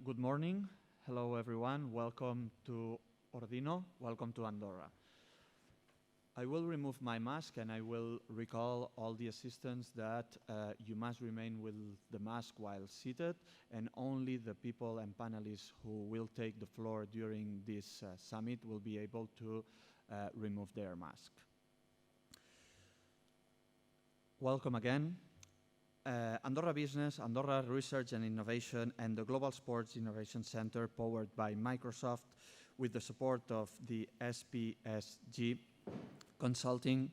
Good morning. Hello, everyone. Welcome to Ordino. Welcome to Andorra. I will remove my mask and I will recall all the assistants that you must remain with the mask while seated, and only the people and panelists who will take the floor during this summit will be able to remove their mask. Welcome again. Andorra Business, Andorra Research and Innovation, and the Global Sports Innovation Center, powered by Microsoft, with the support of the SPSG Consulting,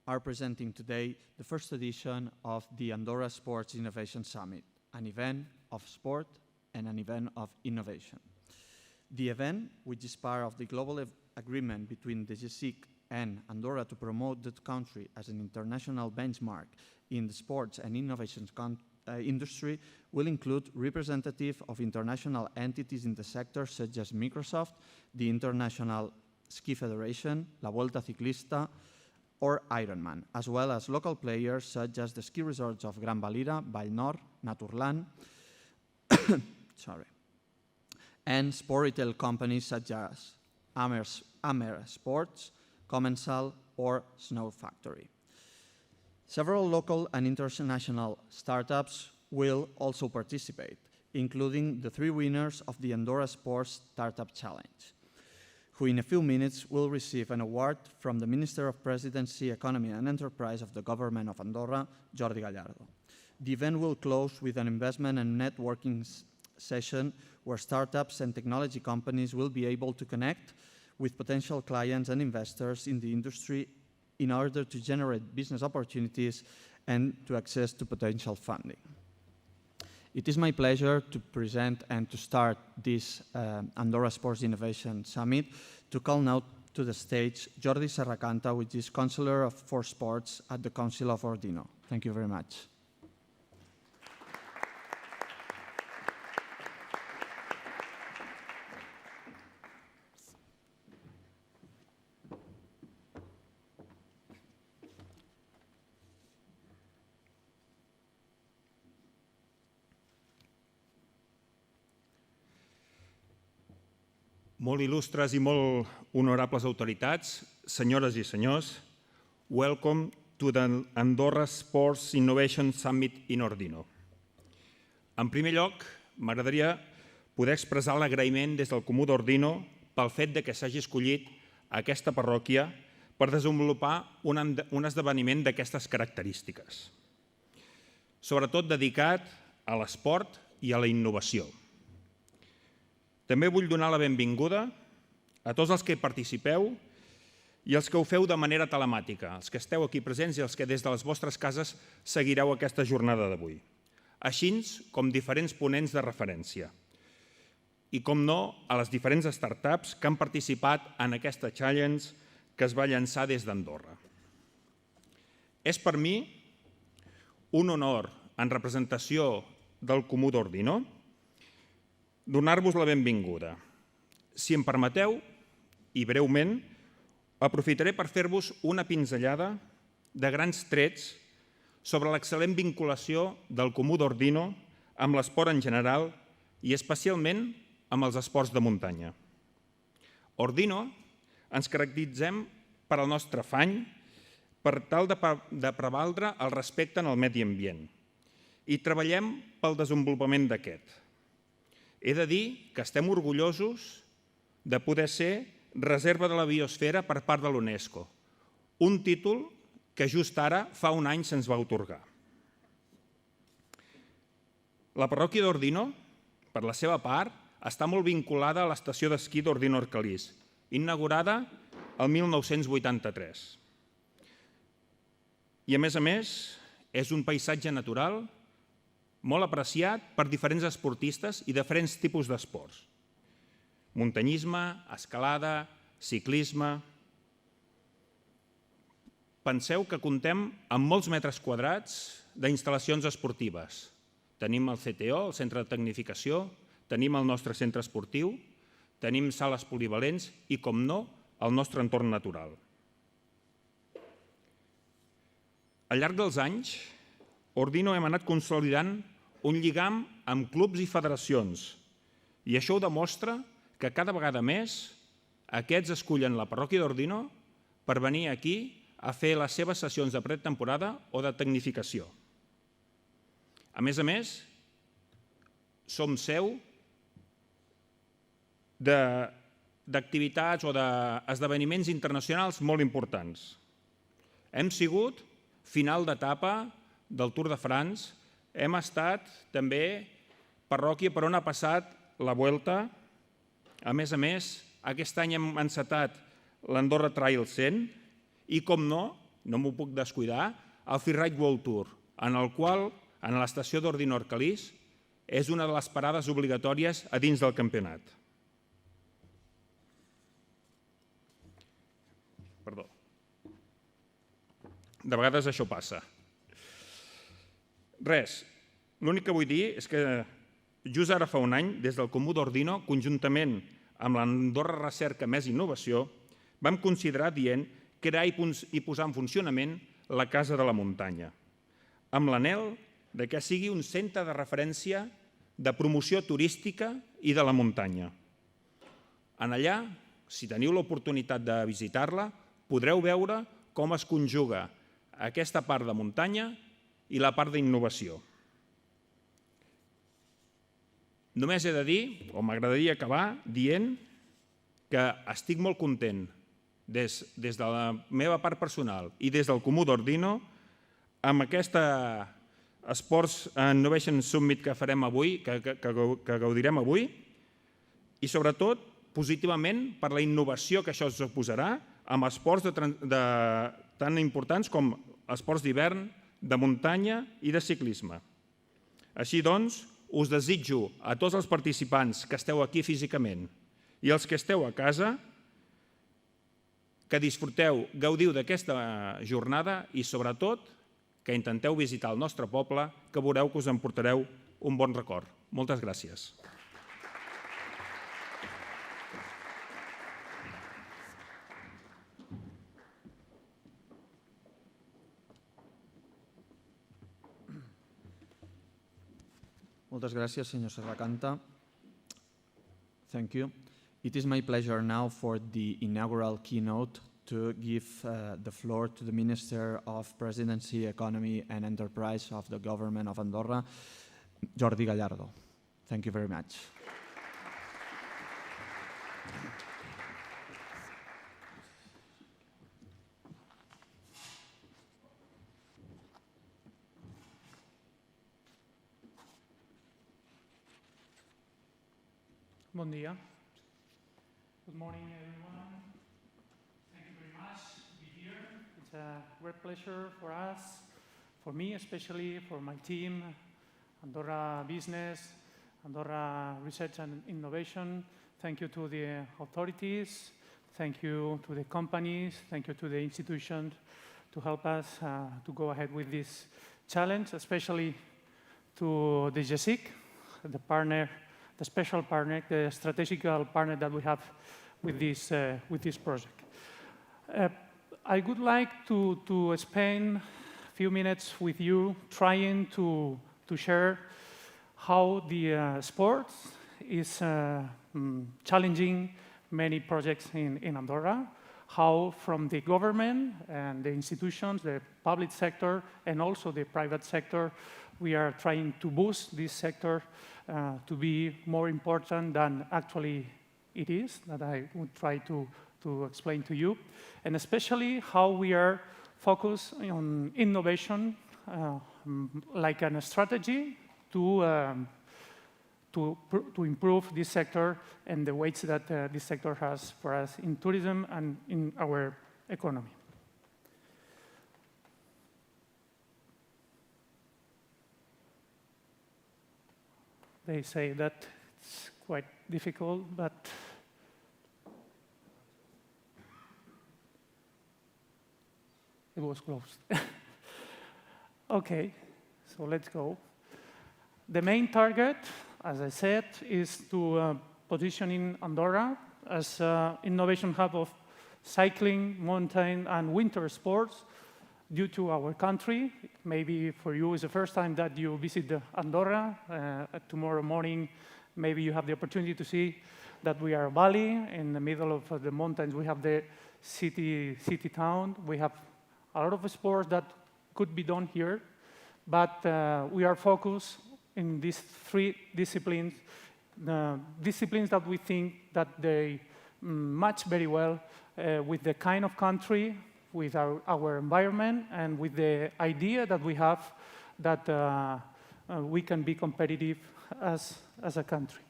are presenting today the first edition of the Andorra Sports Innovation Summit, an event of sport and an event of innovation. The event, which is part of the global agreement between the GSIC and Andorra to promote the country as an international benchmark in the sports and innovation industry, will include representatives of international entities in the sector such as Microsoft, the International Ski Federation, La Vuelta Ciclista, or Ironman, as well as local players such as the ski resorts of Grandvalira, Vallnord, Naturland, and sport retail companies such as Amer Sports, Commençal, or Snowfactory. Several local and international startups will also participate, including the 3 winners of the Andorra Sports Startup Challenge, who in a few minutes will receive an award from the Minister of Presidency, Economy and Enterprise of the Government of Andorra, Jordi Gallardo. The event will close with an investment and networking session where startups and technology companies will be able to connect with potential clients and investors in the industry in order to generate business opportunities and to access to potential funding. It is my pleasure to present and to start this Andorra Sports Innovation Summit, to call now to the stage Jordi Serracanta, which is Councillor for Sports at the Council of Ordino. Thank you very much. Molt il·lustres i molt honorables autoritats, senyores i senyors, welcome to the Andorra Sports Innovation Summit in Ordino. En primer lloc, m'agradaria poder expressar l'agraïment des del Comú d'Ordino pel fet que s'hagi escollit aquesta parròquia per desenvolupar un esdeveniment d'aquestes característiques, sobretot dedicat a l'esport i a la innovació. També vull donar la benvinguda a tots els que hi participeu i els que ho feu de manera telemàtica, els que esteu aquí presents i els que des de les vostres cases seguireu aquesta jornada d'avui, així com diferents ponents de referència. I, com no, a les diferents startups que han participat en aquesta challenge que es va llançar des d'Andorra. És per mi un honor, en representació del Comú d'Ordino, donar-vos la benvinguda. Si em permeteu, i breument, aprofitaré per fer-vos una pinzellada de grans trets sobre l'excel·lent vinculació del Comú d'Ordino amb l'esport en general i especialment amb els esports de muntanya. Ordino ens caracteritzem per al nostre afany per tal de prevaldre el respecte en el medi ambient i treballem pel desenvolupament d'aquest. He de dir que estem orgullosos de poder ser reserva de la biosfera per part de l'UNESCO, un títol que just ara, fa un any, se'ns va atorgar. La parròquia d'Ordino, per la seva part, està molt vinculada a l'estació d'esquí d'Ordino Arcalís, inaugurada el 1983. I, a més, és un paisatge natural molt apreciat per diferents esportistes i diferents tipus d'esports. Muntanyisme, escalada, ciclisme. Penseu que comptem amb molts metres quadrats d'instal·lacions esportives. Tenim el CTO, el Centre de Tecnificació, tenim el nostre centre esportiu, tenim sales polivalents i, com no, el nostre entorn natural. Al llarg dels anys, Ordino hem anat consolidant un lligam amb clubs i federacions I això ho demostra que cada vegada més aquests escullen la parròquia d'Ordino per venir aquí a fer les seves sessions de pretemporada o de tecnificació. A més, som seu d'activitats o d'esdeveniments internacionals molt importants. Hem sigut final d'etapa del Tour de France, hem estat també parròquia per on ha passat la Vuelta. A més, aquest any hem encetat l'Andorra Trail 100 i, com no m'ho puc descuidar, el Freeride World Tour, en el qual, en l'estació d'Ordino Arcalís, és una de les parades obligatòries a dins del campionat. Perdó. De vegades això passa. Res, l'únic que vull dir és que just ara fa un any, des del Comú d'Ordino, conjuntament amb l'Andorra Research Innovation, vam considerar dient crear i posar en funcionament la Casa de la Muntanya, amb l'anhel que sigui un centre de referència de promoció turística i de la muntanya. En allà, si teniu l'oportunitat de visitar-la, podreu veure com es conjuga aquesta part de muntanya i la part d'innovació. Només he de dir, o m'agradaria acabar dient, que estic molt content des de la meva part personal i des del Comú d'Ordino amb aquesta SPSG Innovation Summit que farem avui, que gaudirem avui, i sobretot positivament per la innovació que això suposarà amb esports tan importants com esports d'hivern, de muntanya i de ciclisme. Així doncs, us desitjo a tots els participants que esteu aquí físicament i els que esteu a casa que disfruteu, gaudiu d'aquesta jornada i, sobretot, que intenteu visitar el nostre poble, que veureu que us en portareu un bon record. Moltes gràcies. Moltes gràcies, senyor Serracanta. Thank you. It is my pleasure now for the inaugural keynote to give the floor to the Minister of Presidency, Economy and Enterprise of the Government of Andorra, Jordi Gallardo. Thank you very much. Bon dia. Good morning, everyone. Thank you very much to be here. It's a great pleasure for us, for me especially, for my team, Andorra Business, Andorra Research and Innovation. Thank you to the authorities. Thank you to the companies. Thank you to the institutions to help us to go ahead with this challenge, especially to the GSIC, the partner, the special partner, the strategical partner that we have with this project. I would like to spend a few minutes with you trying to share how the sport is challenging many projects in Andorra, how from the government and the institutions, the public sector, and also the private sector, we are trying to boost this sector to be more important than actually it is, that I would try to explain to you, and especially how we are focused on innovation like a strategy to improve this sector and the weights that this sector has for us in tourism and in our economy. They say that it's quite difficult, but it was closed. Okay, so let's go. The main target, as I said, is to positioning Andorra as an innovation hub of cycling, mountain, and winter sports due to our country. Maybe for you it's the first time that you visit Andorra. Tomorrow morning Maybe you have the opportunity to see that we are a valley. In the middle of the mountains, we have the city town. We have a lot of sports that could be done here, but we are focused in these three disciplines, disciplines that we think that they match very well with the kind of country, with our environment, and with the idea that we have that we can be competitive as a country.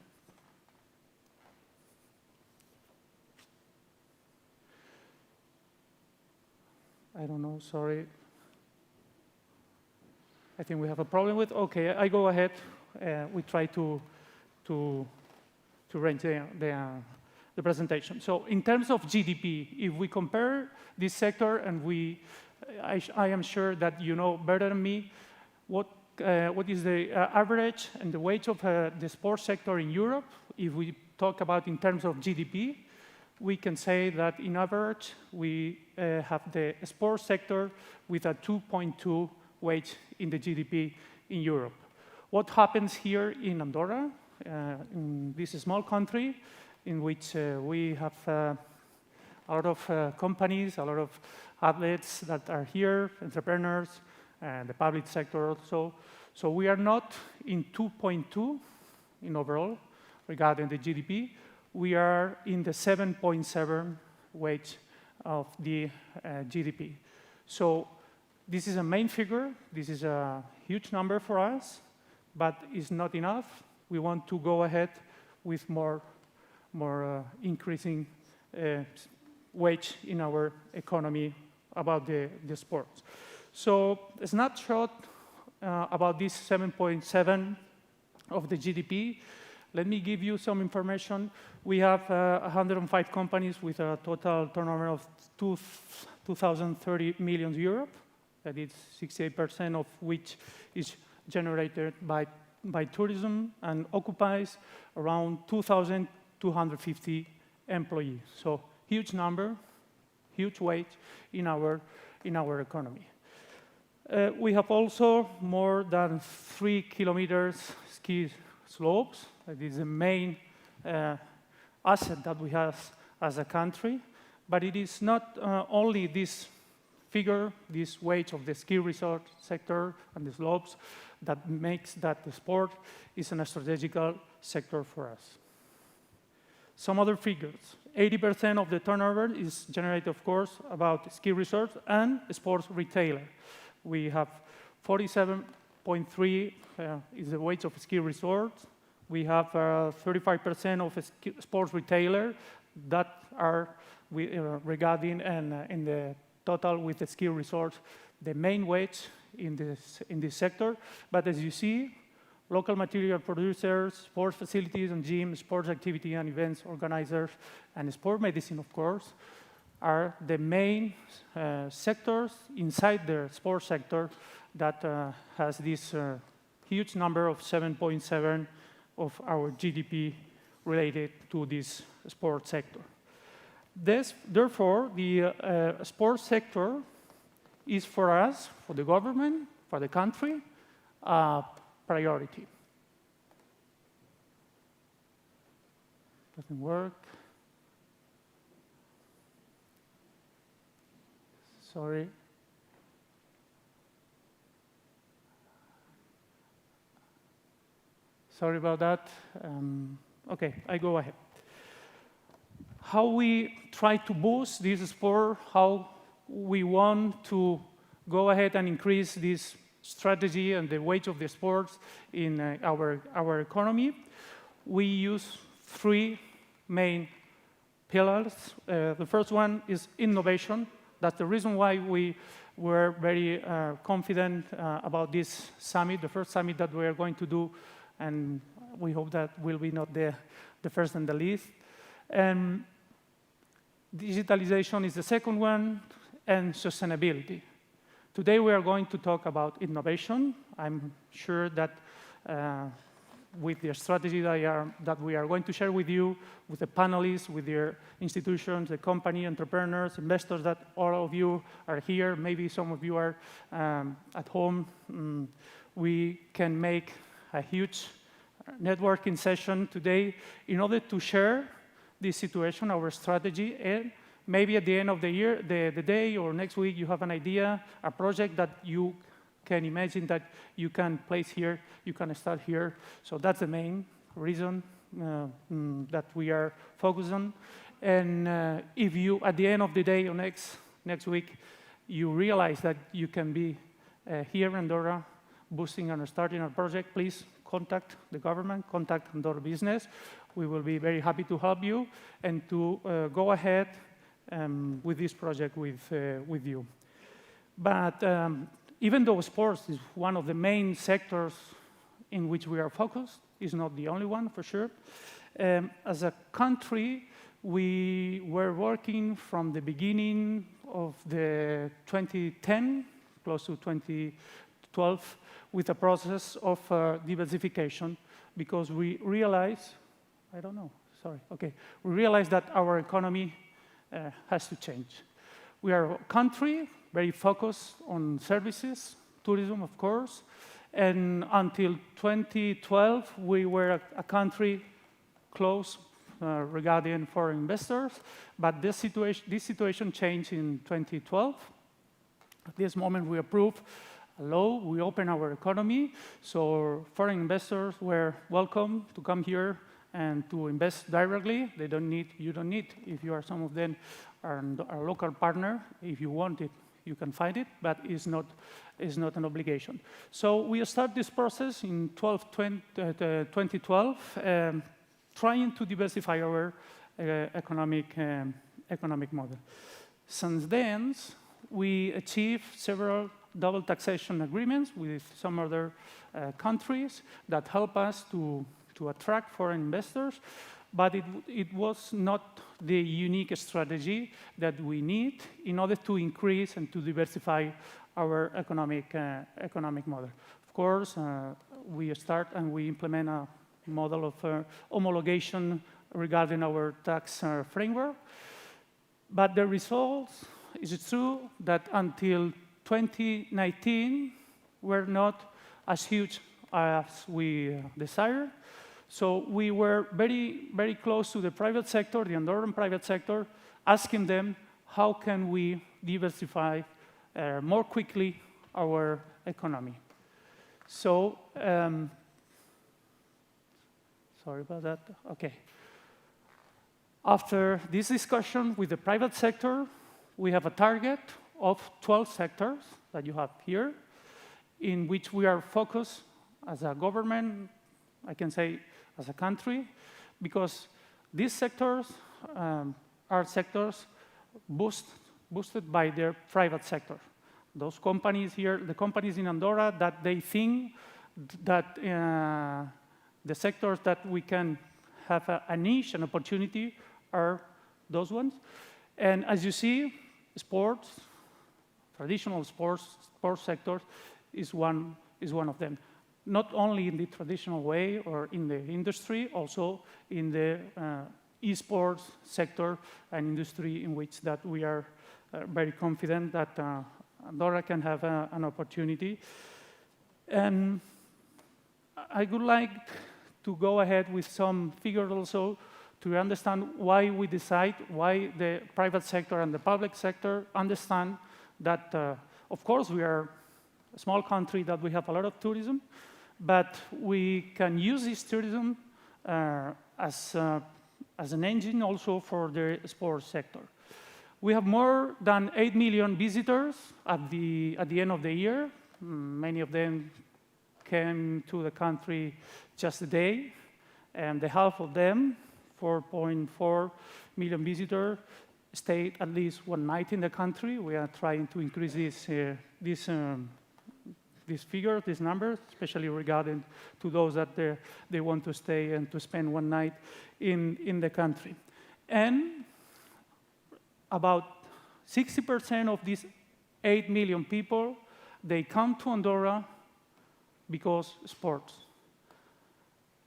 I don't know, sorry. I think we have a problem with, okay, I go ahead. We try to arrange the presentation. So in terms of GDP, if we compare this sector, and I am sure that you know better than me, what is the average and the weight of the sports sector in Europe? If we talk about in terms of GDP, we can say that in average, we have the sports sector with a 2.2 weight in the GDP in Europe. What happens here in Andorra, in this small country, in which we have a lot of companies, a lot of athletes that are here, entrepreneurs, and the public sector also. So we are not in 2.2 in overall regarding the GDP. We are in the 7.7 weight of the GDP. So this is a main figure. This is a huge number for us, but it's not enough. We want to go ahead with more increasing weight in our economy about the sports. So a snapshot about this 7.7 of the GDP. Let me give you some information. We have 105 companies with a total turnover of 2,030 million euros. That is 68% of which is generated by tourism and occupies around 2,250 employees. So huge number, huge weight in our economy. We have also more than 3 kilometers ski slopes. That is the main asset that we have as a country. But it is not only this figure, this weight of the ski resort sector and the slopes that makes that the sport is a strategical sector for us. Some other figures. 80% of the turnover is generated, of course, about ski resorts and sports retailer. We have 47.3 is the weight of ski resorts. We have 35% of sports retailer that are regarding in the total with the ski resorts, the main weight in this sector. But as you see, local material producers, sports facilities and gyms, sports activity and events organizers, and sport medicine, of course, are the main sectors inside the sports sector that has this huge number of 7.7 of our GDP related to this sports sector. Therefore, the sports sector is for us, for the government, for the country, a priority. Doesn't work. Sorry. Sorry about that. Okay, I go ahead. How we try to boost this sport, how we want to go ahead and increase this strategy and the weight of the sports in our economy. We use 3 main pillars. The first one is innovation. That's the reason why we were very confident about this summit, the first summit that we are going to do, and we hope that will be not the first and the least. And digitalization is the second one, and sustainability. Today we are going to talk about innovation. I'm sure that with the strategy that we are going to share with you, with the panelists, with your institutions, the company, entrepreneurs, investors, that all of you are here, maybe some of you are at home, we can make a huge networking session today in order to share this situation, our strategy, and maybe at the end of the year, the day or next week, you have an idea, a project that you can imagine that you can place here, you can start here. So that's the main reason that we are focused on. And if you, at the end of the day or next week, you realize that you can be here in Andorra boosting and starting a project, please contact the government, contact Andorra Business. We will be very happy to help you and to go ahead with this project with you. But even though sports is one of the main sectors in which we are focused, it's not the only one for sure. As a country, we were working from the beginning of the 2010, close to 2012, with a process of diversification because we realized, we realized that our economy has to change. We are a country very focused on services, tourism, of course, and until 2012, we were a country close regarding foreign investors, but this situation changed in 2012. At this moment, we approved a law, we opened our economy, so foreign investors were welcome to come here and to invest directly. You don't need, if you are some of them, are a local partner. If you want it, you can find it, but it's not an obligation. So we start this process in 2012, trying to diversify our economic model. Since then, we achieved several double taxation agreements with some other countries that help us to attract foreign investors, but it was not the unique strategy that we need in order to increase and to diversify our economic model. Of course, we start and we implement a model of homologation regarding our tax framework, but the results, is true that until 2019 were not as huge as we desired. So we were very, very close to the private sector, the Andorran private sector, asking them how can we diversify more quickly our economy. So, sorry about that, okay. After this discussion with the private sector, we have a target of 12 sectors that you have here, in which we are focused as a government, I can say as a country, because these sectors are sectors boosted by their private sector. Those companies here, the companies in Andorra that they think that the sectors that we can have a niche, an opportunity, are those ones. And as you see, sports, traditional sports sector is one of them. Not only in the traditional way or in the industry, also in the esports sector, an industry in which that we are very confident that Andorra can have an opportunity. And I would like to go ahead with some figures also to understand why we decide, why the private sector and the public sector understand that, of course, we are a small country, that we have a lot of tourism, but we can use this tourism as an engine also for the sports sector. We have more than 8 million visitors at the end of the year. Many of them came to the country just a day, and the half of them, 4.4 million visitors, stayed at least one night in the country. We are trying to increase this figure, this number, especially regarding to those that they want to stay and to spend one night in the country. And about 60% of these 8 million people, they come to Andorra because sports.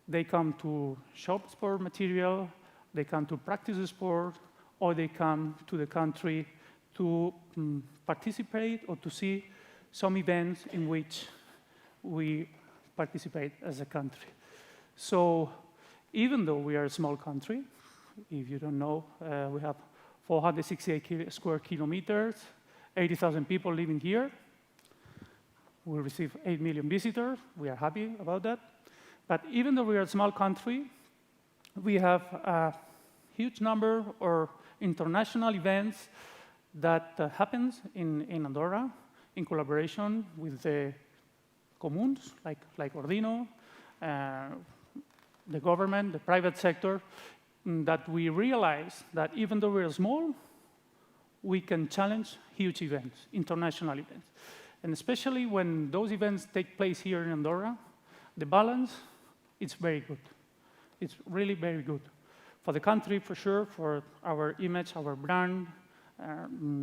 They come to shop sport material, they come to practice the sport, or they come to the country to participate or to see some events in which we participate as a country. So even though we are a small country, if you don't know, we have 468 square kilometers, 80,000 people living here. We receive 8 million visitors. We are happy about that. But even though we are a small country, we have a huge number of international events that happens in Andorra in collaboration with the communes, like Ordino, the government, the private sector, that we realize that even though we're small, we can challenge huge events, international events. And especially when those events take place here in Andorra, the balance, it's very good. It's really very good. For the country, for sure, for our image, our brand,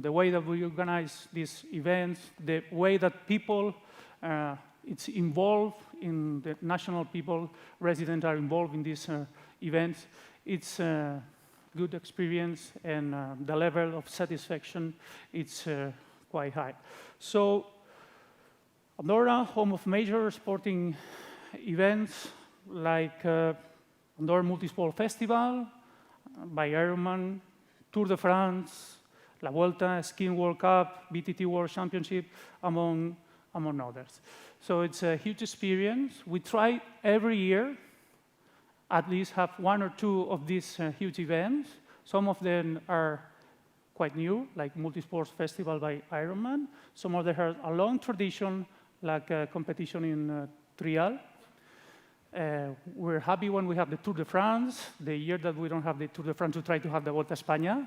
the way that we organize these events, the way that people, it's involved in the national people, residents are involved in these events. It's a good experience, and the level of satisfaction, it's quite high. So Andorra, home of major sporting events like Andorra Multisport Festival, by Ironman, Tour de France, La Vuelta, Skiing World Cup, BTT World Championship, among others. So it's a huge experience. We try every year at least have one or two of these huge events. Some of them are quite new, like Multisports Festival by Ironman. Some of them have a long tradition, like a competition in trial. We're happy when we have the Tour de France. The year that we don't have the Tour de France, we try to have the Vuelta España.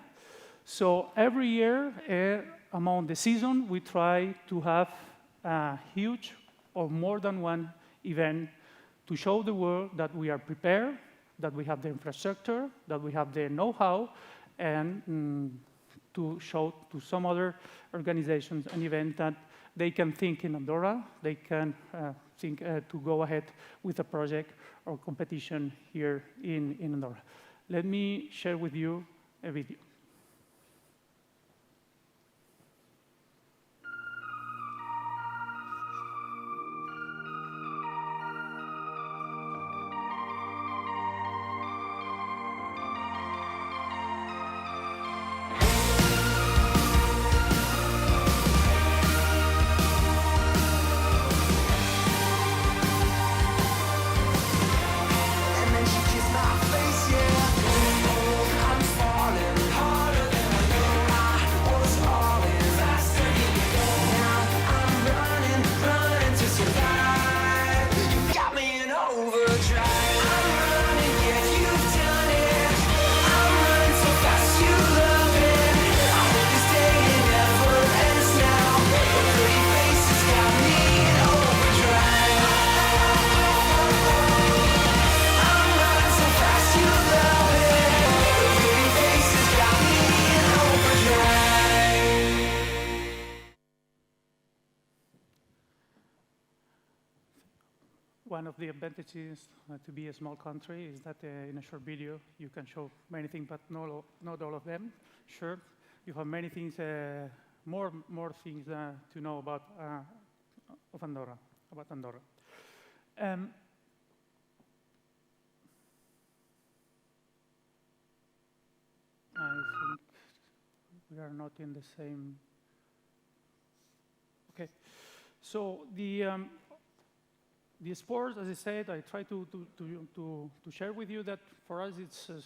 So every year, among the season, we try to have a huge or more than one event to show the world that we are prepared, that we have the infrastructure, that we have the know-how, and to show to some other organizations an event that they can think in Andorra, they can think to go ahead with a project or competition here in Andorra. Let me share with you a video. One of the advantages to be a small country is that in a short video you can show many things, but not all of them. Sure, you have many things, more things to know about Andorra. I think we are not in the same. Okay, so the sports, as I said, I try to share with you that for us it's a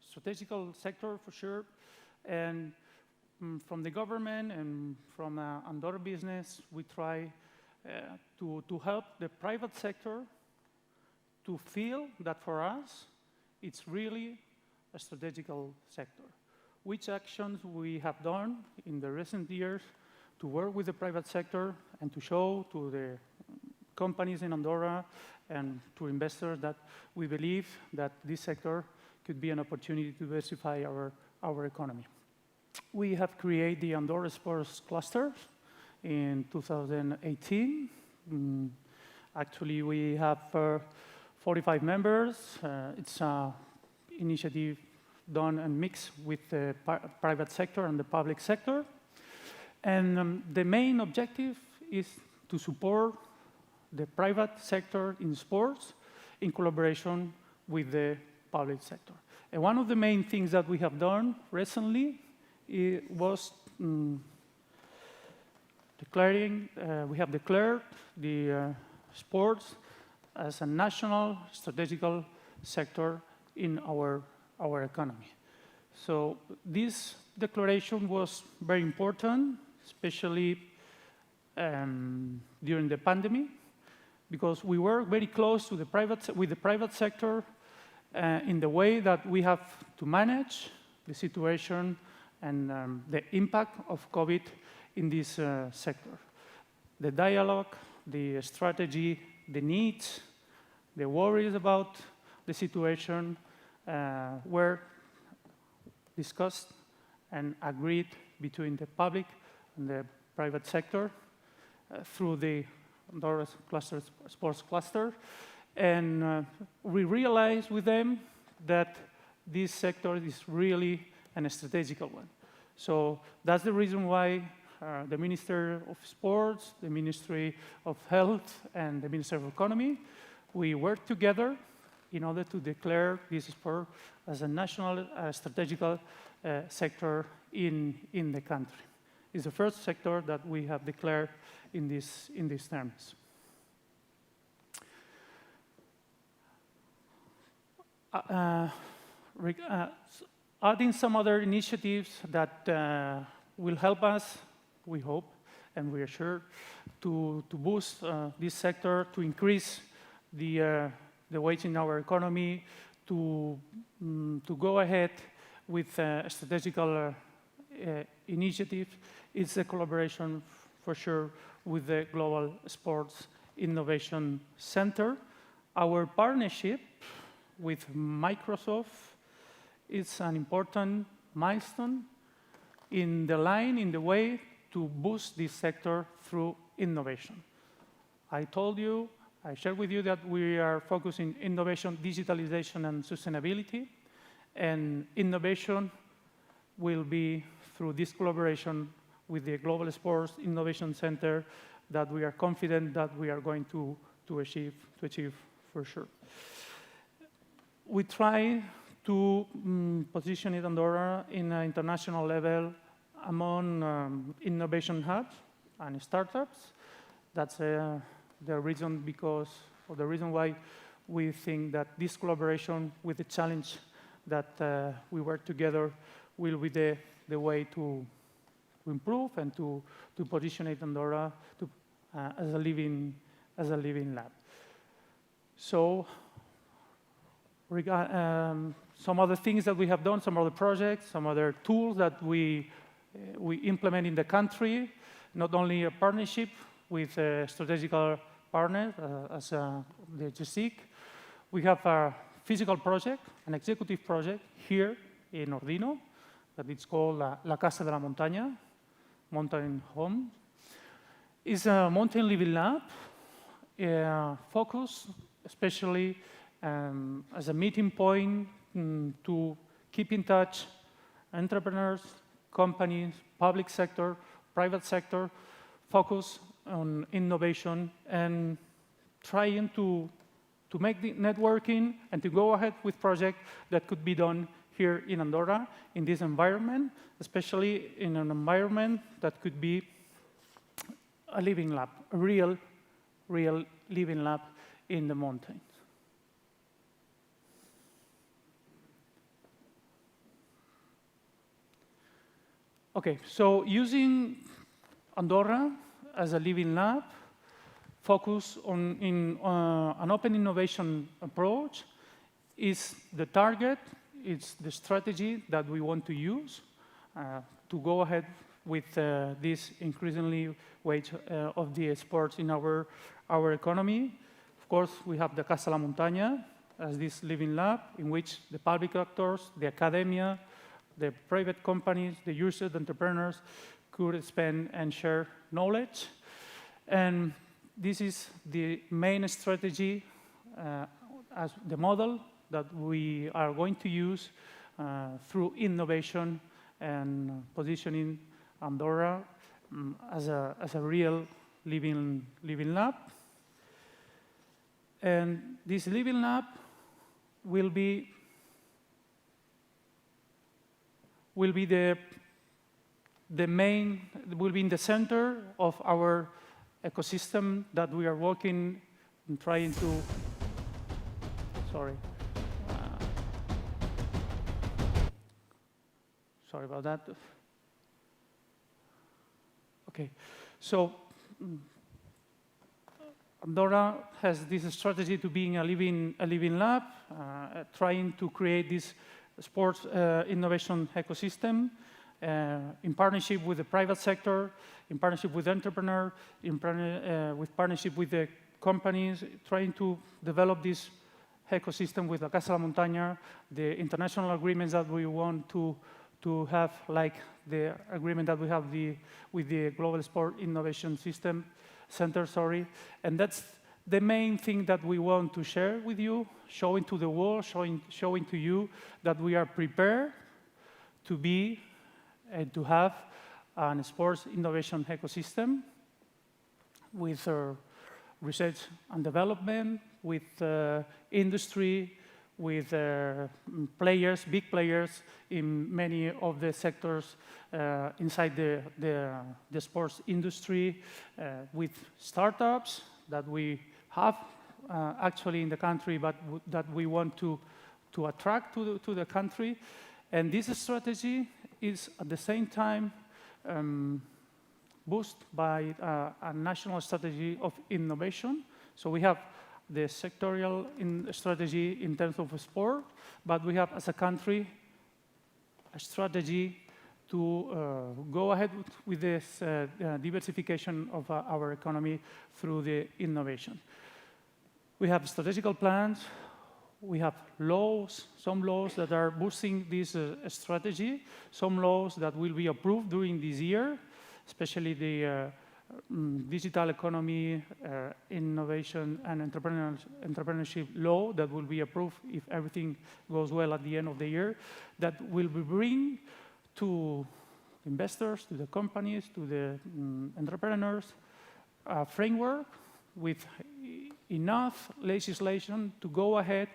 strategical sector for sure, and from the government and from Andorra Business, we try to help the private sector to feel that for us it's really a strategical sector. Which actions we have done in the recent years to work with the private sector and to show to the companies in Andorra and to investors that we believe that this sector could be an opportunity to diversify our economy. We have created the Andorra Sports Cluster in 2018. Actually, we have 45 members. It's an initiative done and mixed with the private sector and the public sector. And the main objective is to support the private sector in sports in collaboration with the public sector. And one of the main things that we have done recently was we have declared the sports as a national strategical sector in our economy. So this declaration was very important, especially during the pandemic, because we were very close to with the private sector in the way that we have to manage the situation and the impact of COVID in this sector. The dialogue, the strategy, the needs, the worries about the situation were discussed and agreed between the public and the private sector through the Andorra Sports Cluster. And we realized with them that this sector is really a strategical one. So that's the reason why the Minister of Sports, the Ministry of Health, and the Minister of Economy, we worked together in order to declare this sport as a national strategical sector in the country. It's the first sector that we have declared in these terms. Adding some other initiatives that will help us, we hope, and we are sure, to boost this sector, to increase the weight in our economy, to go ahead with a strategical initiative. It's a collaboration, for sure, with the Global Sports Innovation Center. Our partnership with Microsoft is an important milestone in the way to boost this sector through innovation. I shared with you that we are focusing innovation, digitalization, and sustainability, and innovation will be through this collaboration with the Global Sports Innovation Center that we are confident that we are going to achieve for sure. We try to position Andorra in an international level among innovation hubs and startups. That's the reason why we think that this collaboration with the challenge that we work together will be the way to improve and to position Andorra as a living lab. So, some other things that we have done, some other projects, some other tools that we implement in the country, not only a partnership with strategic partners as the GSIC. We have a physical project, an executive project here in Ordino that it's called La Casa de la Montaña, Mountain Home. It's a mountain living lab focused especially as a meeting point to keep in touch entrepreneurs, companies, public sector, private sector, focus on innovation and trying to make the networking and to go ahead with projects that could be done here in Andorra in this environment, especially in an environment that could be a living lab, a real living lab in the mountains. Okay, so using Andorra as a living lab, focus on an open innovation approach is the target, it's the strategy that we want to use to go ahead with this increasingly weight of the sports in our economy. Of course, we have the Casa La Montaña as this living lab in which the public actors, the academia, the private companies, the users, the entrepreneurs could spend and share knowledge. And this is the main strategy as the model that we are going to use through innovation and positioning Andorra as a real living lab. And this Living Lab will be in the center of our ecosystem that we are working and trying to, sorry about that. Okay, so Andorra has this strategy to being a living lab, trying to create this sports innovation ecosystem in partnership with the private sector, in partnership with entrepreneurs, with partnership with the companies, trying to develop this ecosystem with La Casa de la Montaña, the international agreements that we want to have, like the agreement that we have with the Global Sport Innovation Center, and that's the main thing that we want to share with you, showing to the world, showing to you that we are prepared to be and to have a sports innovation ecosystem with research and development, with industry, with players, big players in many of the sectors inside the sports industry, with startups that we have actually in the country, but that we want to attract to the country. And this strategy is at the same time boosted by a national strategy of innovation. So we have the sectorial strategy in terms of sport, but we have as a country a strategy to go ahead with this diversification of our economy through the innovation. We have strategical plans, we have laws, some laws that are boosting this strategy, some laws that will be approved during this year, especially the digital economy, innovation and entrepreneurship law that will be approved if everything goes well at the end of the year, that will bring to investors, to the companies, to the entrepreneurs, a framework with enough legislation to go ahead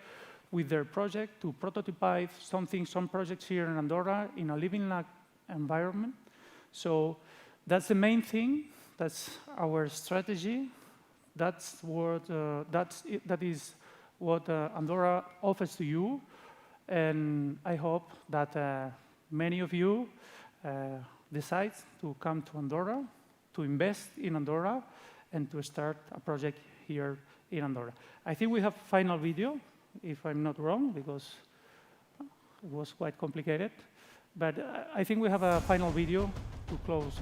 with their project, to prototype some projects here in Andorra in a living lab environment. So that's the main thing. That's our strategy. That is what Andorra offers to you, and I hope that many of you decide to come to Andorra, to invest in Andorra, and to start a project here in Andorra. I think we have a final video, if I'm not wrong, because it was quite complicated. But I think we have a final video to close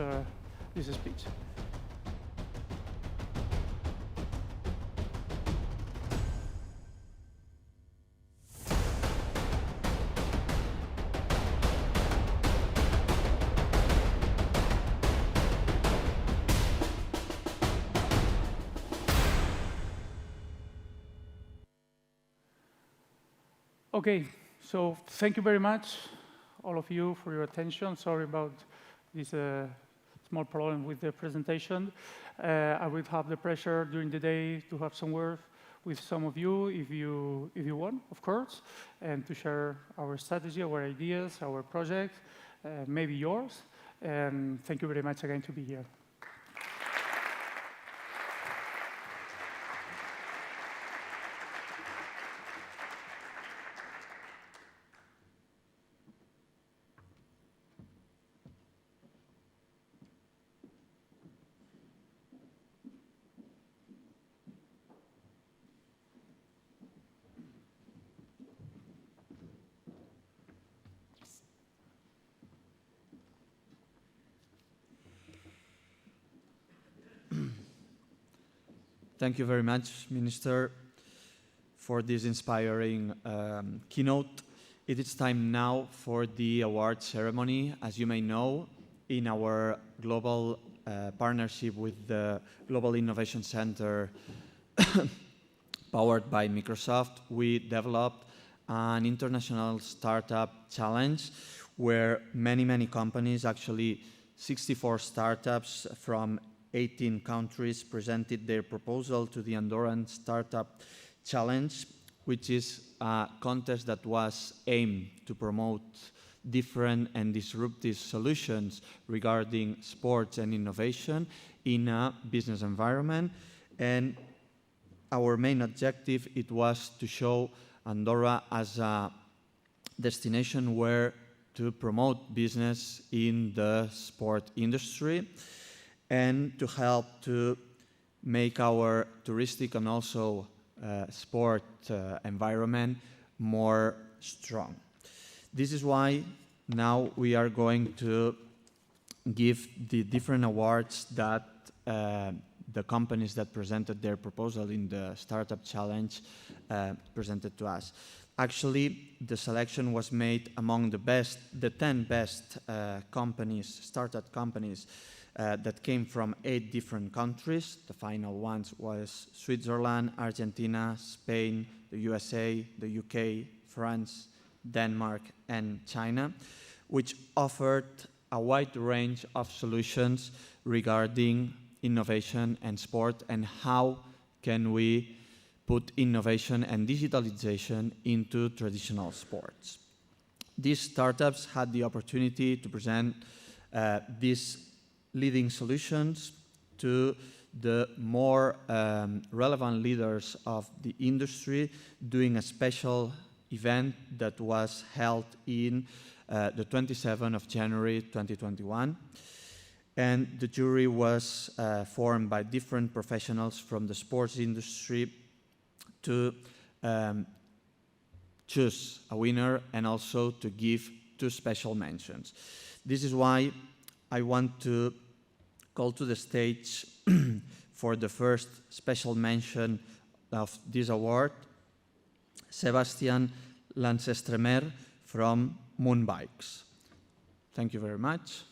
this speech. Okay, so thank you very much, all of you, for your attention. Sorry about this small problem with the presentation. I will have the pleasure during the day to have some words with some of you, if you want, of course, and to share our strategy, our ideas, our project, maybe yours. And thank you very much again to be here. Thank you very much, Minister, for this inspiring keynote. It is time now for the award ceremony. As you may know, in our global partnership with the Global Innovation Center powered by Microsoft, we developed an international startup challenge where many companies, actually 64 startups from 18 countries, presented their proposal to the Andorran Startup Challenge, which is a contest that was aimed to promote different and disruptive solutions regarding sports and innovation in a business environment. And our main objective, it was to show Andorra as a destination where to promote business in the sport industry and to help to make our touristic and also sport environment more strong. This is why now we are going to give the different awards that the companies that presented their proposal in the Startup Challenge presented to us. Actually, the selection was made among the 10 best companies, startup companies, that came from 8 different countries. The final ones was Switzerland, Argentina, Spain, the USA, the UK, France, Denmark, and China, which offered a wide range of solutions regarding innovation and sport and how can we put innovation and digitalization into traditional sports. These startups had the opportunity to present these leading solutions to the more relevant leaders of the industry, doing a special event that was held in the 27th of January 2021. And the jury was formed by different professionals from the sports industry to choose a winner and also to give 2 special mentions. This is why I want to call to the stage for the first special mention of this award, Sebastian Lancestremer from Moon Bikes. Thank you very much.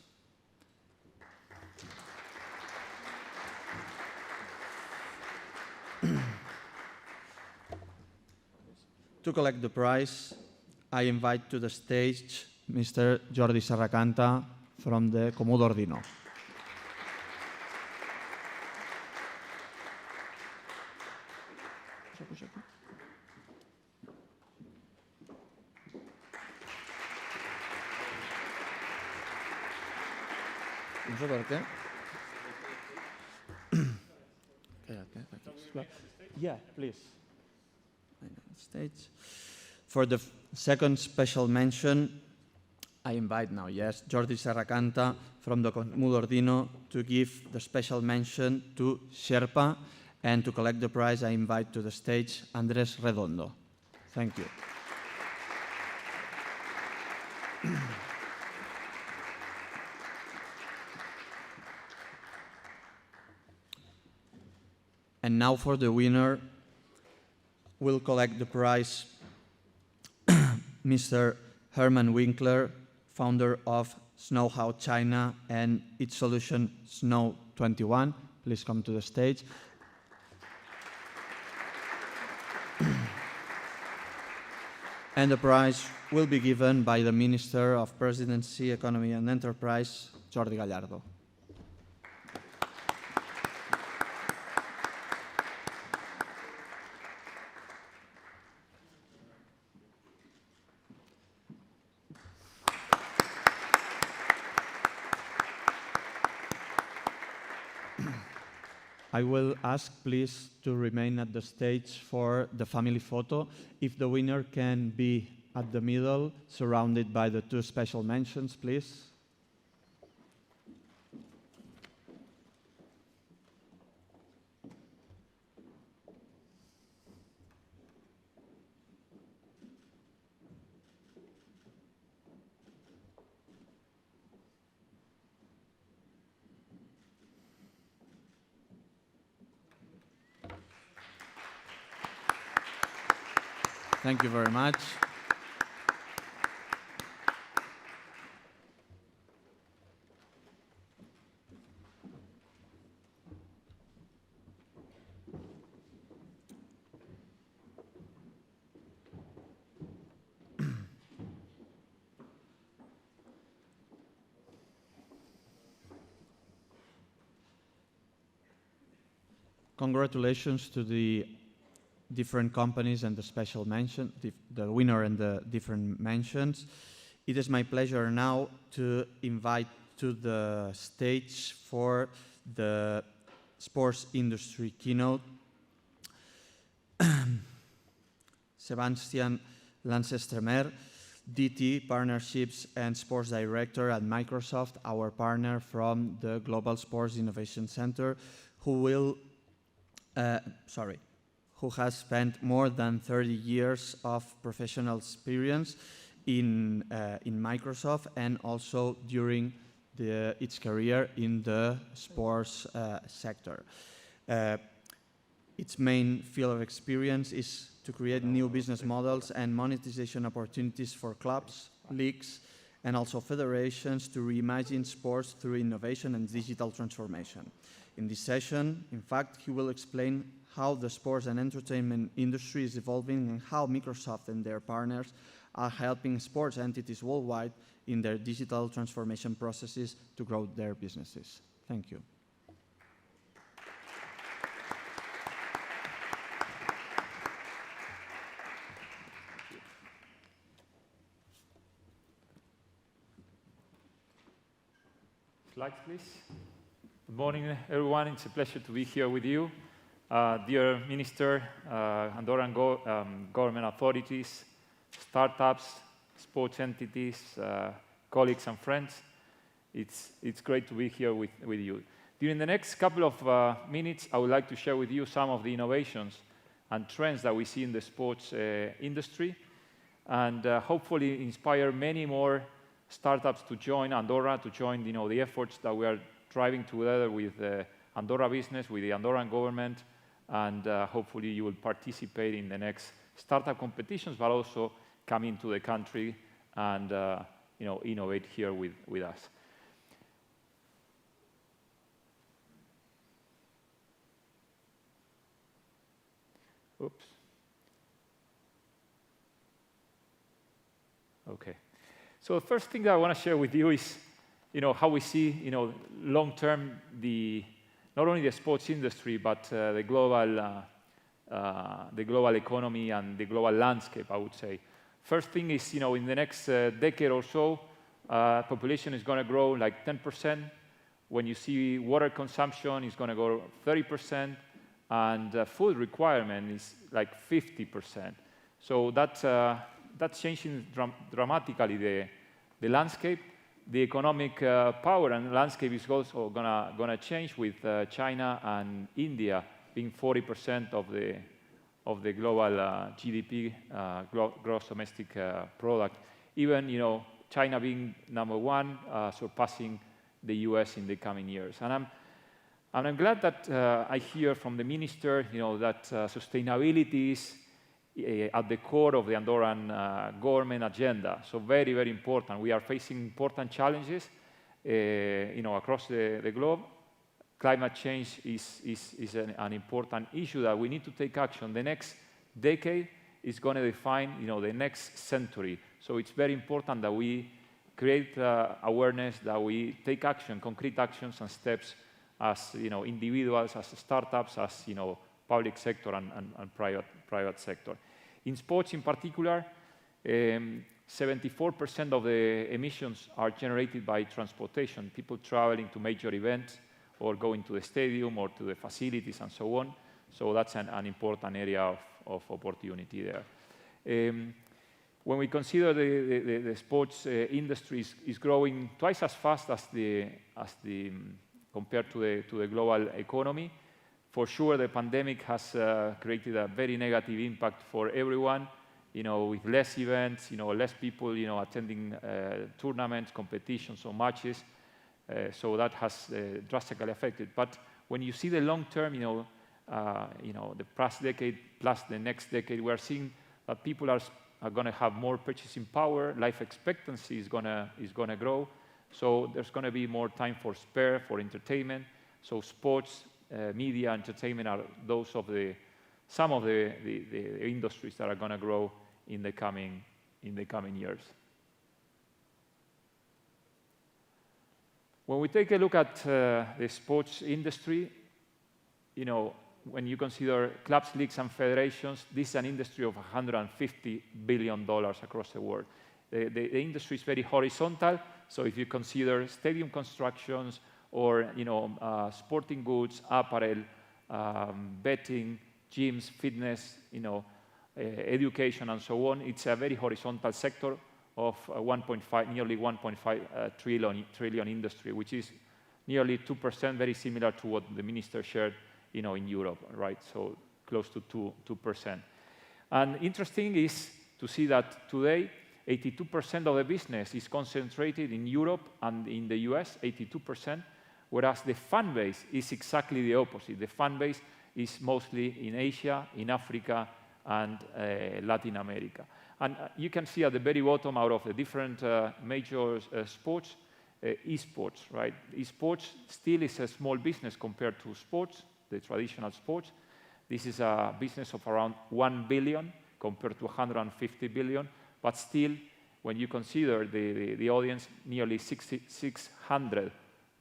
To collect the prize, I invite to the stage Mr. Jordi Serracanta from the Comú d'Ordino. No sé per què. Yeah, please. Stage. For the second special mention, I invite now, yes, Jordi Serracanta from the Comú d'Ordino to give the special mention to Sherpa, and to collect the prize, I invite to the stage Andrés Redondo. Thank you. And now for the winner, we'll collect the prize, Mr. Herman Winkler, founder of Snowhow China and its solution Snow 21. Please come to the stage. And the prize will be given by the Minister of Presidency, Economy and Enterprise, Jordi Gallardo. I will ask, please, to remain at the stage for the family photo. If the winner can be at the middle, surrounded by the 2 special mentions, please. Thank you very much. Congratulations to the different companies and the special mention, the winner and the different mentions. It is my pleasure now to invite to the stage for the sports industry keynote Sebastian Lancestremer, DT Partnerships and Sports Director at Microsoft, our partner from the Global Sports Innovation Center, who has spent more than 30 years of professional experience in Microsoft and also during its career in the sports sector. Its main field of experience is to create new business models and monetization opportunities for clubs, leagues, and also federations to reimagine sports through innovation and digital transformation. In this session, in fact, he will explain how the sports and entertainment industry is evolving and how Microsoft and their partners are helping sports entities worldwide in their digital transformation processes to grow their businesses. Thank you. Slides, please. Good morning, everyone. It's a pleasure to be here with you. Dear Minister, Andorran government authorities, startups, sports entities, colleagues and friends, it's great to be here with you. During the next couple of minutes, I would like to share with you some of the innovations and trends that we see in the sports industry, and hopefully inspire many more startups to join Andorra, to join the efforts that we are driving together with Andorra Business, with the Andorran government, and hopefully you will participate in the next startup competitions, but also come into the country and innovate here with us. Oops. Okay. So the first thing that I want to share with you is, how we see, long-term not only the sports industry but the global economy and the global landscape, I would say. First thing is, in the next decade or so, population is going to grow like 10%. When you see water consumption is going to grow 30%, and food requirement is like 50%. So that's changing dramatically the landscape. The economic power and landscape is also gonna change with China and India being 40% of the global GDP, gross domestic product. Even China being number one, surpassing the US in the coming years. And I'm glad that I hear from the minister, that sustainability is at the core of the Andorran government agenda. So very, very important. We are facing important challenges, across the globe. Climate change is an important issue that we need to take action. The next decade is going to define, the next century. So it's very important that we create awareness, that we take action, concrete actions and steps as individuals, as startups, as public sector and private sector. In sports in particular, 74% of the emissions are generated by transportation, people traveling to major events or going to the stadium or to the facilities and so on. So that's an important area of opportunity there. When we consider the sports industry is growing twice as fast as the compared to the global economy. For sure, the pandemic has created a very negative impact for everyone, with less events, less people, attending tournaments, competitions or matches. So that has drastically affected. But when you see the long term, the past decade plus the next decade, we are seeing that people are going to have more purchasing power, life expectancy is going to grow. So there's going to be more time for spare, for entertainment. So sports, media, entertainment are some of the industries that are going to grow in the coming years. When we take a look at the sports industry, when you consider clubs, leagues, and federations, this is an industry of $150 billion across the world. The industry is very horizontal, so if you consider stadium constructions or sporting goods, apparel, betting, gyms, fitness, education, and so on, it's a very horizontal sector of nearly 1.5 trillion industry, which is nearly 2%, very similar to what the minister shared, in Europe, right? So close to 2%. And interesting is to see that today, 82% of the business is concentrated in Europe and in the US, 82%, whereas the fan base is exactly the opposite. The fan base is mostly in Asia, in Africa, and Latin America. And you can see at the very bottom, out of the different major sports, esports, right? Esports still is a small business compared to sports, the traditional sports. This is a business of around 1 billion compared to 150 billion, but still, when you consider the audience, nearly 600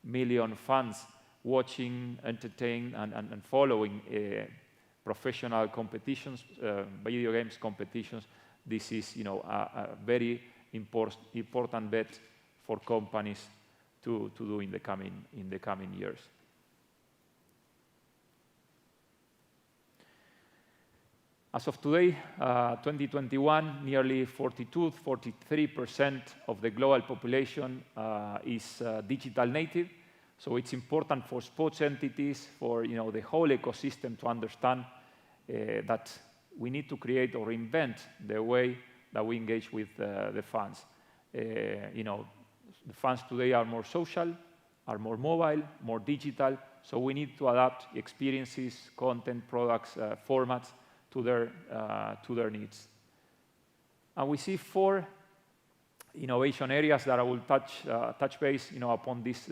million fans watching, entertain, and following professional competitions, video games competitions, this is a very important bet for companies to do in the coming years. As of today, 2021, nearly 43% of the global population is digital native. So it's important for sports entities, for the whole ecosystem to understand that we need to create or invent the way that we engage with the fans. The fans today are more social, are more mobile, more digital. So we need to adapt experiences, content, products, formats to their needs. And we see 4 innovation areas that I will touch base upon this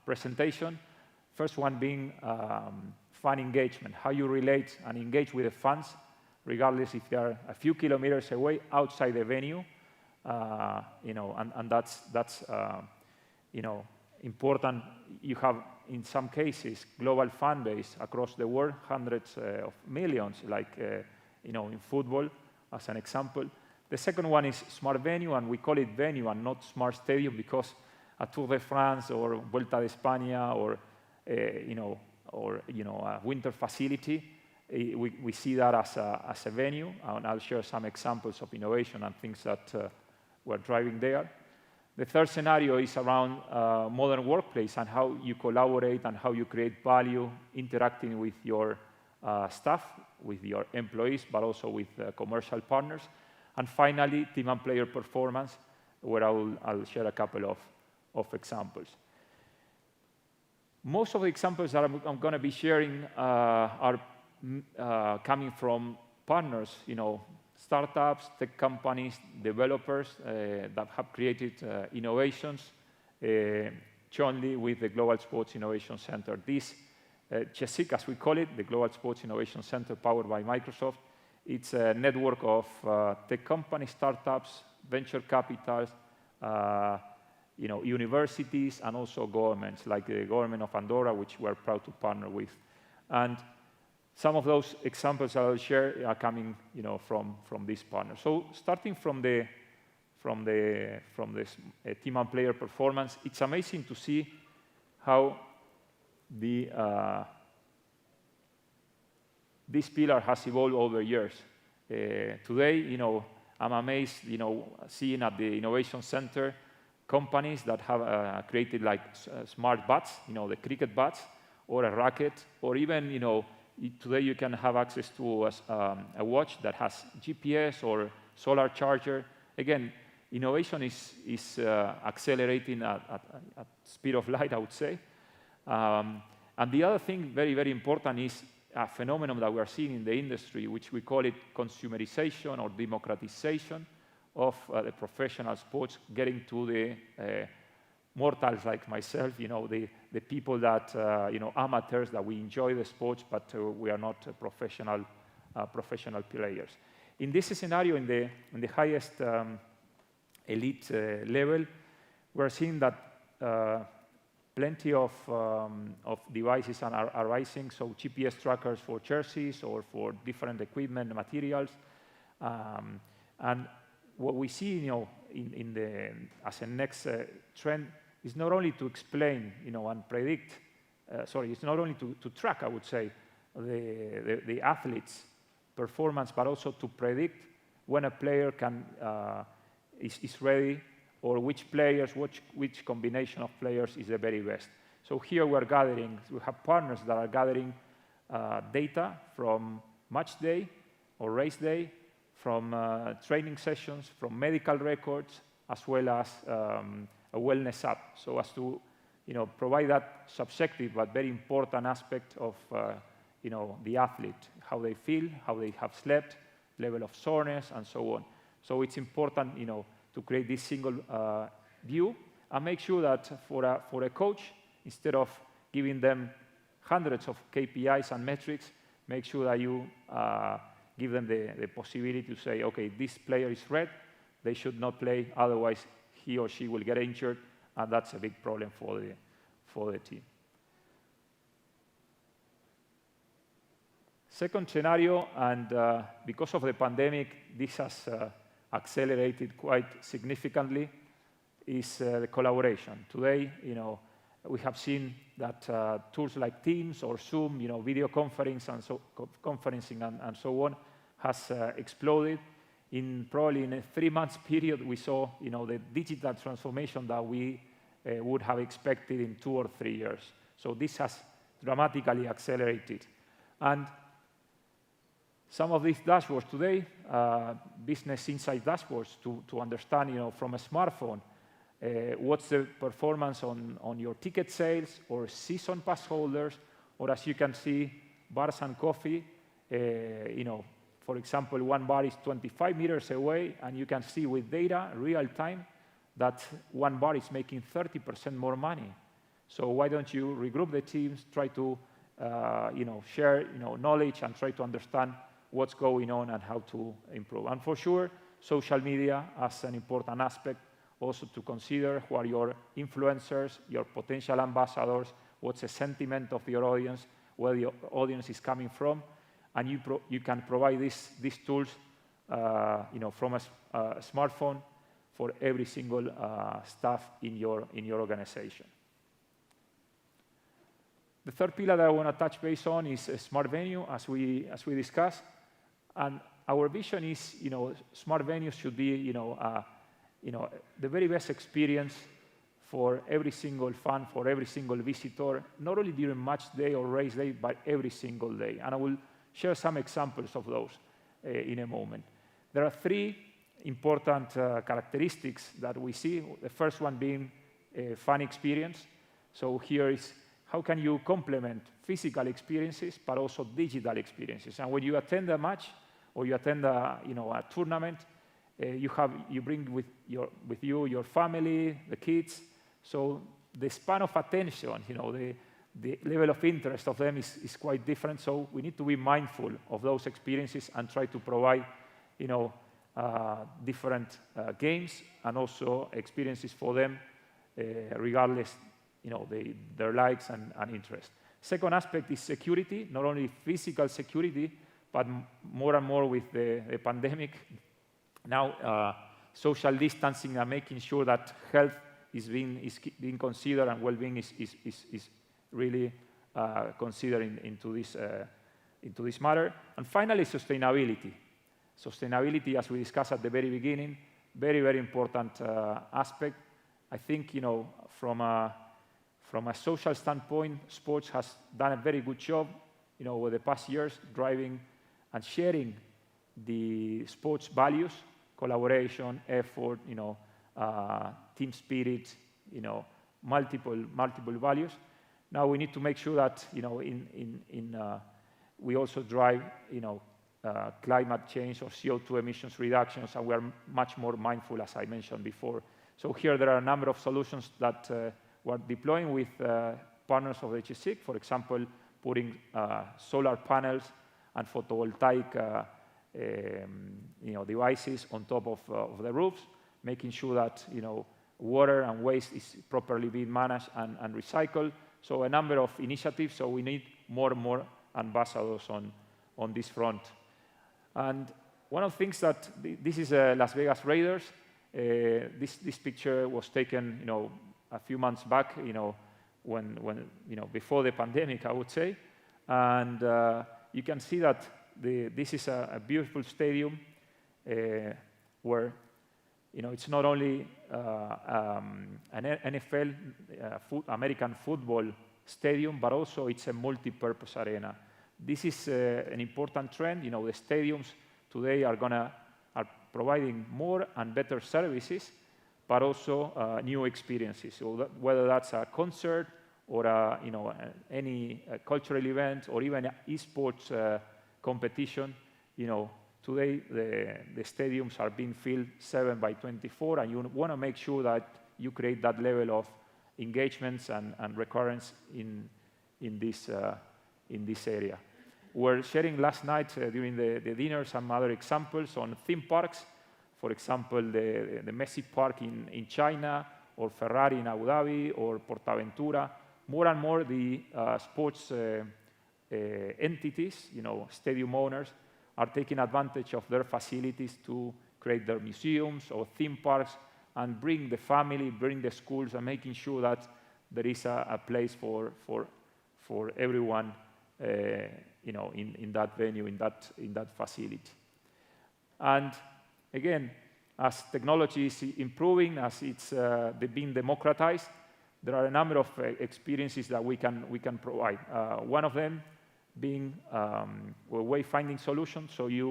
presentation. First one being fan engagement, how you relate and engage with the fans, regardless if they are a few kilometers away outside the venue, and that's important. You have, in some cases, global fan base across the world, hundreds of millions, like in football, as an example. The second one is smart venue, and we call it venue and not smart stadium because a Tour de France or Vuelta de España or a winter facility, we see that as a venue, and I'll share some examples of innovation and things that we're driving there. The third scenario is around modern workplace and how you collaborate and how you create value interacting with your staff, with your employees, but also with commercial partners. And finally, team and player performance, where I'll share a couple of examples. Most of the examples that I'm going to be sharing are coming from partners, startups, tech companies, developers that have created innovations jointly with the Global Sports Innovation Center. This GSIC, as we call it, the Global Sports Innovation Center powered by Microsoft, it's a network of tech companies, startups, venture capitals, universities, and also governments, like the government of Andorra, which we're proud to partner with. And some of those examples I'll share are coming, from this partner. So starting from this team and player performance, it's amazing to see how this pillar has evolved over years. Today, I'm amazed, seeing at the Innovation Center companies that have created like smart bats, the cricket bats, or a racket, or even, today you can have access to a watch that has GPS or solar charger. Again, innovation is accelerating at speed of light, I would say. And the other thing, very, very important, is a phenomenon that we are seeing in the industry, which we call it consumerization or democratization of the professional sports, getting to the mortals like myself, the people that, amateurs, that we enjoy the sports, but we are not professional players. In this scenario, in the highest elite level, we're seeing that plenty of devices are arising, so GPS trackers for jerseys or for different equipment materials. And what we see, as a next trend is not only to explain, and predict, it's not only to track, I would say, the athlete's performance, but also to predict when a player is ready, or which players, which combination of players is the very best. So here we have partners that are gathering data from match day or race day, from training sessions, from medical records, as well as a wellness app, so as to provide that subjective but very important aspect of the athlete, how they feel, how they have slept, level of soreness, and so on. So it's important to create this single view and make sure that for a coach, instead of giving them hundreds of KPIs and metrics, make sure that you give them the possibility to say, okay, this player is red, they should not play, otherwise he or she will get injured, and that's a big problem for the team. Second scenario, and because of the pandemic, this has accelerated quite significantly, is the collaboration. Today, we have seen that tools like Teams or Zoom, video conferencing and so on, has exploded. Probably in a 3-month period, we saw the digital transformation that we would have expected in 2 or 3 years. So this has dramatically accelerated. And some of these dashboards today, business insight dashboards, to understand from a smartphone what's the performance on your ticket sales or season pass holders, or as you can see, bars and coffee. For example, one bar is 25 meters away, and you can see with data, real time, that one bar is making 30% more money. So why don't you regroup the teams, try to share knowledge, and try to understand what's going on and how to improve. And for sure, social media as an important aspect also to consider. Who are your influencers, your potential ambassadors, what's the sentiment of your audience, where your audience is coming from, and you can provide these tools from a smartphone for every single staff in your organization. The third pillar that I want to touch base on is a smart venue, as we discussed. And our vision is, smart venues should be, the very best experience for every single fan, for every single visitor, not only during match day or race day, but every single day. And I will share some examples of those in a moment. There are 3 important characteristics that we see. The first one being a fan experience. So here is how can you complement physical experiences, but also digital experiences. And when you attend a match or you attend a tournament, you bring with you your family, the kids. So the span of attention, the level of interest of them is quite different. So we need to be mindful of those experiences and try to provide, different games and also experiences for them, regardless, their likes and interests. Second aspect is security, not only physical security, but more and more with the pandemic. Now, social distancing and making sure that health is being considered and well-being is really considered into this matter. And finally, sustainability. Sustainability, as we discussed at the very beginning, very, very important aspect. I think, from a social standpoint, sports has done a very good job, over the past years, driving and sharing the sports values, collaboration, effort, team spirit, multiple values. Now we need to make sure that, we also drive, climate change or CO2 emissions reductions, and we are much more mindful, as I mentioned before. So here there are a number of solutions that we're deploying with partners of the GSIC, for example, putting solar panels and photovoltaic devices on top of the roofs, making sure that water and waste is properly being managed and recycled. So a number of initiatives, so we need more and more ambassadors on this front. And one of the things that, this is Las Vegas Raiders. This picture was taken, a few months back, when before the pandemic, I would say. And you can see that this is a beautiful stadium where, it's not only an NFL, American football stadium, but also it's a multi-purpose arena. This is an important trend. The stadiums today are providing more and better services, but also new experiences. So whether that's a concert or any cultural event or even esports competition, today the stadiums are being filled 7/24, and you want to make sure that you create that level of engagements and recurrence in this area. We're sharing last night during the dinner some other examples on theme parks. For example, the Messi Park in China, or Ferrari in Abu Dhabi, or Portaventura. More and more the sports entities, stadium owners, are taking advantage of their facilities to create their museums or theme parks and bring the family, bring the schools, and making sure that there is a place for everyone in that venue, in that facility. And again, as technology is improving, as it's being democratized, there are a number of experiences that we can provide. One of them being wayfinding solutions. So we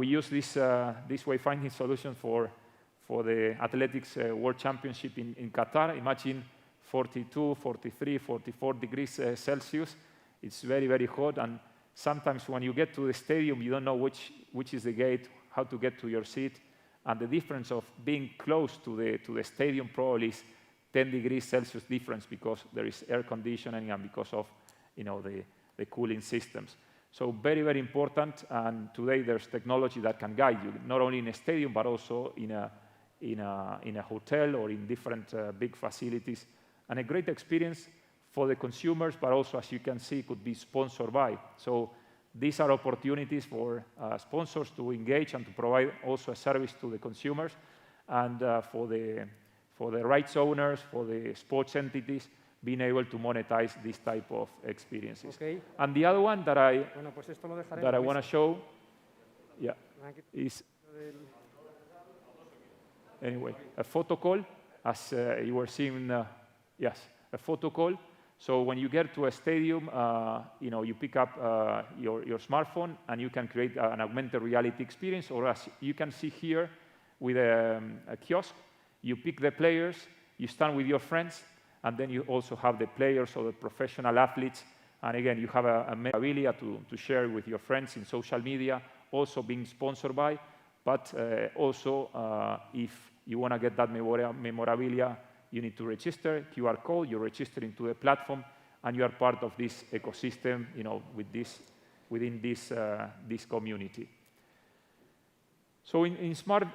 use this wayfinding solution for the athletics World Championship in Qatar. Imagine 42, 43, 44 degrees Celsius. It's very, very hot, and sometimes when you get to the stadium, you don't know which is the gate, how to get to your seat, and the difference of being close to the stadium probably is 10 degrees Celsius difference because there is air conditioning and because of the cooling systems. So very, very important, and today there's technology that can guide you, not only in a stadium, but also in a hotel or in different big facilities. And a great experience for the consumers, but also, as you can see, could be sponsored by. So these are opportunities for sponsors to engage and to provide also a service to the consumers, and for the rights owners, for the sports entities, being able to monetize this type of experiences. Okay. And the other one that I Bueno, want to show, is anyway a photo call, as you were seeing. Yes, a photo call. So when you get to a stadium, you pick up your smartphone and you can create an augmented reality experience, or as you can see here with a kiosk, you pick the players, you stand with your friends, and then you also have the players or the professional athletes. And again, you have a memorabilia to share with your friends in social media, also being sponsored by, but also if you want to get that memorabilia, you need to register, QR code, you're registering to the platform, and you are part of this ecosystem, within this community. So in smart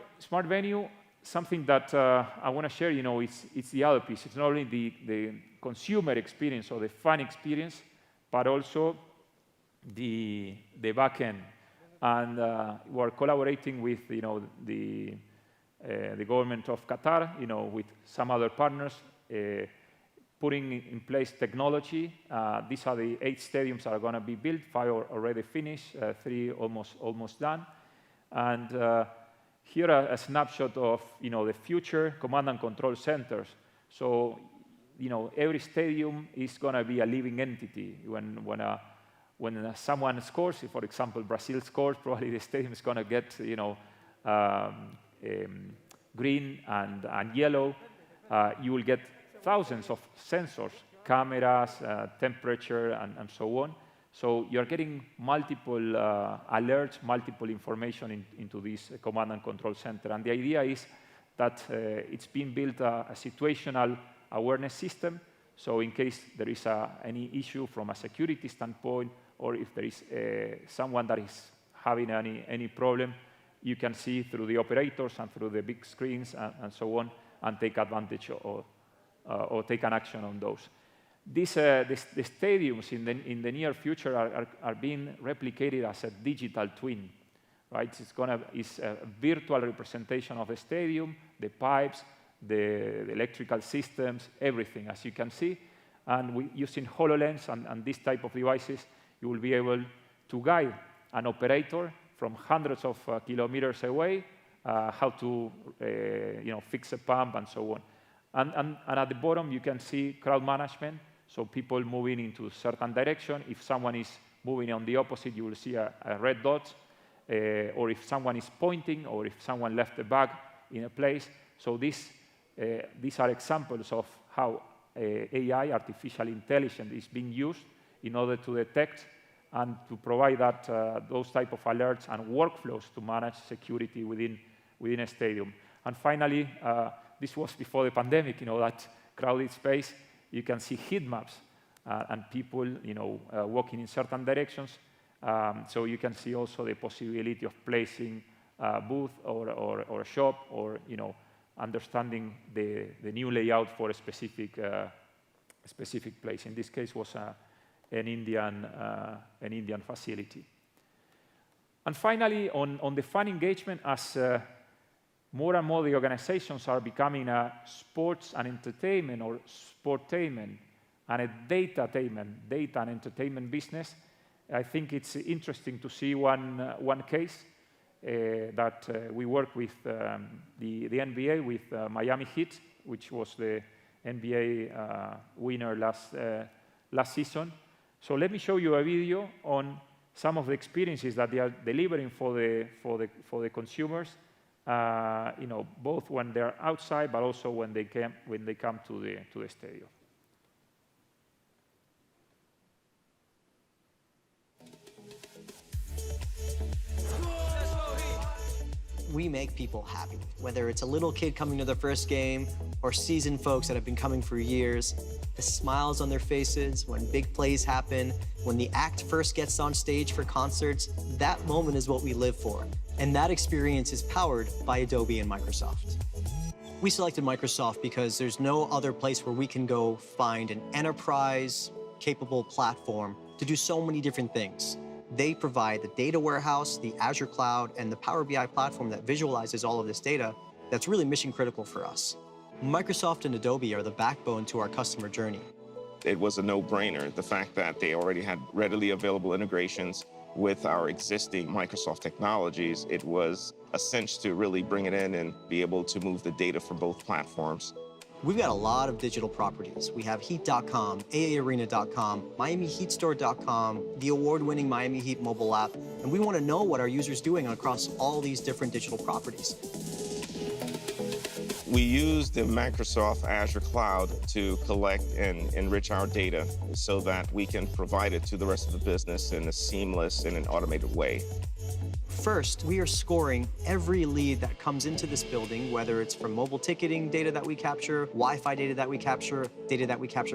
venue, something that I want to share, it's the other piece. It's not only the consumer experience or the fan experience, but also the back end. And we're collaborating with the government of Qatar, with some other partners, putting in place technology. These are the 8 stadiums that are going to be built. 5 are already finished, 3 almost done. And here a snapshot of the future command and control centers. So every stadium is going to be a living entity. When someone scores, if, for example, Brazil scores, probably the stadium is going to get green and yellow. You will get thousands of sensors, cameras, temperature, and so on. So you're getting multiple alerts, multiple information into this command and control center. And the idea is that it's being built a situational awareness system. So in case there is any issue from a security standpoint, or if there is someone that is having any problem, you can see through the operators and through the big screens and so on, and take advantage or take an action on those. The stadiums in the near future are being replicated as a digital twin, right? It's a virtual representation of the stadium, the pipes, the electrical systems, everything, as you can see. And using HoloLens and this type of devices, you will be able to guide an operator from hundreds of kilometers away how to fix a pump and so on. And at the bottom, you can see crowd management, so people moving into a certain direction. If someone is moving on the opposite, you will see a red dot, or if someone is pointing, or if someone left the bag in a place. So these are examples of how AI, artificial intelligence, is being used in order to detect and to provide those type of alerts and workflows to manage security within a stadium. And finally, this was before the pandemic, that crowded space, you can see heat maps and people, walking in certain directions. So you can see also the possibility of placing a booth or a shop, or, understanding the new layout for a specific place. In this case was an Indian facility. And finally, on the fan engagement, as more and more the organizations are becoming a sports and entertainment or sportainment and a data and entertainment business, I think it's interesting to see one case that we work with the NBA, with Miami Heat, which was the NBA winner last season. So let me show you a video on some of the experiences that they are delivering for the consumers, both when they're outside, but also when they come to the stadium. We make people happy, whether it's a little kid coming to their first game or seasoned folks that have been coming for years. The smiles on their faces when big plays happen, when the act first gets on stage for concerts, that moment is what we live for. And that experience is powered by Adobe and Microsoft. We selected Microsoft because there's no other place where we can go find an enterprise-capable platform to do so many different things. They provide the data warehouse, the Azure cloud, and the Power BI platform that visualizes all of this data that's really mission critical for us. Microsoft and Adobe are the backbone to our customer journey. It was a no-brainer, the fact that they already had readily available integrations with our existing Microsoft technologies. It was a cinch to really bring it in and be able to move the data from both platforms. We've got a lot of digital properties. We have Heat.com, AARena.com, MiamiHeatStore.com, the award-winning Miami Heat mobile app, and we want to know what our users are doing across all these different digital properties. We use the Microsoft Azure cloud to collect and enrich our data so that we can provide it to the rest of the business in a seamless and an automated way. First, we are scoring every lead that comes into this building, whether it's from mobile ticketing data that we capture, Wi-Fi data that we capture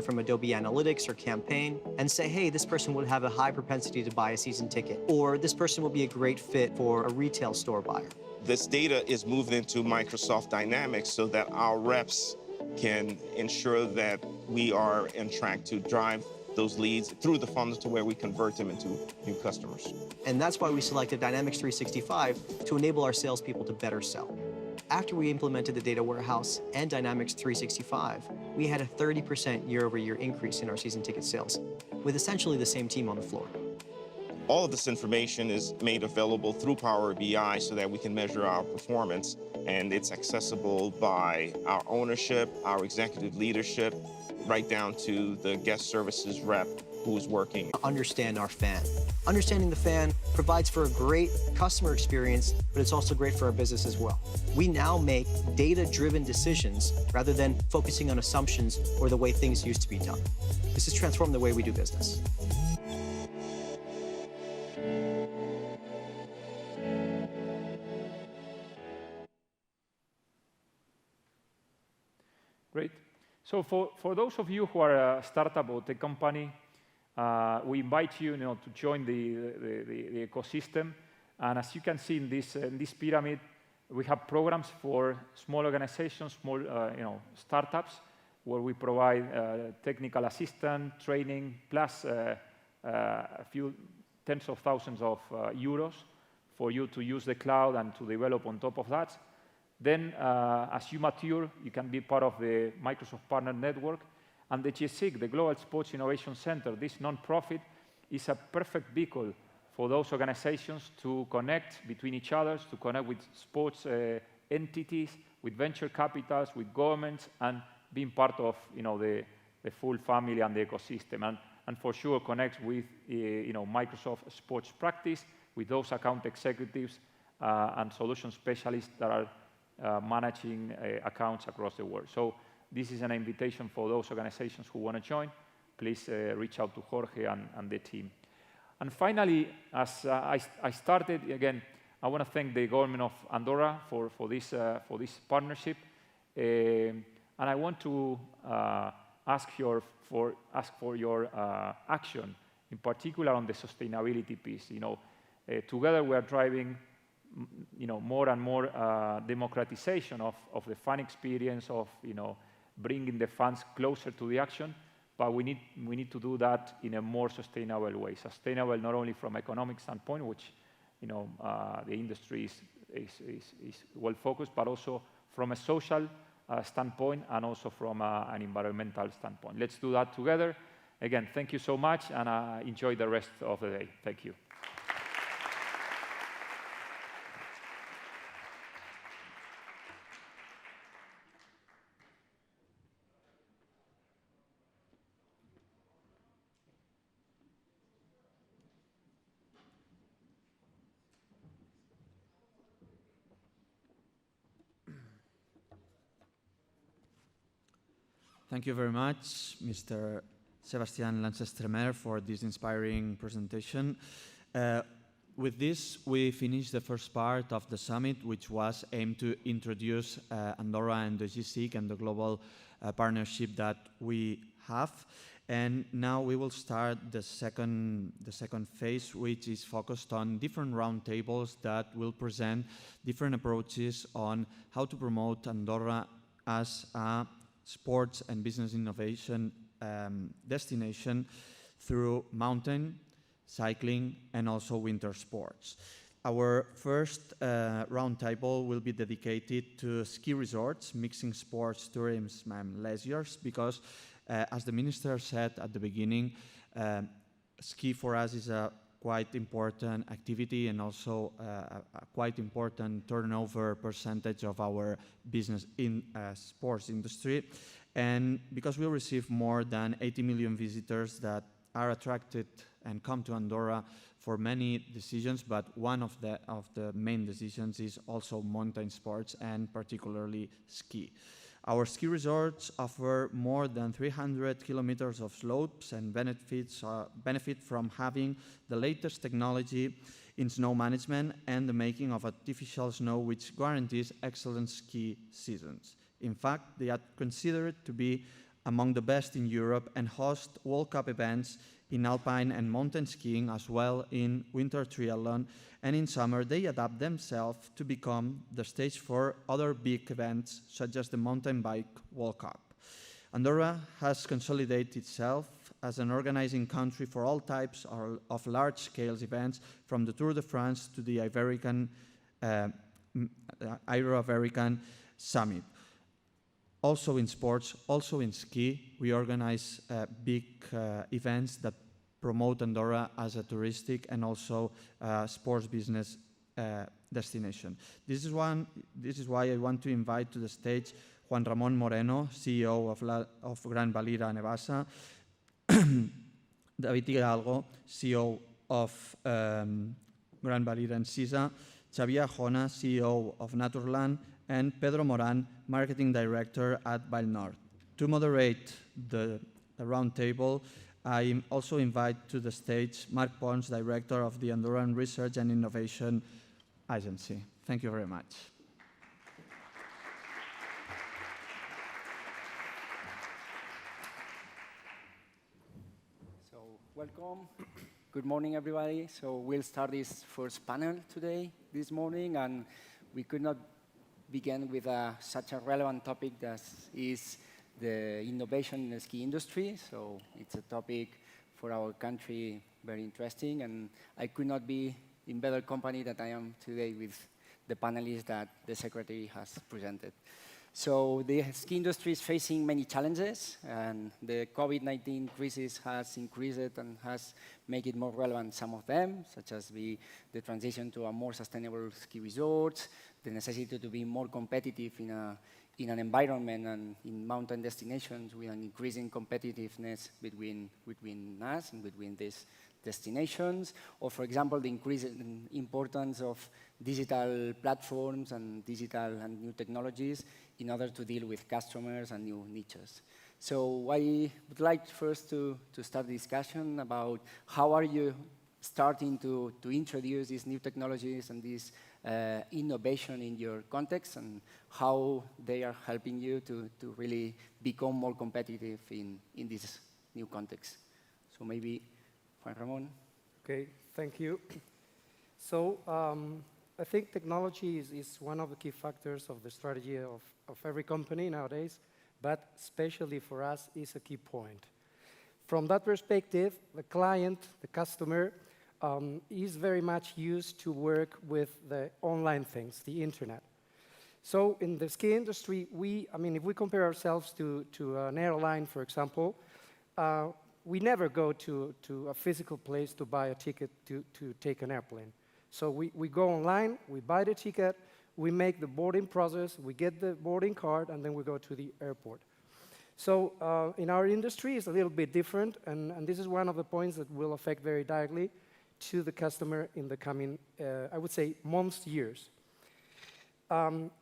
from Adobe Analytics or Campaign, and say, hey, this person would have a high propensity to buy a season ticket, or this person will be a great fit for a retail store buyer. This data is moved into Microsoft Dynamics so that our reps can ensure that we are on track to drive those leads through the funnels to where we convert them into new customers. And that's why we selected Dynamics 365 to enable our salespeople to better sell. After we implemented the data warehouse and Dynamics 365, we had a 30% year-over-year increase in our season ticket sales, with essentially the same team on the floor. All of this information is made available through Power BI so that we can measure our performance, and it's accessible by our ownership, our executive leadership, right down to the guest services rep who's working. Understand our fan. Understanding the fan provides for a great customer experience, but it's also great for our business as well. We now make data-driven decisions rather than focusing on assumptions or the way things used to be done. This has transformed the way we do business. Great. So for those of you who are a startup or tech company, we invite you, to join the ecosystem. And as you can see in this pyramid, we have programs for small organizations, small startups, where we provide technical assistance, training, plus a few tens of thousands of euros for you to use the cloud and to develop on top of that. Then, as you mature, you can be part of the Microsoft Partner Network. And the GSIC, the Global Sports Innovation Center, this non-profit, is a perfect vehicle for those organizations to connect between each other, to connect with sports entities, with venture capitals, with governments, and being part of the full family and the ecosystem. And for sure connect with Microsoft Sports Practice, with those account executives and solution specialists that are managing accounts across the world. So this is an invitation for those organizations who want to join. Please reach out to Jorge and the team. And finally, as I started, again, I want to thank the government of Andorra for this partnership. And I want to ask for your action, in particular on the sustainability piece. Together we are driving more and more democratization of the fan experience, of bringing the fans closer to the action, but we need to do that in a more sustainable way. Sustainable not only from economic standpoint, which the industry is well focused, but also from a social standpoint and also from an environmental standpoint. Let's do that together. Again, thank you so much, and enjoy the rest of the day. Thank you. Thank you very much, Mr. Sebastián Lancestremer, for this inspiring presentation. With this, we finished the first part of the summit, which was aimed to introduce Andorra and the GSIC and the global partnership that we have. And now we will start the second phase, which is focused on different roundtables that will present different approaches on how to promote Andorra as a sports and business innovation destination through mountain, cycling, and also winter sports. Our first roundtable will be dedicated to ski resorts, mixing sports, tourism, and leisure, because as the minister said at the beginning, ski for us is a quite important activity and also a quite important turnover percentage of our business in sports industry. And because we receive more than 80 million visitors that are attracted and come to Andorra for many decisions, but one of the main decisions is also mountain sports and particularly ski. Our ski resorts offer more than 300 kilometers of slopes and benefit from having the latest technology in snow management and the making of artificial snow, which guarantees excellent ski seasons. In fact, they are considered to be among the best in Europe and host World Cup events in alpine and mountain skiing, as well in winter triathlon, and in summer they adapt themselves to become the stage for other big events such as the Mountain Bike World Cup. Andorra has consolidated itself as an organizing country for all types of large-scale events, from the Tour de France to the Ibero-American Summit. Also in sports, also in ski, we organize big events that promote Andorra as a touristic and also sports business destination. This is why I want to invite to the stage Juan Ramón Moreno, CEO of Grandvalira Nevasa, David Hidalgo, CEO of Grandvalira and Cisa, Xavier Jona, CEO of Naturland, and Pedro Moran, Marketing Director at Vallnord. To moderate the roundtable, I also invite to the stage Marc Pons, Director of the Andorra Research and Innovation Agency. Thank you very much. So, welcome. Good morning, everybody. So we'll start this first panel today, this morning, and we could not begin with such a relevant topic that is the innovation in the ski industry. So it's a topic for our country very interesting, and I could not be in better company than I am today with the panelists that the Secretary has presented. So the ski industry is facing many challenges, and the COVID-19 crisis has increased it and has made it more relevant, some of them, such as the transition to a more sustainable ski resorts, the necessity to be more competitive in an environment and in mountain destinations with an increasing competitiveness between us and between these destinations, or for example, the increasing importance of digital platforms and digital and new technologies in order to deal with customers and new niches. So I would like first to start the discussion about how are you starting to introduce these new technologies and this innovation in your context, and how they are helping you to really become more competitive in this new context. So maybe Juan Ramon. Okay, thank you. So I think technology is one of the key factors of the strategy of every company nowadays, but especially for us is a key point. From that perspective, the client, the customer, is very much used to work with the online things, the internet. So in the ski industry, if we compare ourselves to an airline, for example, we never go to a physical place to buy a ticket to take an airplane. So we go online, we buy the ticket, we make the boarding process, we get the boarding card, and then we go to the airport. So in our industry, it's a little bit different, and this is one of the points that will affect very directly to the customer in the coming, I would say, months, years.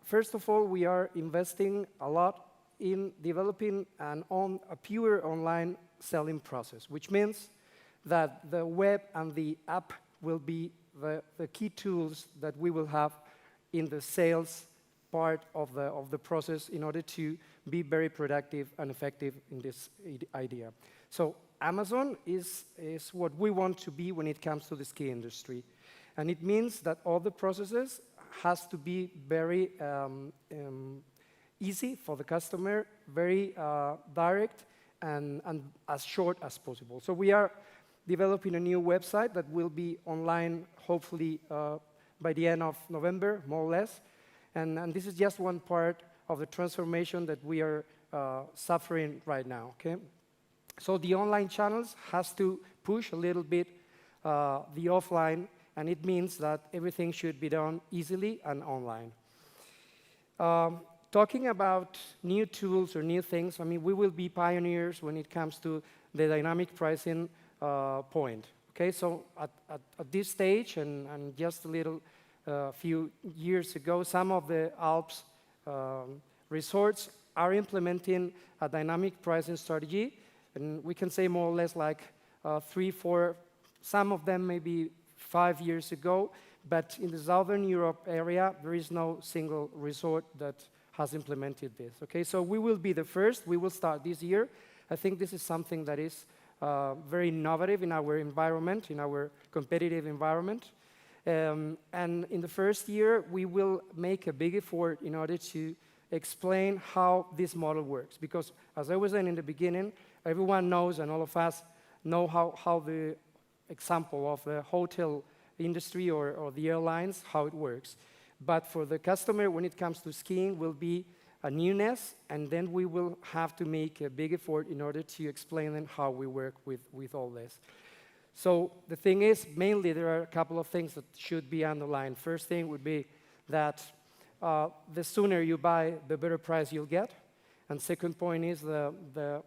First of all, we are investing a lot in developing a pure online selling process, which means that the web and the app will be the key tools that we will have in the sales part of the process in order to be very productive and effective in this idea. So Amazon is what we want to be when it comes to the ski industry. And it means that all the processes has to be very easy for the customer, very direct, and as short as possible. So we are developing a new website that will be online, hopefully by the end of November, more or less. And this is just one part of the transformation that we are suffering right now, okay? So the online channels has to push a little bit the offline, and it means that everything should be done easily and online. Talking about new tools or new things, we will be pioneers when it comes to the dynamic pricing point. Okay, so at this stage, and just a little few years ago, some of the Alps resorts are implementing a dynamic pricing strategy, and we can say more or less like 3, 4, some of them maybe 5 years ago, but in the Southern Europe area, there is no single resort that has implemented this. Okay, so we will be the first. We will start this year. I think this is something that is very innovative in our environment, in our competitive environment. And in the first year, we will make a big effort in order to explain how this model works. Because as I was saying in the beginning, everyone knows, and all of us know how the example of the hotel industry or the airlines, how it works. But for the customer, when it comes to skiing, will be a newness, and then we will have to make a big effort in order to explain them how we work with all this. So the thing is, mainly there are a couple of things that should be underlined. First thing would be that the sooner you buy, the better price you'll get. And second point is the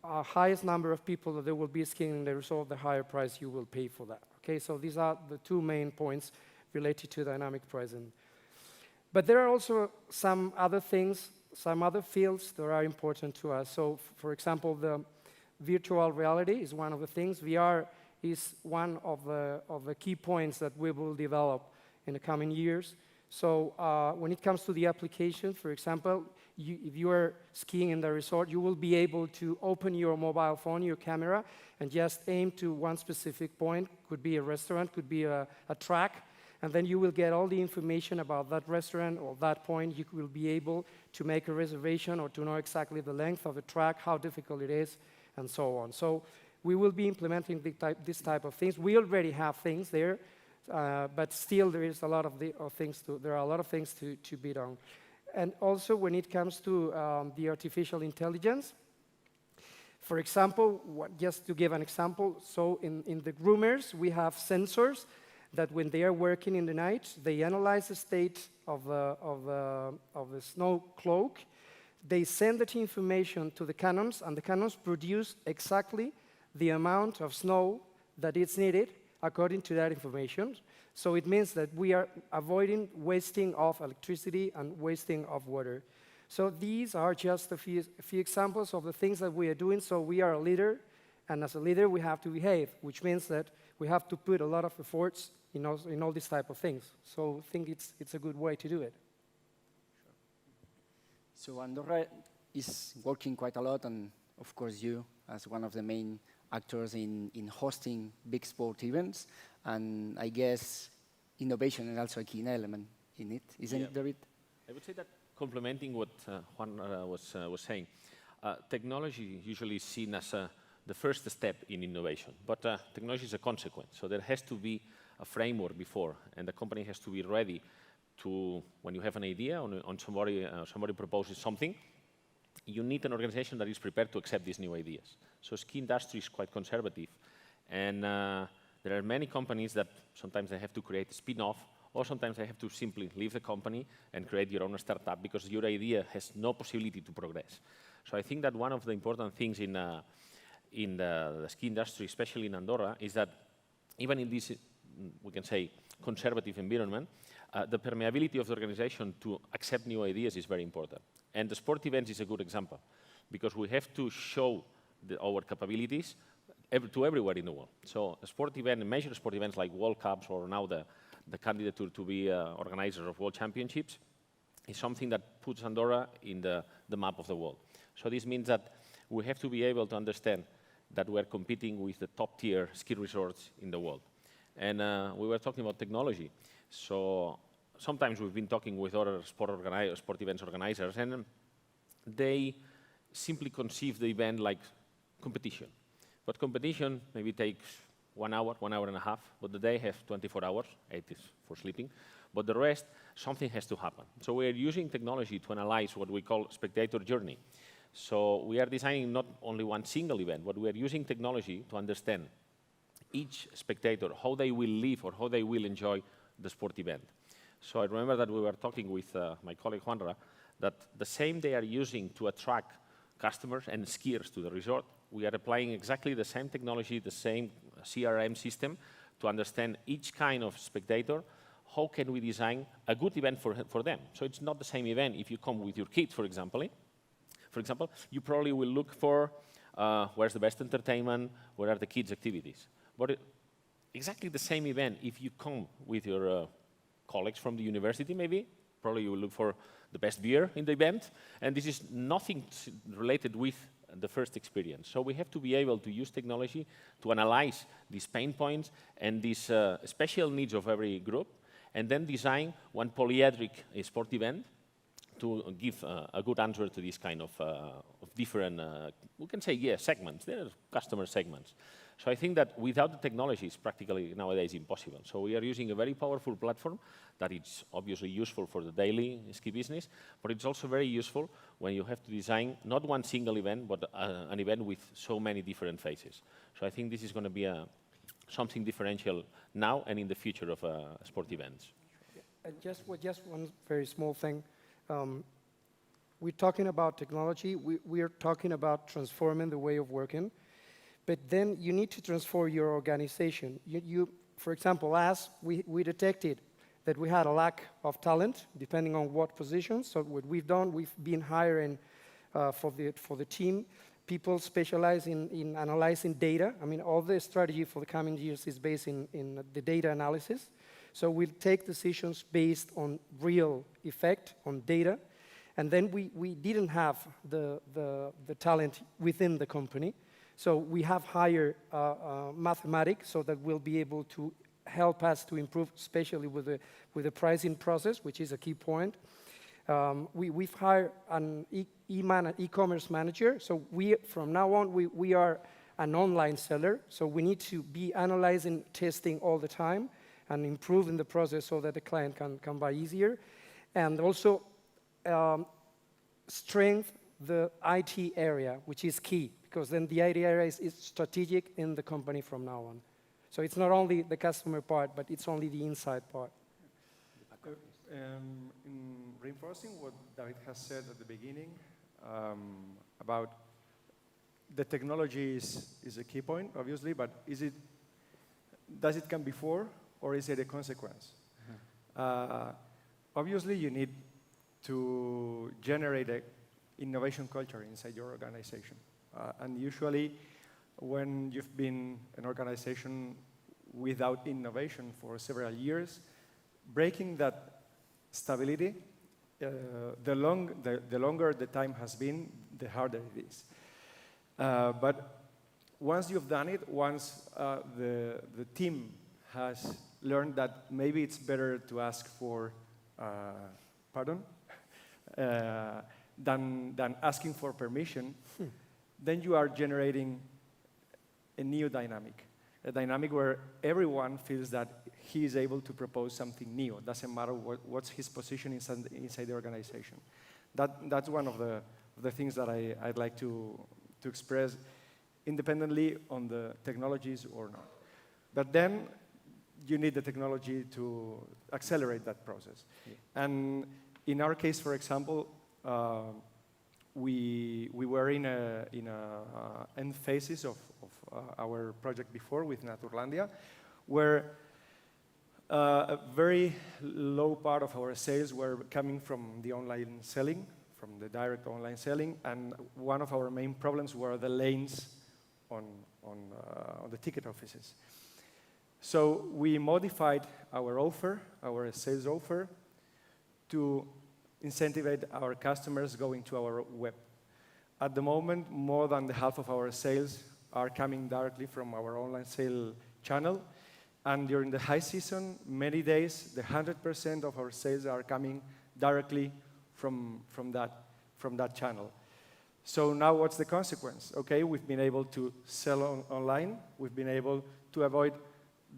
highest number of people that there will be skiing in the resort, the higher price you will pay for that. Okay, so these are the two main points related to dynamic pricing. But there are also some other things, some other fields that are important to us. So, for example, the virtual reality is one of the things. VR is one of the key points that we will develop in the coming years. So when it comes to the application, for example, if you are skiing in the resort, you will be able to open your mobile phone, your camera, and just aim to one specific point. Could be a restaurant, could be a track, and then you will get all the information about that restaurant or that point. You will be able to make a reservation or to know exactly the length of the track, how difficult it is, and so on. So we will be implementing this type of things. We already have things there, but still there is a lot of there are a lot of things to be done. And also when it comes to the artificial intelligence, for example, just to give an example, so in the groomers, we have sensors that when they are working in the night, they analyze the state of the snow cloak. They send that information to the cannons, and the cannons produce exactly the amount of snow that is needed according to that information. So it means that we are avoiding wasting of electricity and wasting of water. So these are just a few examples of the things that we are doing. So we are a leader, and as a leader, we have to behave, which means that we have to put a lot of efforts in all these type of things. So I think it's a good way to do it. So Andorra is working quite a lot, and of course you, as one of the main actors in hosting big sport events, and I guess innovation is also a key element in it, isn't it, David? I would say that complementing what Juan was saying, technology usually is seen as the first step in innovation, but technology is a consequence. So there has to be a framework before, and the company has to be ready to, when you have an idea on somebody proposes something, you need an organization that is prepared to accept these new ideas. So ski industry is quite conservative, and there are many companies that sometimes they have to create a spin-off, or sometimes they have to simply leave the company and create your own startup because your idea has no possibility to progress. So I think that one of the important things in the ski industry, especially in Andorra, is that even in this, we can say, conservative environment, the permeability of the organization to accept new ideas is very important. And the sport events is a good example, because we have to show our capabilities to everywhere in the world. So a sport event, major sport events like World Cups, or now the candidature to be organizer of World Championships, is something that puts Andorra in the map of the world. So this means that we have to be able to understand that we are competing with the top-tier ski resorts in the world. And we were talking about technology. So sometimes we've been talking with other sport events organizers, and they simply conceive the event like competition. But competition maybe takes 1 hour, 1 hour and a half, but the day has 24 hours, 8 is for sleeping. But the rest, something has to happen. So we are using technology to analyze what we call spectator journey. So we are designing not only one single event, but we are using technology to understand each spectator, how they will live or how they will enjoy the sport event. So I remember that we were talking with my colleague Juanra, that the same they are using to attract customers and skiers to the resort, we are applying exactly the same technology, the same CRM system to understand each kind of spectator. How can we design a good event for them? So it's not the same event if you come with your kids, for example. For example, you probably will look for where's the best entertainment, where are the kids' activities. But exactly the same event, if you come with your colleagues from the university, maybe, probably you will look for the best beer in the event, and this is nothing related with the first experience. So we have to be able to use technology to analyze these pain points and these special needs of every group, and then design one polyhedric sport event to give a good answer to this kind of different, we can say, yeah, segments. There are customer segments. So I think that without the technology, it's practically nowadays impossible. So we are using a very powerful platform that is obviously useful for the daily ski business, but it's also very useful when you have to design not one single event, but an event with so many different phases. So I think this is going to be something differential now and in the future of sport events. Just one very small thing. We're talking about technology. We are talking about transforming the way of working. But then you need to transform your organization. For example, as we detected that we had a lack of talent, depending on what positions. So what we've done, we've been hiring for the team people specialize in analyzing data. I mean, all the strategy for the coming years is based in the data analysis. So we'll take decisions based on real effect, on data. And then we didn't have the talent within the company. So we have hired mathematics so that we'll be able to help us to improve, especially with the pricing process, which is a key point. We've hired an e-commerce manager. So from now on, we are an online seller. So we need to be analyzing, testing all the time, and improving the process so that the client can buy easier. And also strengthen the IT area, which is key, because then the IT area is strategic in the company from now on. So it's not only the customer part, but it's only the inside part. In reinforcing what David has said at the beginning about the technology is a key point, obviously, but does it come before or is it a consequence? Obviously, you need to generate an innovation culture inside your organization. And usually, when you've been an organization without innovation for several years, breaking that stability, the longer the time has been, the harder it is. But once you've done it, once the team has learned that maybe it's better to ask for pardon than asking for permission, then you are generating a new dynamic, a dynamic where everyone feels that he is able to propose something new. It doesn't matter what's his position inside the organization. That's one of the things that I'd like to express independently on the technologies or not. But then you need the technology to accelerate that process. Yeah. And in our case, for example, we were in end phases of our project before with Naturlandia, where a very low part of our sales were coming from the online selling, from the direct online selling, and one of our main problems were the lanes on the ticket offices. So we modified our offer, our sales offer, to incentivize our customers going to our web. At the moment, more than the half of our sales are coming directly from our online sale channel. And during the high season, many days, the 100% of our sales are coming directly from that channel. So now what's the consequence? Okay, we've been able to sell online. We've been able to avoid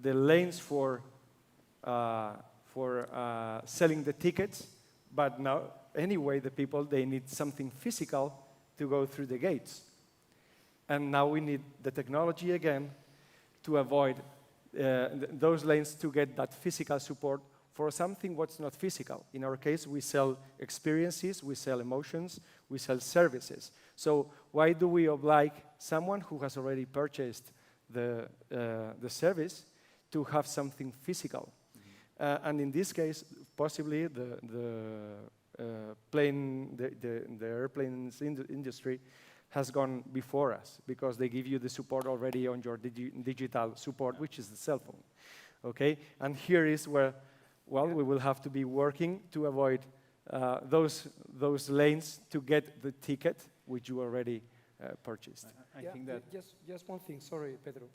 the lanes for selling the tickets. But now, anyway, the people, they need something physical to go through the gates. And now we need the technology again to avoid those lanes to get that physical support for something what's not physical. In our case, we sell experiences, we sell emotions, we sell services. So why do we oblige someone who has already purchased the service to have something physical? Mm-hmm. And in this case, possibly the airplanes industry has gone before us because they give you the support already on your digital support, which is the cell phone. Okay, and here is where, well, we will have to be working to avoid those lanes to get the ticket which you already purchased. I think that just one thing. Sorry, Pedro.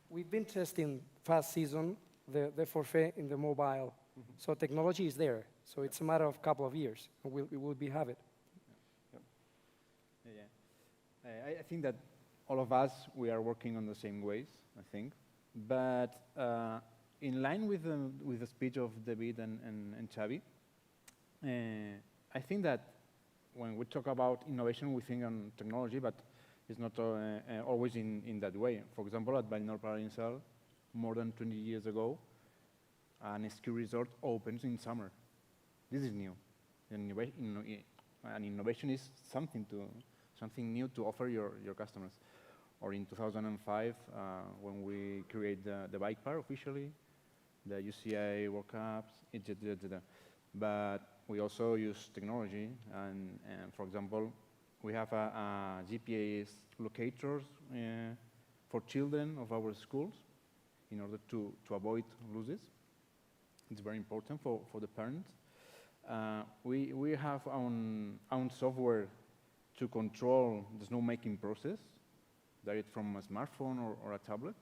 We've been testing past season the forfait in the mobile, so technology is there. So it's a matter of a couple of years, and we will have it. I think that all of us, we are working on the same ways, I think. But in line with the speech of David and Xavi, I think that when we talk about innovation, we think on technology, but it's not always in that way. For example, at Vallnord, more than 20 years ago, an ski resort opens in summer. This is new. And innovation is something new to offer your customers. Or in 2005, when we create the bike park officially, the UCI World Cups, etc. But we also use technology, and for example, we have a GPS locators for children of our schools in order to avoid losses. It's very important for the parents. we have own software to control the snowmaking process, direct from a smartphone or a tablet.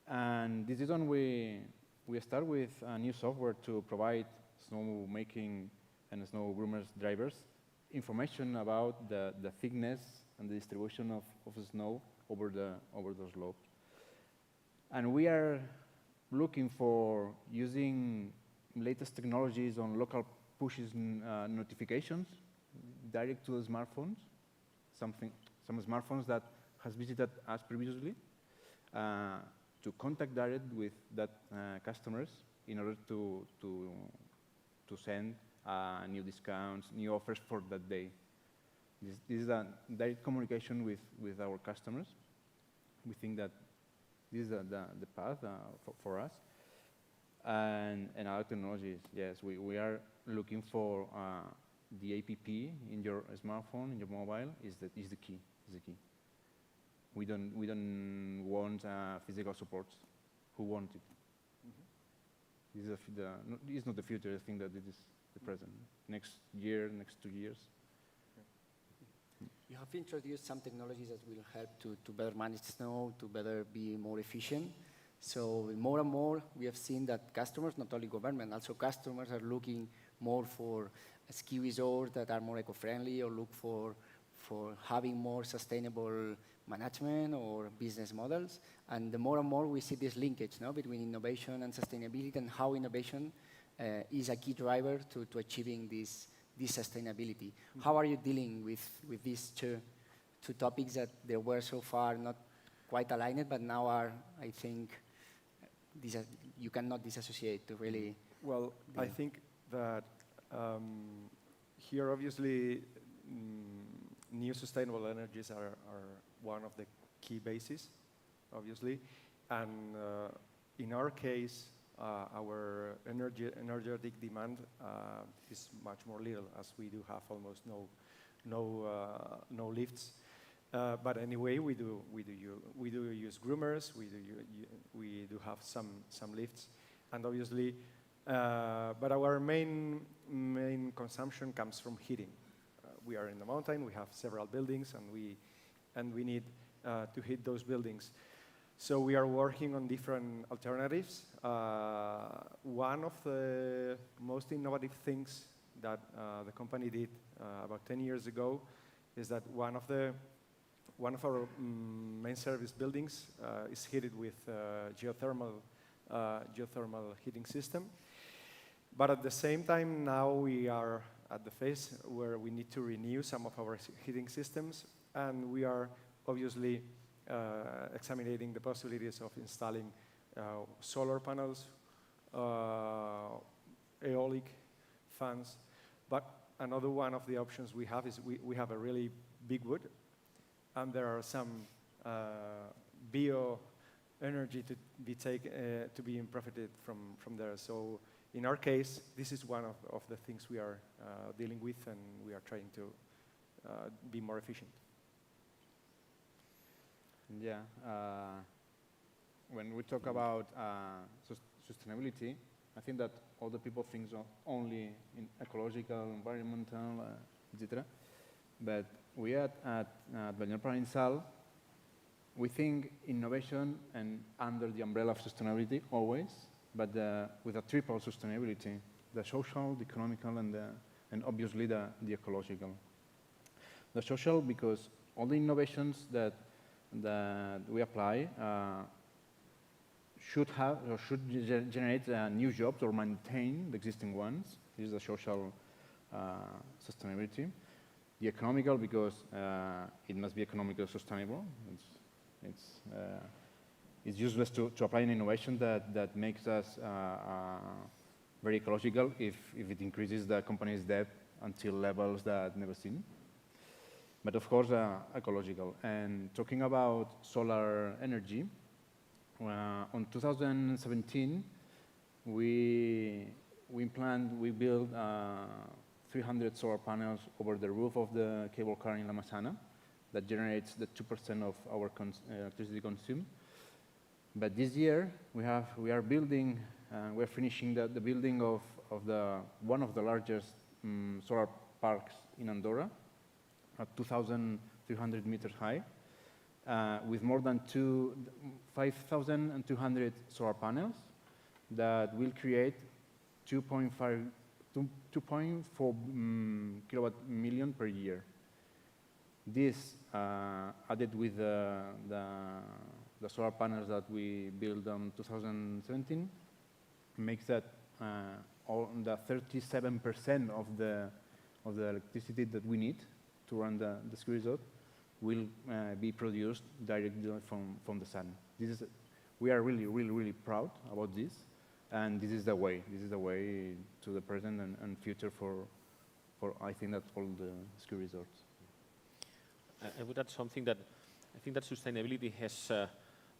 And this is when we start with a new software to provide snowmaking and snow groomers drivers information about the thickness and the distribution of snow over those slopes. And we are looking for using latest technologies on local pushes notifications direct to the smartphones, some smartphones that has visited us previously, to contact direct with that customers in order to send new discounts, new offers for that day. This is a direct communication with our customers. We think that this is the path for us. And other technologies, yes, we are looking for the app in your smartphone, in your mobile, is the key. We don't want physical support. Who want it? Mm-hmm. This is not the future. I think that it is the present. Next year, next 2 years. You have introduced some technologies that will help to better manage snow, to better be more efficient. So more and more, we have seen that customers, not only government, also customers are looking more for ski resorts that are more eco-friendly, or look for having more sustainable management or business models. And the more and more we see this linkage between innovation and sustainability, and how innovation is a key driver to achieving this sustainability. Mm-hmm. How are you dealing with these two topics that they were so far not quite aligned, but now are, I think, you cannot disassociate to really? Well, I think that here, obviously, new sustainable energies are one of the key bases, obviously. And in our case, our energetic demand is much more little, as we do have almost no lifts. But anyway, we do use groomers. We do have some lifts, and obviously, but our main consumption comes from heating. We are in the mountain. We have several buildings, and we need to heat those buildings. So we are working on different alternatives. One of the most innovative things that the company did about 10 years ago is that one of our main service buildings is heated with geothermal heating system. But at the same time, now we are at the phase where we need to renew some of our heating systems, and we are obviously examining the possibilities of installing solar panels, aeolic fans. But another one of the options we have is we have a really big wood, and there are some bio energy to be profited from there. So in our case, this is one of the things we are dealing with, and we are trying to be more efficient. Yeah. When we talk about sustainability, I think that all the people think only in ecological, environmental, etc. But we at Commençal, we think innovation and under the umbrella of sustainability always, but with a triple sustainability: the social, the economical, and obviously the ecological. The social, because all the innovations that we apply should generate new jobs or maintain the existing ones. This is the social sustainability. The economical, because it must be economically sustainable. It's useless to apply an innovation that makes us very ecological if it increases the company's debt until levels that never seen. But of course, ecological. And talking about solar energy, on 2017, we built 300 solar panels over the roof of the cable car in La Massana that generates the 2% of our electricity consumed. But this year, we're finishing the building of one of the largest solar parks in Andorra, at 2,300 meters high, with more than 5,200 solar panels that will create 2.4 kilowatt million per year. This, added with the solar panels that we built in 2017, makes that all the 37% of the electricity that we need to run the ski resort will be produced directly from the sun. We are really proud about this, and this is the way to the present and future for I think that all the ski resorts. I would add something that I think that sustainability has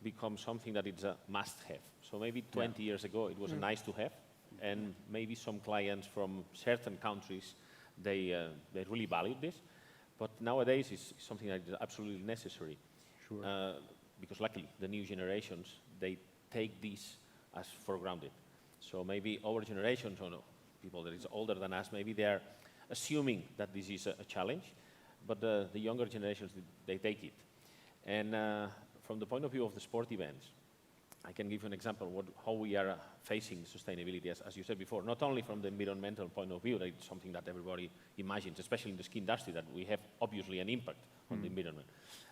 become something that it's a must-have. So maybe 20 years ago it was a nice to have, and maybe some clients from certain countries they really valued this, but nowadays it's something that is absolutely necessary. Sure. Because luckily the new generations they take this as for granted. So maybe our generations, or no, people that is older than us, maybe they are assuming that this is a challenge, but the younger generations, they take it. And from the point of view of the sport events, I can give you an example how we are facing sustainability, as you said before, not only from the environmental point of view, that it's something that everybody imagines, especially in the ski industry, that we have obviously an impact on the environment.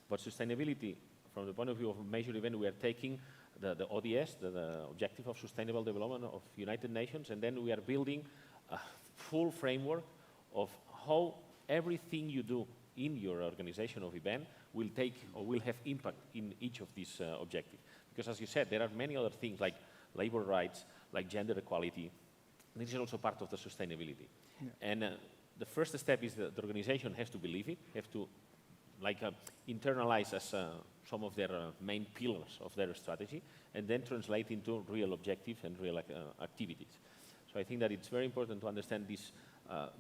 But sustainability, from the point of view of a major event, we are taking the ODS, the Objective of Sustainable Development of United Nations, and then we are building a full framework of how everything you do in your organization of event will take or will have impact in each of these objectives. Because as you said, there are many other things like labor rights, like gender equality. This is also part of the sustainability. Yeah. And the first step is that the organization has to believe it, have to internalize as some of their main pillars of their strategy, and then translate into real objectives and real activities. So I think that it's very important to understand this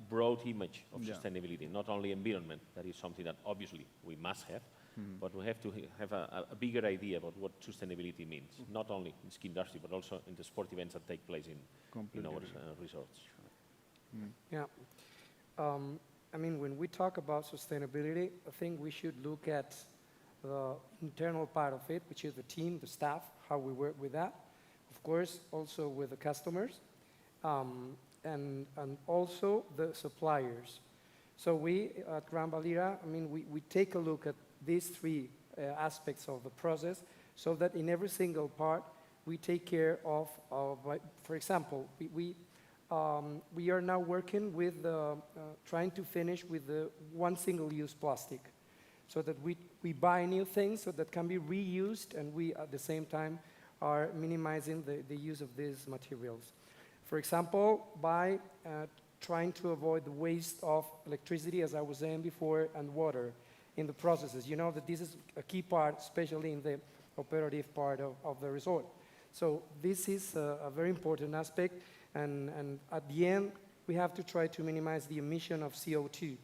broad image of sustainability, not only environment, that is something that obviously we must have, but we have to have a bigger idea about what sustainability means, not only in ski industry, but also in the sport events that take place in our resorts. Yeah. I mean, when we talk about sustainability, I think we should look at the internal part of it, which is the team, the staff, how we work with that. Of course, also with the customers, and also the suppliers. So we at Grandvalira, I mean, we take a look at these three aspects of the process, so that in every single part we take care of for example, we are now working with trying to finish with the one single-use plastic, so that we buy new things so that can be reused, and we at the same time are minimizing the use of these materials. For example, by trying to avoid the waste of electricity, as I was saying before, and water in the processes. You know that this is a key part, especially in the operative part of the resort. So this is a very important aspect, and at the end, we have to try to minimize the emission of CO2,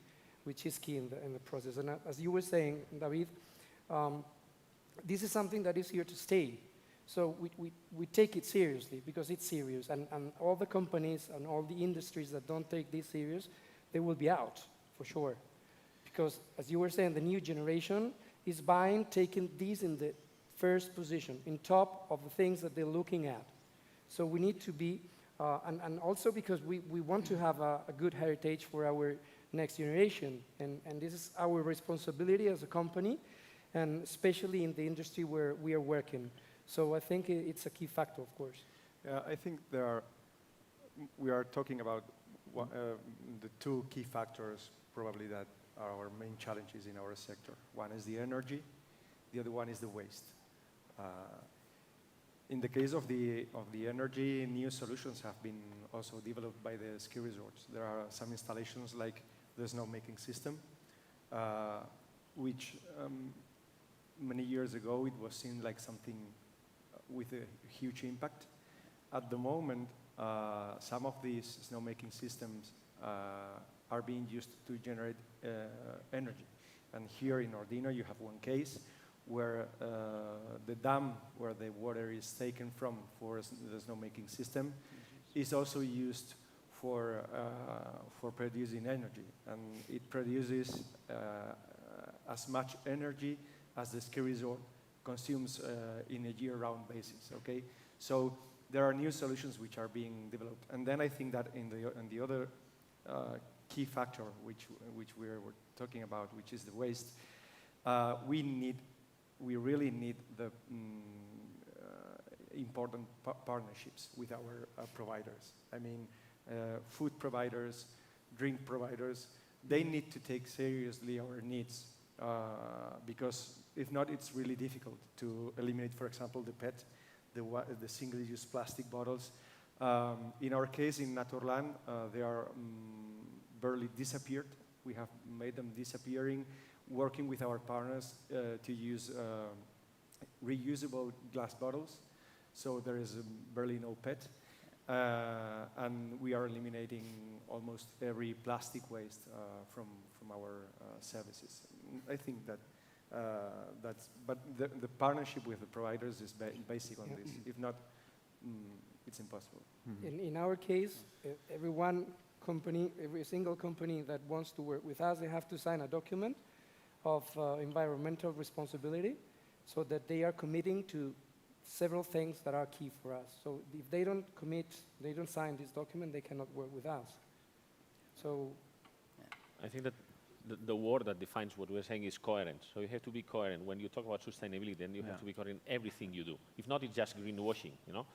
which is key in the process. And as you were saying, David, this is something that is here to stay. So we take it seriously, because it's serious, and all the companies and all the industries that don't take this serious, they will be out, for sure. Because, as you were saying, the new generation is taking these in the first position, in top of the things that they're looking at. So we need to be, and also because we want to have a good heritage for our next generation, and this is our responsibility as a company, and especially in the industry where we are working. So I think it's a key factor, of course. Yeah, I think we are talking about the two key factors probably that are our main challenges in our sector. One is the energy, the other one is the waste. In the case of the energy, new solutions have been also developed by the ski resorts. There are some installations like the snowmaking system, which many years ago it was seen like something with a huge impact. At the moment, some of these snowmaking systems are being used to generate energy. And here in Ordino, you have one case where the dam where the water is taken from for the snowmaking system is also used for producing energy, and it produces as much energy as the ski resort consumes in a year-round basis. Okay, so there are new solutions which are being developed, and then I think that in the other key factor which we were talking about, which is the waste, we really need the important partnerships with our providers. I mean, food providers, drink providers, they need to take seriously our needs because if not, it's really difficult to eliminate, for example, the PET, the single-use plastic bottles. In our case, in Naturland, they are barely disappeared. We have made them disappearing, working with our partners to use reusable glass bottles. So there is barely no PET. And we are eliminating almost every plastic waste from our services. I think that but the partnership with the providers is basic on this. If not, it's impossible. In our case, every single company that wants to work with us, they have to sign a document of environmental responsibility so that they are committing to several things that are key for us. So if they don't commit, they don't sign this document, they cannot work with us. So I think that the word that defines what we're saying is coherence. So you have to be coherent. When you talk about sustainability, then you have to be coherent in everything you do. If not, it's just greenwashing, you know?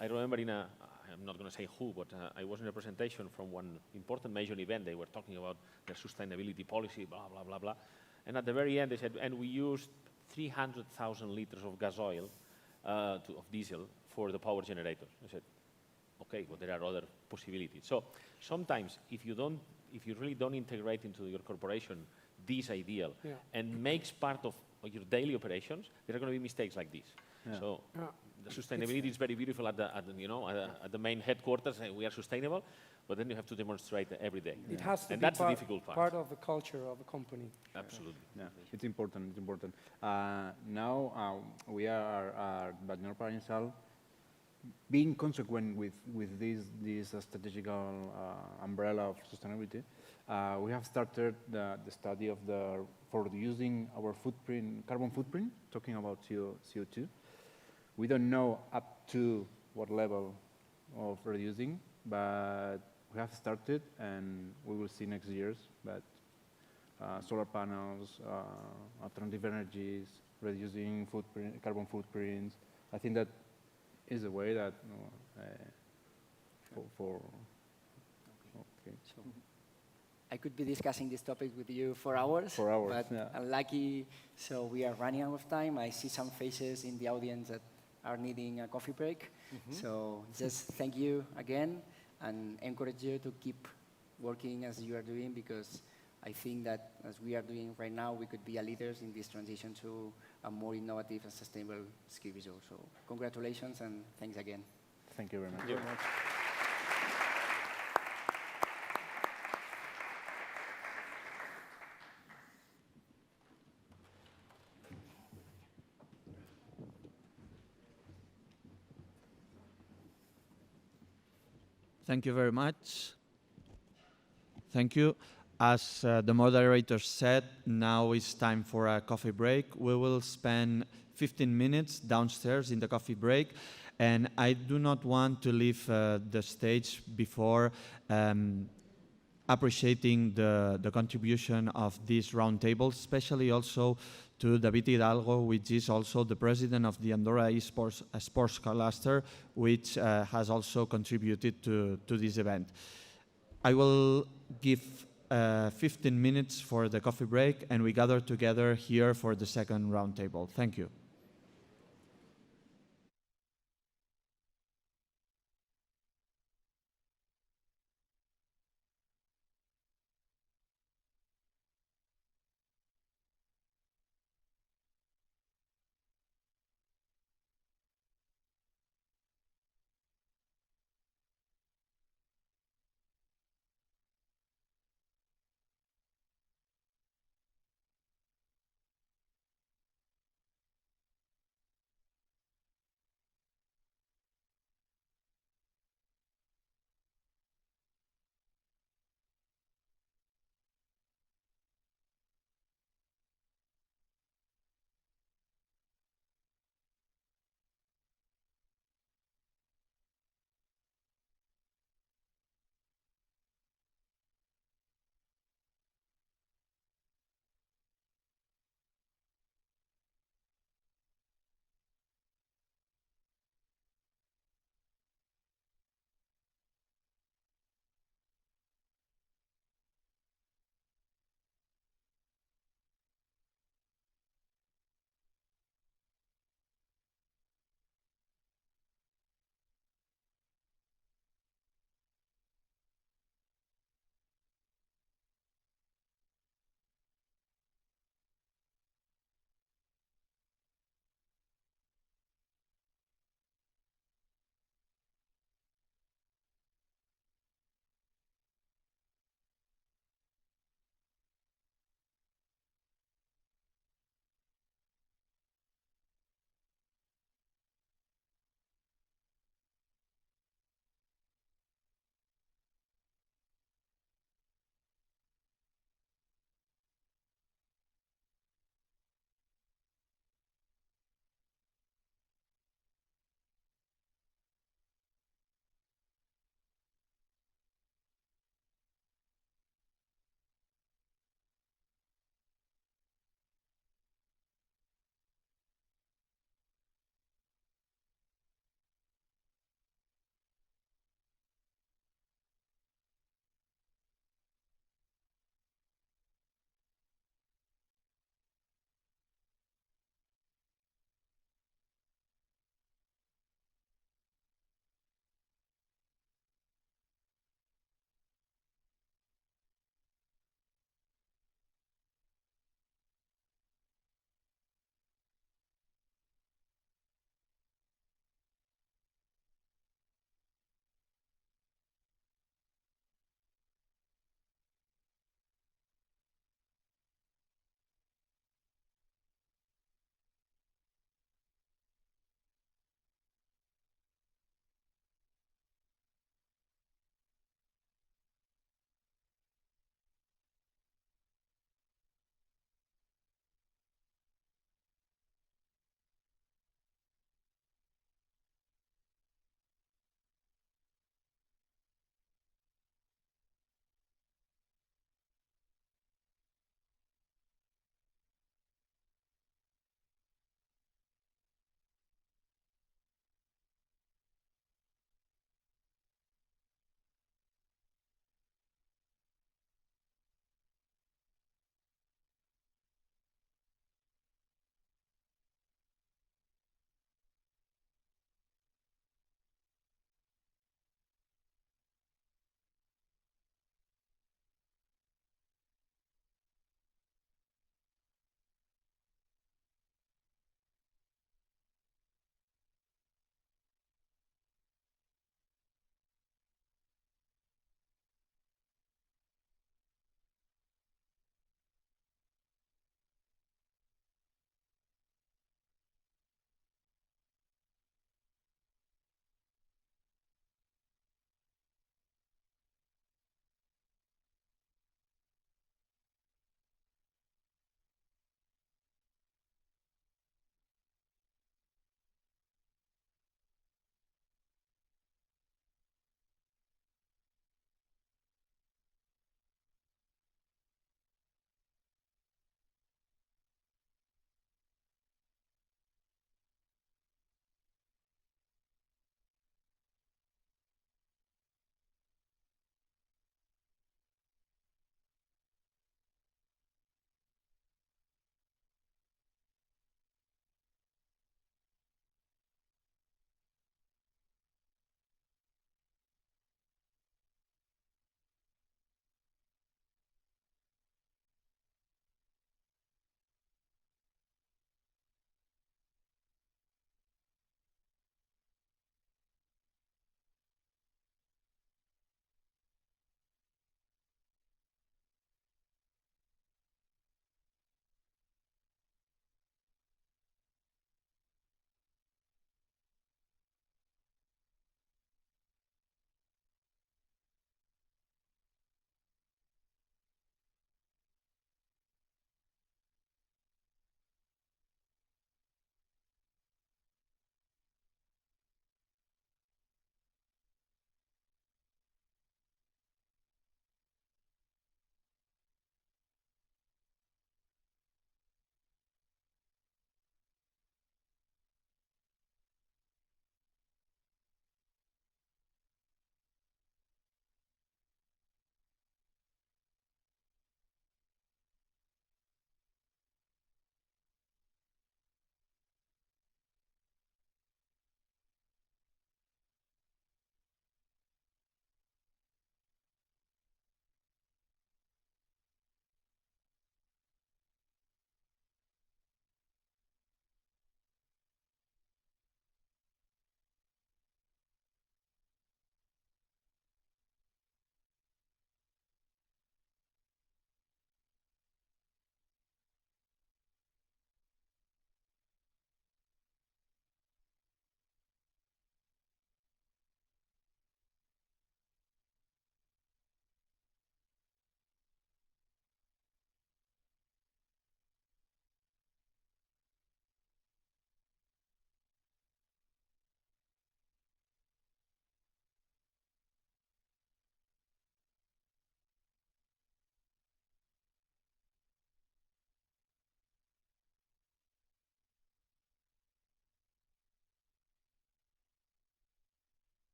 I remember I'm not going to say who, but I was in a presentation from one important major event. They were talking about their sustainability policy, blah, blah, blah, blah. And at the very end, they said, and we used 300,000 liters of gas oil, of diesel, for the power generators. I said, okay, well, there are other possibilities. So sometimes, if you really don't integrate into your corporation this ideal and makes part of your daily operations, there are going to be mistakes like this. So the sustainability is very beautiful at the main headquarters, and we are sustainable, but then you have to demonstrate every day. It has to and be that's the difficult part of the culture of a company. Absolutely. Yeah, it's important. It's important. Now we are at Commençal being consequent with this strategical umbrella of sustainability. We have started the study of for reducing our carbon footprint, talking about CO2. We don't know up to what level of reducing, but we have started, and we will see next years. But solar panels, alternative energies, reducing carbon footprints. I think that is a way that okay. So I could be discussing this topic with you for hours. For hours, but I'm lucky, so we are running out of time. I see some faces in the audience that are needing a coffee break. So just thank you again, and encourage you to keep working as you are doing, because I think that as we are doing right now, we could be leaders in this transition to a more innovative and sustainable ski resort. So congratulations and thanks again. Thank you very much. Thank you very much. Thank you very much. Thank you. As the moderator said, now it's time for a coffee break. We will spend 15 minutes downstairs in the coffee break, and I do not want to leave the stage before appreciating the contribution of this roundtable, especially also to David Hidalgo, which is also the president of the Andorra Sports Cluster, which has also contributed to this event. I will give 15 minutes for the coffee break, and we gather together here for the second roundtable. Thank you.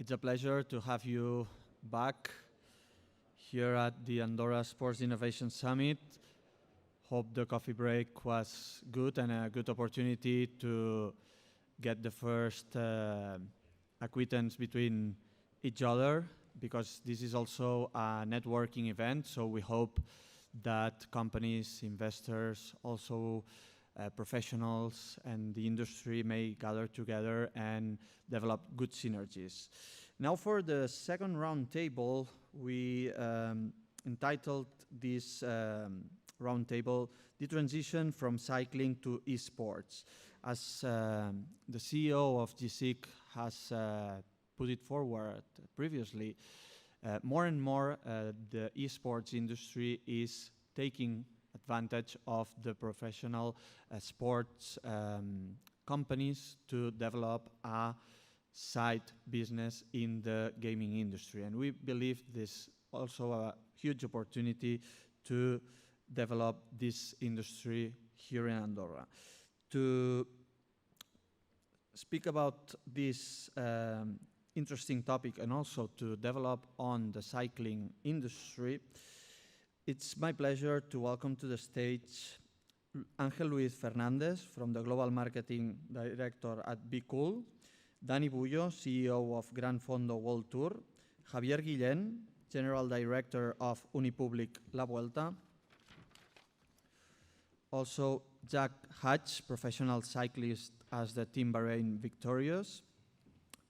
It's a pleasure to have you back here at the Andorra Sports Innovation Summit. Hope the coffee break was good and a good opportunity to get the first acquaintance between each other, because this is also a networking event, so we hope that companies, investors, also professionals and the industry may gather together and develop good synergies. Now for the second roundtable, we entitled this roundtable, The Transition from Cycling to Esports. As the CEO of GSIC has put it forward previously, more and more the esports industry is taking advantage of the professional sports companies to develop a side business in the gaming industry. And we believe this also a huge opportunity to develop this industry here in Andorra. To speak about this interesting topic and also to develop on the cycling industry, it's my pleasure to welcome to the stage Ángel Luis Fernández, from the Global Marketing Director at Be Cool, Dani Bullo, CEO of Gran Fondo World Tour, Javier Guillén, General Director of Unipublic La Vuelta, also Jack Hatch, professional cyclist as the Team Bahrain Victorious,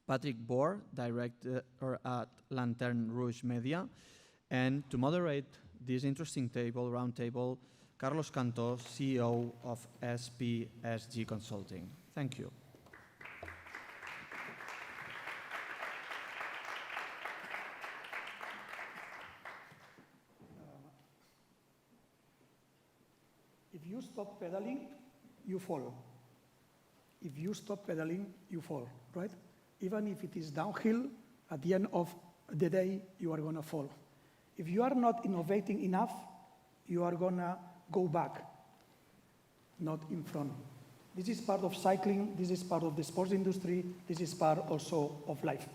Patrick Bohr, Director at Lantern Rouge Media, and to moderate this interesting roundtable, Carlos Cantó, CEO of SPSG Consulting. Thank you. If you stop pedaling, you fall. If you stop pedaling, you fall, right? Even if it is downhill, at the end of the day, you are going to fall. If you are not innovating enough, you are going to go back, not in front. This is part of cycling, this is part of the sports industry, this is part also of life.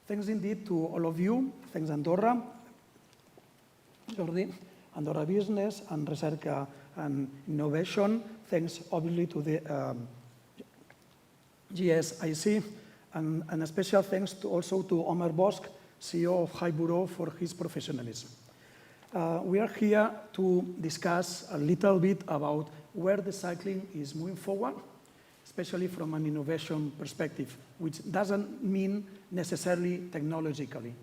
Thanks indeed to all of you. Thanks Andorra, Jordi, Andorra Business, and Research and Innovation. Thanks obviously to the GSIC, and a special thanks also to Amer Sports, CEO of High Bureau, for his professionalism. We are here to discuss a little bit about where the cycling is moving forward, especially from an innovation perspective, which doesn't mean necessarily technologically.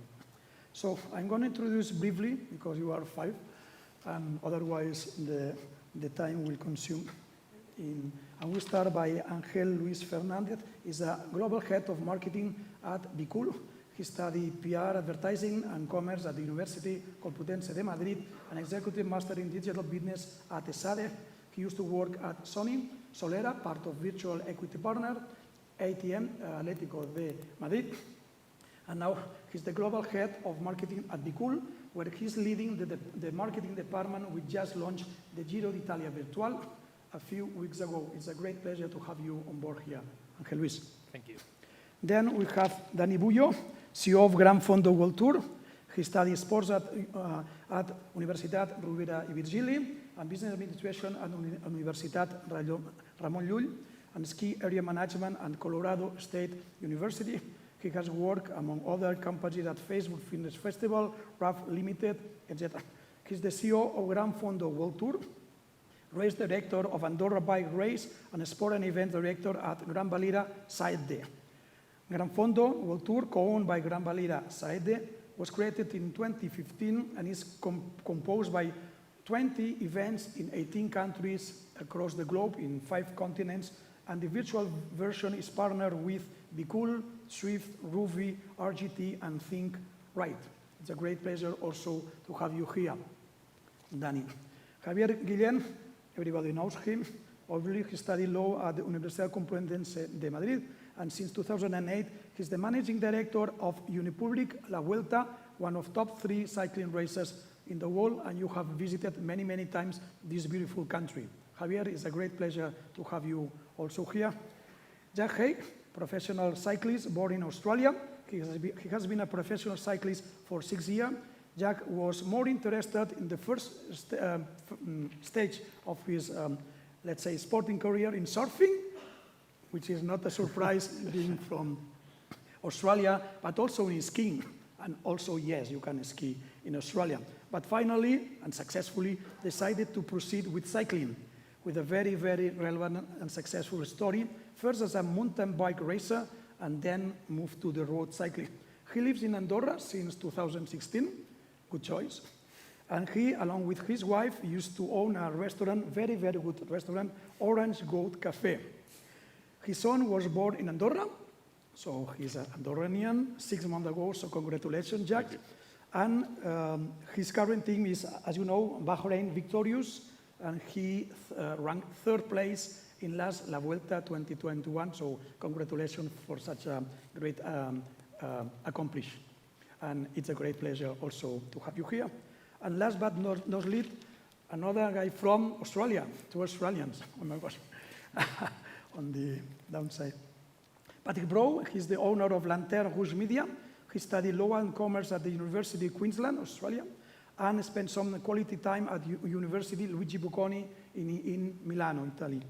So I'm going to introduce briefly, because you are 5, and otherwise the time will consume. And we start by Ángel Luis Fernández. He's a global head of marketing at Be Cool. He studied PR, advertising, and commerce at the University Complutense de Madrid, an executive master in digital business at ESADE. He used to work at Sony, Solera, part of Virtual Equity Partner, ATM, Atlético de Madrid. And now he's the global head of marketing at Be Cool, where he's leading the marketing department. We just launched the Giro d'Italia Virtual a few weeks ago. It's a great pleasure to have you on board here, Ángel Luis. Thank you. Then we have Dani Bullo, CEO of Gran Fondo World Tour. He studied sports at Universitat Rovira i Virgili and business administration at Universitat Ramon Llull and ski area management at Colorado State University. He has worked, among other companies, at Facebook Fitness Festival, RAF Limited, etc. He's the CEO of Gran Fondo World Tour, race director of Andorra Bike Race, and sport and event director at Grandvalira Side D. Gran Fondo World Tour, co-owned by Grandvalira Side D, was created in 2015 and is composed by 20 events in 18 countries across the globe in 5 continents, and the virtual version is partnered with Be Cool, Swift, Ruby, RGT, and Think Right. It's a great pleasure also to have you here, Dani. Javier Guillén, everybody knows him. Obviously, he studied law at the Universidad Complutense de Madrid, and since 2008, he's the managing director of Unipublic La Vuelta, one of top 3 cycling races in the world, and you have visited many, many times this beautiful country. Javier, it's a great pleasure to have you also here. Jack Hay, professional cyclist born in Australia. he has been a professional cyclist for 6 years. Jack was more interested in the first stage of his, let's say, sporting career in surfing, which is not a surprise being from Australia, but also in skiing. And also, yes, you can ski in Australia. But finally, and successfully, decided to proceed with cycling, with a very, very relevant and successful story, first as a mountain bike racer, and then moved to the road cycling. He lives in Andorra since 2016, good choice. And he, along with his wife, used to own a restaurant, very, very good restaurant, Orange Goat Cafe. His son was born in Andorra, so he's an Andorranian 6 months ago, so congratulations, Jack. And his current team is, as you know, Bahrain victorious, and he ranked 3rd place in La Vuelta 2021, so congratulations for such a great accomplishment. And it's a great pleasure also to have you here. And last but not least, another guy from Australia, 2 Australians, oh my gosh, on the downside. Patrick Brough, he's the owner of Lanterne Rouge Media. He studied law and commerce at the University of Queensland, Australia, and spent some quality time at University Luigi Bocconi in Milano, Italy.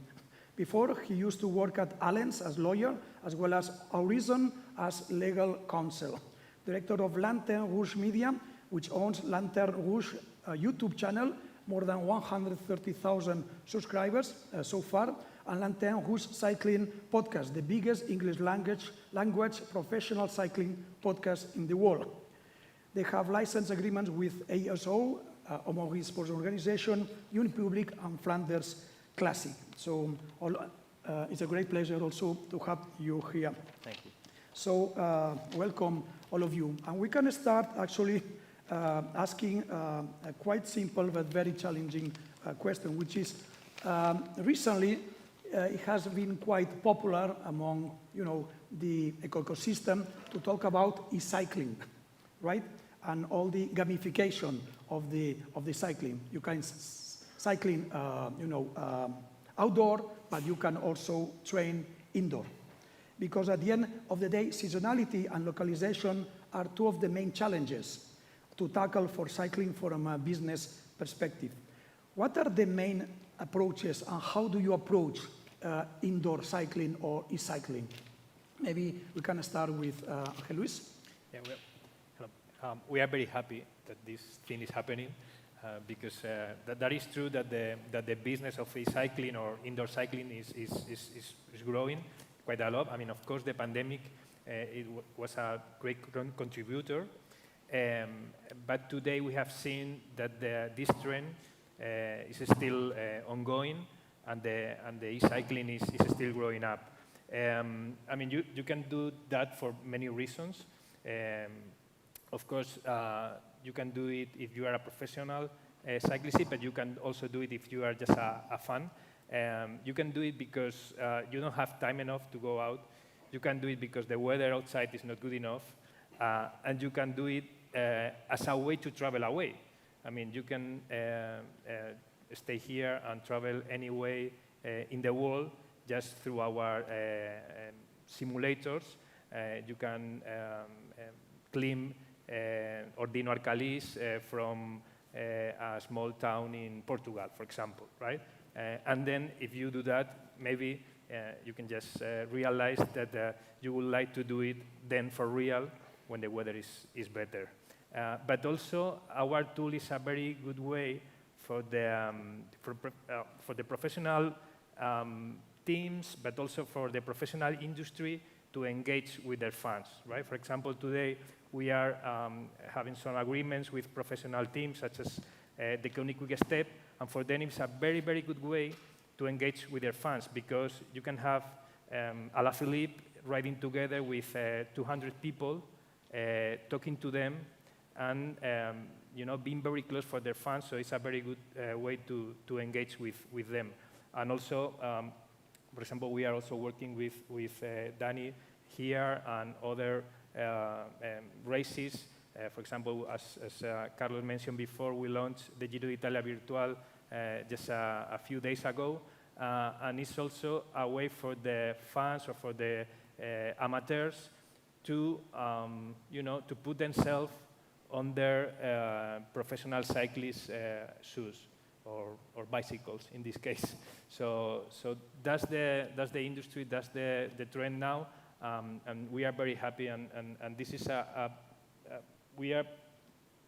Before, he used to work at Allen's as lawyer, as well as Horizon as legal counsel. Director of Lanterne Rouge Media, which owns Lanterne Rouge YouTube channel, more than 130,000 subscribers so far, and Lanterne Rouge Cycling Podcast, the biggest English language professional cycling podcast in the world. They have license agreements with ASO, Andorra Sports Organization, Unipublic, and Flanders Classic. So it's a great pleasure also to have you here. Thank you. So welcome all of you. And we can start actually asking a quite simple but very challenging question, which is recently it has been quite popular among the ecosystem to talk about e-cycling, right? And all the gamification of the cycling. You can cycling, outdoor, but you can also train indoor. Because at the end of the day, seasonality and localization are 2 of the main challenges to tackle for cycling from a business perspective. What are the main approaches, and how do you approach indoor cycling or e-cycling? Maybe we can start with Ángel Luis. Yeah, we are very happy that this thing is happening because that is true that the business of e-cycling or indoor cycling is growing quite a lot. I mean, of course, the pandemic it was a great contributor, but today we have seen that this trend is still ongoing, and the e-cycling is still growing up. I mean, you can do that for many reasons. Of course, you can do it if you are a professional cyclist, but you can also do it if you are just a fan. You can do it because you don't have time enough to go out. You can do it because the weather outside is not good enough. And you can do it as a way to travel away. I mean, you can stay here and travel any way in the world just through our simulators. You can climb Ordino from a small town in Portugal, for example, right? And then if you do that, maybe you can just realize that you would like to do it then for real when the weather is better. But also, our tool is a very good way for the professional teams, but also for the professional industry to engage with their fans, right? For example, today we are having some agreements with professional teams, such as the Koenig Quick Step, and for them it's a very, very good way to engage with their fans, because you can have Alaphilippe riding together with 200 people, talking to them, and being very close for their fans. So it's a very good way to engage with them. And also, for example, we are also working with Danny here and other races. For example, as Carlos mentioned before, we launched the Giro d'Italia Virtual just a few days ago. And it's also a way for the fans or for the amateurs to, to put themselves on their professional cyclist shoes or bicycles in this case. So that's the industry, that's the trend now, and we are very happy. And this is we are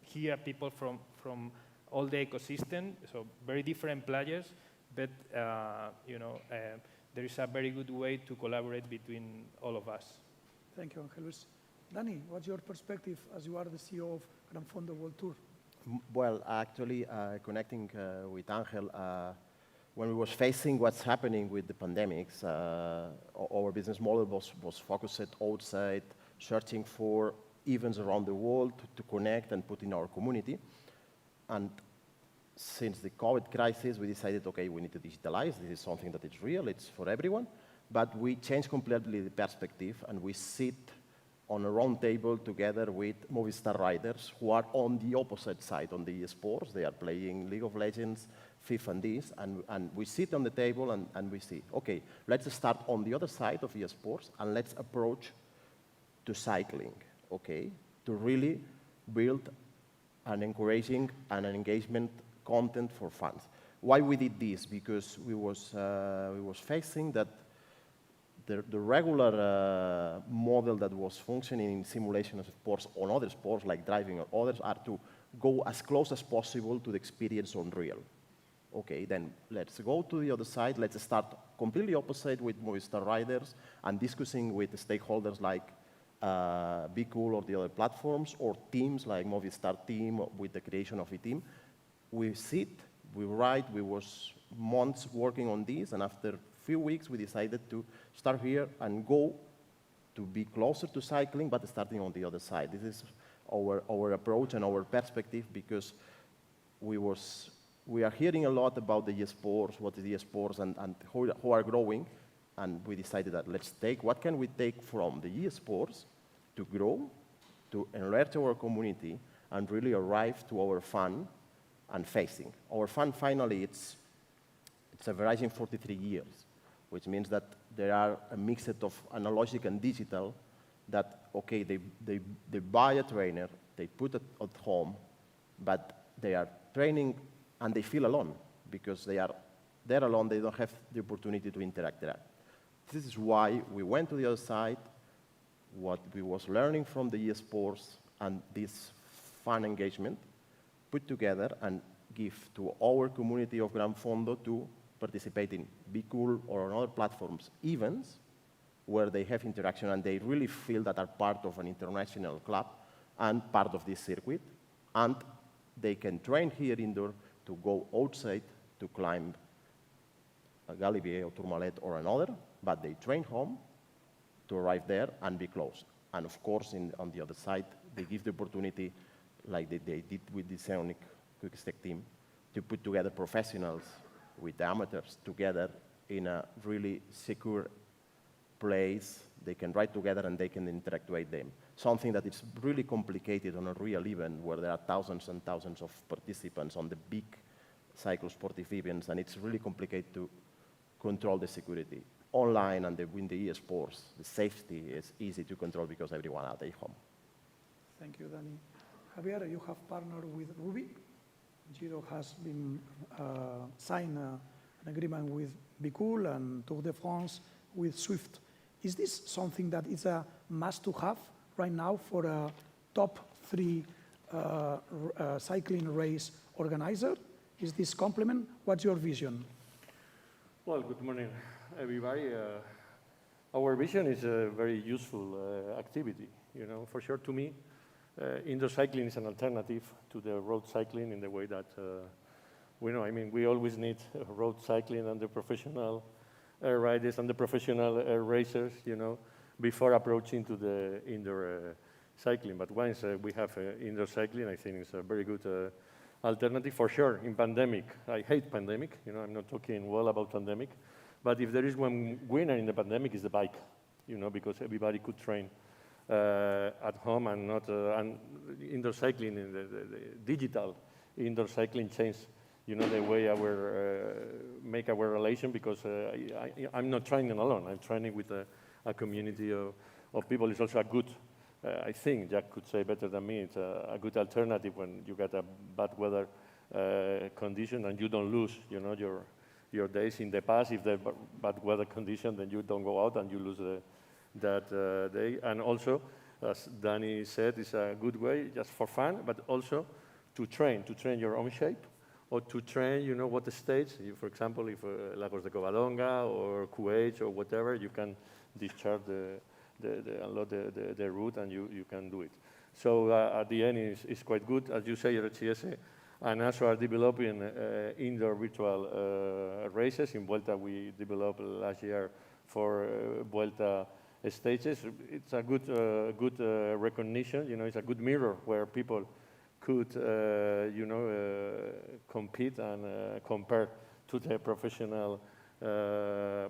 here people from all the ecosystem, so very different players, but there is a very good way to collaborate between all of us. Thank you, Angel Luis. Danny, what's your perspective as you are the CEO of Gran Fondo World Tour? Well, actually, connecting with Angel, when we was facing what's happening with the pandemics, our business model was focused outside, searching for events around the world to connect and put in our community. And since the COVID crisis, we decided, okay, we need to digitalize. This is something that is real, it's for everyone. But we changed completely the perspective, and we sit on a round table together with Movistar riders who are on the opposite side, on the esports. They are playing League of Legends, FIFA and this, and we sit on the table and we see, okay, let's start on the other side of esports and let's approach to cycling, okay, to really build an encouraging and an engagement content for fans. Why we did this? Because we was facing that the regular model that was functioning in simulation of sports on other sports like driving or others are to go as close as possible to the experience on real. Okay, then let's go to the other side. Let's start completely opposite with Movistar riders and discussing with the stakeholders like Be Cool or the other platforms or teams like Movistar team with the creation of a team. We sit, we write, we was months working on this, and after few weeks, we decided to start here and go to be closer to cycling, but starting on the other side. This is our approach and our perspective, because we are hearing a lot about the esports, what is the esports, and who are growing, and we decided that let's take, what can we take from the esports to grow, to enlarge our community, and really arrive to our fan and facing. Our fan, finally, it's a Verizon 43 years. Which means that there are a mix of analogic and digital that, okay, they buy a trainer, they put it at home, but they are training and they feel alone because they are there alone, they don't have the opportunity to interact there. This is why we went to the other side, what we was learning from the esports and this fun engagement, put together and give to our community of Gran Fondo to participate in Be Cool or on other platforms events where they have interaction and they really feel that are part of an international club and part of this circuit, and they can train here indoor to go outside to climb a Galibier or Tourmalet or another, but they train home to arrive there and be close. And of course, on the other side, they give the opportunity, like they did with the Xeonic Quick-Stack team, to put together professionals with the amateurs together in a really secure place. They can ride together and they can interact with them. Something that is really complicated on a real event where there are thousands and thousands of participants on the big cyclosportive events, and it's really complicated to control the security. Online and in the esports, the safety is easy to control because everyone are at their home. Thank you, Danny. Javier, you have partnered with Ruby. Giro has been signed an agreement with Be Cool and Tour de France with Swift. Is this something that is a must-to-have right now for a top 3 cycling race organizer? Is this complement? What's your vision? Well, good morning, everybody. Our vision is a very useful activity. You know, for sure, to me, indoor cycling is an alternative to the road cycling in the way that we know. I mean, we always need road cycling and the professional riders and the professional racers, you know, before approaching to the indoor cycling. But once we have indoor cycling, I think it's a very good alternative for sure. In pandemic, I hate pandemic. You know, I'm not talking well about pandemic, but if there is one winner in the pandemic, is the bike. You know, because everybody could train at home and not and indoor cycling, in the digital indoor cycling changed, you know, the way our make our relation, because I'm not training alone. I'm training with a community of of people is also a good, I think Jack could say better than me, it's a good alternative when you get a bad weather condition and you don't lose, you know, your days. In the past, if the bad weather condition, then you don't go out and you lose that day. And also, as Danny said, it's a good way just for fun, but also to train your own shape, or to train, you know, what the stage. For example, if Lagos de Covadonga or QH or whatever, you can discharge unload the route and you can do it. So at the end, it's quite good. As you say, RCS and also are developing indoor virtual races. In Vuelta, we developed last year for Vuelta stages. It's a good recognition. You know, it's a good mirror where people could, you know, compete and compare to the professional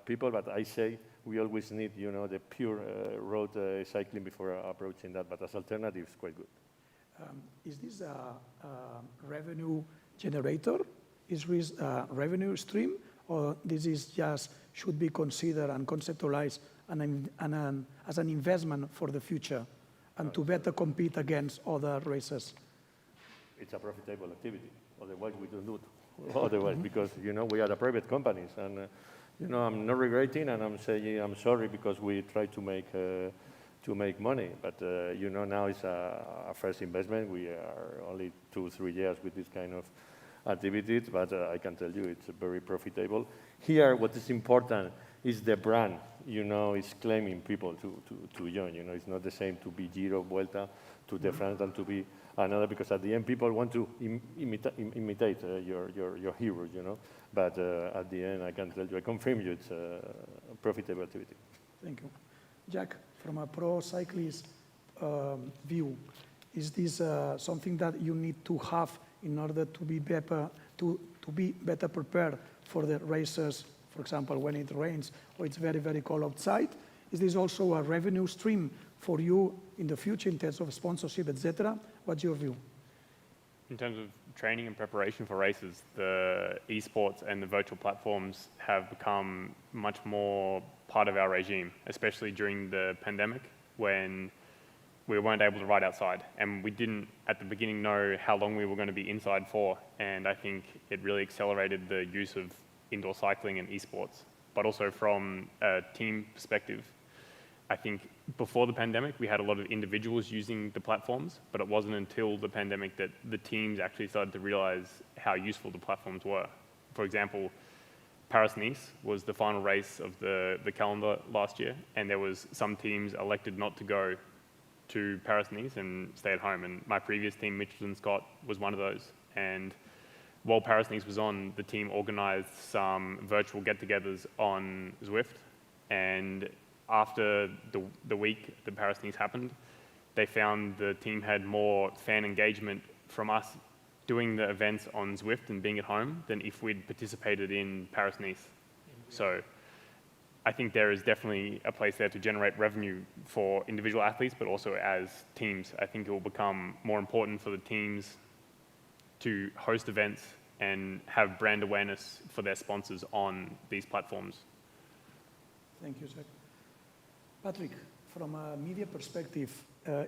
people. But I say we always need, you know, the pure road cycling before approaching that. But as alternatives, quite good. Is this a revenue generator? Is this a revenue stream, or this is just should be considered and conceptualized as an investment for the future and to better compete against other races? It's a profitable activity. Otherwise, we don't do it. Otherwise, because, you know, we are the private companies, and you know, I'm not regretting, and I'm saying I'm sorry because we try to make money. But you know, now it's a first investment. We are only 2-3 years with this kind of activities, but I can tell you it's very profitable. Here, what is important is the brand. You know, it's claiming people to join. You know, it's not the same to be Giro, Vuelta, to the France than to be another, because at the end people want to imitate your heroes, you know. But at the end, I can tell you, I confirm you, it's a profitable activity. Thank you. Jack, from a pro cyclist view, is this something that you need to have in order to be better prepared for the races, for example, when it rains or it's very, very cold outside? Is this also a revenue stream for you in the future in terms of sponsorship, etc.? What's your view? In terms of training and preparation for races, the esports and the virtual platforms have become much more part of our regime, especially during the pandemic when we weren't able to ride outside. And we didn't, at the beginning, know how long we were going to be inside for. And I think it really accelerated the use of indoor cycling and esports. But also from a team perspective, I think before the pandemic, we had a lot of individuals using the platforms, but it wasn't until the pandemic that the teams actually started to realize how useful the platforms were. For example, Paris-Nice was the final race of the calendar last year, and there was some teams elected not to go to Paris-Nice and stay at home. And my previous team, Mitchelton Scott, was one of those. And while Paris-Nice was on, the team organized some virtual get-togethers on Zwift, and after the week that Paris-Nice happened, they found the team had more fan engagement from us doing the events on Zwift and being at home than if we'd participated in Paris-Nice. So I think there is definitely a place there to generate revenue for individual athletes, but also as teams. I think it will become more important for the teams to host events and have brand awareness for their sponsors on these platforms. Thank you, Zach. Patrick, from a media perspective,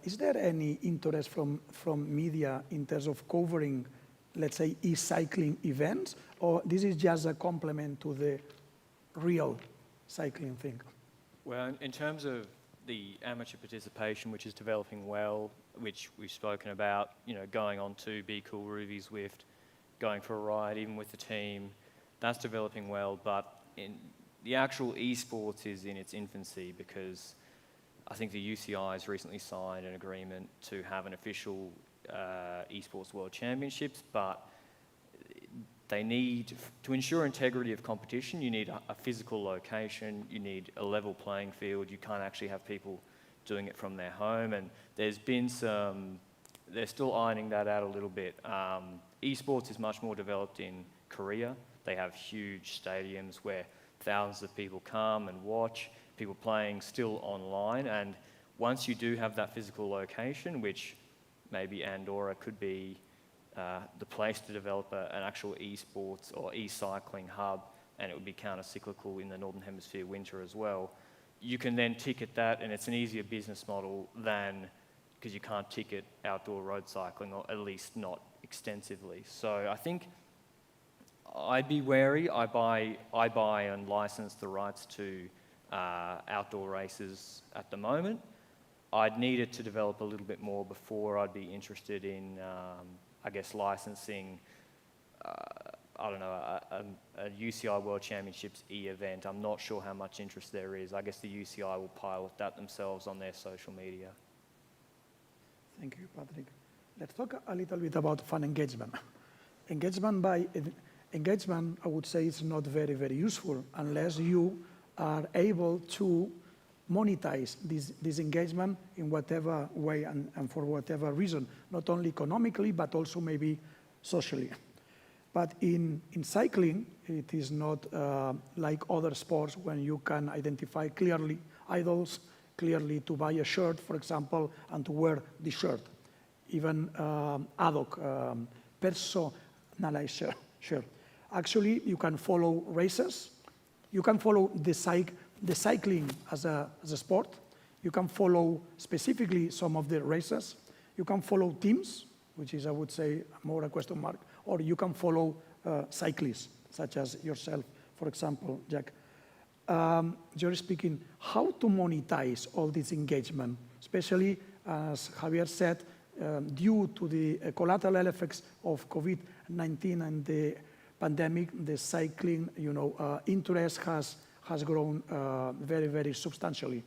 is there any interest from media in terms of covering, let's say, e-cycling events, or this is just a complement to the real cycling thing? Well, in terms of the amateur participation, which is developing well, which we've spoken about, you know, going on to Be Cool, Ruby, Zwift, going for a ride, even with the team, that's developing well, but the actual esports is in its infancy, because I think the UCI has recently signed an agreement to have an official esports world championships, but they need, to ensure integrity of competition, you need a physical location, you need a level playing field, you can't actually have people doing it from their home, and there's been some, they're still ironing that out a little bit. Esports is much more developed in Korea. They have huge stadiums where thousands of people come and watch, people playing still online, and once you do have that physical location, which maybe Andorra could be the place to develop an actual esports or e-cycling hub, and it would be counter-cyclical in the Northern Hemisphere winter as well, you can then ticket that, and it's an easier business model than, because you can't ticket outdoor road cycling, or at least not extensively. So I think I'd be wary. I buy and license the rights to outdoor races at the moment. I'd need it to develop a little bit more before I'd be interested in, I guess, licensing, I don't know, a UCI World Championships e-event. I'm not sure how much interest there is. I guess the UCI will pilot that themselves on their social media. Thank you, Patrick. Let's talk a little bit about fan engagement. Engagement, I would say, is not very, very useful unless you are able to monetize this engagement in whatever way and for whatever reason, not only economically, but also maybe socially. But in cycling, it is not like other sports when you can identify clearly idols, clearly to buy a shirt, for example, and to wear the shirt. Even ad hoc, personalized shirt. Actually, you can follow races. You can follow the cycling as a sport. You can follow specifically some of the races. You can follow teams, which is, I would say, more a question mark. Or you can follow cyclists, such as yourself, for example, Jack. You're speaking how to monetize all this engagement, especially, as Javier said, due to the collateral effects of COVID-19 and the pandemic, the cycling, interest has grown very, very substantially.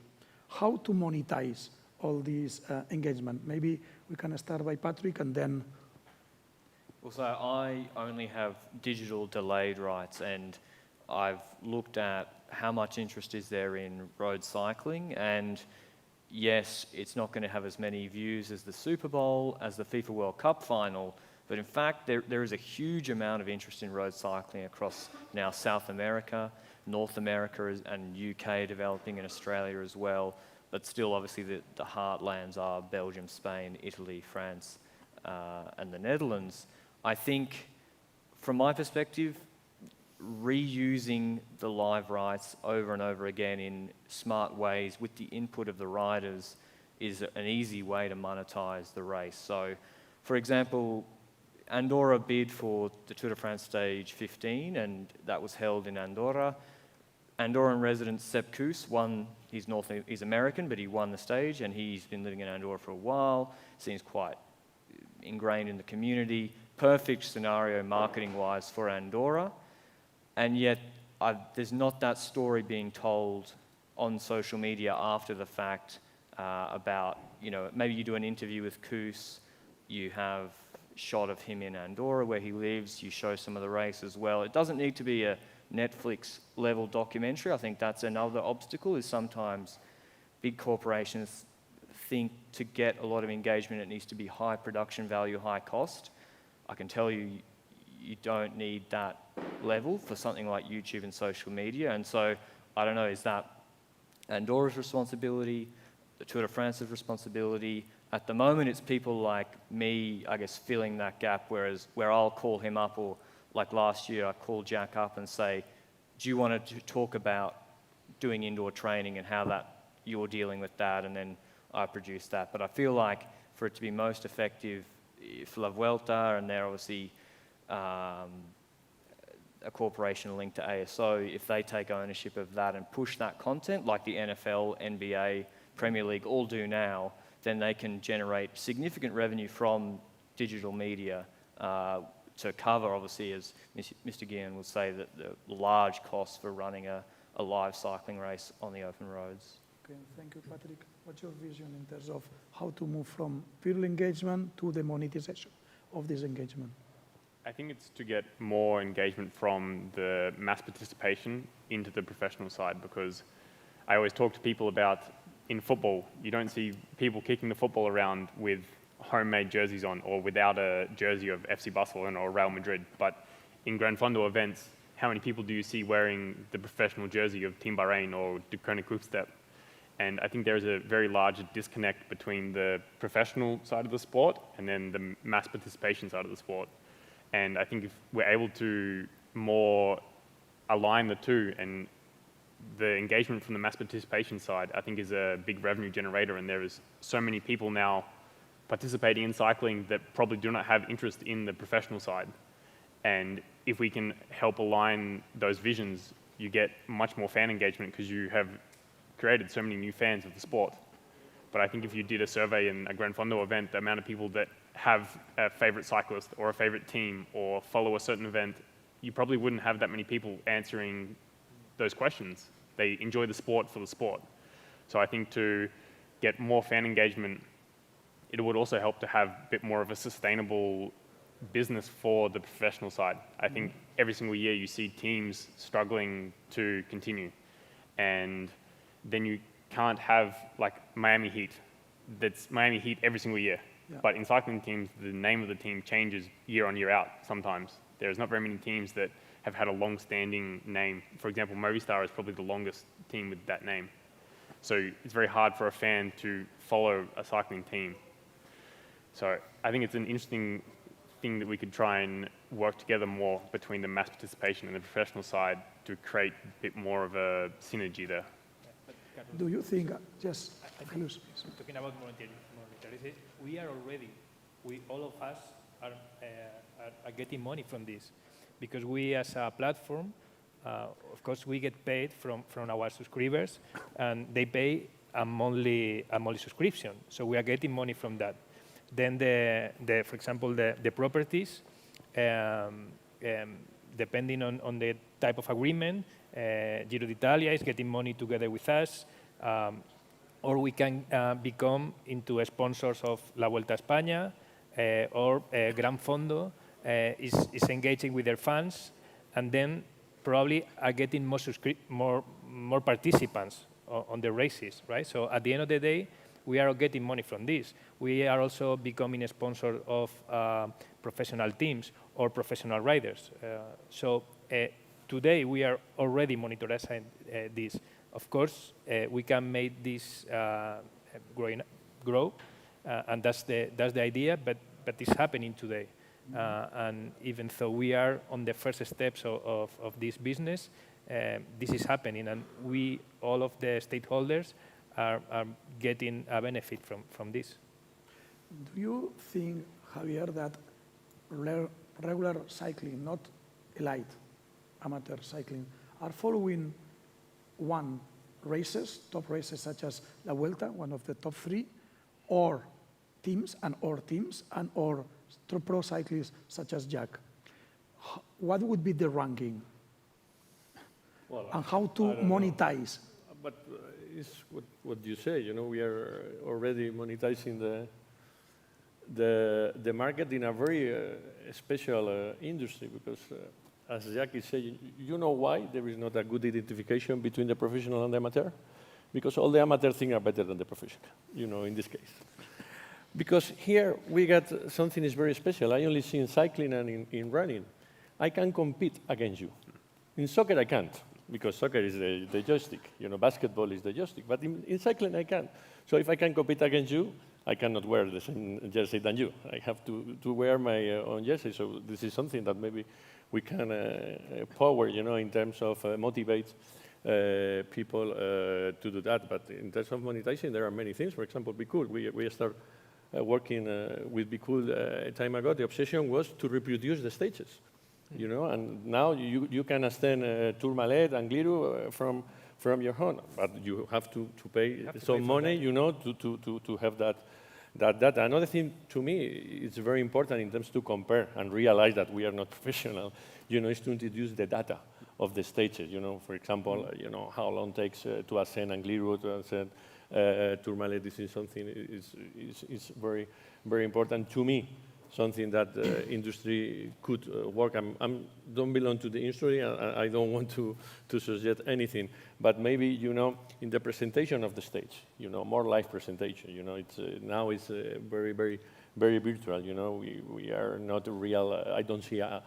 How to monetize all this engagement? Maybe we can start by Patrick and then. Well, so I only have digital delayed rights, and I've looked at how much interest is there in road cycling, and yes, it's not going to have as many views as the Super Bowl, as the FIFA World Cup final, but in fact, there is a huge amount of interest in road cycling across now South America, North America, and UK developing, in Australia as well, but still obviously the heartlands are Belgium, Spain, Italy, France, and the Netherlands. I think, from my perspective, reusing the live rights over and over again in smart ways with the input of the riders is an easy way to monetize the race. So, for example, Andorra bid for the Tour de France Stage 15, and that was held in Andorra. Andorran resident Sepp Kuss won. He's American, but he won the stage, and he's been living in Andorra for a while. Seems quite ingrained in the community. Perfect scenario marketing-wise for Andorra, and yet there's not that story being told on social media after the fact about, maybe you do an interview with Kuss, you have a shot of him in Andorra where he lives, you show some of the race as well. It doesn't need to be a Netflix-level documentary. I think that's another obstacle, is sometimes big corporations think to get a lot of engagement, it needs to be high production value, high cost. I can tell you, you don't need that level for something like YouTube and social media. And so, I don't know, is that Andorra's responsibility, the Tour de France's responsibility? At the moment, it's people like me, I guess, filling that gap, where I'll call him up, or like last year, I called Jack up and say, do you want to talk about doing indoor training and how that you're dealing with that? And then I produce that. But I feel like for it to be most effective, for La Vuelta, and they're obviously a corporation linked to ASO, if they take ownership of that and push that content, like the NFL, NBA, Premier League all do now, then they can generate significant revenue from digital media to cover, obviously, as Mr. Guillen will say, that the large costs for running a live cycling race on the open roads. Okay, thank you, Patrick. What's your vision in terms of how to move from pure engagement to the monetization of this engagement? I think it's to get more engagement from the mass participation into the professional side, because I always talk to people about, in football, you don't see people kicking the football around with homemade jerseys on, or without a jersey of FC Barcelona or Real Madrid. But in Gran Fondo events, how many people do you see wearing the professional jersey of Team Bahrain or De Koning Quickstep? And I think there's a very large disconnect between the professional side of the sport and then the mass participation side of the sport. And I think if we're able to more align the two and the engagement from the mass participation side, I think, is a big revenue generator, and there is so many people now participating in cycling that probably do not have interest in the professional side. And if we can help align those visions, you get much more fan engagement because you have created so many new fans of the sport. But I think if you did a survey in a Gran Fondo event, the amount of people that have a favorite cyclist or a favorite team or follow a certain event, you probably wouldn't have that many people answering those questions. They enjoy the sport for the sport. So I think to get more fan engagement, it would also help to have a bit more of a sustainable business for the professional side. I think every single year you see teams struggling to continue. And then you can't have like Miami Heat. That's Miami Heat every single year. Yeah. But in cycling teams, the name of the team changes year on year out sometimes. There's not very many teams that have had a long-standing name. For example, Movistar is probably the longest team with that name. So it's very hard for a fan to follow a cycling team. So I think it's an interesting thing that we could try and work together more between the mass participation and the professional side to create a bit more of a synergy there. Do you think, just talking about monetization, we are already, all of us are getting money from this, because we as a platform, of course, we get paid from our subscribers, and they pay a monthly subscription. So we are getting money from that. Then for example, the properties, depending on the type of agreement, Giro d'Italia is getting money together with us, or we can become into sponsors of La Vuelta a España, or Gran Fondo is engaging with their fans, and then probably are getting more participants on the races, right? So at the end of the day, we are getting money from this. We are also becoming a sponsor of professional teams or professional riders. So today we are already monitoring this. Of course, we can make this grow, and that's the idea. But it's happening today. And even though we are on the first steps of this business, this is happening, and all of the stakeholders are getting a benefit from this. Do you think, Javier, that regular cycling, not elite amateur cycling, are following top races such as La Vuelta, one of the top 3, or teams and pro cyclists such as Jack? What would be the ranking? Well, and how to monetize? But it's what you say. You know, we are already monetizing the market in a very special industry, because as Jack is saying, you know why there is not a good identification between the professional and the amateur? Because all the amateur things are better than the professional, you know, in this case. Because here we got something is very special. I only see in cycling and in running. I can compete against you. In soccer, I can't, because soccer is the joystick. You know, basketball is the joystick. But in cycling, I can. So if I can compete against you, I cannot wear the same jersey than you. I have to wear my own jersey. So this is something that maybe we can power, you know, in terms of motivate people to do that. But in terms of monetization, there are many things. For example, Be Cool. We start working with Be Cool a time ago. The obsession was to reproduce the stages, you know, and now you can extend Tourmalet and Gliru from your home, but you have to pay some money, you know, to have that data. Another thing to me is very important in terms to compare and realize that we are not professional, you know, is to introduce the data of the stages, you know, for example, you know, how long it takes to ascend Angliru, to ascend Tourmalet. This is something is very, very important to me, something that industry could work. I don't belong to the industry, I don't want to suggest anything, but maybe, you know, in the presentation of the stage, you know, more live presentation, you know, now it's very, very, very virtual, you know, we are not real, I don't see a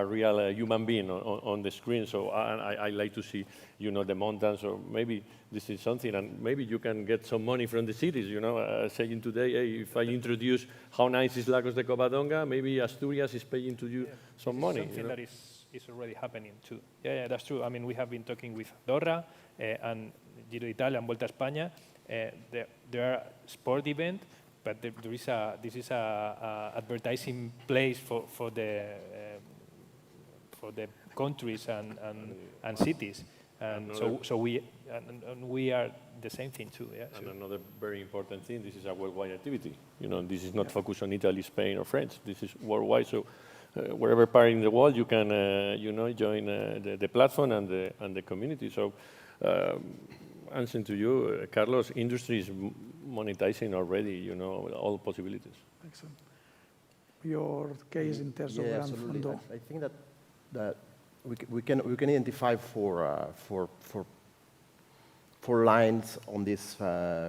real human being on the screen, so I like to see, you know, the mountains, or maybe this is something, and maybe you can get some money from the cities, you know, saying today, hey, if I introduce how nice is Lagos de Covadonga, maybe Asturias is paying to you some money. Something you know? that is already happening too. Yeah, that's true. I mean, we have been talking with Andorra and Giro d'Italia and Vuelta España. There are sport events, but this is a advertising place for the countries and cities, and so we are the same thing too. Yeah. And another very important thing, this is a worldwide activity. This is not focused on Italy, Spain, or France. This is worldwide. So wherever part in the world, you can join the platform and the community. So answering to you, Carlos, industry is monetizing already. All possibilities. Excellent. Your case in terms of Gran Fondo. I think that we can identify four lines on this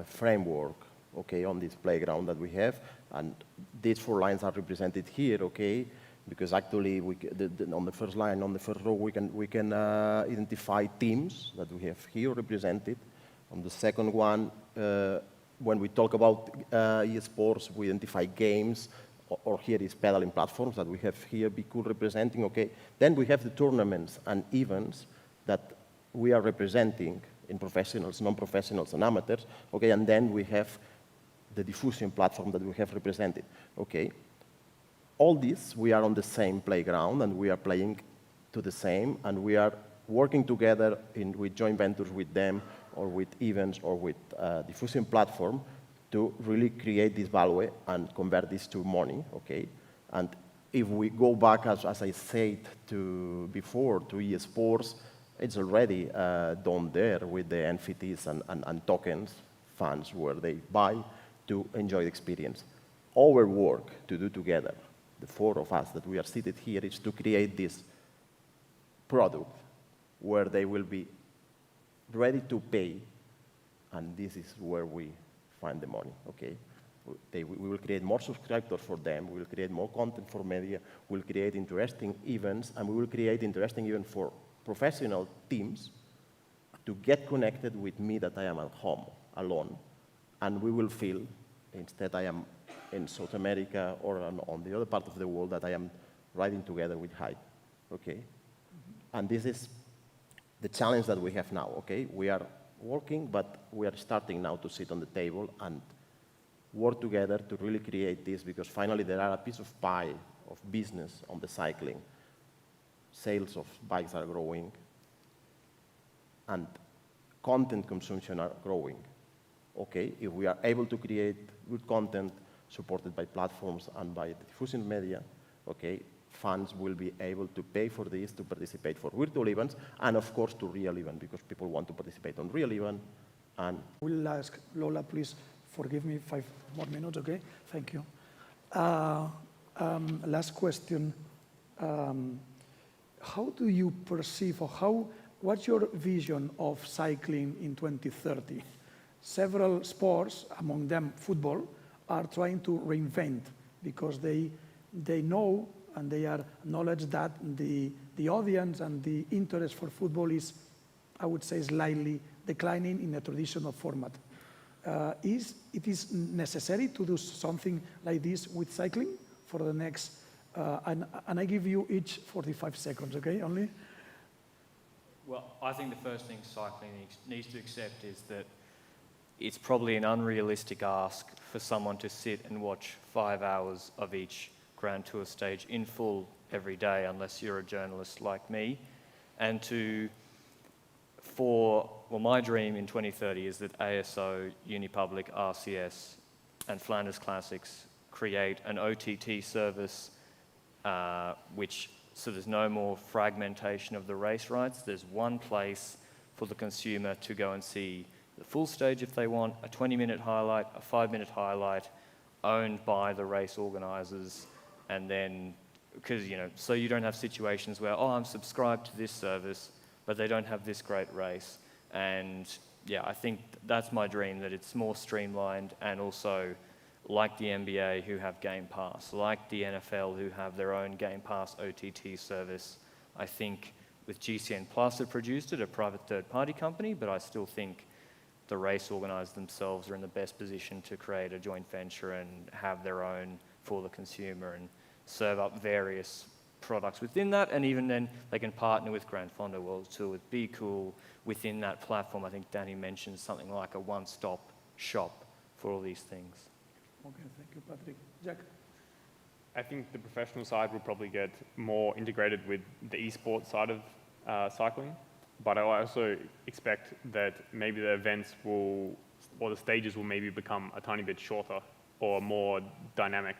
framework, okay, on this playground that we have, and these 4 lines are represented here, okay, because actually on the first line, on the first row, we can identify teams that we have here represented. On the second one, when we talk about eSports, we identify games, or here is pedaling platforms that we have here be cool representing, okay. Then we have the tournaments and events that we are representing in professionals, non-professionals, and amateurs, okay, and then we have the diffusion platform that we have represented, okay. All this, we are on the same playground, and we are playing to the same, and we are working together with joint ventures with them, or with events, or with diffusion platform, to really create this value and convert this to money, okay? And if we go back, as I said before, to eSports, it's already done there with the NFTs and tokens, funds, where they buy to enjoy the experience. Our work to do together, the 4 of us that we are seated here, is to create this product where they will be ready to pay, and this is where we find the money, okay? We will create more subscribers for them, we will create more content for media, we'll create interesting events, and we will create interesting events for professional teams to get connected with me that I am at home, alone, and we will feel, instead I am in South America or on the other part of the world, that I am riding together with Hype, okay? And this is the challenge that we have now, okay? We are working, but we are starting now to sit on the table and work together to really create this, because finally there are a piece of pie of business on the cycling. Sales of bikes are growing, and content consumption are growing, okay? If we are able to create good content supported by platforms and by the diffusion media, okay, fans will be able to pay for this, to participate for virtual events, and of course to real events, because people want to participate on real event. And we'll ask Lola, please forgive me 5 more minutes, okay? Thank you. Last question. How do you perceive, or what's your vision of cycling in 2030? Several sports, among them football, are trying to reinvent, because they know and they are acknowledge that the audience and the interest for football is, I would say, slightly declining in a traditional format. It is necessary to do something like this with cycling for the next, and I give you each 45 seconds, okay, only? Well, I think the first thing cycling needs to accept is that it's probably an unrealistic ask for someone to sit and watch 5 hours of each Grand Tour stage in full every day, unless you're a journalist like me. And my dream in 2030 is that ASO, Unipublic, RCS, and Flanders Classics create an OTT service so there's no more fragmentation of the race rights. There's one place for the consumer to go and see the full stage if they want, a 20-minute highlight, a 5-minute highlight, owned by the race organisers, and then, so you don't have situations where, I'm subscribed to this service, but they don't have this great race. And yeah, I think that's my dream, that it's more streamlined, and also like the NBA who have Game Pass, like the NFL who have their own Game Pass OTT service. I think with GCN Plus have produced it, a private third-party company, but I still think the race organisers themselves are in the best position to create a joint venture and have their own for the consumer and serve up various products within that, and even then they can partner with Grand Fondo World Tour, with Be Cool within that platform. I think Danny mentioned something like a one-stop shop for all these things. Okay, thank you, Patrick. Jack? I think the professional side will probably get more integrated with the esports side of cycling, but I also expect that maybe the events will, or the stages will maybe become a tiny bit shorter or more dynamic,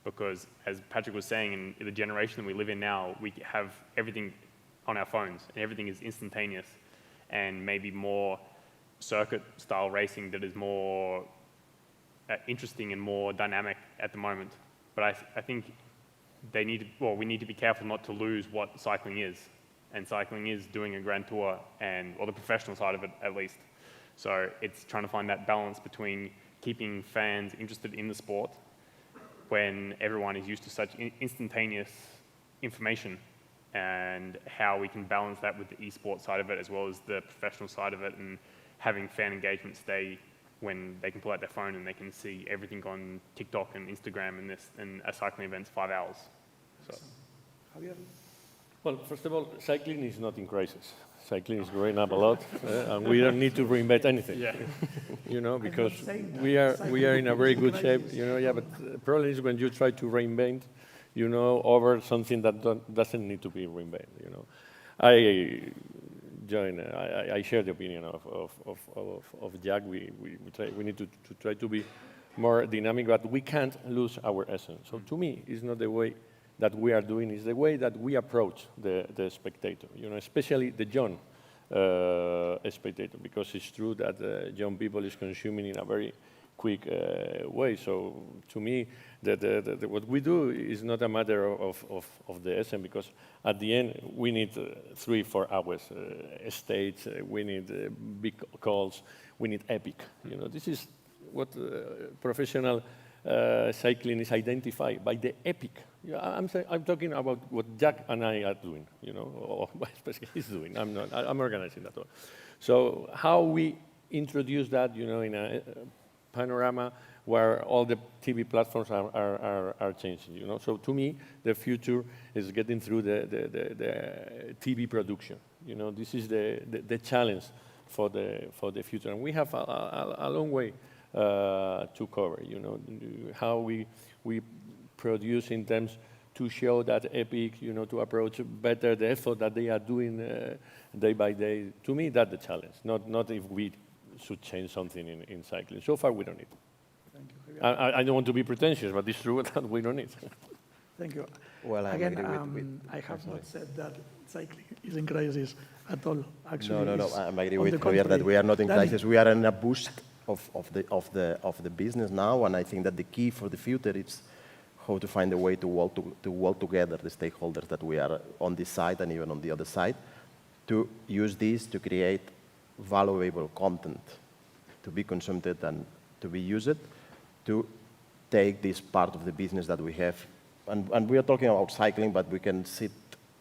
because as Patrick was saying, in the generation that we live in now, we have everything on our phones and everything is instantaneous, and maybe more circuit style racing that is more interesting and more dynamic at the moment. But I think we need to be careful not to lose what cycling is. And cycling is doing a Grand Tour, or the professional side of it at least. So it's trying to find that balance between keeping fans interested in the sport when everyone is used to such instantaneous information, and how we can balance that with the esports side of it as well as the professional side of it, and having fan engagement stay when they can pull out their phone and they can see everything on TikTok and Instagram and a cycling event's 5 hours. So. Javier? Well, first of all, cycling is not in crisis. Cycling is growing up a lot, and we don't need to reinvent anything. Yeah. You know, because we are in a very good shape. You know, yeah. But the problem is when you try to reinvent, you know, over something that doesn't need to be reinvented. You know, I share the opinion of Jack. We need to try to be more dynamic, but we can't lose our essence. So to me, it's not the way that we are doing, is the way that we approach the spectator, you know, especially the young spectator, because it's true that young people is consuming in a very quick way. So to me, what we do is not a matter of the essence, because at the end, we need 3-4 hours states, we need big calls, we need epic. You know, this is what professional cycling is identified by the epic. I'm talking about what Jack and I are doing, you know, or especially he's doing. I'm organizing that all. So how we introduce that, you know, in a panorama where all the TV platforms are changing, you know. So to me, the future is getting through the TV production. You know, this is the challenge for the future, and we have a long way to cover. You know, how we produce in terms to show that epic, you know, to approach better the effort that they are doing day by day. To me, that's the challenge, not if we should change something in cycling. So far, we don't need. Thank you, Javier. I don't want to be pretentious, but it's true that we don't need. Thank you. Well, I have not said that cycling is in crisis at all. Actually, no. I agree with Javier that we are not in crisis. We are in a boost of the business now, and I think that the key for the future is how to find a way to work together, the stakeholders that we are on this side and even on the other side, to use this to create valuable content to be consumed and to be used, to take this part of the business that we have. And we are talking about cycling, but we can sit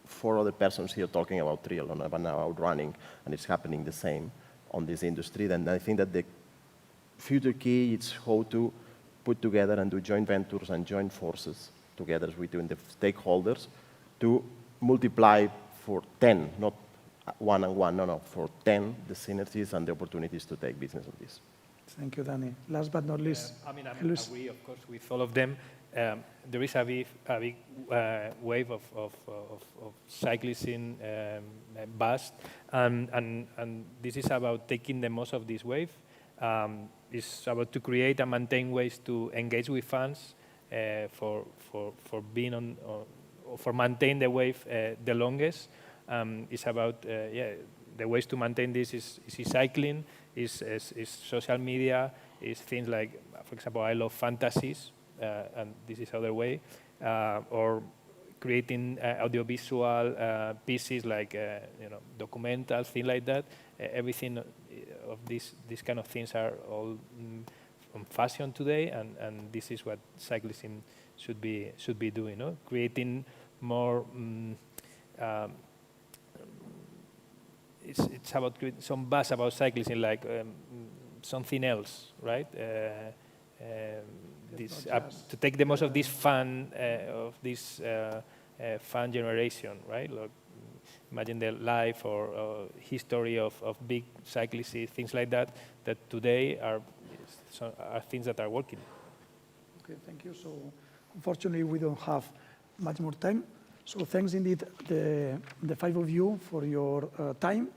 4 other persons here talking about triathlon and about running, and it's happening the same on this industry. Then I think that the future key is how to put together and do joint ventures and joint forces together between the stakeholders to multiply for 10, not 1 and 1, no, for 10, the synergies and the opportunities to take business on this. Thank you, Danny. Last but not least, I agree, of course, with all of them. There is a big wave of cyclism bust, and this is about taking the most of this wave. It's about to create and maintain ways to engage with fans for being on, or for maintain the wave the longest. It's about the ways to maintain this is cycling, is social media, is things like, for example, I love fantasies, and this is other way, or creating audiovisual pieces like documentals, things like that. Everything of these kind of things are all from fashion today, and this is what cyclism should be doing, no? Creating more. It's about creating some buzz about cyclism, like something else, right? To take the most of this fun, of this fan generation, right? Look, imagine the life or history of big cyclists, things like that, that today are things that are working. Okay, thank you. So unfortunately, we don't have much more time. So thanks indeed the five of you for your time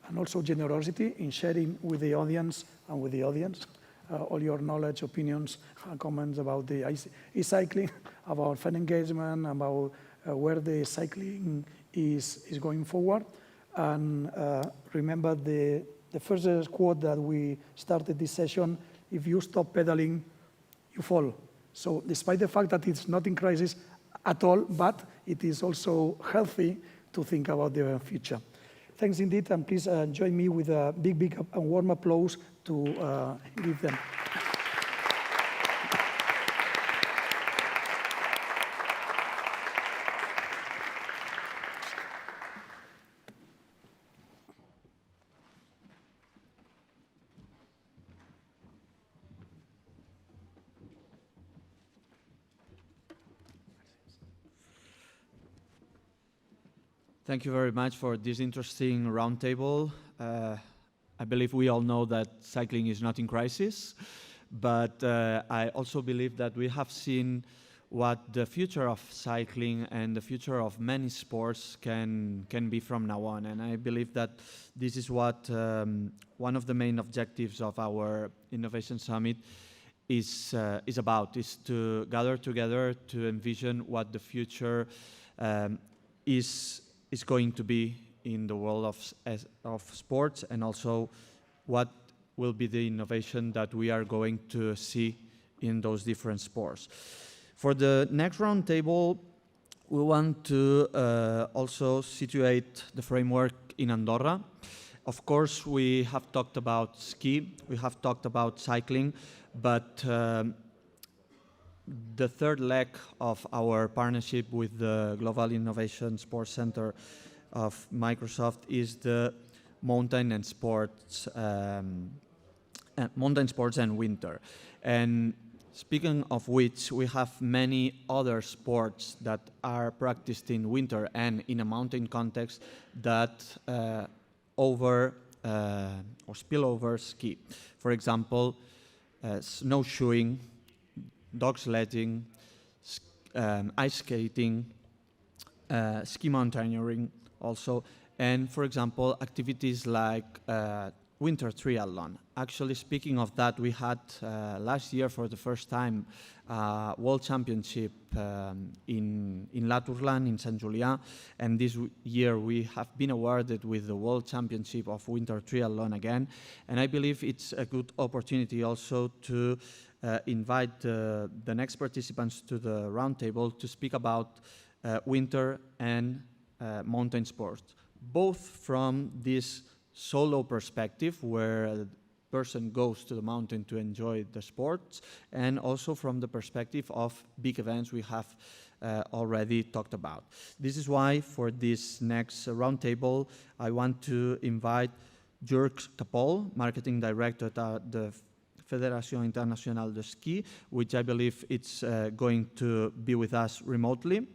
and also generosity in sharing with the audience all your knowledge, opinions, and comments about the e-cycling, about fan engagement, about where the cycling is going forward. And remember the first quote that we started this session: if you stop pedaling, you fall. So despite the fact that it's not in crisis at all, but it is also healthy to think about the future. Thanks indeed, and please join me with a big and warm applause to give them. Thank you very much for this interesting roundtable. I believe we all know that cycling is not in crisis, but I also believe that we have seen what the future of cycling and the future of many sports can be from now on. And I believe that this is what one of the main objectives of our Innovation Summit is about, is to gather together to envision what the future is going to be in the world of sports, and also what will be the innovation that we are going to see in those different sports. For the next roundtable, we want to also situate the framework in Andorra. Of course, we have talked about ski, we have talked about cycling, but the third leg of our partnership with the Global Innovation Sports Center of Microsoft is the mountain sports and winter. And speaking of which, we have many other sports that are practiced in winter and in a mountain context that or spill over ski. For example, snowshoeing, dog sledding, ice skating, ski mountaineering also, and for example, activities like winter triathlon. Actually, speaking of that, we had last year for the first time World Championship in Naturland in Sant Julià, and this year we have been awarded with the World Championship of Winter Triathlon again, and I believe it's a good opportunity also to invite the next participants to the roundtable to speak about winter and mountain sports, both from this solo perspective where a person goes to the mountain to enjoy the sports, and also from the perspective of big events we have already talked about. This is why for this next roundtable I want to invite Jörg Kapol, Marketing Director at the Fédération Internationale de Ski, which I believe it's going to be with us remotely.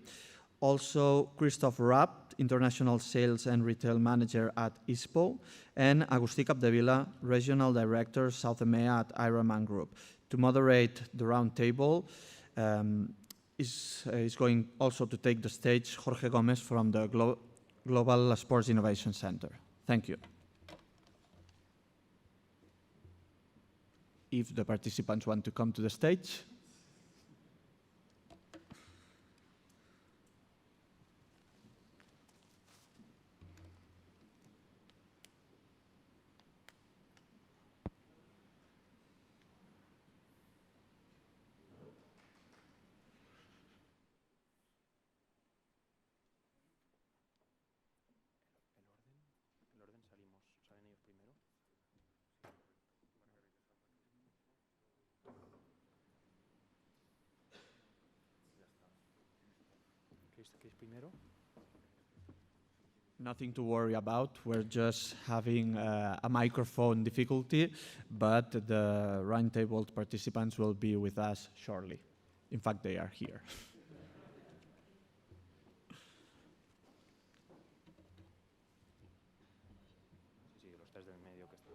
Also, Christoph Rapp, International Sales and Retail Manager at ISPO, and Agustí Capdevila, Regional Director, South EMEA at Ironman Group. To moderate the roundtable is going also to take the stage Jorge Gomez from the Global Sports Innovation Center. Thank you. If the participants want to come to the stage. Nothing to worry about. We're just having a microphone difficulty, but the roundtable participants will be with us shortly. In fact, they are here. desde el medio que está.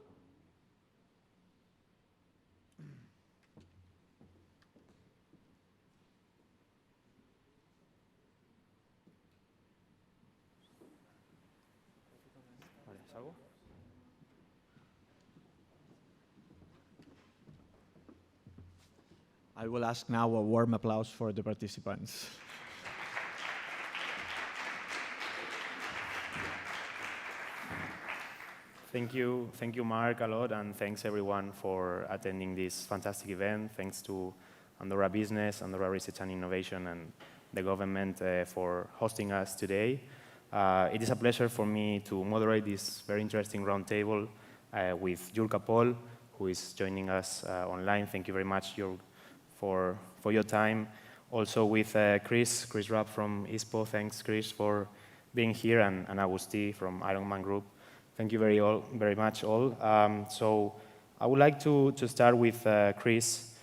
Vale, ¿salgo? I will ask now a warm applause for the participants. Thank you, Mark, a lot, and thanks everyone for attending this fantastic event. Thanks to Andorra Business, Andorra Research and Innovation, and the government for hosting us today. It is a pleasure for me to moderate this very interesting roundtable with Julka Paul, who is joining us online. Thank you very much for your time. Also with Chris Rapp from ISPO. Thanks, Chris, for being here, and Agusti from Ironman Group. Thank you very much all. So I would like to start with Chris,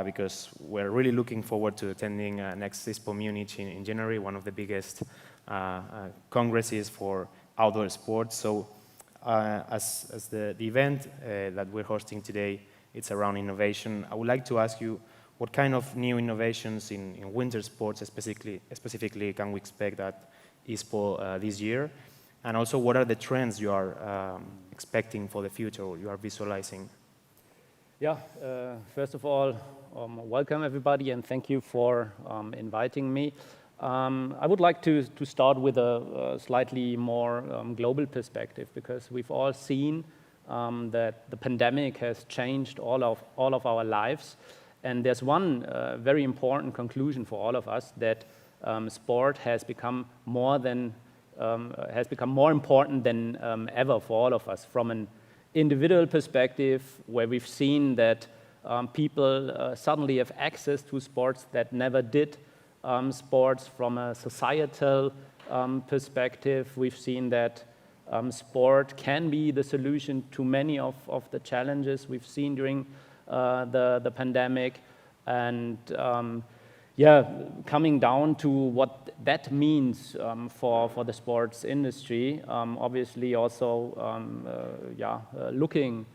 because we're really looking forward to attending next ISPO Munich in January, one of the biggest congresses for outdoor sports. So as the event that we're hosting today, it's around innovation, I would like to ask you, what kind of new innovations in winter sports specifically can we expect at ISPO this year? And also, what are the trends you are expecting for the future, or you are visualizing? Yeah, first of all, welcome everybody, and thank you for inviting me. I would like to start with a slightly more global perspective, because we've all seen that the pandemic has changed all of our lives, and there's one very important conclusion for all of us, that sport has become more important than ever for all of us, from an individual perspective, where we've seen that people suddenly have access to sports that never did. Sports from a societal perspective, we've seen that sport can be the solution to many of the challenges we've seen during the pandemic. And yeah, coming down to what that means for the sports industry, obviously also looking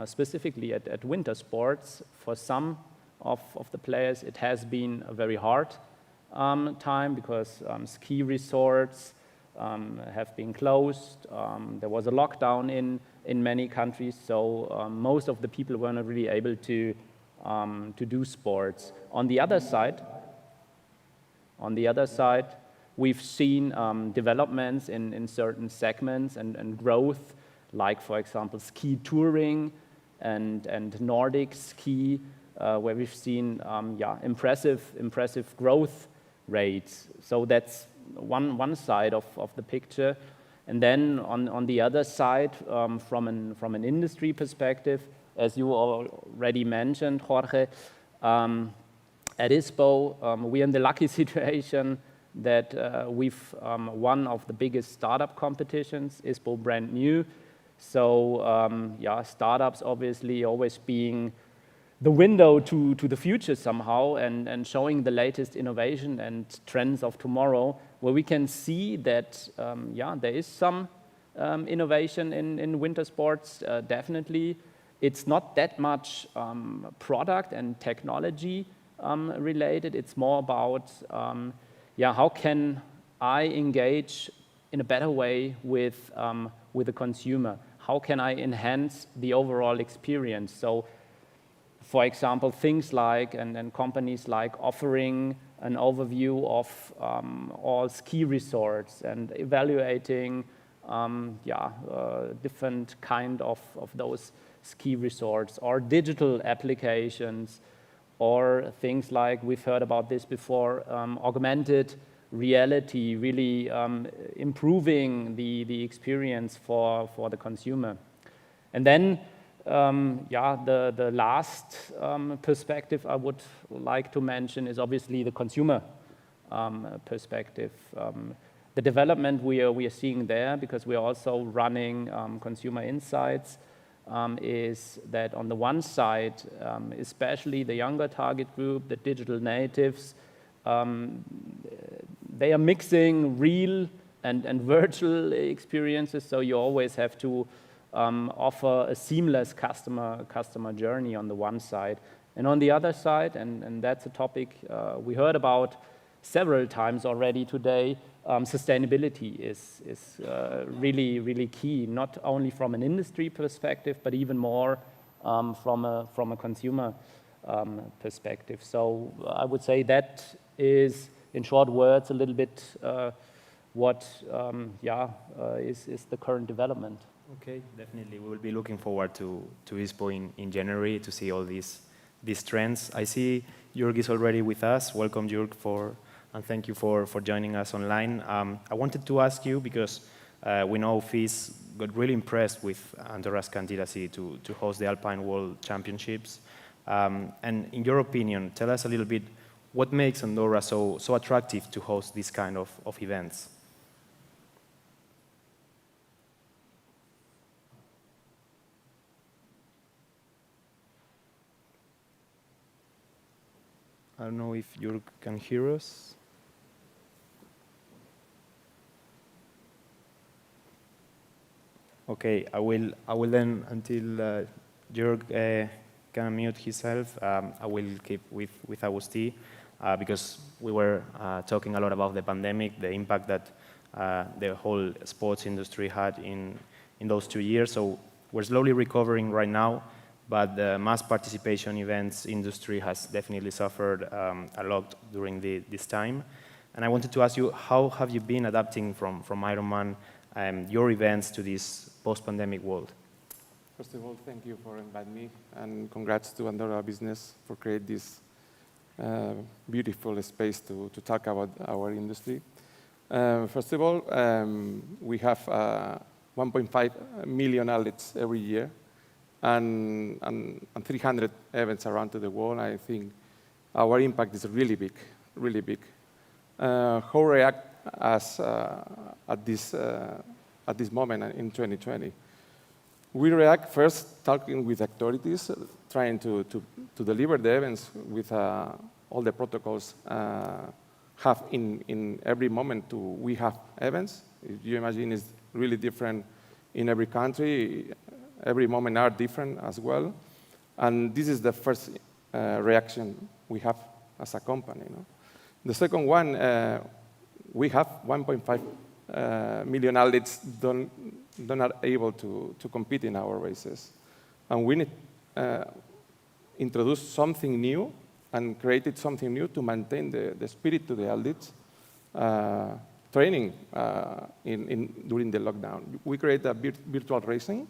specifically at winter sports. For some of the players, it has been a very hard time, because ski resorts have been closed. There was a lockdown in many countries, so most of the people were not really able to do sports. On the other side, we've seen developments in certain segments and growth, like, for example, ski touring and Nordic ski, where we've seen impressive growth rates. So that's one side of the picture. And then on the other side, from an industry perspective, as you already mentioned, Jorge, at ISPO, we're in the lucky situation that we've one of the biggest startup competitions, ISPO Brand New. So startups obviously always being the window to the future somehow, and showing the latest innovation and trends of tomorrow, where we can see that there is some innovation in winter sports, definitely. It's not that much product and technology related. It's more about how can I engage in a better way with the consumer? How can I enhance the overall experience? So, for example, things like and companies like offering an overview of all ski resorts and evaluating different kind of those ski resorts, or digital applications, or things like, we've heard about this before, augmented reality, really improving the experience for the consumer. And then, the last perspective I would like to mention is obviously the consumer perspective. The development we are seeing there, because we are also running consumer insights, is that on the one side, especially the younger target group, the digital natives, they are mixing real and virtual experiences, so you always have to offer a seamless customer journey on the one side. And on the other side, and that's a topic we heard about several times already today, sustainability is really, really key, not only from an industry perspective, but even more from a consumer perspective. So I would say that is, in short words, a little bit what is the current development. Okay, definitely. We will be looking forward to ISPO in January to see all these trends. I see Jörg is already with us. Welcome, Jörg, and thank you for joining us online. I wanted to ask you, because we know FIS got really impressed with Andorra's candidacy to host the Alpine World Championships. And in your opinion, tell us a little bit what makes Andorra so attractive to host this kind of events? I don't know if you can hear us. Okay, I will then, until Jörg can mute himself, I will keep with Agustí, because we were talking a lot about the pandemic, the impact that the whole sports industry had in those 2 years. So we're slowly recovering right now, but the mass participation events industry has definitely suffered a lot during this time. And I wanted to ask you, how have you been adapting from Ironman your events to this post-pandemic world? First of all, thank you for inviting me, and congrats to Andorra Business for creating this beautiful space to talk about our industry. First of all, we have 1.5 million athletes every year, and 300 events around the world. I think our impact is really big, really big. How react us at this moment in 2020? We react first talking with authorities, trying to deliver the events with all the protocols have in every moment. We have events. If you imagine, it's really different in every country. Every moment are different as well. And this is the first reaction we have as a company. No? The second one, we have 1.5 million athletes not able to compete in our races. And we need introduce something new and created something new to maintain the spirit to the athletes training during the lockdown. We create a virtual racing,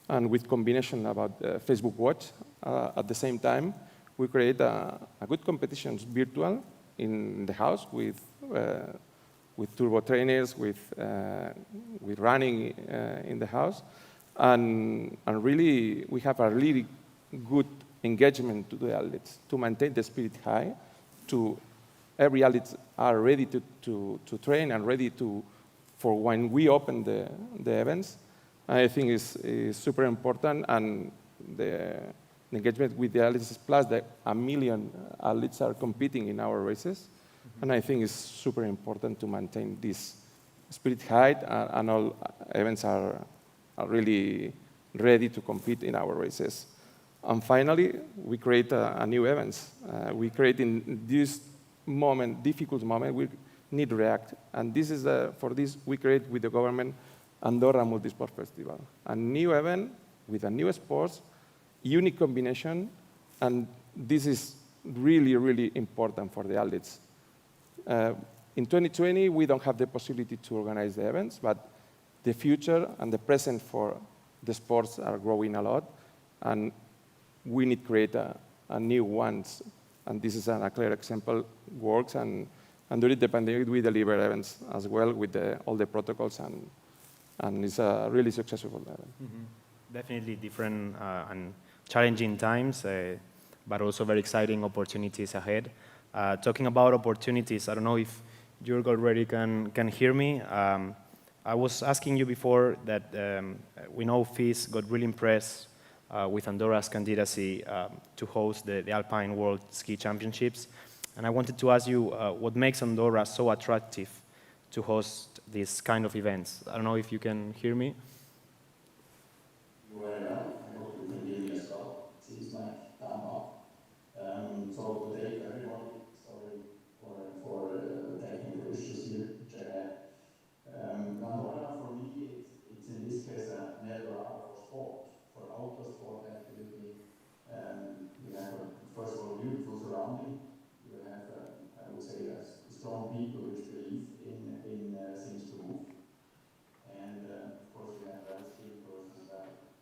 and with combination about Facebook Watch at the same time, we create a good competitions virtual in the house with turbo trainers, with running in the house, and really we have a really good engagement to the athletes to maintain the spirit high. To every athletes are ready to train and ready for when we open the events. I think is super important, and the engagement with the athletes, plus that 1 million athletes are competing in our races. And I think it's super important to maintain this spirit high, and all events are really ready to compete in our races. And finally, we create a new events. We create in this moment, difficult moment, we need to react. And this is for this we create with the government Andorra Multisport Festival, a new event with a new sports, unique combination, and this is really, really important for the athletes. In 2020, we don't have the possibility to organize the events, but the future and the present for the sports are growing a lot, and we need to create a new ones. And this is a clear example works, and during the pandemic, we deliver events as well with all the protocols, and it's a really successful event. Mm-hmm. Definitely different and challenging times, but also very exciting opportunities ahead. Talking about opportunities, I don't know if Jörg already can hear me. I was asking you before that we know FIS got really impressed with Andorra's candidacy to host the Alpine World Ski Championships. And I wanted to ask you what makes Andorra so attractive to host these kind of events. I don't know if you can hear me. very well. I hope you can hear me as well. It seems like thumb up. So to take everybody, sorry for technical issues here, which I had. Andorra, for me, it's in this case an Eldorado for sport, for outdoor sport activity. You have, first of all, beautiful surrounding. You have, I would say, strong people which believe in things to move. And of course, we have well-skilled persons.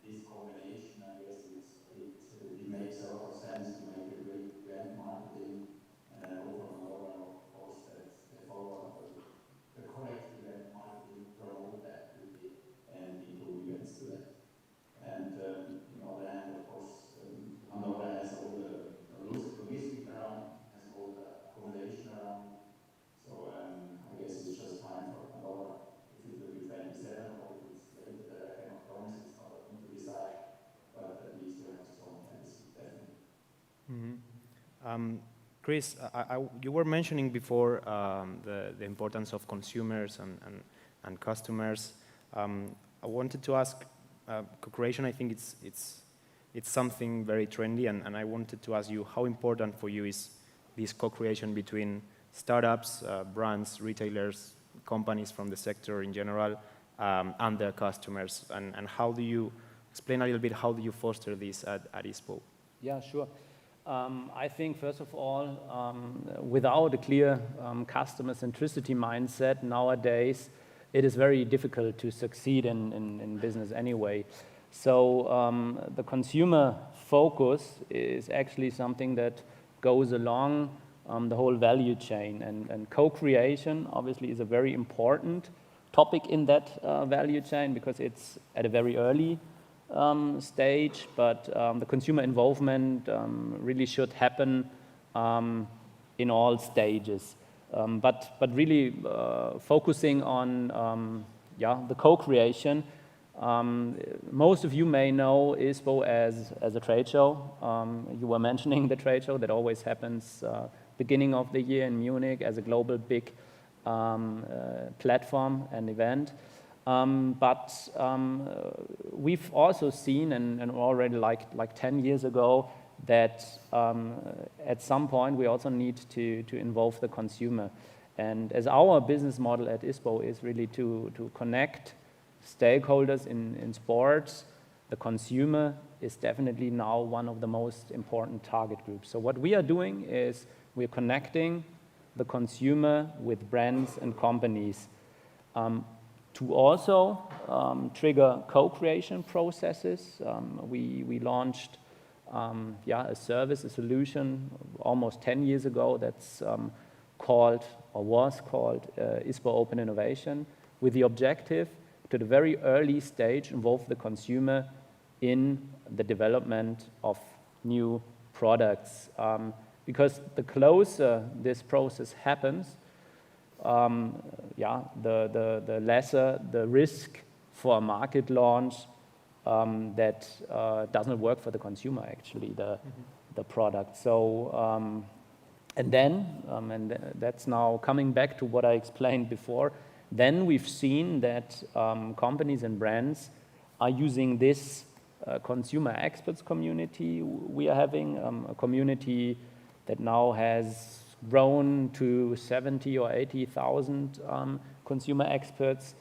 This combination, I guess, it makes a lot of sense to make a great event marketing. Over Andorra, of course, that they follow up the correct event marketing, promote that activity, and improve events to that. And on the other hand, of course, Andorra has all the logistic around, has all the accommodation around. So I guess it's just time for Andorra. If it will be 27 or if it's later, I cannot promise. It's not up to decide, but at least we have a strong tendency, definitely. Chris, you were mentioning before the importance of consumers and customers. I wanted to ask, co-creation, I think it's something very trendy, and I wanted to ask you how important for you is this co-creation between startups, brands, retailers, companies from the sector in general, and their customers, and how do you explain a little bit how do you foster this at ISPO? Yeah, sure. I think, first of all, without a clear customer centricity mindset nowadays, it is very difficult to succeed in business anyway. So the consumer focus is actually something that goes along the whole value chain. And co-creation, obviously, is a very important topic in that value chain because it's at a very early stage, but the consumer involvement really should happen in all stages. But really focusing on the co-creation, most of you may know ISPO as a trade show. You were mentioning the trade show that always happens beginning of the year in Munich as a global big platform and event. But we've also seen, and already like 10 years ago, that at some point we also need to involve the consumer. And as our business model at ISPO is really to connect stakeholders in sports, the consumer is definitely now one of the most important target groups. So what we are doing is we're connecting the consumer with brands and companies to also trigger co-creation processes. We launched a service, a solution almost 10 years ago that's called, or was called, ISPO Open Innovation, with the objective to the very early stage involve the consumer in the development of new products. Because the closer this process happens, the lesser the risk for a market launch that doesn't work for the consumer, actually, the product. So, and that's now coming back to what I explained before, then we've seen that companies and brands are using this consumer experts community. We are having a community that now has grown to 70 or 80,000 consumer experts,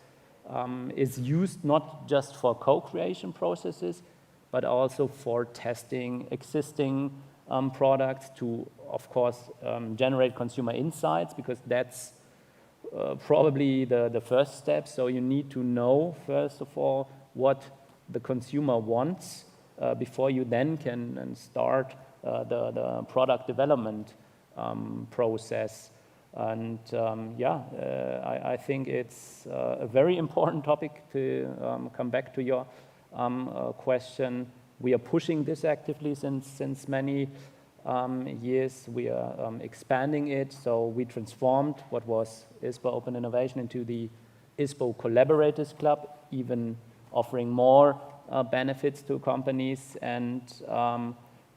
is used not just for co-creation processes, but also for testing existing products to, of course, generate consumer insights, because that's probably the first step. So you need to know, first of all, what the consumer wants before you then can start the product development process. And I think it's a very important topic to come back to your question. We are pushing this actively since many years. We are expanding it. So we transformed what was ISPO Open Innovation into the ISPO Collaborators Club, even offering more benefits to companies and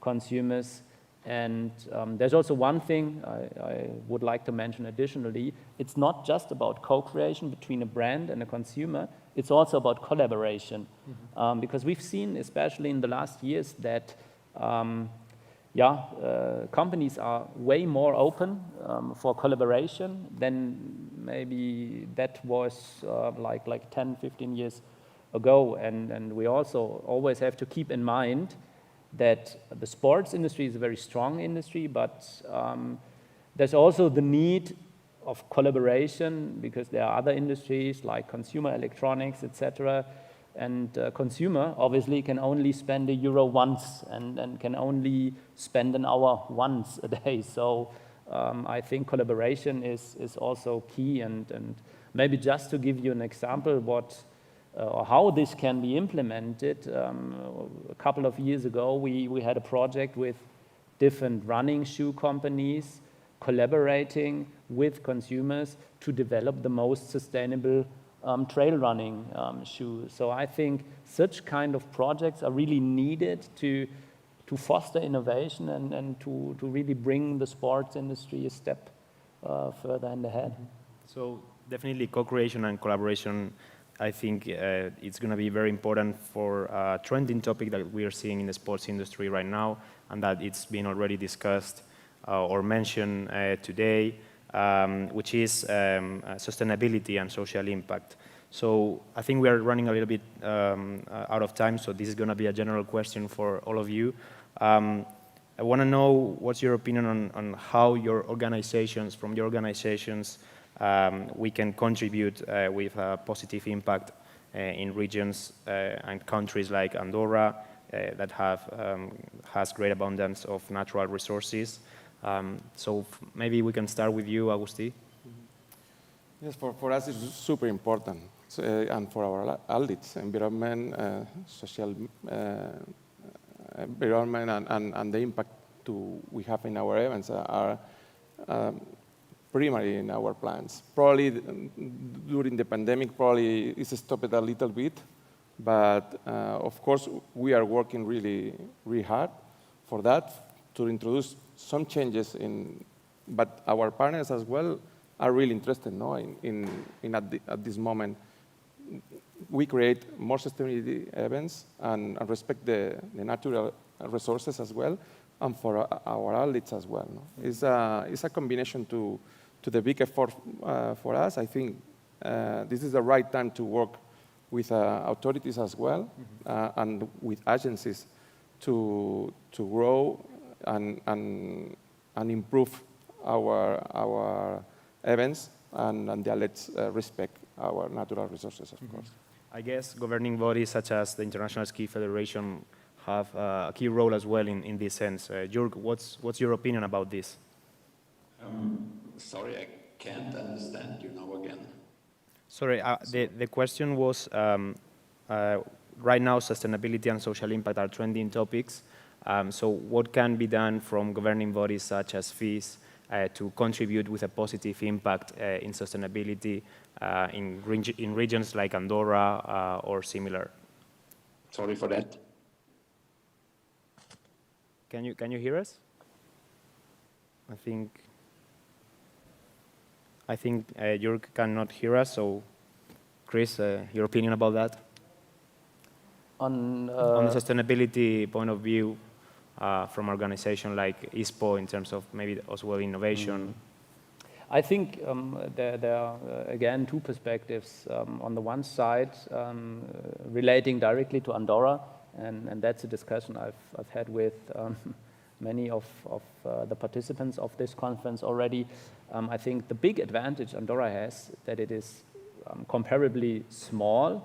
consumers. And there's also one thing I would like to mention additionally. It's not just about co-creation between a brand and a consumer. It's also about collaboration. Because we've seen, especially in the last years, that companies are way more open for collaboration than maybe that was like 10, 15 years ago. And we also always have to keep in mind that the sports industry is a very strong industry, but there's also the need of collaboration because there are other industries like consumer electronics, etc. And consumer obviously can only spend €1 once and can only spend an hour once a day. So I think collaboration is also key. And maybe just to give you an example or how this can be implemented, a couple of years ago we had a project with different running shoe companies collaborating with consumers to develop the most sustainable trail running shoes. So I think such kind of projects are really needed to foster innovation and to really bring the sports industry a step further in ahead. So definitely co-creation and collaboration, I think it's going to be very important for a trending topic that we are seeing in the sports industry right now, and that it's been already discussed or mentioned today, which is sustainability and social impact. So I think we are running a little bit out of time, so this is going to be a general question for all of you. I want to know what's your opinion on how your organizations, we can contribute with a positive impact in regions and countries like Andorra that has great abundance of natural resources. So maybe we can start with you, Agustí. Yes, for us it's super important, and for our athletes, environment, social environment, and the impact we have in our events are primary in our plans. Probably during the pandemic, probably it's stopped a little bit, but of course we are working really hard for that to introduce some changes but our partners as well are really interested at this moment. We create more sustainability events and respect the natural resources as well, and for our athletes as well. It's a combination to the big effort for us. I think this is the right time to work with authorities as well, and with agencies to grow and improve our events, and let's respect our natural resources, of course. I guess governing bodies such as the International Ski Federation have a key role as well in this sense. Jörg, what's your opinion about this? Sorry, I can't understand you now again. Sorry, the question was, right now sustainability and social impact are trending topics. So what can be done from governing bodies such as FIS to contribute with a positive impact in sustainability in regions like Andorra or similar? Sorry for that. Can you hear us? I think Jörg cannot hear us, so Chris, your opinion about that? On the sustainability point of view from an organization like ISPO in terms of maybe as well innovation? I think there are, again, two perspectives. On the one side, relating directly to Andorra, and that's a discussion I've had with many of the participants of this conference already. I think the big advantage Andorra has that it is comparably small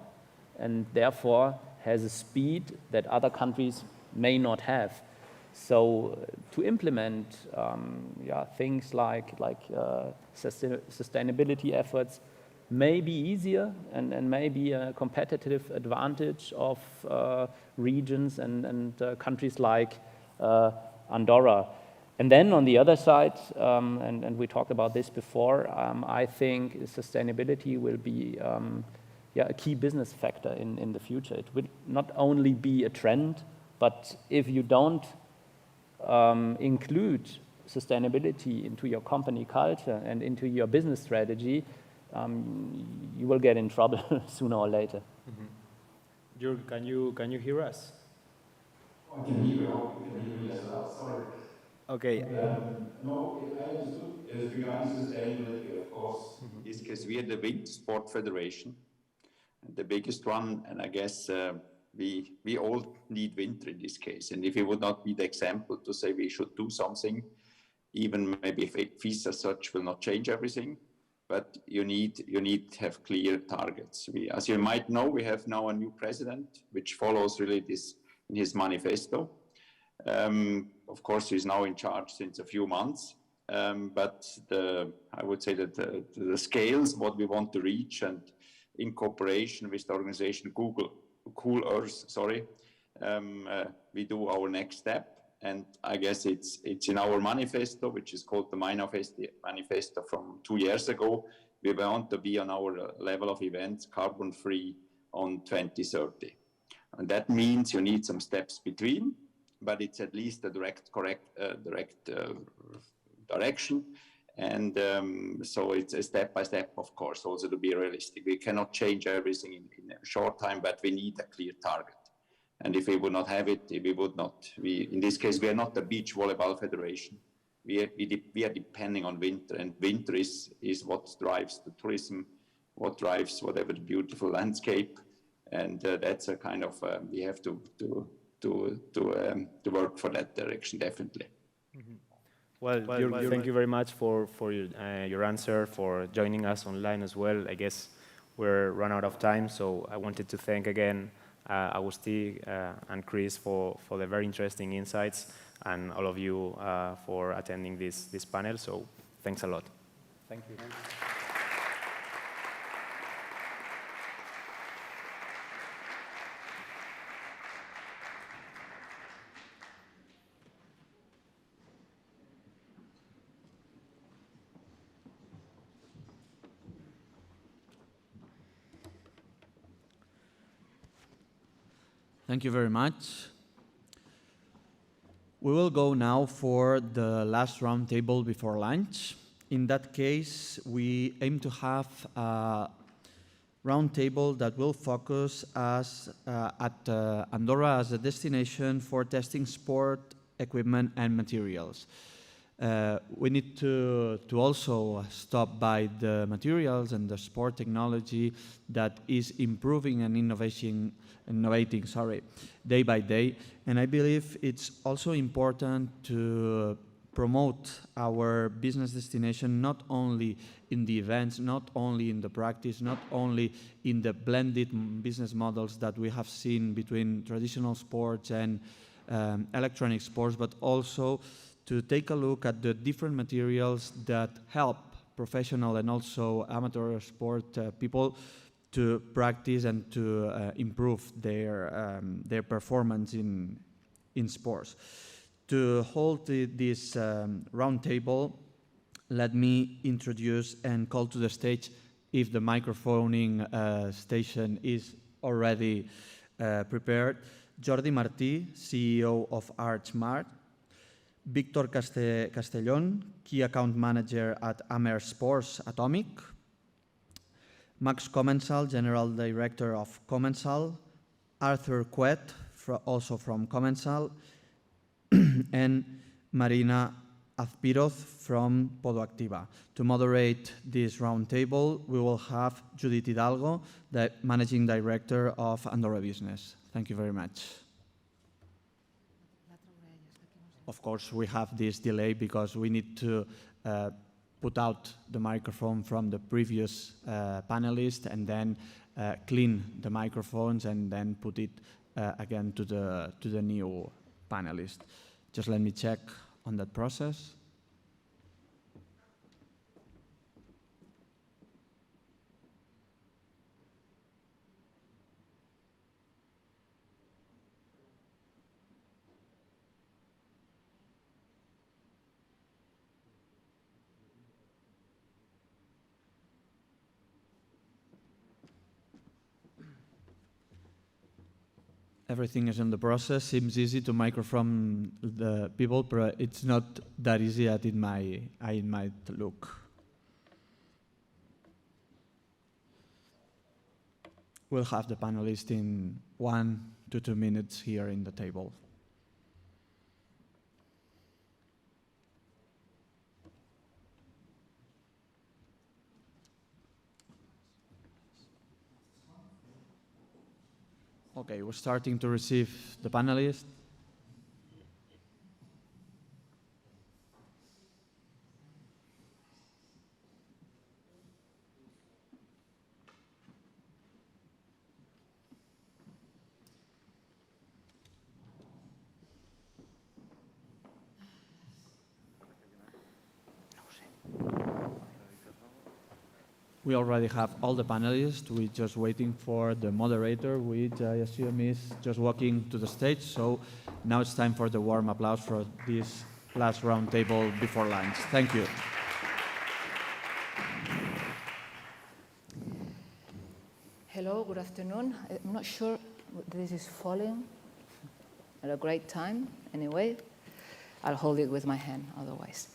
and therefore has a speed that other countries may not have. So to implement things like sustainability efforts may be easier and may be a competitive advantage of regions and countries like Andorra. And then on the other side, and we talked about this before, I think sustainability will be a key business factor in the future. It will not only be a trend, but if you don't include sustainability into your company culture and into your business strategy, you will get in trouble sooner or later. Jürg, can you hear us? I can hear you. I hope you can hear me as well. Sorry. Okay. No, I understood. Regarding sustainability, of course. Is because we are the Winter Sport Federation, the biggest one, and I guess we all need winter in this case. And if it would not be the example to say we should do something, even maybe if fees as such will not change everything, but you need to have clear targets. As you might know, we have now a new president, which follows really this in his manifesto. Of course, he's now in charge since a few months, but I would say that the scales, what we want to reach, and in cooperation with the organization Cool Earth, we do our next step. And I guess it's in our manifesto, which is called the manifesto from 2 years ago. We want to be on our level of events carbon-free on 2030. And that means you need some steps between, but it's at least a direct direction. And so it's a step by step, of course, also to be realistic. We cannot change everything in a short time, but we need a clear target. And if we would not have it, in this case, we are not a beach volleyball federation. We are depending on winter, and winter is what drives the tourism, what drives whatever the beautiful landscape. And that's a kind of, we have to work for that direction, definitely. Well, thank you very much for your answer, for joining us online as well. I guess we're run out of time, so I wanted to thank again Agustí and Chris for the very interesting insights, and all of you for attending this panel. So thanks a lot. Thank you. Thank you very much. We will go now for the last roundtable before lunch. In that case, we aim to have a roundtable that will focus at Andorra as a destination for testing sport equipment and materials. We need to also stop by the materials and the sport technology that is improving and innovating day by day. And I believe it's also important to promote our business destination not only in the events, not only in the practice, not only in the blended business models that we have seen between traditional sports and electronic sports, but also to take a look at the different materials that help professional and also amateur sport people to practice and to improve their performance in sports. To hold this roundtable, let me introduce and call to the stage, if the microphoning station is already prepared, Jordi Martí, CEO of Archmart, Víctor Castellón, Key Account Manager at Amer Sports Atomic, Max Commençal, General Director of Commençal, Arthur Quet, also from Commençal, and Marina Azpiroz from Podoactiva. To moderate this roundtable, we will have Judith Hidalgo, the Managing Director of Andorra Business. Thank you very much. Of course, we have this delay because we need to put out the microphone from the previous panelist and then clean the microphones and then put it again to the new panelist. Just let me check on that process. everything is in the process. Seems easy to microphone the people, but it's not that easy as it might look. We'll have the panelists in 1 to 2 minutes here in the table. Okay, we're starting to receive the panelists. We already have all the panelists. We're just waiting for the moderator, which I assume is just walking to the stage. So now it's time for the warm applause for this last round table before lunch. Thank you. Hello, good afternoon. I'm not sure this is falling at a great time. Anyway, I'll hold it with my hand otherwise.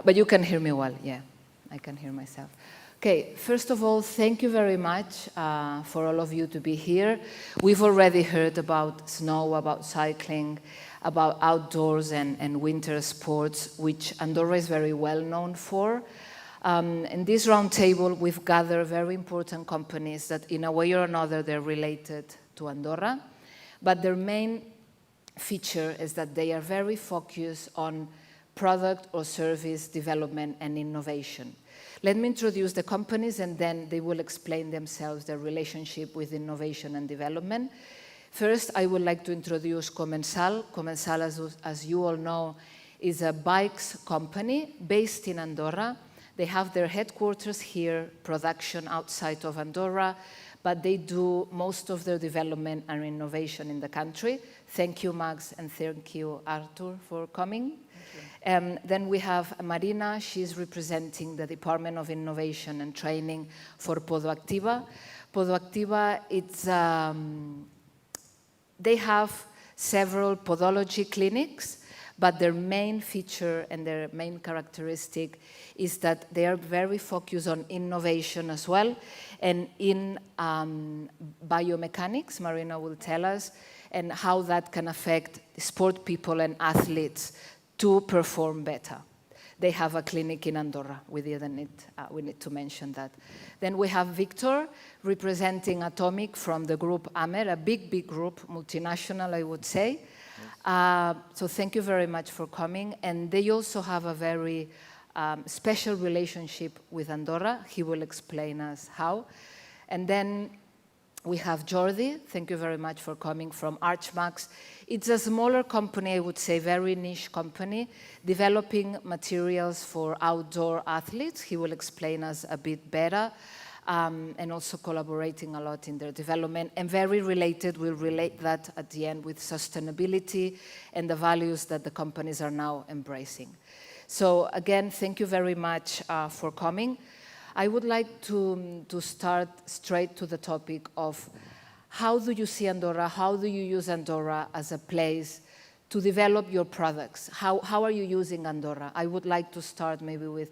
But you can hear me well, yeah. I can hear myself. Okay, first of all, thank you very much for all of you to be here. We've already heard about snow, about cycling, about outdoors and winter sports, which Andorra is very well known for. In this roundtable, we've gathered very important companies that in a way or another, they're related to Andorra. But their main feature is that they are very focused on product or service development and innovation. Let me introduce the companies and then they will explain themselves, their relationship with innovation and development. First, I would like to introduce Commençal. Commençal, as you all know, is a bikes company based in Andorra. They have their headquarters here, production outside of Andorra, but they do most of their development and innovation in the country. Thank you, Max, and thank you, Artur, for coming. Then we have Marina. She's representing the Department of Innovation and Training for Podoactiva. Podoactiva, they have several podology clinics, but their main feature and their main characteristic is that they are very focused on innovation as well and in biomechanics, Marina will tell us, and how that can affect sport people and athletes to perform better. They have a clinic in Andorra. We need to mention that. Then we have Victor representing Atomic from the group Amer, a big group, multinational, I would say. So thank you very much for coming. And they also have a very special relationship with Andorra. He will explain us how. And then we have Jordi. Thank you very much for coming from Archmax. It's a smaller company, I would say, very niche company, developing materials for outdoor athletes. He will explain us a bit better, and also collaborating a lot in their development. And very related, we'll relate that at the end with sustainability and the values that the companies are now embracing. So again, thank you very much for coming. I would like to start straight to the topic of how do you see Andorra, how do you use Andorra as a place to develop your products? How are you using Andorra? I would like to start maybe with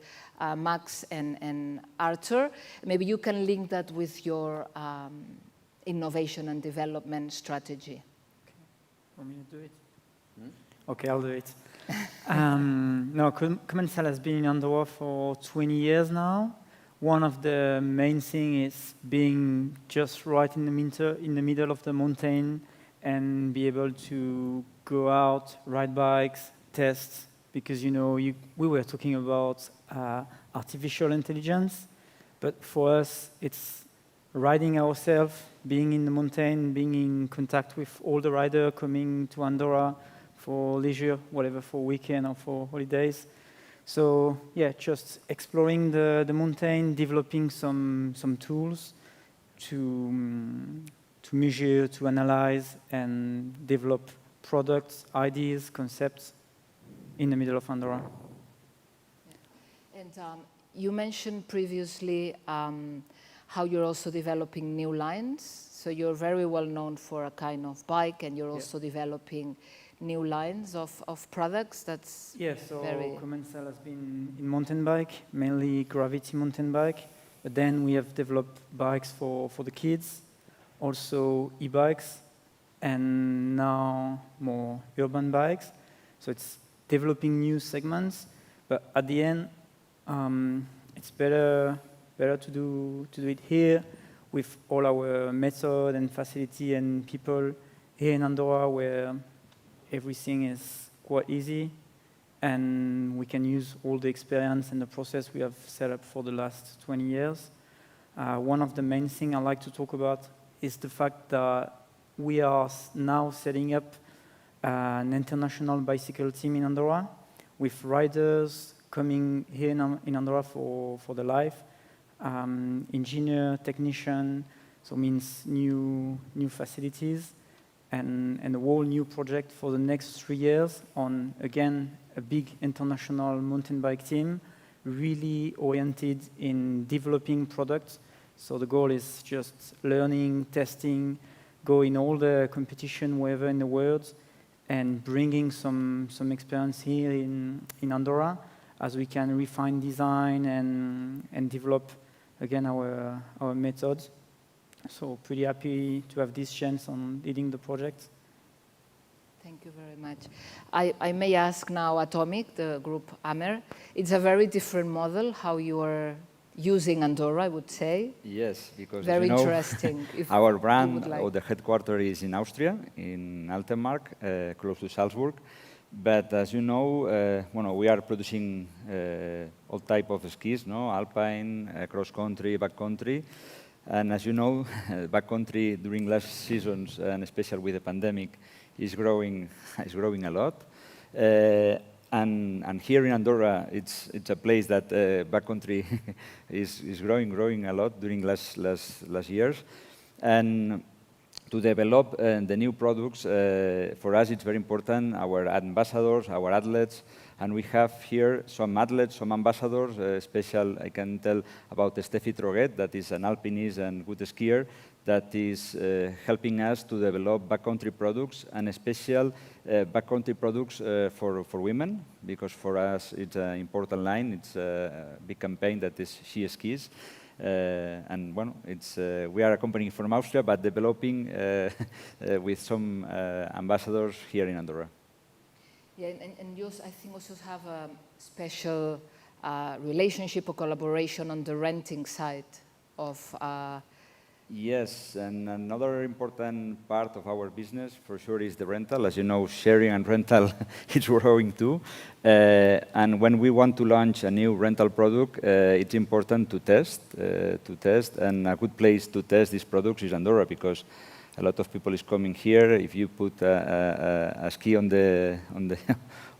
Max and Artur. Maybe you can link that with your innovation and development strategy. Okay. Want me to do it? Okay, I'll do it. No, Commençal has been in Andorra for 20 years now. One of the main things is being just right in the middle of the mountain and be able to go out, ride bikes, test, because we were talking about artificial intelligence, but for us it's riding ourselves, being in the mountain, being in contact with all the riders coming to Andorra for leisure, whatever, for weekend or for holidays. So yeah, just exploring the mountain, developing some tools to measure, to analyze, and develop products, ideas, concepts in the middle of Andorra. And you mentioned previously how you're also developing new lines. So you're very well known for a kind of bike, and you're also developing new lines of products. That's so very... Commençal has been in mountain bike, mainly gravity mountain bike. But then we have developed bikes for the kids, also e-bikes, and now more urban bikes. So it's developing new segments. But at the end, it's better to do it here with all our method and facility and people here in Andorra, where everything is quite easy, and we can use all the experience and the process we have set up for the last 20 years. One of the main things I like to talk about is the fact that we are now setting up an international bicycle team in Andorra, with riders coming here in Andorra for the life, engineer, technician, so means new facilities, and a whole new project for the next 3 years on, again, a big international mountain bike team, really oriented in developing products. So the goal is just learning, testing, go in all the competition wherever in the world, and bringing some experience here in Andorra, as we can refine design and develop, again, our methods. So pretty happy to have this chance on leading the project. Thank you very much. I may ask now Atomic, the group Amer. It's a very different model, how you are using Andorra, I would say. Yes, because very you know, interesting. Our brand, or the headquarters is in Austria, in Altenmark, close to Salzburg. But as you know, we are producing all type of skis, no? Alpine, cross-country, backcountry. And as you know, backcountry during last seasons, and especially with the pandemic, is growing a lot. And here in Andorra, it's a place that backcountry is growing a lot during last years. And to develop the new products, for us it's very important, our ambassadors, our athletes, and we have here some athletes, some ambassadors, special, I can tell about Steffi Troguet, that is an alpinist and good skier, that is helping us to develop backcountry products, and special backcountry products for women, because for us it's an important line, it's a big campaign that is She Skis. And we are a company from Austria, but developing with some ambassadors here in Andorra. Yeah, and you, I think, also have a special relationship or collaboration on the renting side of... Yes, and another important part of our business, for sure, is the rental. As you know, sharing and rental is growing too. And when we want to launch a new rental product, it's important to test. And a good place to test these products is Andorra, because a lot of people is coming here. If you put a ski on the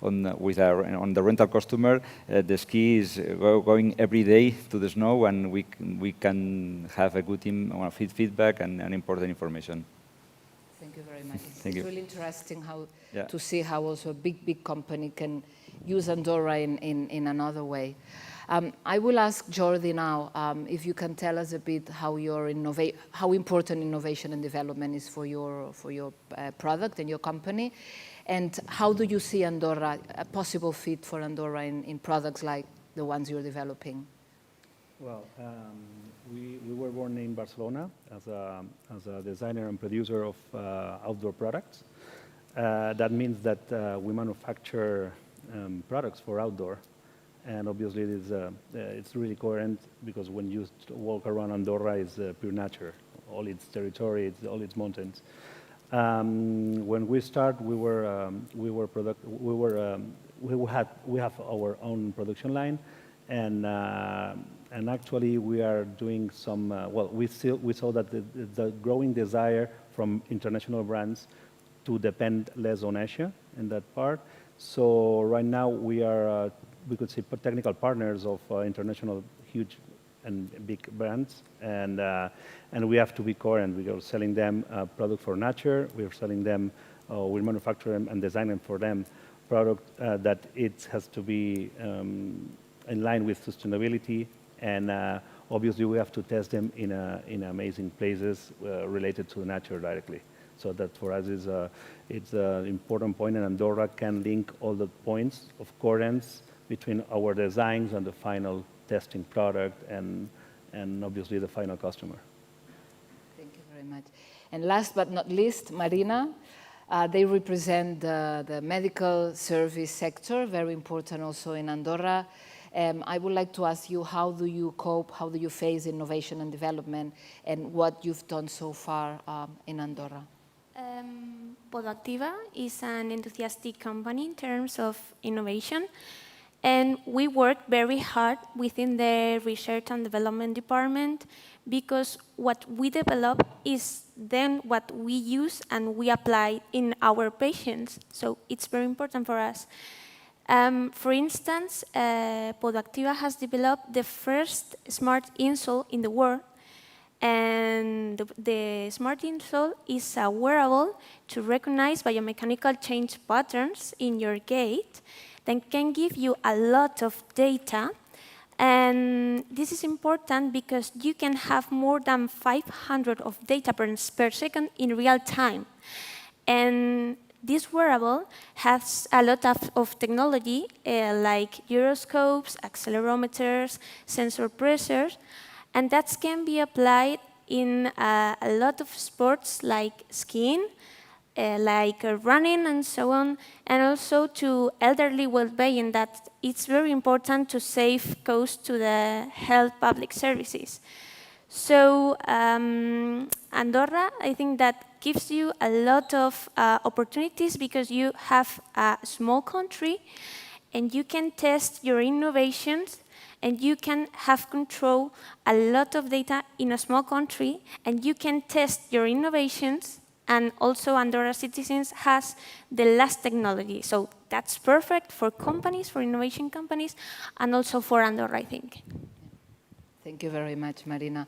rental customer, the ski is going every day to the snow, and we can have a good feedback and important information. Thank you very much. Thank you. It's really interesting to see how also a big company can use Andorra in another way. I will ask Jordi now if you can tell us a bit how important innovation and development is for your product and your company, and how do you see Andorra, a possible fit for Andorra in products like the ones you're developing? Well, we were born in Barcelona as a designer and producer of outdoor products. That means that we manufacture products for outdoor. And obviously, it's really coherent, because when you walk around Andorra, it's pure nature, all its territory, all its mountains. When we start, we have our own production line, and actually we are doing some. We saw that the growing desire from international brands to depend less on Asia in that part. So right now we are. We could say technical partners of international huge and big brands, and we have to be coherent. We are selling them a product for nature. We are selling them, we manufacture them and design them for them product that it has to be in line with sustainability, and obviously we have to test them in amazing places related to nature directly. So that for us is it's an important point, and Andorra can link all the points of coherence between our designs and the final testing product and obviously the final customer. Thank you very much. And last but not least, Marina. They represent the medical service sector, very important also in Andorra. I would like to ask you, how do you cope, how do you face innovation and development, and what you've done so far in Andorra? Podactiva is an enthusiastic company in terms of innovation, and we work very hard within the research and development department, because what we develop is then what we use and we apply in our patients. So it's very important for us. For instance, Podactiva has developed the first smart insole in the world. And the smart insole is a wearable to recognize biomechanical change patterns in your gait that can give you a lot of data. And this is important because you can have more than 500 of data per second in real time. And this wearable has a lot of technology like gyroscopes, accelerometers, sensor pressures, and that can be applied in a lot of sports like skiing, like running and so on, and also to elderly well-being, that it's very important to save costs to the health public services. So Andorra, I think that gives you a lot of opportunities because you have a small country and you can test your innovations and you can have control a lot of data in a small country, and you can test your innovations, and also Andorra citizens has the last technology. So that's perfect for companies, for innovation companies, and also for Andorra, I think. Thank you very much, Marina.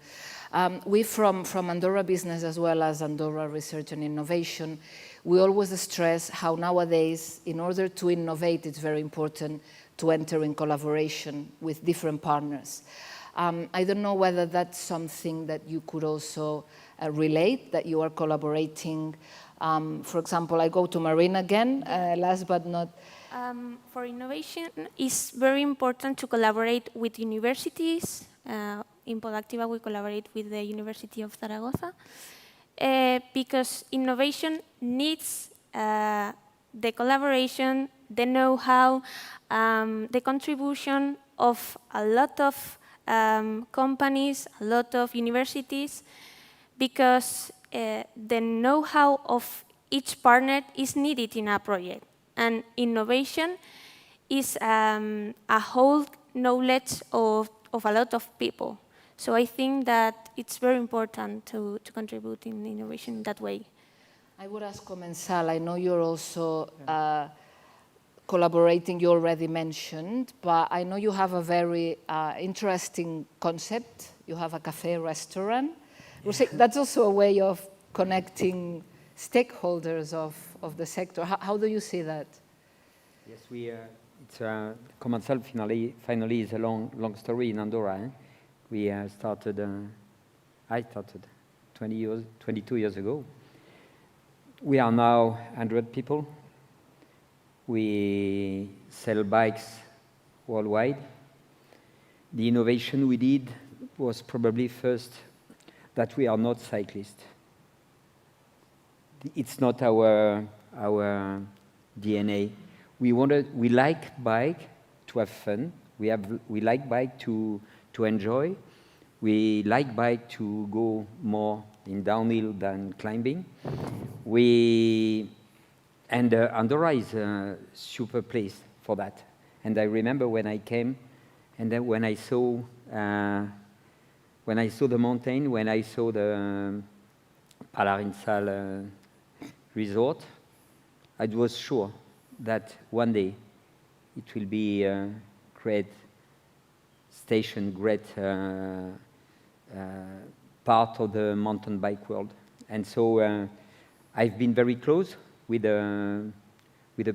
We from Andorra Business as well as Andorra Research and Innovation, we always stress how nowadays, in order to innovate, it's very important to enter in collaboration with different partners. I don't know whether that's something that you could also relate, that you are collaborating. For example, I go to Marina again, last but not... For innovation, it's very important to collaborate with universities. In Podactiva, we collaborate with the University of Zaragoza, because innovation needs the collaboration, the know-how, the contribution of a lot of companies, a lot of universities, because the know-how of each partner is needed in a project. And innovation is a whole knowledge of a lot of people. So I think that it's very important to contribute in innovation in that way. I would ask Commençal, I know you're also collaborating, you already mentioned, but I know you have a very interesting concept. You have a cafe restaurant. Yeah. That's also a way of connecting stakeholders of the sector. How do you see that? Yes, it's Commençal finally is a long story in Andorra. Eh? We started, I started 22 years ago. We are now 100 people. We sell bikes worldwide. The innovation we did was probably first that we are not cyclists. It's not our DNA. We like bike to have fun. We like bike to enjoy. We like bike to go more in downhill than climbing. And Andorra is a super place for that. And I remember when I came, and then when I saw the mountain, when I saw the Palarinsal resort, I was sure that one day it will be a great station, great part of the mountain bike world. And so I've been very close with the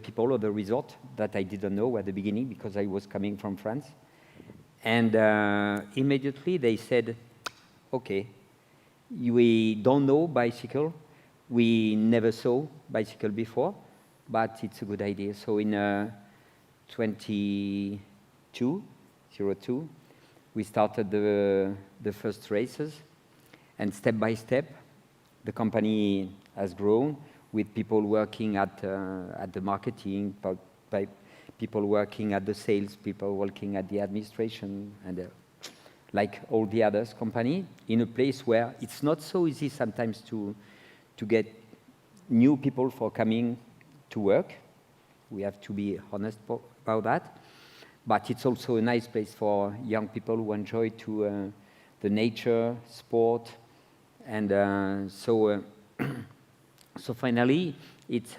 people of the resort that I didn't know at the beginning because I was coming from France. And immediately they said, okay, we don't know bicycle. We never saw bicycle before, but it's a good idea. So in 2002, we started the first races, and step by step, the company has grown with people working at the marketing, by people working at the sales, people working at the administration, and like all the others company, in a place where it's not so easy sometimes to get new people for coming to work. We have to be honest about that. But it's also a nice place for young people who enjoy to the nature, sport, and so finally, it's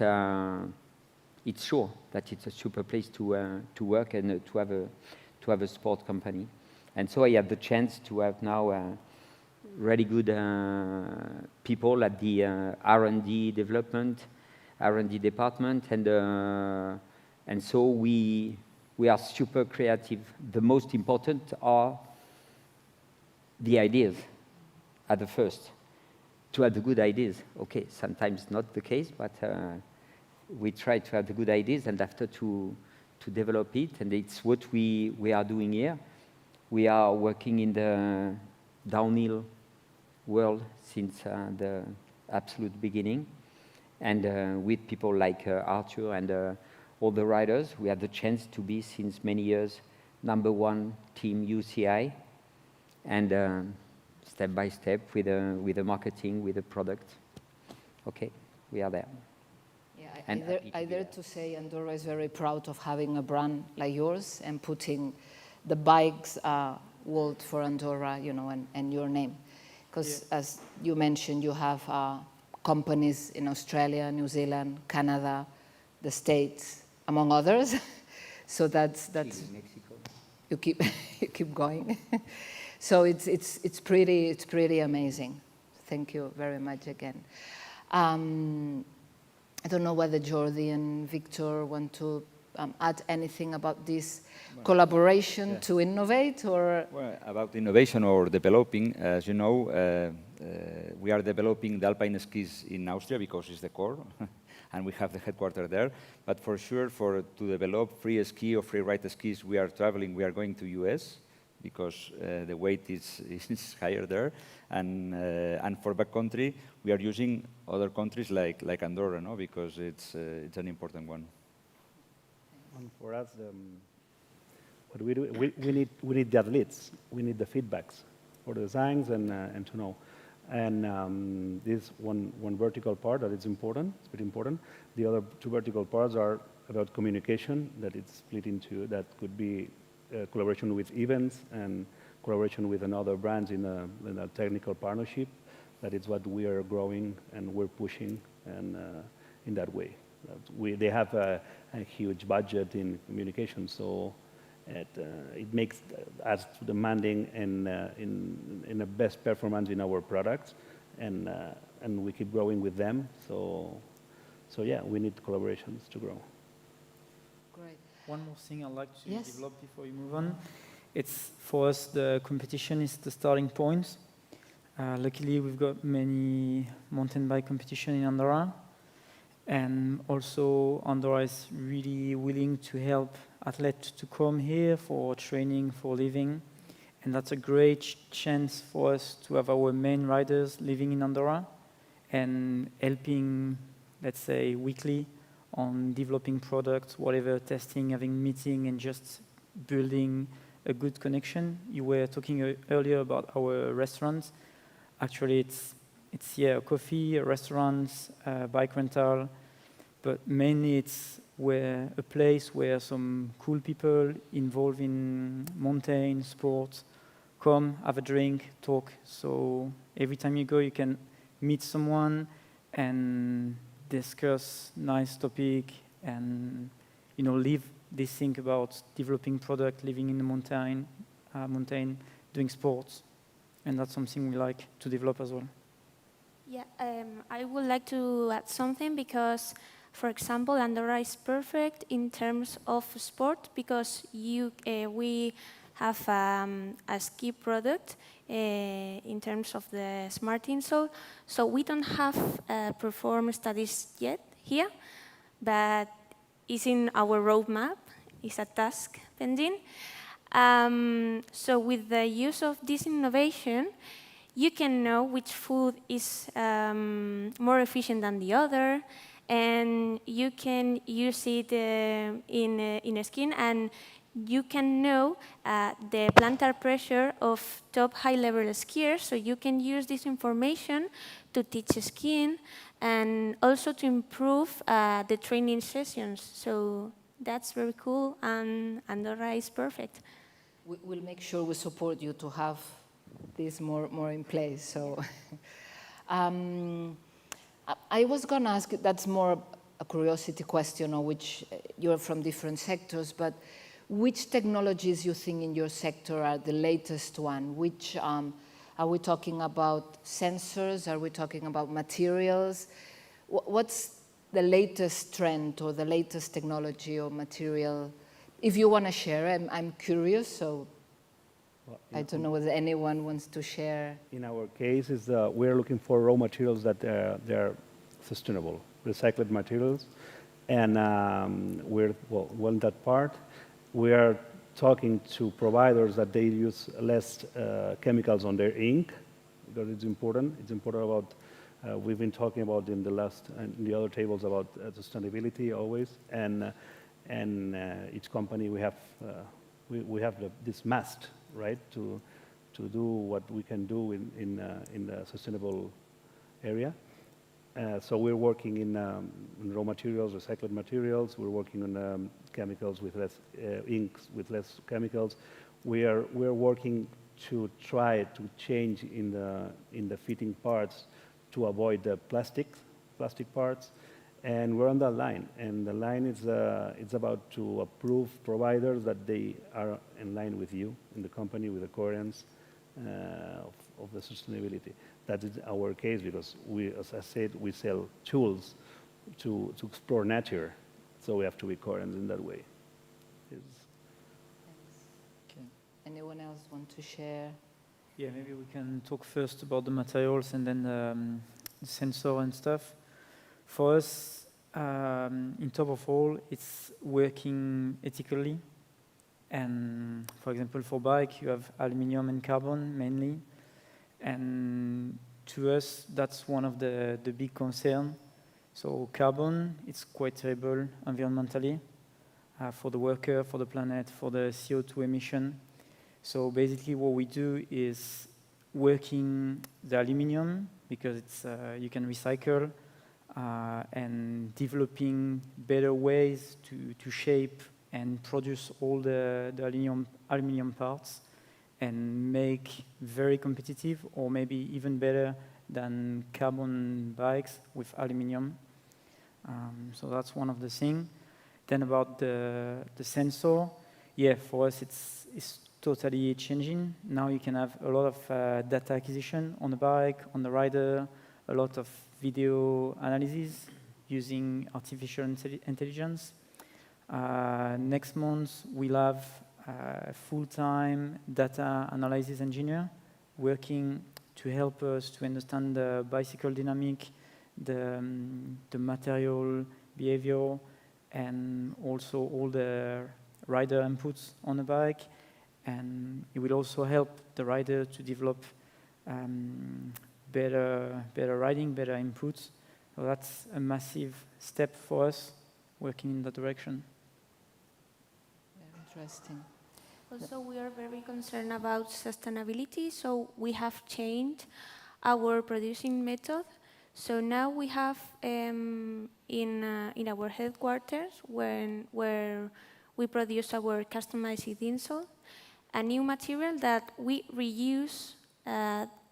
sure that it's a super place to work and to have a sport company. And so I had the chance to have now really good people at the R&D development, R&D department, and so we are super creative. The most important are the ideas at the first. To have the good ideas. Okay, sometimes not the case, but we try to have the good ideas and after to develop it, and it's what we are doing here. We are working in the downhill world since the absolute beginning, and with people like Arthur and all the riders, we had the chance to be since many years #1 team UCI, and step by step with the marketing, with the product. Okay, we are there. Yeah, I dare to say Andorra is very proud of having a brand like yours and putting the bikes world for Andorra, you know, and your name. Because as you mentioned, you have companies in Australia, New Zealand, Canada, the States, among others. So that's Mexico. You keep going. So it's pretty amazing. Thank you very much again. I don't know whether Jordi and Victor want to add anything about this collaboration to innovate, or? Well, about innovation or developing, as you know, we are developing the alpine skis in Austria because it's the core, and we have the headquarters there. But for sure, to develop free ski or free ride skis, we are going to US because the weight is higher there, and for backcountry, we are using other countries like Andorra, no, because it's an important one. And for us, what we do, we need the athletes, we need the feedbacks for the designs and to know. And this one vertical part that is important, it's very important. The other two vertical parts are about communication, that it's split into, that could be collaboration with events and collaboration with another brands in a technical partnership. That is what we are growing and we're pushing, and in that way. They have a huge budget in communication, so it makes us demanding in the best performance in our products, and we keep growing with them. So yeah, we need collaborations to grow. Great. One more thing I'd like to develop before you move on. It's, for us, the competition is the starting point. Luckily, we've got many mountain bike competition in Andorra. And also, Andorra is really willing to help athletes to come here for training, for living. And that's a great chance for us to have our main riders living in Andorra and helping, let's say, weekly on developing products, whatever, testing, having meeting, and just building a good connection. You were talking earlier about our restaurants. Actually, it's coffee, restaurants, bike rental, but mainly it's a place where some cool people involved in mountain sports come, have a drink, talk. So every time you go, you can meet someone and discuss nice topic and, you know, live this thing about developing product, living in the mountain, doing sports. And that's something we like to develop as well. Yeah, I would like to add something because, for example, Andorra is perfect in terms of sport because we have a ski product in terms of the smart insole. So we don't have performance studies yet here, but it's in our roadmap. It's a task pending. So with the use of this innovation, you can know which food is more efficient than the other, and you can use it in skin, and you can know the plantar pressure of top high-level skiers, so you can use this information to teach skiing and also to improve the training sessions. So that's very cool, and Andorra is perfect. We'll make sure we support you to have this more in place. So I was going to ask, that's more a curiosity question, or which you're from different sectors, but which technologies you think in your sector are the latest one? Which, are we talking about sensors? Are we talking about materials? What's the latest trend or the latest technology or material? If you want to share, I'm curious, so well, I don't know whether anyone wants to share. In our case, we're looking for raw materials that they're sustainable, recycled materials, and we're well in that part. We are talking to providers that they use less chemicals on their ink, because it's important. It's important about, we've been talking about in the last, and the other tables about sustainability always, and each company we have this must, right, to do what we can do in the sustainable area. So we're working in raw materials, recycled materials. We're working on chemicals with less inks, with less chemicals. We're working to try to change in the fitting parts to avoid the plastic parts, and we're on that line. And the line is it's about to approve providers that they are in line with you in the company, with the coherence of the sustainability. That is our case, because we, as I said, we sell tools to explore nature, so we have to be coherent in that way. Thanks. Okay. Anyone else want to share? Yeah, maybe we can talk first about the materials and then the sensor and stuff. For us, in top of all, it's working ethically. And for example, for bike, you have aluminium and carbon mainly. And to us, that's one of the big concerns. So carbon, it's quite terrible environmentally for the worker, for the planet, for the CO2 emission. So basically what we do is working the aluminium, because it's, you can recycle, and developing better ways to shape and produce all the aluminium parts, and make very competitive, or maybe even better than carbon bikes with aluminium. So that's one of the things. Then about the sensor, yeah, for us it's totally changing. Now you can have a lot of data acquisition on the bike, on the rider, a lot of video analysis using artificial intelligence. Next month we'll have full-time data analysis engineer working to help us to understand the bicycle dynamic, the material behavior, and also all the rider inputs on the bike. And it will also help the rider to develop better riding, better inputs. So that's a massive step for us working in that direction. Very interesting. Also, we are very concerned about sustainability, so we have changed our producing method. So now we have in our headquarters, where we produce our customized insole, a new material that we reuse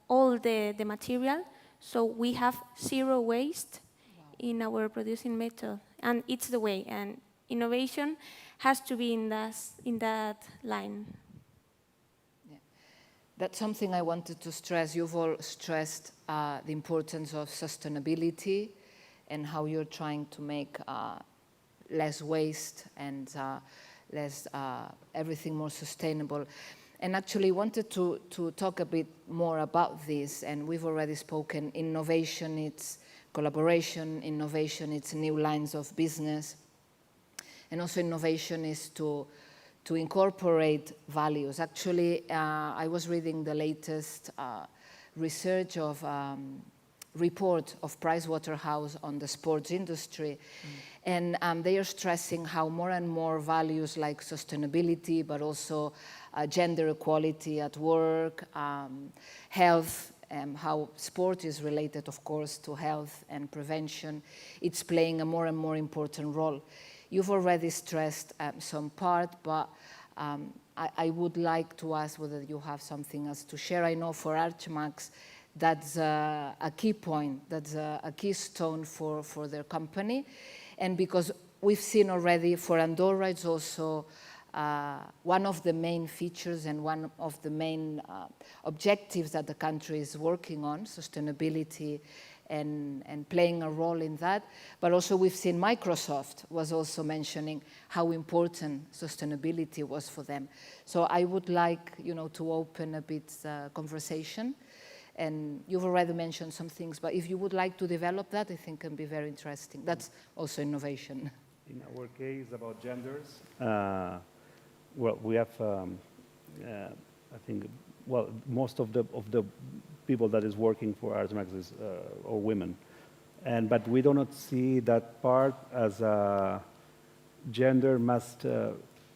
all the material, so we have zero waste in our producing method, and it's the way. And innovation has to be in that line. Yeah. That's something I wanted to stress. You've all stressed the importance of sustainability and how you're trying to make less waste and everything more sustainable. And actually wanted to talk a bit more about this, and we've already spoken. Innovation, it's collaboration. Innovation, it's new lines of business. And also innovation is to incorporate values. Actually, I was reading the latest research of report of Pricewaterhouse on the sports industry. And they are stressing how more and more values like sustainability, but also gender equality at work, health, how sport is related, of course, to health and prevention. It's playing a more and more important role. You've already stressed some part, but I would like to ask whether you have something else to share. I know for Archmax, that's a key point, that's a keystone for their company. And because we've seen already for Andorra, it's also one of the main features and one of the main objectives that the country is working on, sustainability and playing a role in that. But also we've seen Microsoft was also mentioning how important sustainability was for them. So I would like, to open a bit conversation. And you've already mentioned some things, but if you would like to develop that, I think it can be very interesting. That's also innovation. In our case, about genders, well, we have, I think, well, most of the people that is working for Archmax is are women, but we do not see that part as a gender must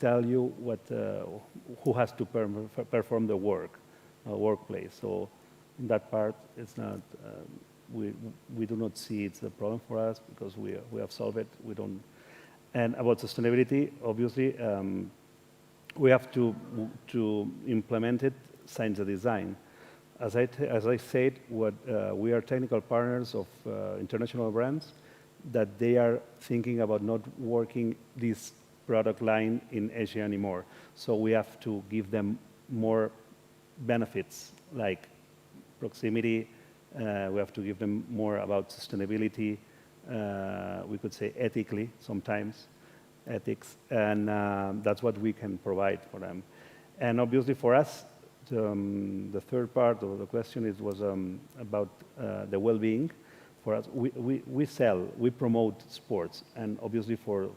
tell you what who has to perform the workplace. So in that part, it's not. We do not see it's a problem for us because we have solved it. We don't. And about sustainability, obviously, we have to implement it, science and design. As I said, we are technical partners of international brands that they are thinking about not working this product line in Asia anymore. So we have to give them more benefits like proximity. We have to give them more about sustainability. We could say ethically sometimes, ethics, and that's what we can provide for them. And obviously for us, the third part of the question was about the well-being. For us, we promote sports, and obviously for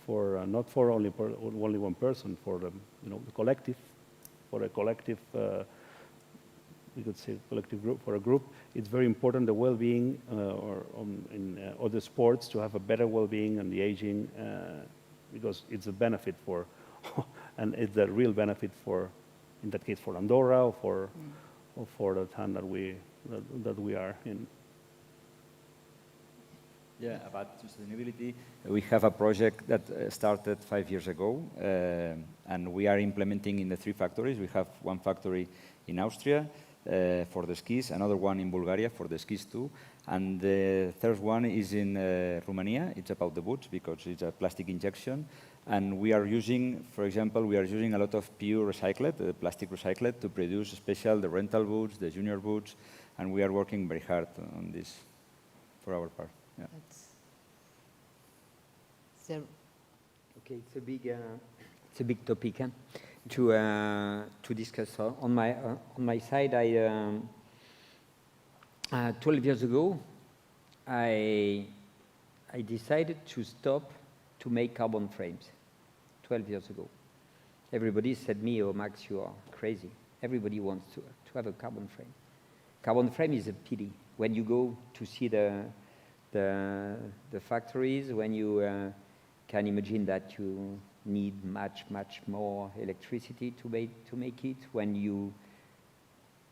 not for only one person, for the the collective, for a collective. We could say collective group, for a group, it's very important the well-being in other sports to have a better well-being and the aging because it's a benefit for, and it's a real benefit for, in that case, for Andorra or for the town that we are in. Yeah, about sustainability, we have a project that started 5 years ago, and we are implementing in the 3 factories. We have one factory in Austria, for the skis, another one in Bulgaria for the skis too, and the third one is in Romania. It's about the boots because it's a plastic injection, and we are using, for example, a lot of pure recycled, plastic recycled, to produce the rental boots, the junior boots, and we are working very hard on this for our part. Yeah. Okay, it's a big topic. To discuss. On my side, 12 years ago, I decided to stop to make carbon frames. 12 years ago, everybody said me, "Oh, Max, you are crazy. Everybody wants to have a carbon frame." Carbon frame is a pity. When you go to see the factories, when you can imagine that you need much more electricity to make it, when you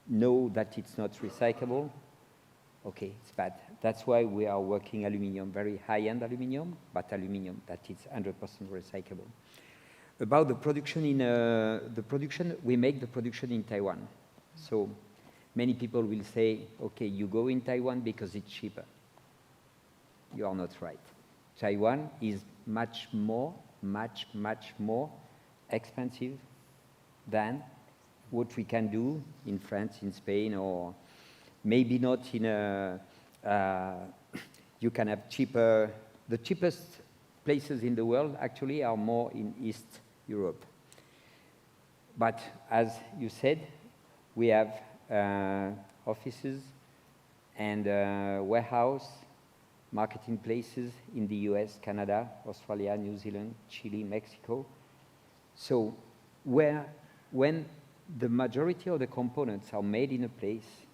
know that it's not recyclable, okay, it's bad. That's why we are working aluminium, very high-end aluminium, but aluminium that is 100% recyclable. About the production we make the production in Taiwan. So many people will say, okay, you go in Taiwan because it's cheaper. You are not right. Taiwan is much more expensive than what we can do in France, in Spain, or maybe not in you can have cheaper. The cheapest places in the world actually are more in East Europe. But as you said, we have offices and warehouse, marketing places in the US, Canada, Australia, New Zealand, Chile, Mexico. So when the majority of the components are made in a place,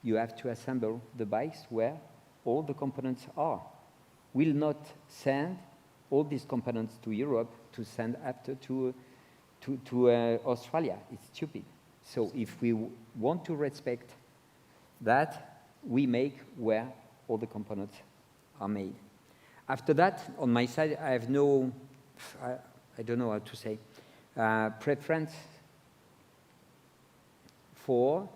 you have to assemble the bikes where all the components are. We'll not send all these components to Europe to send after to Australia. It's stupid. So if we want to respect that, we make where all the components are made. After that, on my side, I have no, I don't know how to say, preference for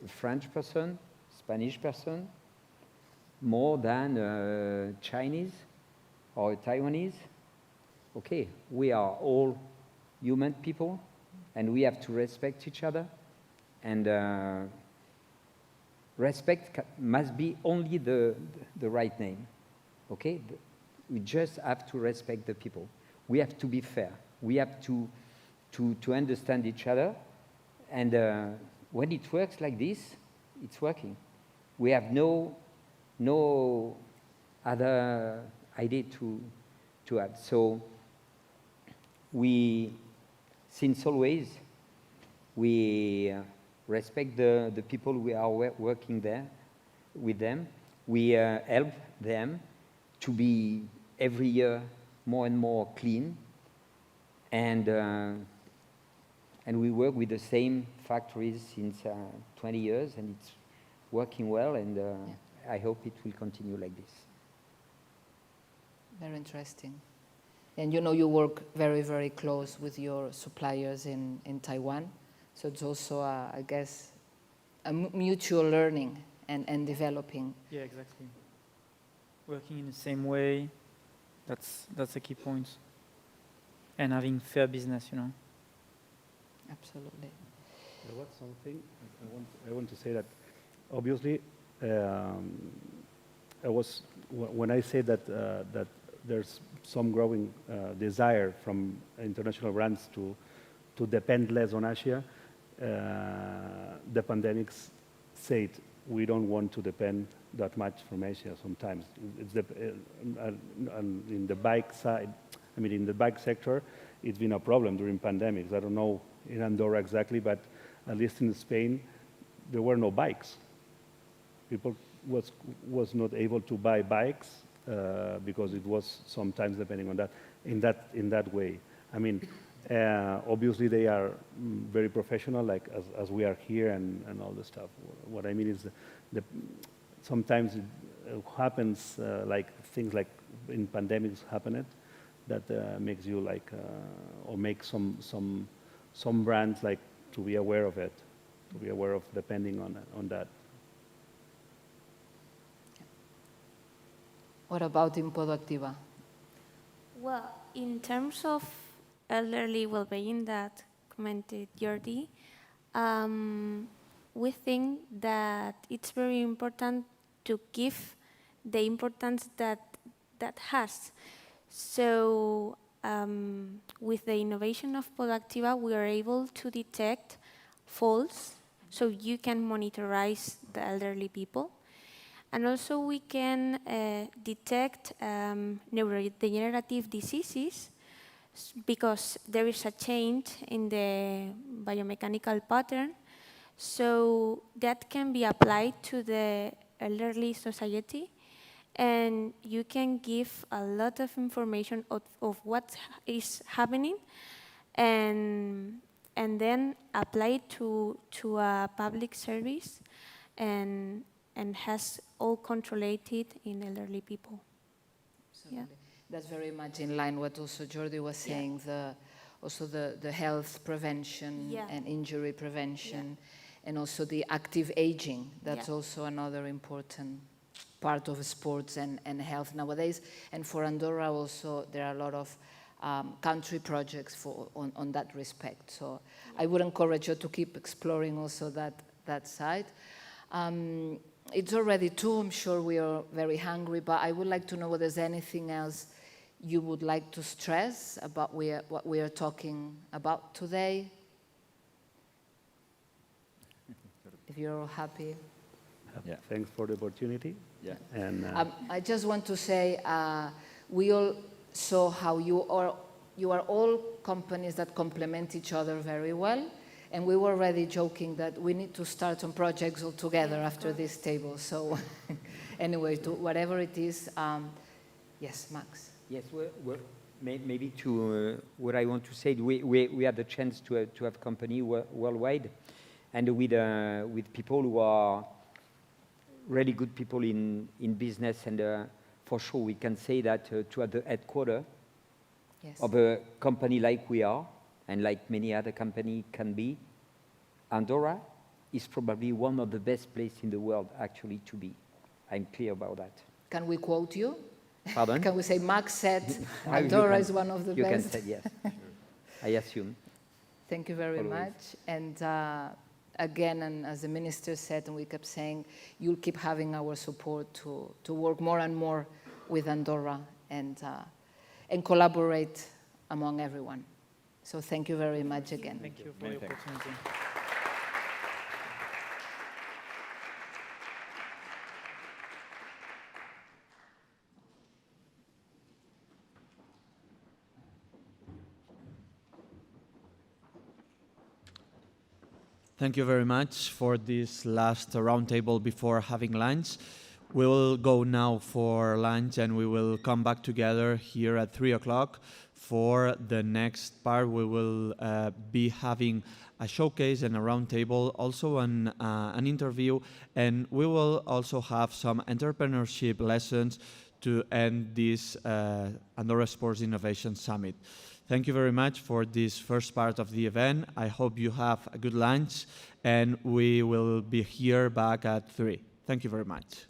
a French person, Spanish person, more than Chinese or Taiwanese. Okay, we are all human people, and we have to respect each other, and respect must be only the right name, okay? We just have to respect the people. We have to be fair. We have to understand each other, and when it works like this, it's working. We have no other idea to add. So we, since always, we respect the people we are working there with them. We help them to be every year more and more clean, and we work with the same factories since 20 years, and it's working well, and I hope it will continue like this. Very interesting. And you know, you work very, very close with your suppliers in Taiwan. So it's also, I guess, a mutual learning and developing. Yeah, exactly. Working in the same way, that's a key point. And having fair business, you know. Absolutely. There was something I want to say that, obviously, when I say that that there's some growing desire from international brands to depend less on Asia, the pandemics said we don't want to depend that much from Asia sometimes. It's in the bike side, I mean, in the bike sector, it's been a problem during pandemics. I don't know in Andorra exactly, but at least in Spain, there were no bikes. People was not able to buy bikes because it was sometimes depending on that, in that way. I mean, obviously they are very professional, like as we are here and all the stuff. What I mean is sometimes it happens like things like in pandemics happened that makes you like or make some brands like to be aware of it, to be aware of depending on that. What about in Productiva? Well, in terms of elderly well-being that commented Jordi, we think that it's very important to give the importance that has. So with the innovation of Productiva, we are able to detect faults, so you can monitorize the elderly people. And also we can detect neurodegenerative diseases because there is a change in the biomechanical pattern. So that can be applied to the elderly society, and you can give a lot of information of what is happening, and then apply it to a public service, and has all controlled in elderly people. Absolutely. Yeah. That's very much in line what also Jordi was saying, also the health prevention and injury prevention, and also the active aging. That's also another important part of sports and health nowadays. And for Andorra also, there are a lot of country projects on that respect. So I would encourage you to keep exploring also that side. It's already 2, I'm sure we are very hungry, but I would like to know whether there's anything else you would like to stress about what we are talking about today? If you're all happy. Yeah. Thanks for the opportunity. Yeah. And I just want to say we all saw how you are all companies that complement each other very well, and we were already joking that we need to start on projects all together after this table. So anyway, whatever it is, yes, Max. Yes, maybe to what I want to say, we had the chance to have company worldwide, and with people who are really good people in business, and for sure we can say that to have the headquarters of a company like we are, and like many other companies can be, Andorra is probably one of the best places in the world actually to be. I'm clear about that. Can we quote you? Pardon? Can we say Max said Andorra is one of the best? You can say yes. I assume. Thank you very much. And again, and as the minister said, and we kept saying, you'll keep having our support to work more and more with Andorra and collaborate among everyone. So thank you very much again. Thank you for the opportunity. Thank you very much for this last roundtable before having lunch. We will go now for lunch, and we will come back together here at 3 o'clock. For the next part, we will be having a showcase and a roundtable, also an interview, and we will also have some entrepreneurship lessons to end this Andorra Sports Innovation Summit. Thank you very much for this first part of the event. I hope you have a good lunch, and we will be here back at 3. Thank you very much.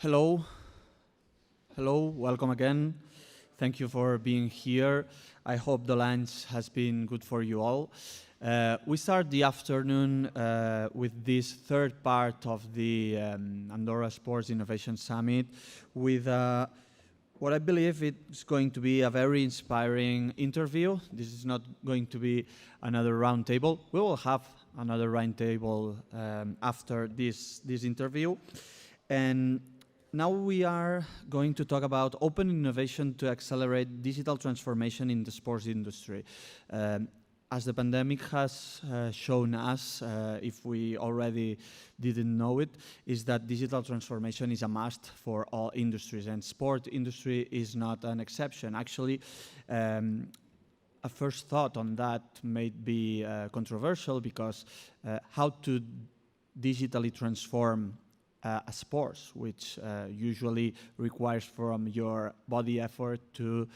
Hello. Hello, welcome again. Thank you for being here. I hope the lunch has been good for you all. We start the afternoon with this third part of the Andorra Sports Innovation Summit with what I believe it's going to be a very inspiring interview. This is not going to be another roundtable. We will have another roundtable after this interview. And now we are going to talk about open innovation to accelerate digital transformation in the sports industry. As the pandemic has shown us, if we already didn't know it, is that digital transformation is a must for all industries, and sport industry is not an exception. Actually, a first thought on that may be controversial because how to digitally transform a sport, which usually requires from your body effort to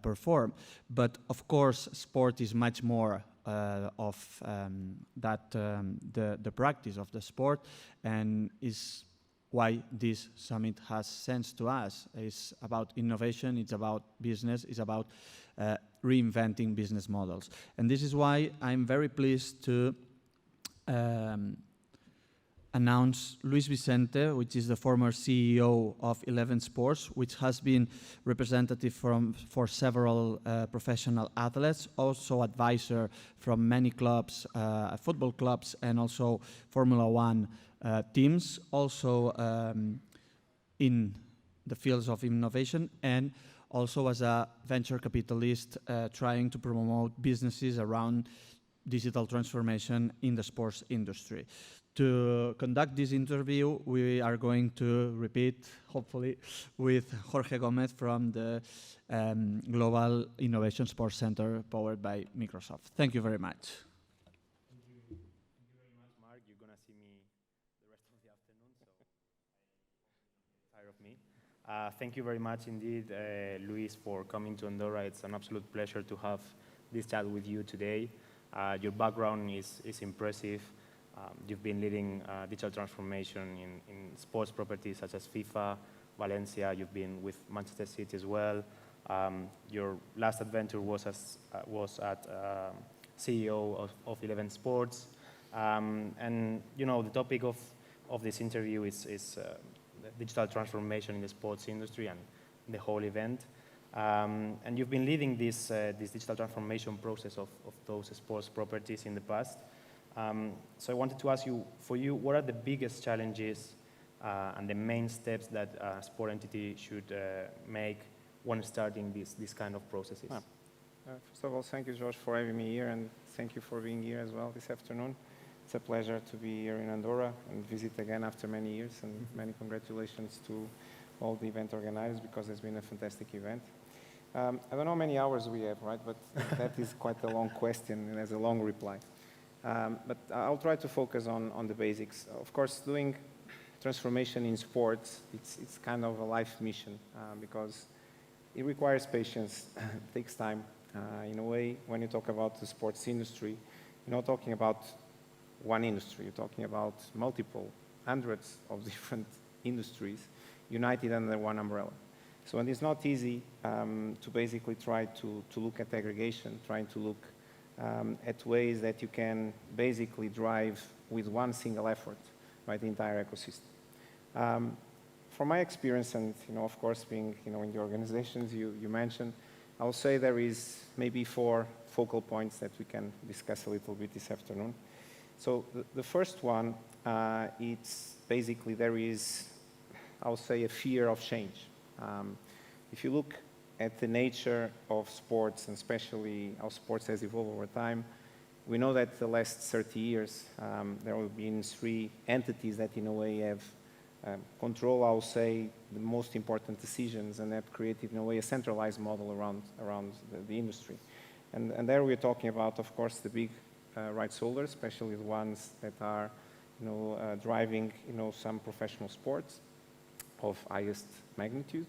perform. But of course, sport is much more of the practice of the sport, and is why this summit has sense to us. It's about innovation, it's about business, it's about reinventing business models. And this is why I'm very pleased to announce Luis Vicente, which is the former CEO of 11 Sports, which has been representative for several professional athletes, also advisor from many clubs, football clubs, and also Formula One teams, also in the fields of innovation, and also as a venture capitalist trying to promote businesses around digital transformation in the sports industry. To conduct this interview, we are going to repeat, hopefully, with Jorge Gomez from the Global Innovation Sports Center powered by Microsoft. Thank you very much. Thank you very much, Mark. You're going to see me the rest of the afternoon, so tired of me. Thank you very much indeed, Luis, for coming to Andorra. It's an absolute pleasure to have this chat with you today. Your background is impressive. You've been leading digital transformation in sports properties such as FIFA, Valencia. You've been with Manchester City as well. Your last adventure was at CEO of 11 Sports. And you know, the topic of this interview is digital transformation in the sports industry and the whole event. And you've been leading this digital transformation process of those sports properties in the past. So I wanted to ask you, for you, what are the biggest challenges and the main steps that a sport entity should make when starting this kind of processes? First of all, thank you, George, for having me here, and thank you for being here as well this afternoon. It's a pleasure to be here in Andorra and visit again after many years, and many congratulations to all the event organizers, because it's been a fantastic event. I don't know how many hours we have, right? But that is quite a long question, and there's a long reply. But I'll try to focus on the basics. Of course, doing transformation in sports, it's kind of a life mission because it requires patience, it takes time. In a way, when you talk about the sports industry, you're not talking about one industry, you're talking about multiple, hundreds of different industries united under one umbrella. So and it's not easy to basically try to look at aggregation, trying to look at ways that you can basically drive with one single effort, right, the entire ecosystem. From my experience, and of course, being in the organizations you mentioned, I'll say there is maybe 4 focal points that we can discuss a little bit this afternoon. So the first one, it's basically there is, I'll say, a fear of change. If you look at the nature of sports, and especially how sports has evolved over time, we know that the last 30 years, there have been 3 entities that in a way have control, I'll say, the most important decisions, and have created in a way a centralized model around the industry. And there we're talking about, of course, the big rights holders, especially the ones that are driving some professional sports of highest magnitude.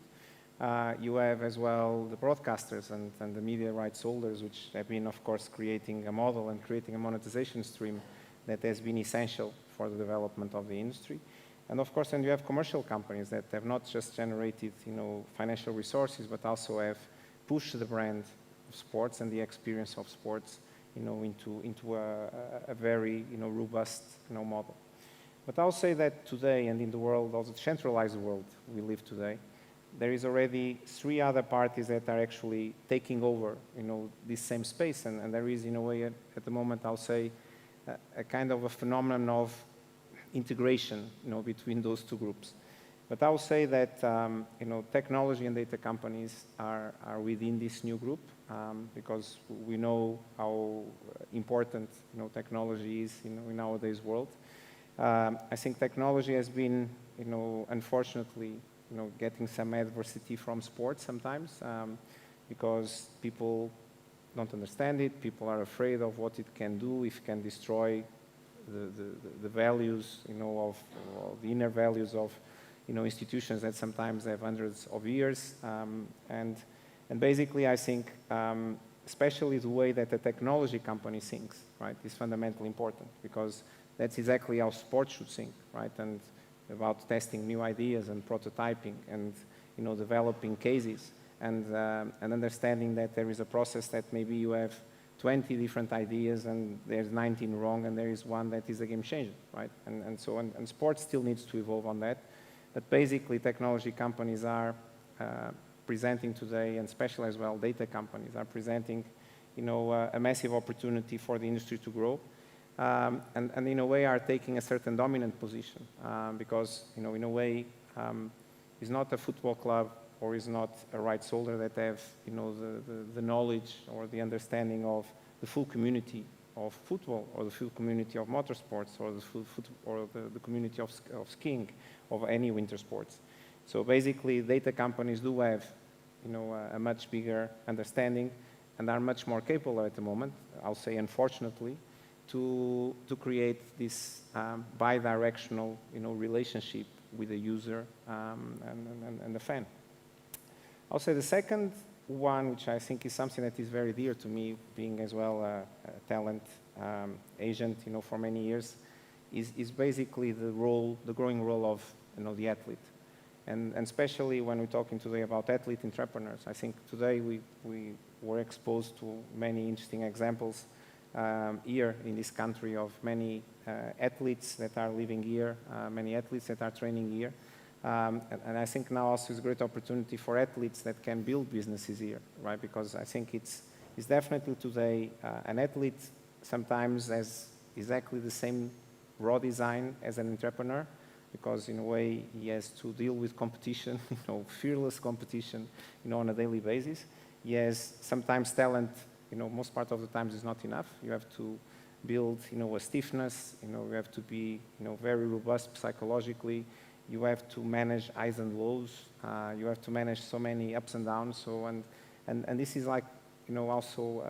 You have as well the broadcasters and the media rights holders, which have been, of course, creating a model and creating a monetization stream that has been essential for the development of the industry. And of course, then you have commercial companies that have not just generated, financial resources, but also have pushed the brand of sports and the experience of sports, into a very, robust, model. But I'll say that today, and in the world, also the centralized world we live today, there is already 3 other parties that are actually taking over, this same space, and there is, in a way, at the moment, I'll say, a kind of a phenomenon of integration, between those 2 groups. But I'll say that, technology and data companies are within this new group, because we know how important, technology is, in nowadays world. I think technology has been, unfortunately, getting some adversity from sports sometimes, because people don't understand it. People are afraid of what it can do, if it can destroy the values, of the inner values of, institutions that sometimes have hundreds of years. And basically, I think, especially the way that the technology company thinks, right, is fundamentally important, because that's exactly how sports should think, right? And about testing new ideas and prototyping and, developing cases and understanding that there is a process that maybe you have 20 different ideas and there's 19 wrong and there is one that is a game changer, right? And so on. And sports still needs to evolve on that. But basically, technology companies are presenting today, and especially as well, data companies are presenting, a massive opportunity for the industry to grow. And in a way are taking a certain dominant position, because, in a way, it's not a football club or is not a rights holder that have, the knowledge or the understanding of the full community of football or the full community of motorsports or the community of skiing, of any winter sports. So basically, data companies do have, a much bigger understanding and are much more capable at the moment, I'll say unfortunately, to create this bi-directional, relationship with the user and the fan. I'll say the second one, which I think is something that is very dear to me, being as well a talent agent, for many years, is basically the growing role of, the athlete. And especially when we're talking today about athlete entrepreneurs, I think today we were exposed to many interesting examples here in this country of many athletes that are living here, many athletes that are training here. And I think now also is a great opportunity for athletes that can build businesses here, right? Because I think it's definitely today an athlete sometimes has exactly the same raw design as an entrepreneur, because in a way he has to deal with competition, fearless competition, on a daily basis. He has sometimes talent, most part of the times is not enough. You have to build, a stiffness, you have to be, very robust psychologically. You have to manage highs and lows. You have to manage so many ups and downs. So, and this is like, also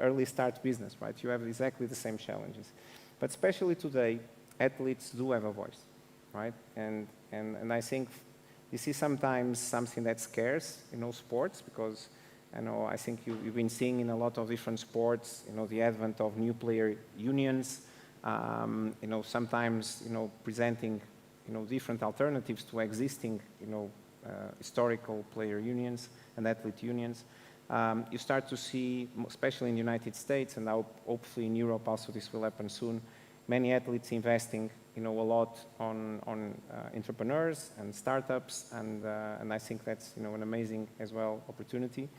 early start business, right? You have exactly the same challenges. But especially today, athletes do have a voice, right? And I think this is sometimes something that scares, sports, because I think you've been seeing in a lot of different sports, the advent of new player unions, sometimes, presenting, different alternatives to existing, historical player unions and athlete unions. You start to see, especially in the United States, and now hopefully in Europe also this will happen soon, many athletes investing, a lot on entrepreneurs and startups, and I think that's, an amazing as well opportunity.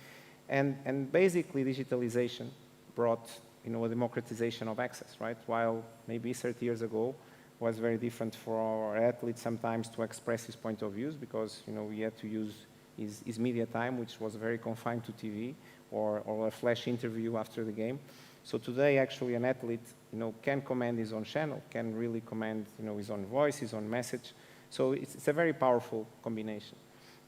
And basically digitalization brought, a democratization of access, right? While maybe 30 years ago was very different for our athletes sometimes to express his point of views, because, we had to use his media time, which was very confined to TV or a flash interview after the game. So today, actually, an athlete, can command his own channel, can really command, his own voice, his own message. So it's a very powerful combination.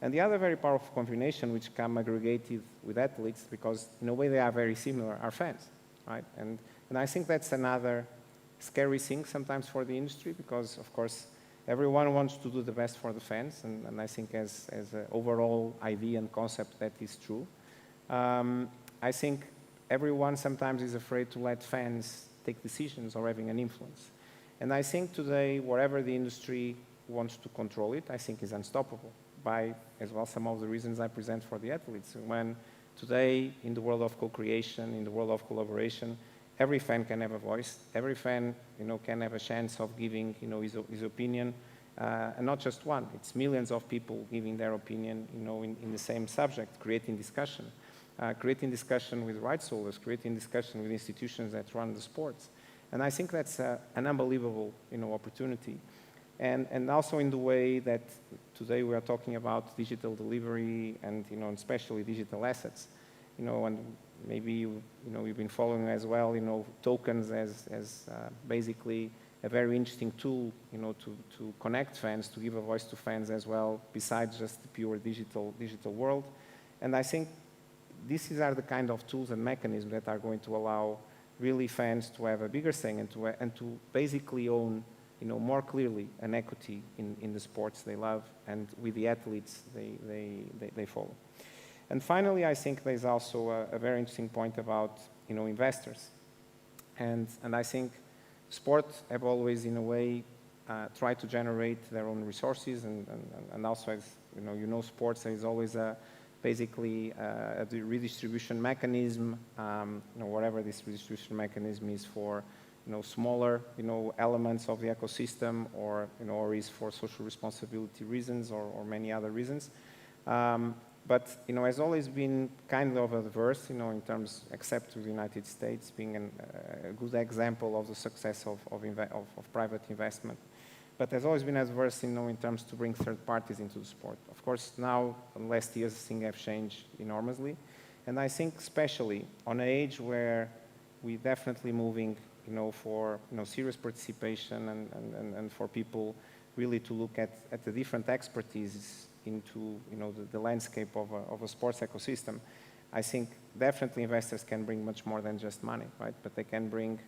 And the other very powerful combination, which come aggregated with athletes, because in a way they are very similar, are fans, right? And I think that's another scary thing sometimes for the industry, because of course everyone wants to do the best for the fans, and I think as an overall idea and concept that is true. I think everyone sometimes is afraid to let fans take decisions or having an influence. And I think today, wherever the industry wants to control it, I think is unstoppable by, as well, some of the reasons I present for the athletes. When today, in the world of co-creation, in the world of collaboration, every fan can have a voice. Every fan, can have a chance of giving, his opinion, and not just one. It's millions of people giving their opinion, in the same subject, creating discussion with rights holders, creating discussion with institutions that run the sports. And I think that's an unbelievable, opportunity. And also in the way that today we are talking about digital delivery and, especially digital assets, and maybe, you've been following as well, tokens as basically a very interesting tool, to connect fans, to give a voice to fans as well, besides just the pure digital world. And I think these are the kind of tools and mechanisms that are going to allow really fans to have a bigger say and to basically own, more clearly an equity in the sports they love and with the athletes they follow. And finally, I think there's also a very interesting point about, investors. And I think sports have always, in a way, tried to generate their own resources, and also, as sports, there is always basically a redistribution mechanism, whatever this redistribution mechanism is for, smaller, elements of the ecosystem, or is for social responsibility reasons or many other reasons. But, has always been kind of adverse, in terms, except to the United States being a good example of the success of private investment. But there's always been adverse, in terms to bring third parties into the sport. Of course, now, in the last years, things have changed enormously. And I think especially on an age where we're definitely moving, for, serious participation and for people really to look at the different expertise into, the landscape of a sports ecosystem, I think definitely investors can bring much more than just money, right? But they can bring,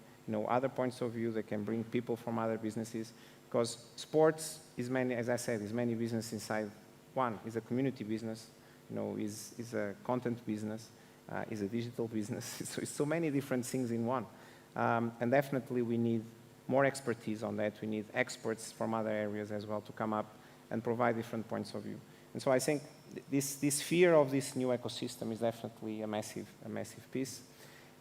other points of view, they can bring people from other businesses, because sports is many, as I said, is many businesses inside one. Is a community business, is a content business, is a digital business. So it's so many different things in one. And definitely we need more expertise on that. We need experts from other areas as well to come up and provide different points of view. And so I think this fear of this new ecosystem is definitely a massive piece.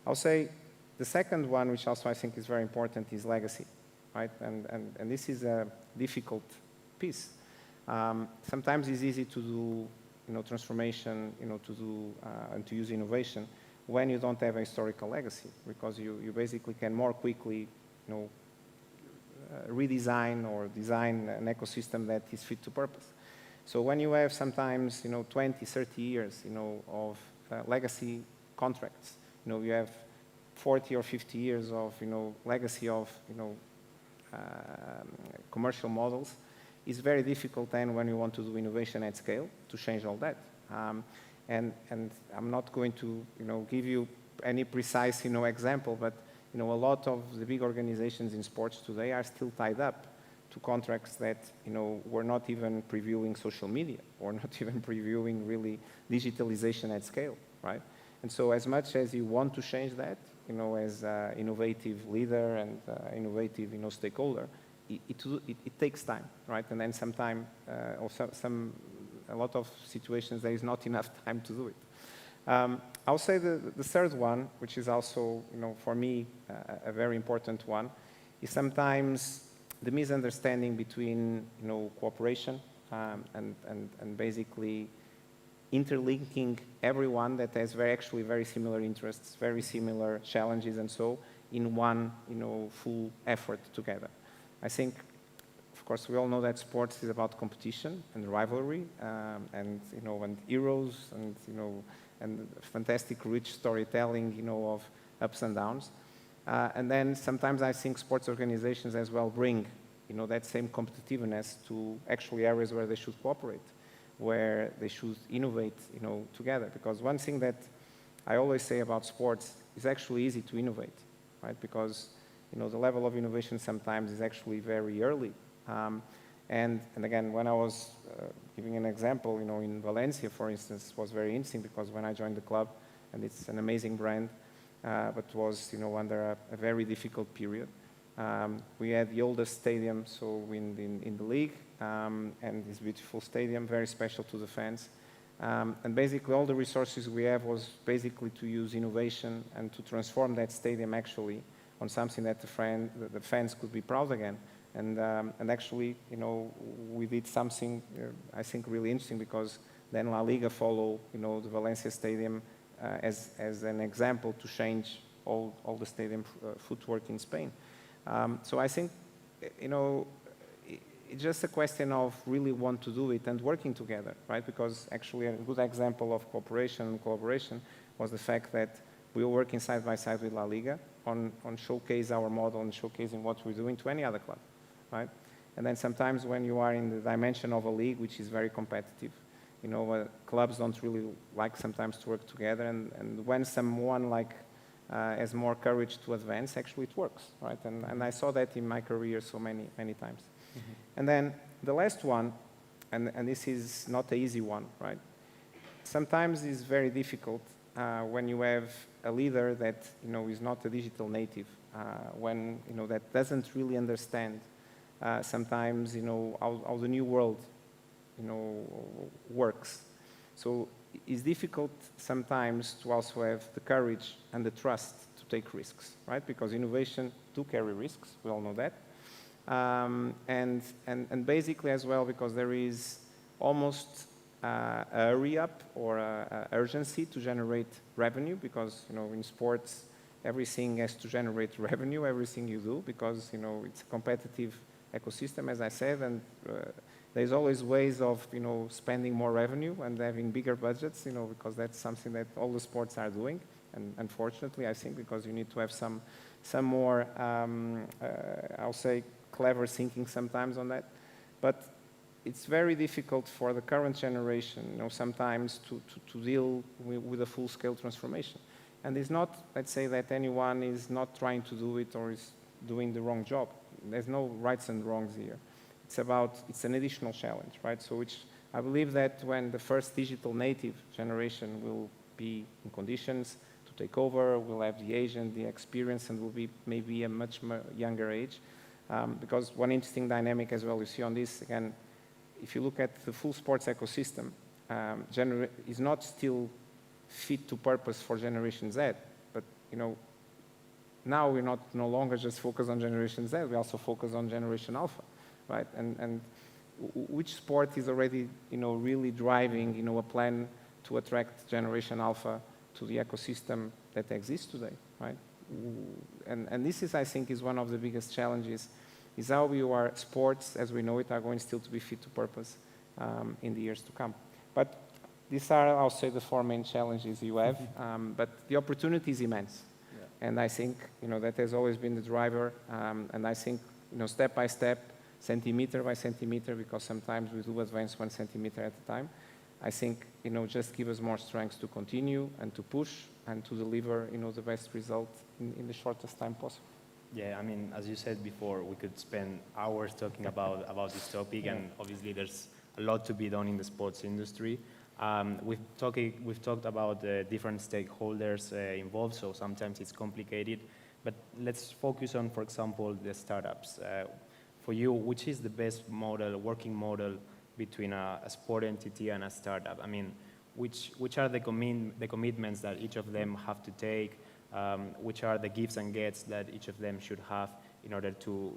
I'll say the second one, which also I think is very important, is legacy, right? And this is a difficult piece. Sometimes it's easy to do, transformation, to do and to use innovation when you don't have a historical legacy, because you basically can more quickly, redesign or design an ecosystem that is fit to purpose. So when you have sometimes, 20, 30 years, of legacy contracts, you have 40 or 50 years of, legacy of, commercial models, it's very difficult then when you want to do innovation at scale to change all that. And I'm not going to, give you any precise, example, but, a lot of the big organizations in sports today are still tied up to contracts that, were not even previewing social media or not even previewing really digitalization at scale, right? And so as much as you want to change that, as an innovative leader and innovative, stakeholder, it takes time, right? And then sometime, or a lot of situations, there is not enough time to do it. I'll say the third one, which is also, for me, a very important one, is sometimes the misunderstanding between, cooperation and basically interlinking everyone that has actually very similar interests, very similar challenges, and so in one, full effort together. I think, of course, we all know that sports is about competition and rivalry, and heroes, and fantastic, rich storytelling, of ups and downs. And then sometimes I think sports organizations as well bring, that same competitiveness to actually areas where they should cooperate, where they should innovate, together. Because one thing that I always say about sports is actually easy to innovate, right? Because, the level of innovation sometimes is actually very early. And again, when I was giving an example, in Valencia, for instance, was very interesting because when I joined the club, and it's an amazing brand, but was, under a very difficult period, We had the oldest stadium in the league, and this beautiful stadium, very special to the fans. And basically all the resources we have was basically to use innovation and to transform that stadium actually on something that the fans could be proud again. And actually, we did something I think really interesting, because then La Liga follow, the Valencia Stadium as an example to change all the stadium footwork in Spain. So I think, it's just a question of really want to do it and working together, right? Because actually a good example of cooperation and collaboration was the fact that we were working side by side with La Liga on showcase our model and showcasing what we're doing to any other club, right? And then sometimes when you are in the dimension of a league, which is very competitive, clubs don't really like sometimes to work together, and when someone has more courage to advance, actually it works, right? And I saw that in my career so many times. Mm-hmm. And then the last one, and this is not an easy one, right? Sometimes it's very difficult when you have a leader that is not a digital native, when that doesn't really understand sometimes how the new world works. So it's difficult sometimes to also have the courage and the trust to take risks, right? Because innovation do carry risks, we all know that. And basically as well, because there is almost a hurry up or a urgency to generate revenue, because in sports everything has to generate revenue, everything you do, because it's a competitive ecosystem, as I said, and there's always ways of spending more revenue and having bigger budgets, because that's something that all the sports are doing. And unfortunately, I think because you need to have some more, I'll say, clever thinking sometimes on that. But it's very difficult for the current generation, sometimes to deal with a full-scale transformation. And it's not, let's say, that anyone is not trying to do it or is doing the wrong job. There's no rights and wrongs here. It's an additional challenge, right? So which I believe that when the first digital native generation will be in conditions to take over, we'll have the age and the experience, and will be maybe a much younger age. Because one interesting dynamic as well you see on this, again, if you look at the full sports ecosystem, is not still fit to purpose for Generation Z, but now we're no longer just focused on Generation Z, we also focus on Generation Alpha, right? And which sport is already really driving a plan to attract Generation Alpha to the ecosystem that exists today, right? And this is, I think, is one of the biggest challenges, is how our sports, as we know it, are going still to be fit to purpose in the years to come. But these are, I'll say, the four main challenges you have, but the opportunity is immense. Yeah. And I think, that has always been the driver, and I think, step by step, centimeter by centimeter, because sometimes we do advance 1 centimeter at a time, I think, just give us more strength to continue and to push and to deliver, the best result in the shortest time possible. Yeah, I mean, as you said before, we could spend hours talking about this topic, and obviously there's a lot to be done in the sports industry. We've talked about different stakeholders involved, so sometimes it's complicated. But let's focus on, for example, the startups. For you, which is the best model, working model between a sport entity and a startup? I mean, which are the commitments that each of them have to take? Which are the gives and gets that each of them should have in order to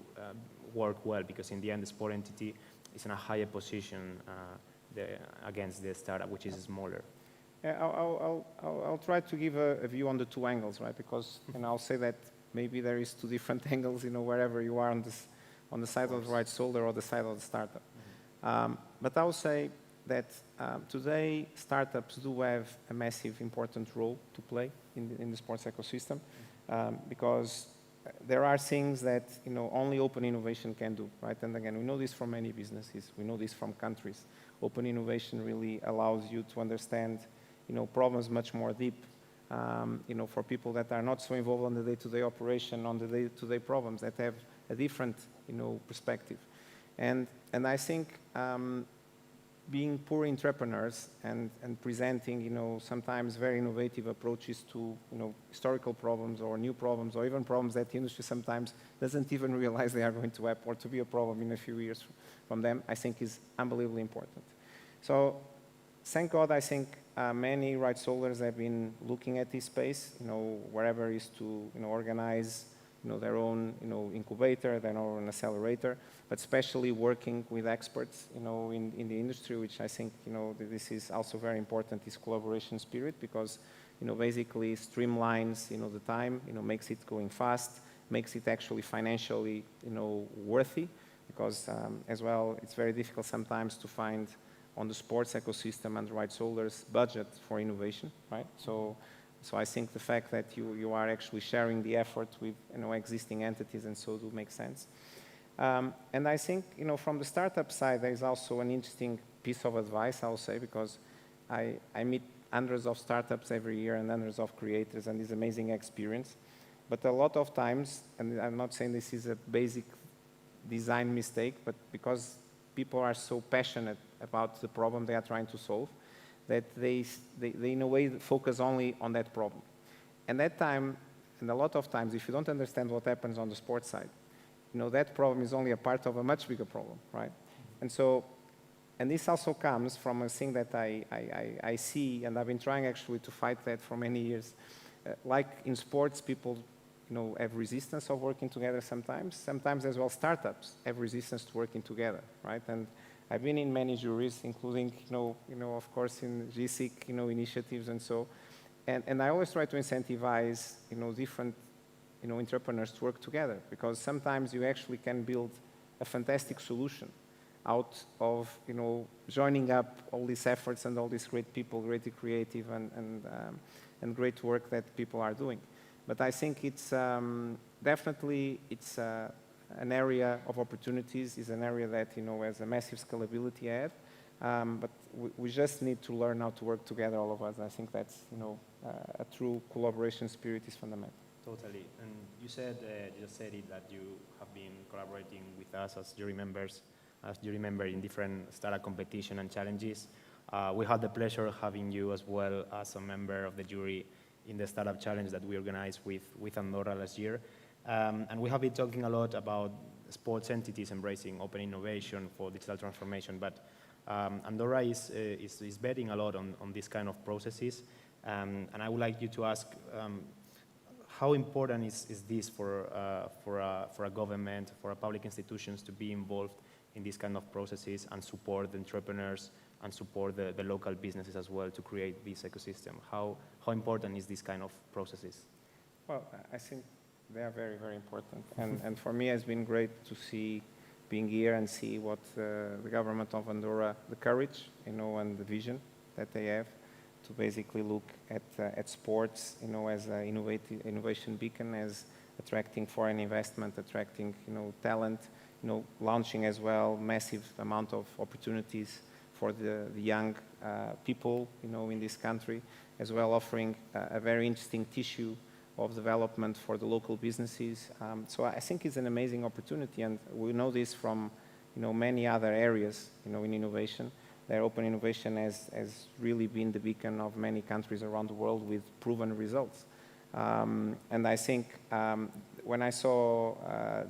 work well? Because in the end, the sport entity is in a higher position against the startup, which is smaller. Yeah, I'll try to give a view on the two angles, right? Because, I'll say that maybe there is two different angles, wherever you are on the side of the right shoulder or the side of the startup. Mm-hmm. But I will say that today startups do have a massive, important role to play in the sports ecosystem, because there are things that only open innovation can do, right? And again, we know this from many businesses, we know this from countries. Open innovation really allows you to understand, problems much more deep. For people that are not so involved on the day-to-day operation, on the day-to-day problems, that have a different, perspective. And I think being poor entrepreneurs and presenting, you know, sometimes very innovative approaches to, you know, historical problems or new problems or even problems that the industry sometimes doesn't even realize they are going to happen or to be a problem in a few years from them, I think is unbelievably important. So thank God, I think many rights holders have been looking at this space, you know, wherever is to, you know, organize, you know, their own, you know, incubator, their own accelerator, but especially working with experts, you know, in the industry, which I think, you know, this is also very important, this collaboration spirit, because, you know, basically streamlines, you know, the time, you know, makes it going fast, makes it actually financially, you know, worthy, because as well, it's very difficult sometimes to find on the sports ecosystem and rights holders budget for innovation, right? So I think the fact that you are actually sharing the effort with, you know, existing entities and so do make sense. And I think, you know, from the startup side, there is also an interesting piece of advice, I will say, because I meet hundreds of startups every year and hundreds of creators and this amazing experience. But a lot of times, and I'm not saying this is a basic design mistake, but because people are so passionate about the problem they are trying to solve, that they in a way focus only on that problem. And that time, and a lot of times, if you don't understand what happens on the sports side, you know, that problem is only a part of a much bigger problem, right? And so, and this also comes from a thing that I see, and I've been trying actually to fight that for many years. Like in sports, people, you know, have resistance of working together sometimes. Sometimes as well, startups have resistance to working together, right? And I've been in many juries, including, you know, of course, in GSIC, you know, initiatives and so. And I always try to incentivize, you know, different, you know, entrepreneurs to work together, because sometimes you actually can build a fantastic solution out of, you know, joining up all these efforts and all these great people, great creative and great work that people are doing. But I think it's definitely, it's an area of opportunities, is an area that, you know, has a massive scalability ahead. But we just need to learn how to work together, all of us. I think that's, you know, a true collaboration spirit is fundamental. Totally. And you just said it, that you have been collaborating with us as jury members, in different startup competition and challenges. We had the pleasure of having you as well as a member of the jury in the startup challenge that we organized with Andorra last year. And we have been talking a lot about sports entities embracing open innovation for digital transformation, but Andorra is betting a lot on these kind of processes. And I would like you to ask, how important is this for a government, for public institutions to be involved in these kind of processes and support the entrepreneurs and support the local businesses as well to create this ecosystem? How important is this kind of processes? Well, I think they are very, very important. And for me, it's been great to see, being here and see what the government of Andorra, the courage, you know, and the vision that they have to basically look at sports, you know, as an innovation beacon, as attracting foreign investment, attracting, you know, talent, you know, launching as well massive amount of opportunities for the young people, you know, in this country, as well offering a very interesting tissue of development for the local businesses. So I think it's an amazing opportunity, and we know this from, you know, many other areas, you know, in innovation. Their open innovation has really been the beacon of many countries around the world with proven results. And I think when I saw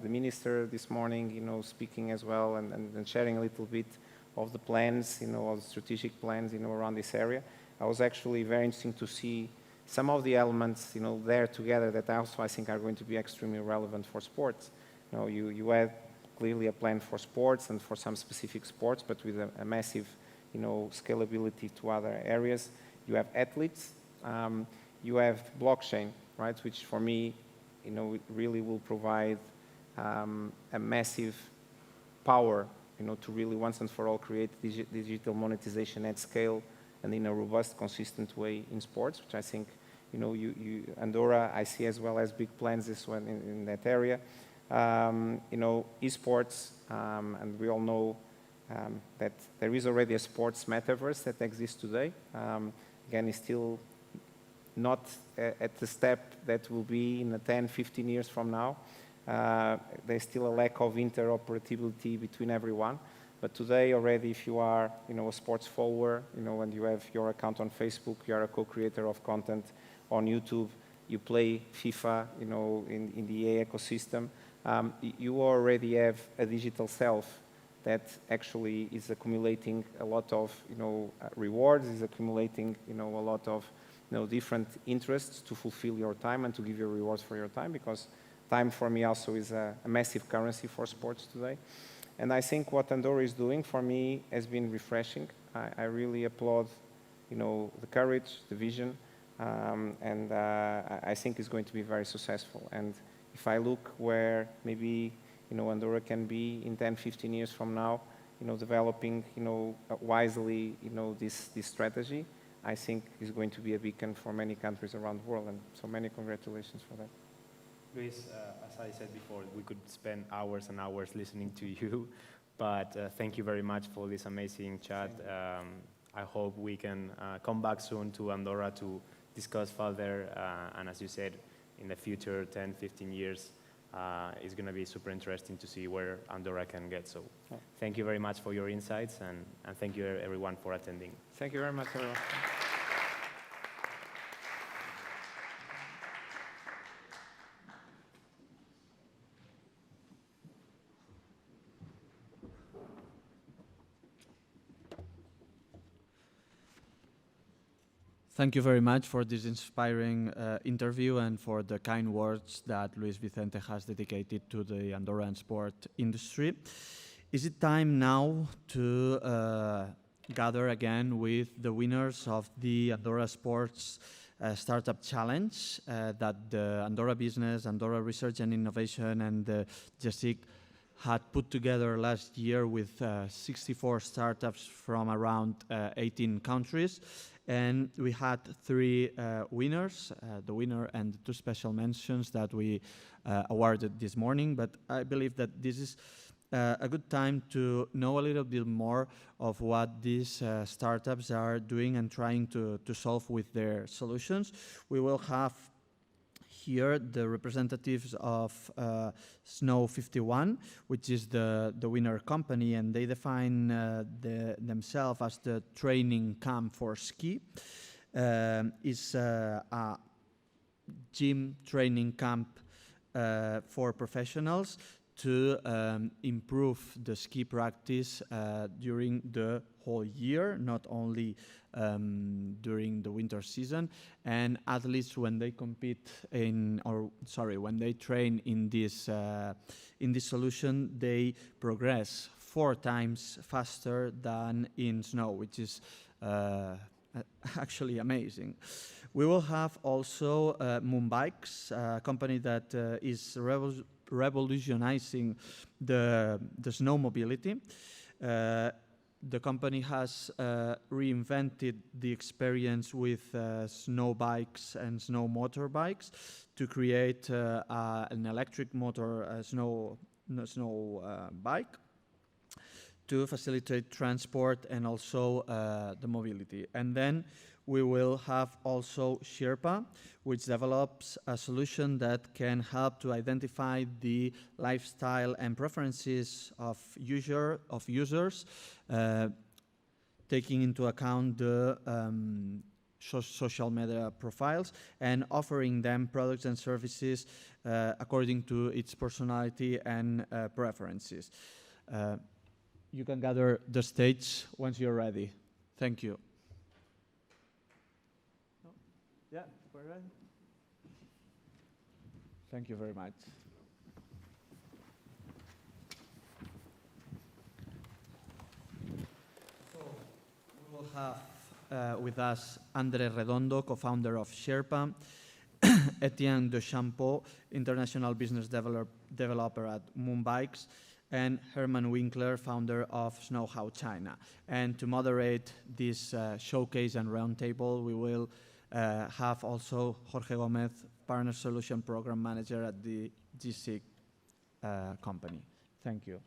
the minister this morning, you know, speaking as well and sharing a little bit of the plans, you know, of the strategic plans, you know, around this area, I was actually very interesting to see some of the elements, you know, there together that also I think are going to be extremely relevant for sports. You know, you have clearly a plan for sports and for some specific sports, but with a massive, you know, scalability to other areas. You have athletes, you have blockchain, right, which for me, you know, really will provide a massive power, you know, to really once and for all create digital monetization at scale and in a robust, consistent way in sports, which I think, you know, Andorra, I see as well as big plans this one in that area. You know, esports, and we all know that there is already a sports metaverse that exists today. Again, it's still not at the step that will be in 10, 15 years from now. There's still a lack of interoperability between everyone. But today already, if you are, a sports follower, and you have your account on Facebook, you are a co-creator of content on YouTube, you play FIFA, in the EA ecosystem, you already have a digital self that actually is accumulating a lot of, rewards, is accumulating, a lot of, different interests to fulfill your time and to give you rewards for your time, because time for me also is a massive currency for sports today. And I think what Andorra is doing for me has been refreshing. I really applaud, the courage, the vision, and I think it's going to be very successful. And if I look where maybe, Andorra can be in 10, 15 years from now, developing, wisely, this strategy, I think is going to be a beacon for many countries around the world. And so many congratulations for that. Luis, as I said before, we could spend hours and hours listening to you, but thank you very much for this amazing chat. I hope we can come back soon to Andorra to discuss further, and as you said, in the future, 10, 15 years, it's going to be super interesting to see where Andorra can get. So thank you very much for your insights, and thank you everyone for attending. Thank you very much, everyone. Thank you very much for this inspiring interview and for the kind words that Luis Vicente has dedicated to the Andorran sport industry. Is it time now to gather again with the winners of the Andorra Sports Startup Challenge that the Andorra Business, Andorra Research and Innovation and the GSIC had put together last year with 64 startups from around 18 countries. And we had 3 winners, the winner and 2 special mentions that we awarded this morning. But I believe that this is a good time to know a little bit more of what these startups are doing and trying to solve with their solutions. We will have here the representatives of Snow51, which is the winner company, and they define themselves as the training camp for ski. It's a gym training camp for professionals to improve the ski practice during the whole year, not only during the winter season. And athletes, when they compete when they train in this solution, they progress 4 times faster than in snow, which is actually amazing. We will have also Moonbikes, a company that is revolutionizing the snow mobility. The company has reinvented the experience with snow bikes and snow motorbikes to create an electric motor snow bike to facilitate transport and also the mobility. And then we will have also Sherpa, which develops a solution that can help to identify the lifestyle and preferences of users, taking into account the social media profiles and offering them products and services according to its personality and preferences. You can gather the stage once you're ready. Thank you. Yeah, we're ready. Thank you very much. So we will have with us Andre Redondo, co-founder of Sherpa, Etienne Deschampeau, international business developer at Moonbikes, and Herman Winkler, founder of Snowhow China. And to moderate this showcase and roundtable, we will have also Jorge Gomez, Partner Solution Program Manager at the GSIC company. Thank you.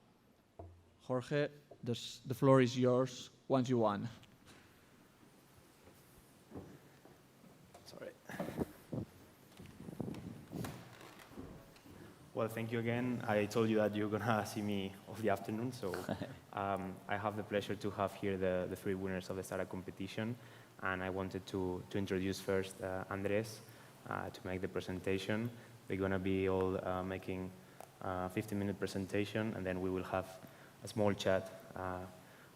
Jorge, the floor is yours once you want. Sorry. Well, thank you again. I told you that you're going to see me of the afternoon, so I have the pleasure to have here the three winners of the startup competition, and I wanted to introduce first Andres to make the presentation. We're going to be all making a 15-minute presentation, and then we will have a small chat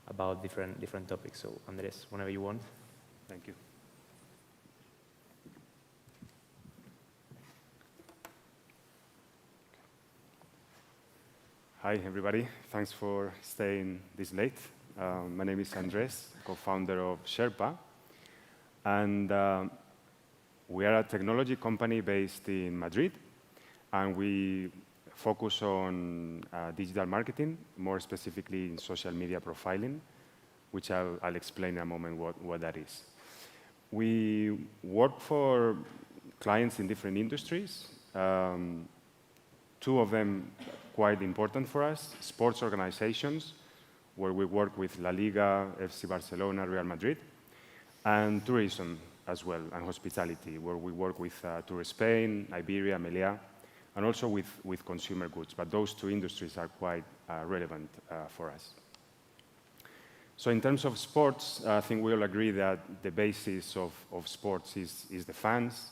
about different topics. So, Andres, whenever you want. Thank you. Hi, everybody. Thanks for staying this late. My name is Andres, co-founder of Sherpa. And we are a technology company based in Madrid. And we focus on digital marketing, more specifically in social media profiling, which I'll explain in a moment what that is. We work for clients in different industries. Two of them quite important for us, sports organizations, where we work with La Liga, FC Barcelona, Real Madrid, and tourism as well, and hospitality, where we work with Tour Spain, Iberia, Meliá, and also with consumer goods. But those two industries are quite relevant for us. So in terms of sports, I think we all agree that the basis of sports is the fans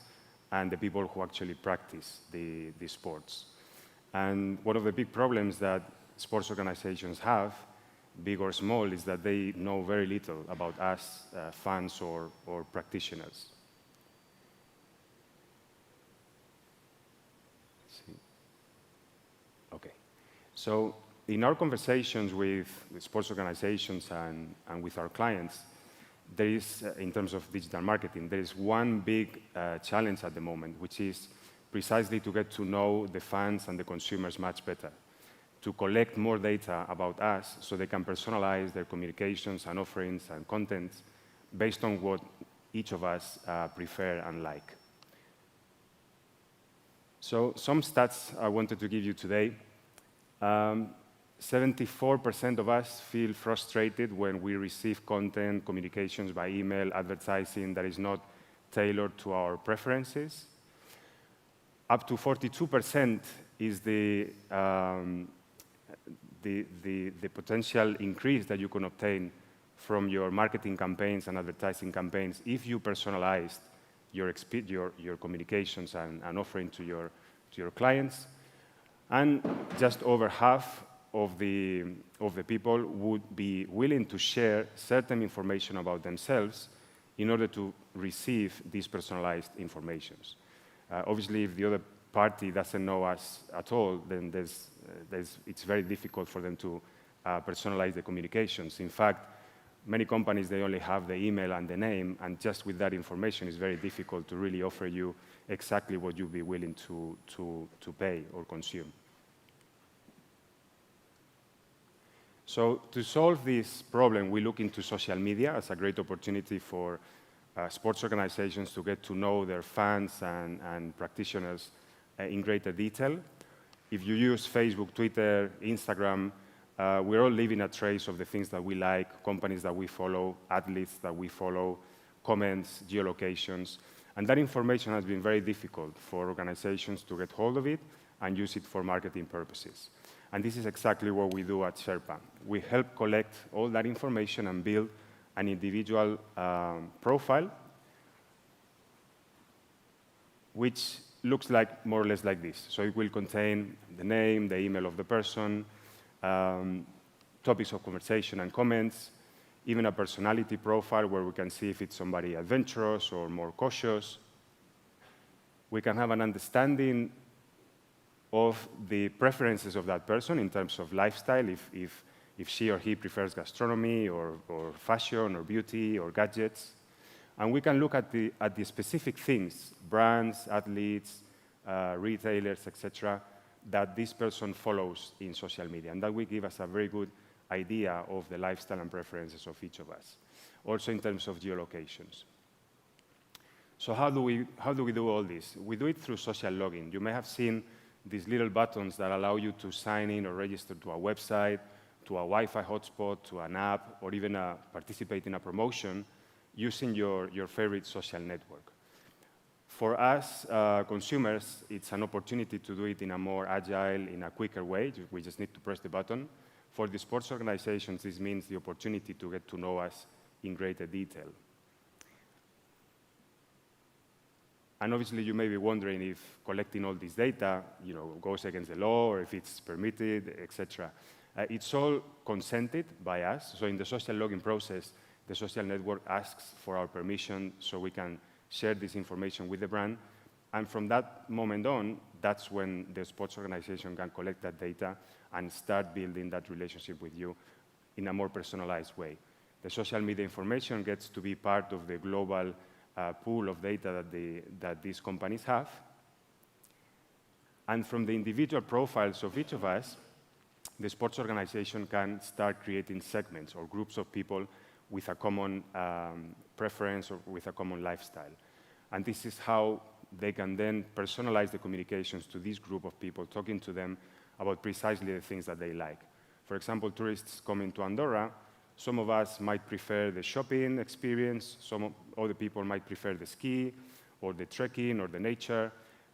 and the people who actually practice the sports. And one of the big problems that sports organizations have, big or small, is that they know very little about us, fans or practitioners. Let's see. Okay. So in our conversations with sports organizations and with our clients, there is, in terms of digital marketing, there is one big challenge at the moment, which is precisely to get to know the fans and the consumers much better, to collect more data about us so they can personalize their communications and offerings and contents based on what each of us prefer and like. So some stats I wanted to give you today. 74% of us feel frustrated when we receive content, communications by email, advertising that is not tailored to our preferences. Up to 42% is the potential increase that you can obtain from your marketing campaigns and advertising campaigns if you personalized your communications and offering to your clients. And just over half of the people would be willing to share certain information about themselves in order to receive these personalized informations. Obviously, if the other party doesn't know us at all, then it's very difficult for them to personalize the communications. In fact, many companies, they only have the email and the name, and just with that information, it's very difficult to really offer you exactly what you'd be willing to pay or consume. So to solve this problem, we look into social media as a great opportunity for sports organizations to get to know their fans and practitioners in greater detail. If you use Facebook, Twitter, Instagram, we're all leaving a trace of the things that we like, companies that we follow, athletes that we follow, comments, geolocations. And that information has been very difficult for organizations to get hold of it and use it for marketing purposes. And this is exactly what we do at Sherpa. We help collect all that information and build an individual profile, which looks like more or less like this. So it will contain the name, the email of the person, topics of conversation and comments, even a personality profile where we can see if it's somebody adventurous or more cautious. We can have an understanding of the preferences of that person in terms of lifestyle, if she or he prefers gastronomy or fashion or beauty or gadgets. And we can look at the specific things, brands, athletes, retailers, etc., that this person follows in social media. And that will give us a very good idea of the lifestyle and preferences of each of us. Also in terms of geolocations. So how do we do all this? We do it through social login. You may have seen these little buttons that allow you to sign in or register to a website, to a Wi-Fi hotspot, to an app, or even participate in a promotion using your favorite social network. For us, consumers, it's an opportunity to do it in a more agile, in a quicker way. We just need to press the button. For the sports organizations, this means the opportunity to get to know us in greater detail. And obviously, you may be wondering if collecting all this data, goes against the law, or if it's permitted, etc. It's all consented by us. So in the social login process, the social network asks for our permission so we can share this information with the brand. And from that moment on, that's when the sports organization can collect that data and start building that relationship with you in a more personalized way. The social media information gets to be part of the global pool of data that these companies have. And from the individual profiles of each of us, the sports organization can start creating segments or groups of people with a common preference or with a common lifestyle. And this is how they can then personalize the communications to this group of people, talking to them about precisely the things that they like. For example, tourists coming to Andorra, some of us might prefer the shopping experience, some other people might prefer the ski, or the trekking, or the nature,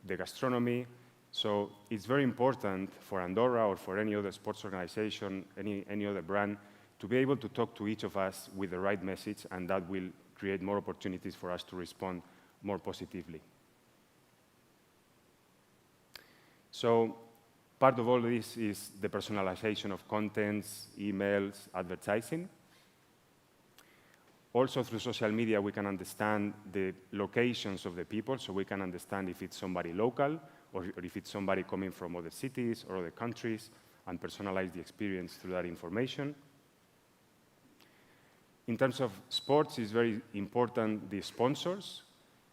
the gastronomy. So it's very important for Andorra or for any other sports organization, any other brand, to be able to talk to each of us with the right message, and that will create more opportunities for us to respond more positively. So part of all this is the personalization of contents, emails, advertising. Also through social media, we can understand the locations of the people, so we can understand if it's somebody local or if it's somebody coming from other cities or other countries, and personalize the experience through that information. In terms of sports, it's very important the sponsors.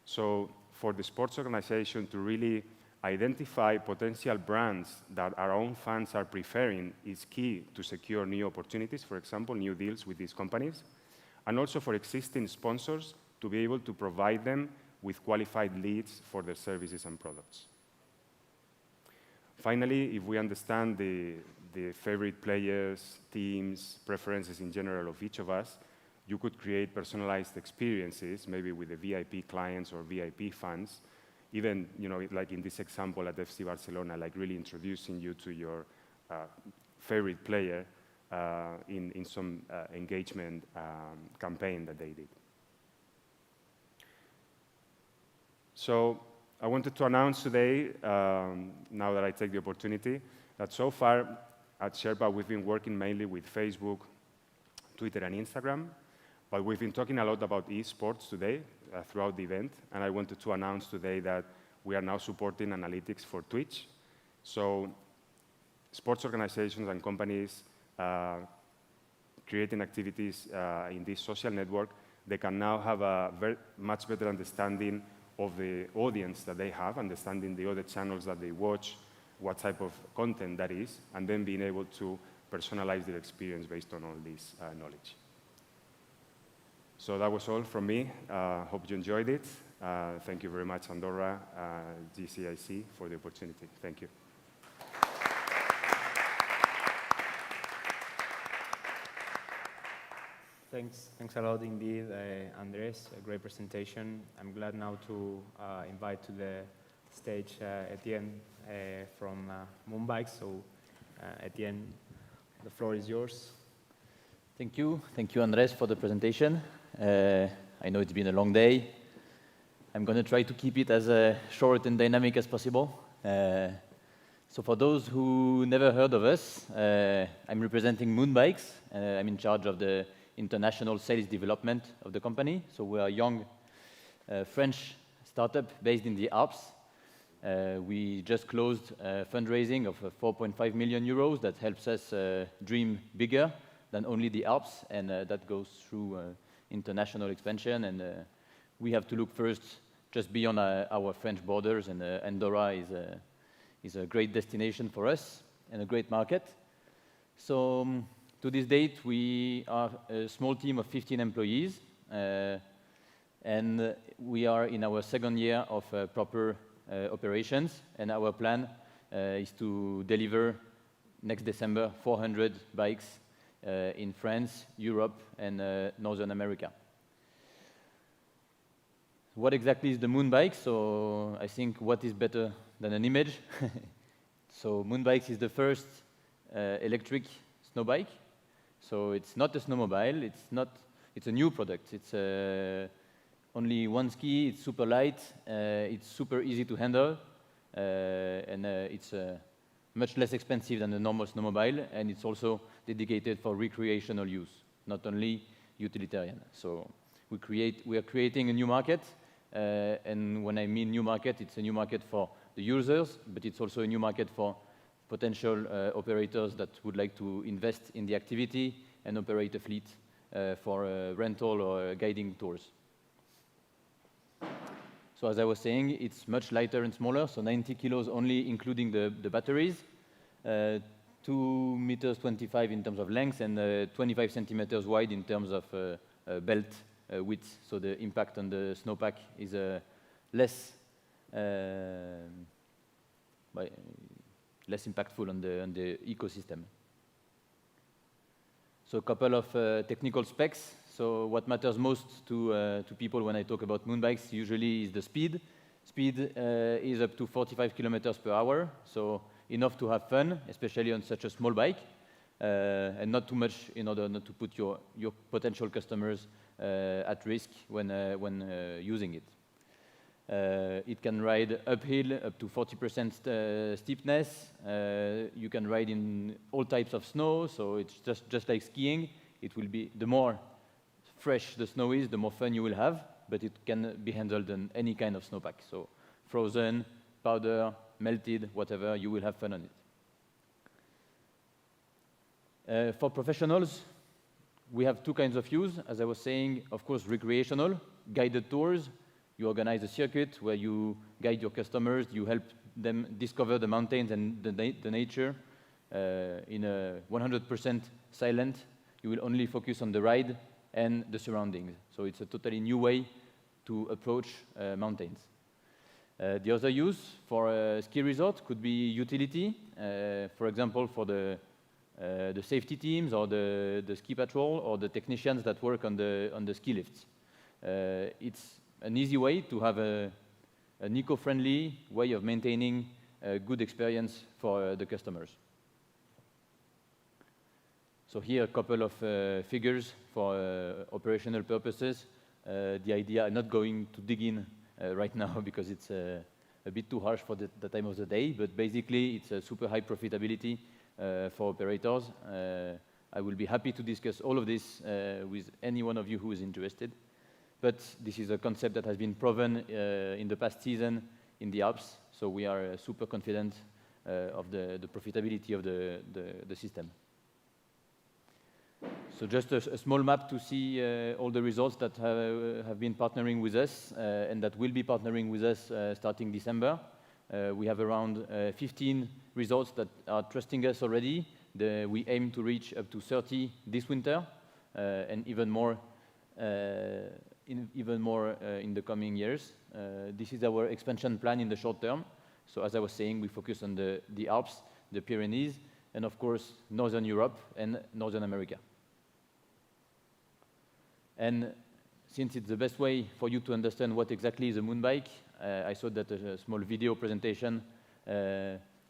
So for the sports organization to really identify potential brands that our own fans are preferring is key to secure new opportunities, for example, new deals with these companies. And also for existing sponsors to be able to provide them with qualified leads for their services and products. Finally, if we understand the favorite players, teams, preferences in general of each of us, you could create personalized experiences, maybe with the VIP clients or VIP fans, even, like in this example at FC Barcelona, like really introducing you to your favorite player in some engagement campaign that they did. So I wanted to announce today, now that I take the opportunity, that so far at Sherpa we've been working mainly with Facebook, Twitter, and Instagram. But we've been talking a lot about esports today throughout the event, and I wanted to announce today that we are now supporting analytics for Twitch. So sports organizations and companies creating activities in this social network, they can now have a much better understanding of the audience that they have, understanding the other channels that they watch, what type of content that is, and then being able to personalize their experience based on all this knowledge. So that was all from me. Hope you enjoyed it. Thank you very much, Andorra, GSIC, for the opportunity. Thank you. Thanks a lot indeed, Andres. A great presentation. I'm glad now to invite to the stage Etienne from Mumbai. So Etienne, the floor is yours. Thank you. Thank you, Andres, for the presentation. I know it's been a long day. I'm going to try to keep it as short and dynamic as possible. So for those who never heard of us, I'm representing Moonbikes. I'm in charge of the international sales development of the company. So we're a young French startup based in the Alps. We just closed fundraising of 4.5 million euros that helps us dream bigger than only the Alps, and that goes through international expansion. And we have to look first just beyond our French borders, and Andorra is a great destination for us and a great market. So to this date, we are a small team of 15 employees, and we are in our second year of proper operations, and our plan is to deliver next December 400 bikes in France, Europe, and Northern America. what exactly is the moon bike? So I think what is better than an image? So moon bikes is the first electric snow bike. So it's not a snowmobile. It's a new product. It's only one ski. It's super light. It's super easy to handle, and it's much less expensive than a normal snowmobile. And it's also dedicated for recreational use, not only utilitarian. So we are creating a new market. And when I mean new market, it's a new market for the users, but it's also a new market for potential operators that would like to invest in the activity and operate a fleet for rental or guiding tours. So as I was saying, it's much lighter and smaller, so 90 kilos only including the batteries, 2 meters 25 in terms of length and 25 centimeters wide in terms of belt width. So the impact on the snowpack is less impactful on the ecosystem. So a couple of technical specs. So what matters most to people when I talk about moon bikes usually is the speed. Speed is up to 45 kilometers per hour, so enough to have fun, especially on such a small bike, and not too much in order not to put your potential customers at risk when using it. It can ride uphill up to 40% steepness. You can ride in all types of snow, so it's just like skiing. It will be, the more fresh the snow is, the more fun you will have, but it can be handled on any kind of snowpack. So frozen, powder, melted, whatever, you will have fun on it. For professionals, we have two kinds of use. As I was saying, of course, recreational, guided tours. You organize a circuit where you guide your customers, you help them discover the mountains and the nature in a 100% silent. You will only focus on the ride and the surroundings. So it's a totally new way to approach mountains. The other use for a ski resort could be utility. For example, for the safety teams or the ski patrol or the technicians that work on the ski lifts. It's an easy way to have an eco-friendly way of maintaining a good experience for the customers. So here a couple of figures for operational purposes. The idea, I'm not going to dig in right now because it's a bit too harsh for the time of the day, but basically it's a super high profitability for operators. I will be happy to discuss all of this with any one of you who is interested. But this is a concept that has been proven in the past season in the Alps, so we are super confident of the profitability of the system. So just a small map to see all the results that have been partnering with us and that will be partnering with us starting December. We have around 15 resorts that are trusting us already. We aim to reach up to 30 this winter and even more in the coming years. This is our expansion plan in the short term. So as I was saying, we focus on the Alps, the Pyrenees, and of course, Northern Europe and Northern America. And since it's the best way for you to understand what exactly is a moon bike, I thought that a small video presentation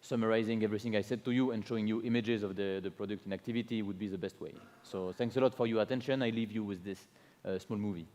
summarizing everything I said to you and showing you images of the product in activity would be the best way. So thanks a lot for your attention. I leave you with this small movie.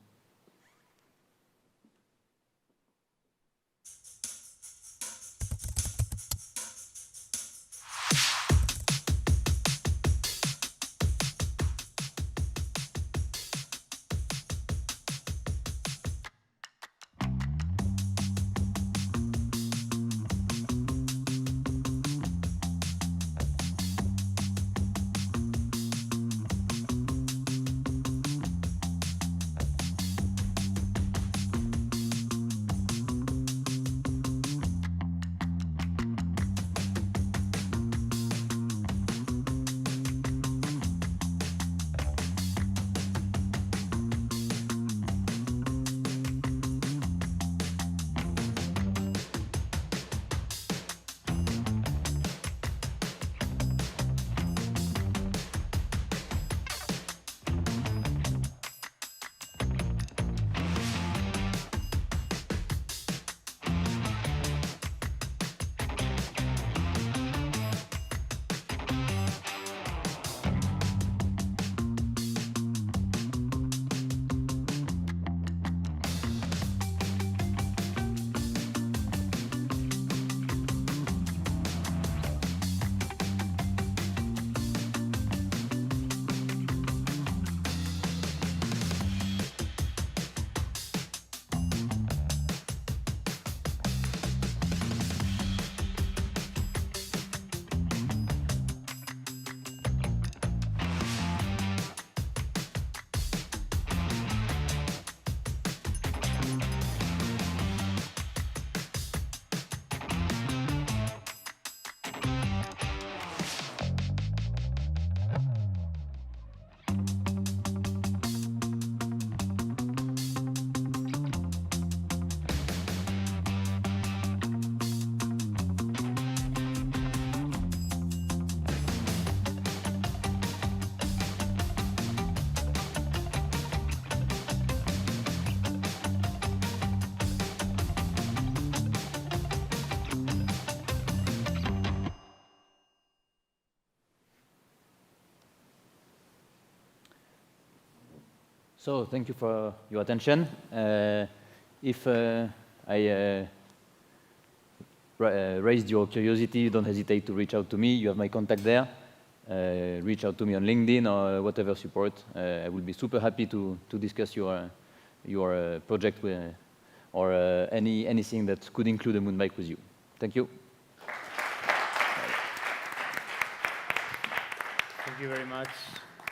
So thank you for your attention. If I raised your curiosity, don't hesitate to reach out to me. You have my contact there. Reach out to me on LinkedIn or whatever support. I will be super happy to discuss your project or anything that could include a moon bike with you. Thank you. Thank you very much.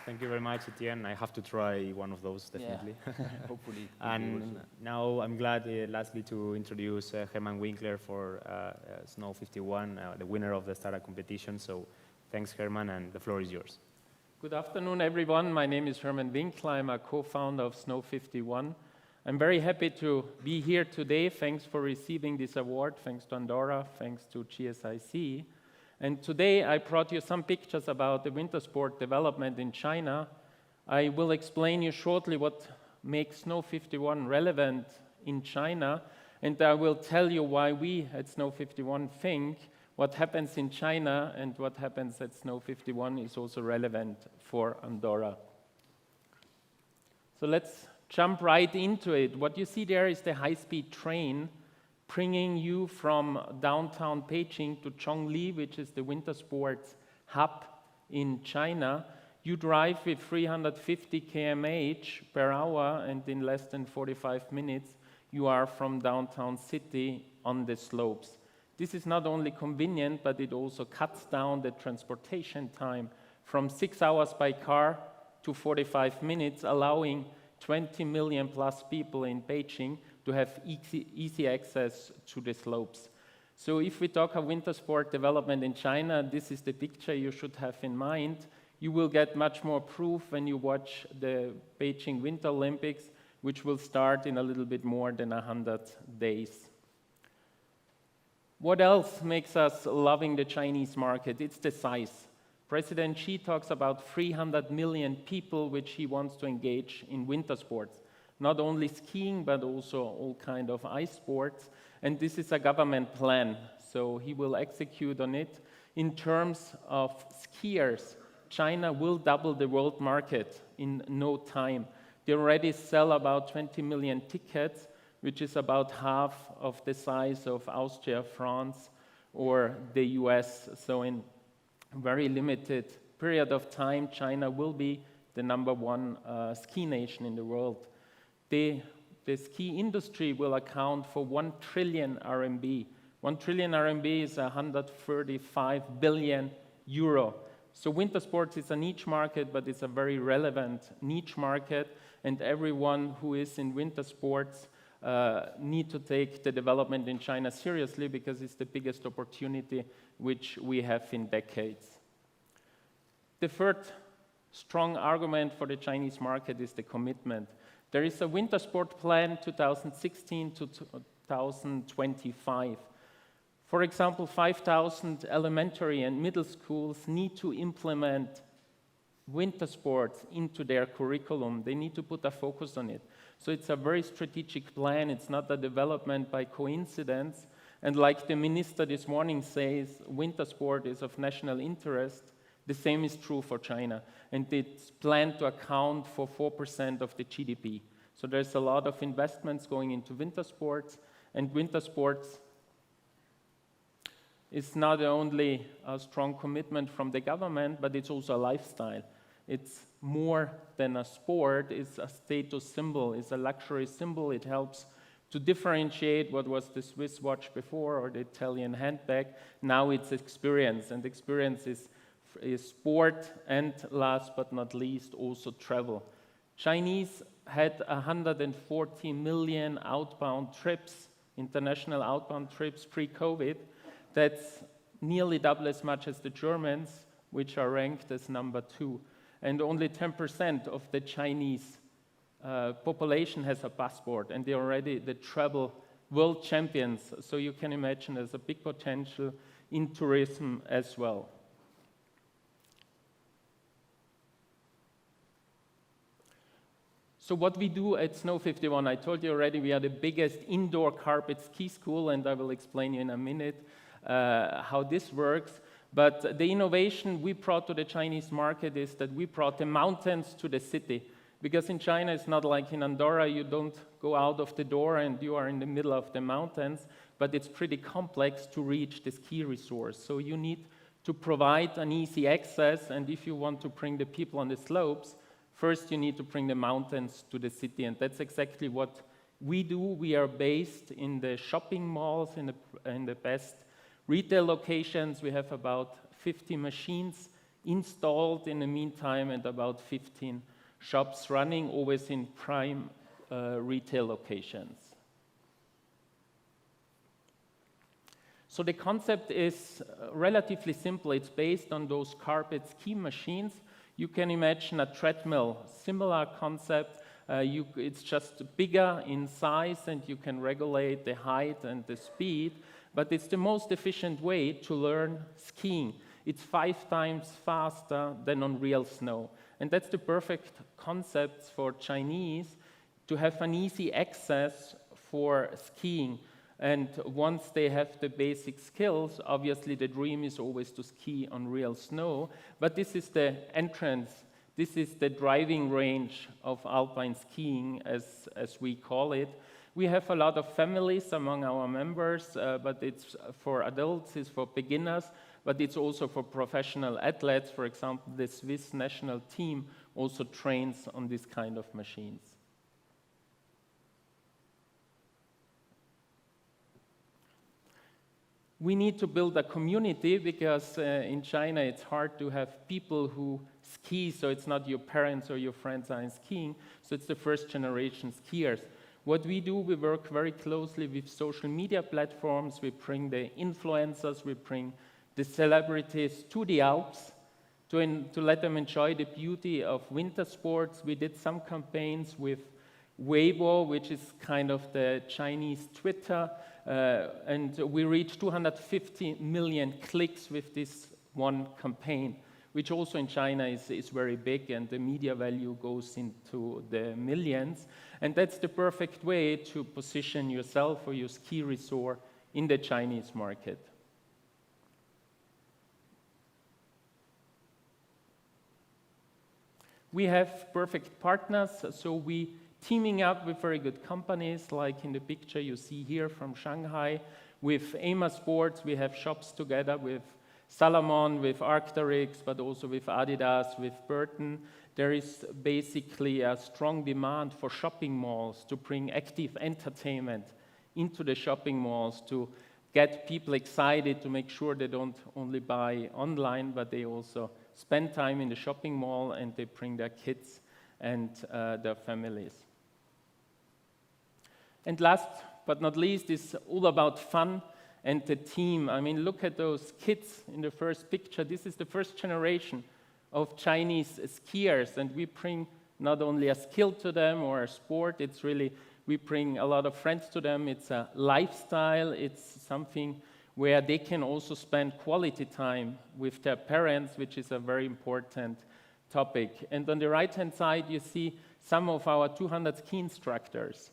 Thank you very much, Etienne. I have to try one of those, definitely. Yeah. Hopefully. And now I'm glad, lastly, to introduce Herman Winkler for Snow 51, the winner of the startup competition. So thanks, Herman, and the floor is yours. Good afternoon, everyone. My name is Herman Winkler. I'm a co-founder of Snow 51. I'm very happy to be here today. Thanks for receiving this award. Thanks to Andorra. Thanks to GSIC. And today I brought you some pictures about the winter sport development in China. I will explain you shortly what makes Snow 51 relevant in China, and I will tell you why we at Snow 51 think what happens in China and what happens at Snow 51 is also relevant for Andorra. So let's jump right into it. What you see there is the high-speed train bringing you from downtown Beijing to Zhongli, which is the winter sports hub in China. You drive with 350 km/h, and in less than 45 minutes, you are from downtown city on the slopes. This is not only convenient, but it also cuts down the transportation time from 6 hours by car to 45 minutes, allowing 20 million plus people in Beijing to have easy access to the slopes. So if we talk of winter sport development in China, this is the picture you should have in mind. You will get much more proof when you watch the Beijing Winter Olympics, which will start in a little bit more than 100 days. What else makes us loving the Chinese market? It's the size. President Xi talks about 300 million people which he wants to engage in winter sports. Not only skiing, but also all kind of ice sports. And this is a government plan, so he will execute on it. In terms of skiers, China will double the world market in no time. They already sell about 20 million tickets, which is about half of the size of Austria, France, or the US. So in a very limited period of time, China will be the #1 ski nation in the world. The ski industry will account for 1 trillion RMB. 1 trillion RMB is 135 billion euro. So winter sports is a niche market, but it's a very relevant niche market, and everyone who is in winter sports need to take the development in China seriously, because it's the biggest opportunity which we have in decades. The third strong argument for the Chinese market is the commitment. There is a winter sport plan 2016 to 2025. For example, 5,000 elementary and middle schools need to implement winter sports into their curriculum. They need to put a focus on it. So it's a very strategic plan. It's not a development by coincidence. And like the minister this morning says, winter sport is of national interest. The same is true for China. And it's planned to account for 4% of the GDP. So there's a lot of investments going into winter sports. And winter sports is not only a strong commitment from the government, but it's also a lifestyle. It's more than a sport. It's a status symbol. It's a luxury symbol. It helps to differentiate what was the Swiss watch before or the Italian handbag. Now it's experience. And experience is sport, and last but not least, also travel. Chinese had 140 million outbound trips, international outbound trips pre-COVID. That's nearly double as much as the Germans, which are ranked as #2. And only 10% of the Chinese population has a passport, and they're already the travel world champions. So you can imagine there's a big potential in tourism as well. So what we do at Snow 51, I told you already, we are the biggest indoor carpet ski school, and I will explain you in a minute how this works. But the innovation we brought to the Chinese market is that we brought the mountains to the city. Because in China, it's not like in Andorra, you don't go out of the door and you are in the middle of the mountains, but it's pretty complex to reach the ski resort. So you need to provide an easy access, and if you want to bring the people on the slopes, first you need to bring the mountains to the city, and that's exactly what we do. We are based in the shopping malls, in the best retail locations. We have about 50 machines installed in the meantime and about 15 shops running, always in prime retail locations. So the concept is relatively simple. It's based on those carpet ski machines. You can imagine a treadmill, similar concept. It's just bigger in size and you can regulate the height and the speed, but it's the most efficient way to learn skiing. It's 5 times faster than on real snow. And that's the perfect concept for Chinese to have an easy access for skiing. And once they have the basic skills, obviously the dream is always to ski on real snow. But this is the entrance. This is the driving range of alpine skiing, as we call it. We have a lot of families among our members, but it's for adults, it's for beginners, but it's also for professional athletes. For example, the Swiss national team also trains on this kind of machines. We need to build a community because in China it's hard to have people who ski, so it's not your parents or your friends are skiing, so it's the first generation skiers. What we do, we work very closely with social media platforms. We bring the influencers, we bring the celebrities to the Alps to let them enjoy the beauty of winter sports. We did some campaigns with Weibo, which is kind of the Chinese Twitter, and we reached 250 million clicks with this one campaign, which also in China is very big, and the media value goes into the millions. And that's the perfect way to position yourself or your ski resort in the Chinese market. We have perfect partners, so we teaming up with very good companies, like in the picture you see here from Shanghai. With Amer Sports, we have shops together with Salomon, with Arc'teryx, but also with Adidas, with Burton. There is basically a strong demand for shopping malls to bring active entertainment into the shopping malls, to get people excited, to make sure they don't only buy online, but they also spend time in the shopping mall and they bring their kids and their families. And last but not least is all about fun and the team. I mean, look at those kids in the first picture. This is the first generation of Chinese skiers, and we bring not only a skill to them or a sport, it's really, we bring a lot of friends to them. It's a lifestyle, it's something where they can also spend quality time with their parents, which is a very important topic. And on the right-hand side, you see some of our 200 ski instructors.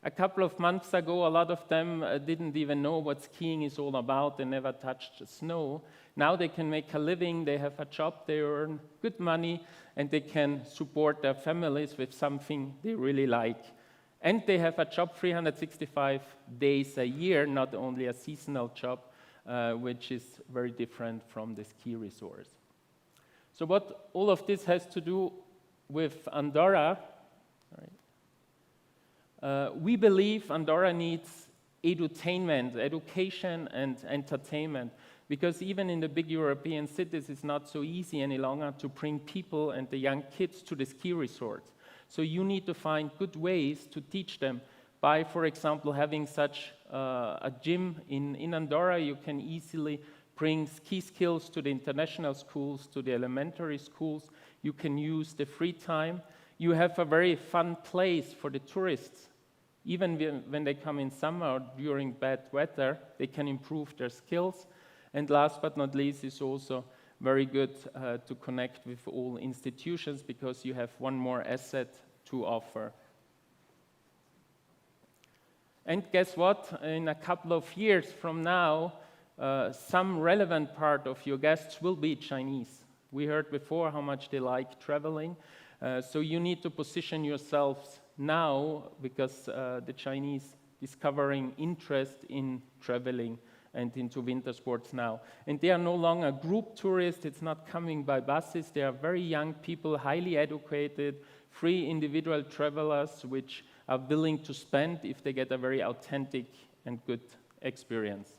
A couple of months ago, a lot of them didn't even know what skiing is all about. They never touched snow. Now they can make a living, they have a job, they earn good money, and they can support their families with something they really like. And they have a job 365 days a year, not only a seasonal job, which is very different from the ski resorts. So what all of this has to do with Andorra, we believe Andorra needs edutainment, education and entertainment, because even in the big European cities, it's not so easy any longer to bring people and the young kids to the ski resorts. So you need to find good ways to teach them by, for example, having such a gym in Andorra. You can easily bring ski skills to the international schools, to the elementary schools. You can use the free time. You have a very fun place for the tourists. Even when they come in summer or during bad weather, they can improve their skills. And last but not least, it's also very good to connect with all institutions, because you have one more asset to offer. And guess what? In a couple of years from now, some relevant part of your guests will be Chinese. We heard before how much they like traveling. So you need to position yourselves now because the Chinese discovering interest in traveling and into winter sports now. And they are no longer group tourists, it's not coming by buses, they are very young people, highly educated, free individual travelers which are willing to spend if they get a very authentic and good experience.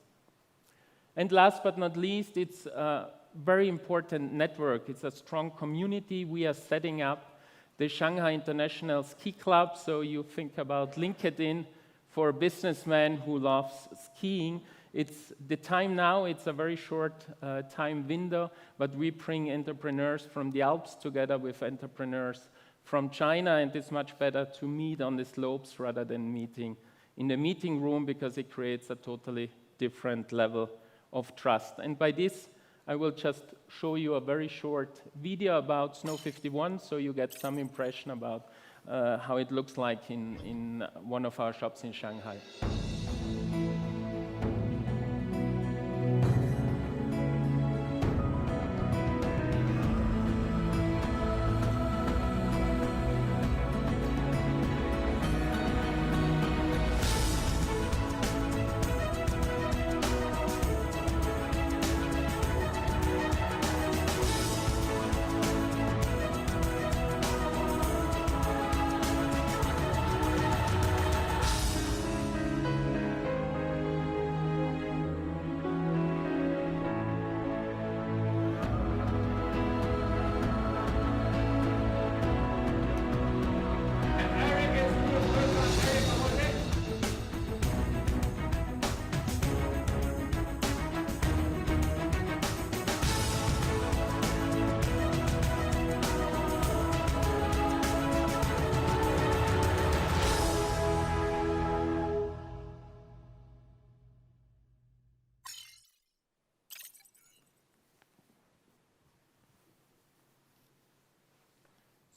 And last but not least, it's a very important network. It's a strong community. We are setting up the Shanghai International Ski Club, so you think about LinkedIn for a businessman who loves skiing. It's the time now, it's a very short time window, but we bring entrepreneurs from the Alps together with entrepreneurs from China, and it's much better to meet on the slopes rather than meeting in the meeting room because it creates a totally different level of trust. And by this, I will just show you a very short video about Snow 51 so you get some impression about how it looks like in one of our shops in Shanghai.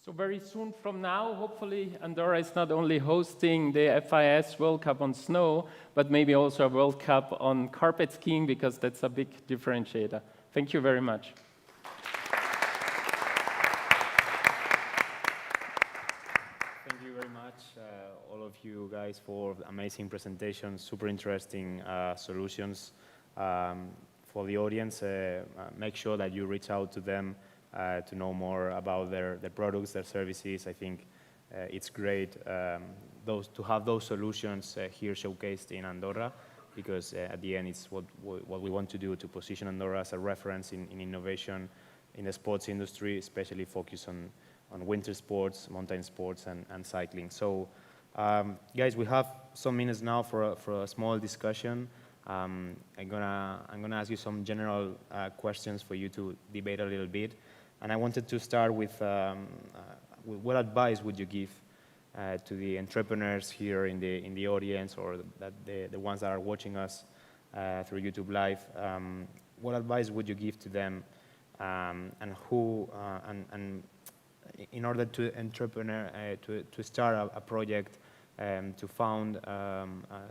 So very soon from now, hopefully, Andorra is not only hosting the FIS World Cup on snow, but maybe also a World Cup on carpet skiing, because that's a big differentiator. Thank you very much. Thank you very much, all of you guys, for amazing presentations, super interesting solutions. For the audience, make sure that you reach out to them to know more about their products, their services. I think it's great to have those solutions here showcased in Andorra, because at the end it's what we want to do, to position Andorra as a reference in innovation in the sports industry, especially focus on winter sports, mountain sports, and cycling. So guys, we have some minutes now for a small discussion. I'm gonna ask you some general questions for you to debate a little bit. And I wanted to start with what advice would you give to the entrepreneurs here in the audience, or the ones that are watching us through YouTube Live? What advice would you give to them, and in order to to start a project, to found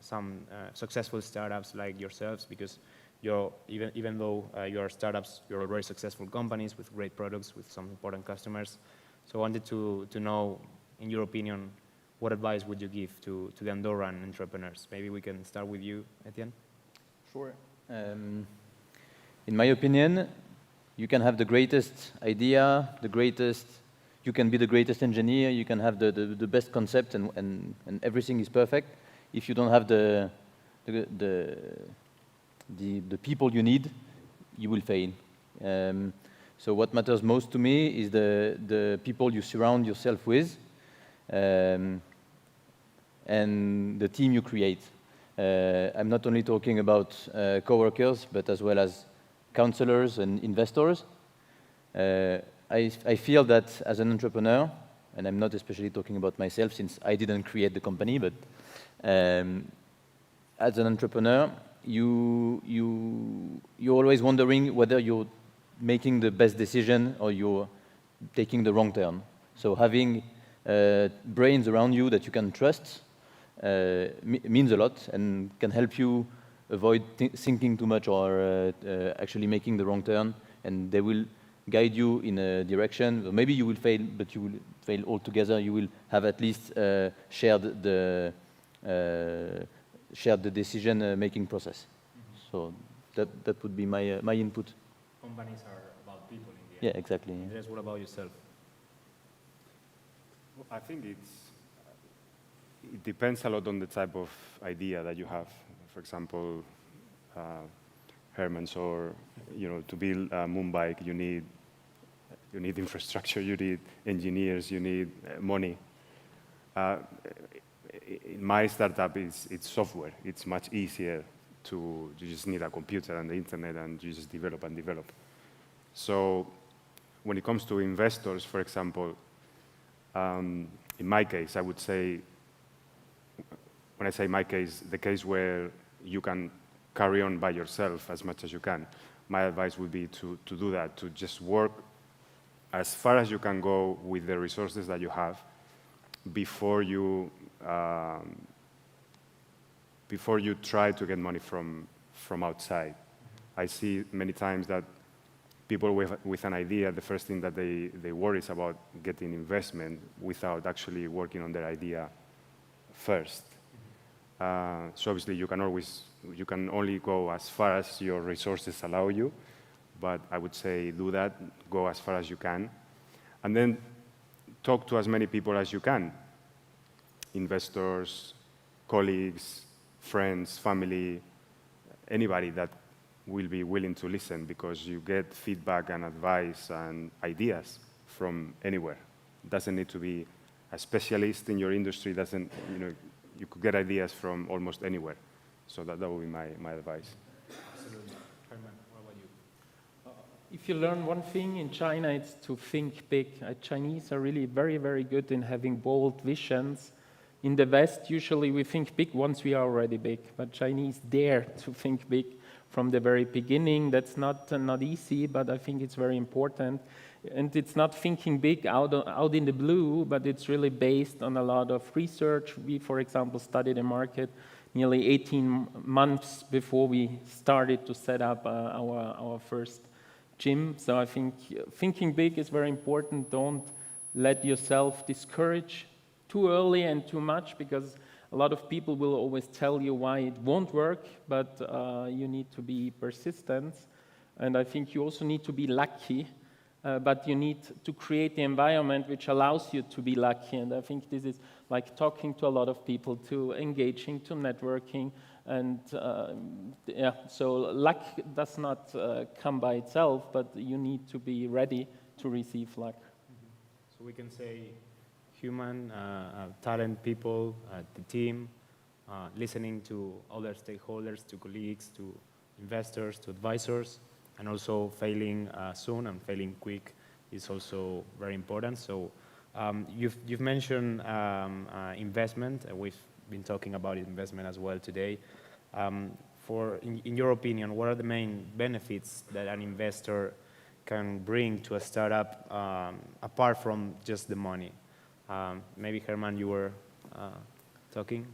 some successful startups like yourselves, because even though you're startups, you're very successful companies with great products, with some important customers. So I wanted to know, in your opinion, what advice would you give to the Andorran entrepreneurs? Maybe we can start with you, Etienne. Sure. In my opinion, you can have the greatest idea, you can be the greatest engineer, you can have the best concept, and everything is perfect. If you don't have the people you need, you will fail. So what matters most to me is the people you surround yourself with, and the team you create. I'm not only talking about coworkers, but as well as counselors and investors. I feel that as an entrepreneur, and I'm not especially talking about myself since I didn't create the company, but as an entrepreneur, you're always wondering whether you're making the best decision or you're taking the wrong turn. So having brains around you that you can trust means a lot and can help you avoid thinking too much or actually making the wrong turn, and they will guide you in a direction. Maybe you will fail, but you will fail altogether. You will have at least shared the decision-making process. So that would be my input. Companies are about people in the end. Yeah, exactly. Yeah. Andres, what about yourself? I think it depends a lot on the type of idea that you have. For example, Herman's, or to build a moon bike, you need infrastructure, you need engineers, you need money. In my startup, it's software. It's much easier you just need a computer and the internet, and you just develop and develop. So when it comes to investors, for example, in my case, I would say, when I say my case, the case where you can carry on by yourself as much as you can, my advice would be to do that, to just work as far as you can go with the resources that you have before you try to get money from outside. I see many times that people with an idea, the first thing that they worry is about getting investment without actually working on their idea first. So obviously you can only go as far as your resources allow you, but I would say do that, go as far as you can, and then talk to as many people as you can, investors, colleagues, friends, family, anybody that will be willing to listen, because you get feedback and advice and ideas from anywhere. It doesn't need to be a specialist in your industry. You could get ideas from almost anywhere. So that would be my advice. Absolutely. Herman, what about you? If you learn one thing in China, it's to think big. Chinese are really very, very good in having bold visions. In the West, usually we think big once we are already big, but Chinese dare to think big from the very beginning. That's not easy, but I think it's very important. And it's not thinking big out in the blue, but it's really based on a lot of research. We, for example, studied the market nearly 18 months before we started to set up our first gym. So I think thinking big is very important. Don't let yourself discourage too early and too much, because a lot of people will always tell you why it won't work, but you need to be persistent. And I think you also need to be lucky, but you need to create the environment which allows you to be lucky. And I think this is like talking to a lot of people, to engaging, to networking. And so luck does not come by itself, but you need to be ready to receive luck. So we can say human, talent, people, the team, listening to other stakeholders, to colleagues, to investors, to advisors, and also failing soon and failing quick is also very important. So you've mentioned investment. We've been talking about investment as well today. In your opinion, what are the main benefits that an investor can bring to a startup apart from just the money? Maybe Herman, you were talking.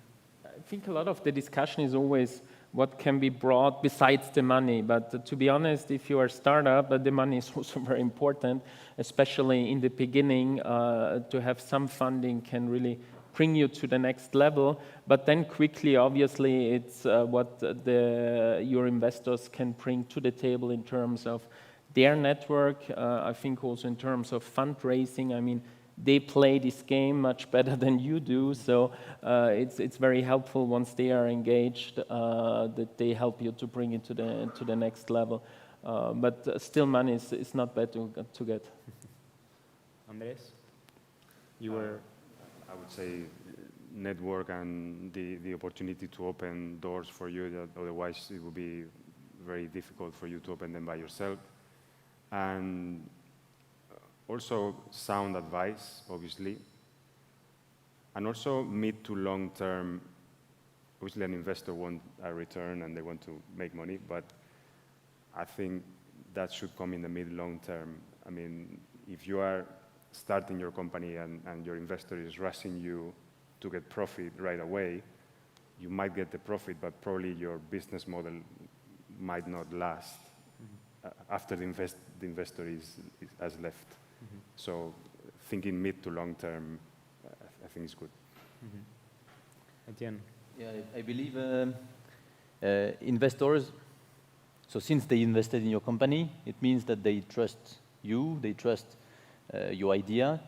I think a lot of the discussion is always what can be brought besides the money. But to be honest, if you are a startup, the money is also very important, especially in the beginning. To have some funding can really bring you to the next level. But then quickly, obviously, it's what your investors can bring to the table in terms of their network. I think also in terms of fundraising. I mean, they play this game much better than you do, so it's very helpful once they are engaged that they help you to bring it to the next level. But still, money is not bad to get. Andres, you were. I would say network and the opportunity to open doors for you that otherwise it would be very difficult for you to open them by yourself, and also sound advice, obviously, and also mid to long term. Obviously, an investor wants a return and they want to make money, but I think that should come in the mid-long term. I mean, if you are starting your company and your investor is rushing you to get profit right away, you might get the profit, but probably your business model might not last after the investor has left. So thinking mid to long term, I think is good. Etienne? Yeah, I believe investors, so since they invested in your company, it means that they trust you, they trust your idea,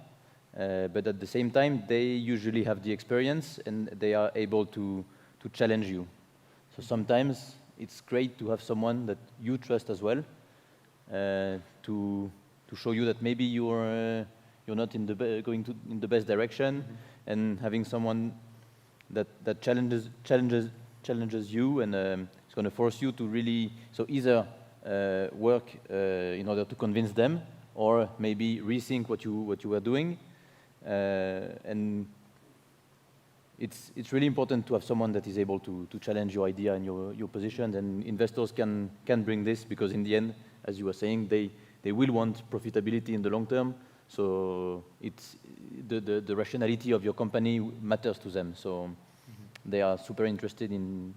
but at the same time, they usually have the experience and they are able to challenge you. So sometimes it's great to have someone that you trust as well, to show you that maybe you're not in going in the best direction, and having someone that challenges you and it's going to force you to really either work in order to convince them, or maybe rethink what you were doing, and it's really important to have someone that is able to challenge your idea and your position, and investors can bring this, because in the end, as you were saying, they will want profitability in the long term. So it's the rationality of your company matters to them. So they are super interested in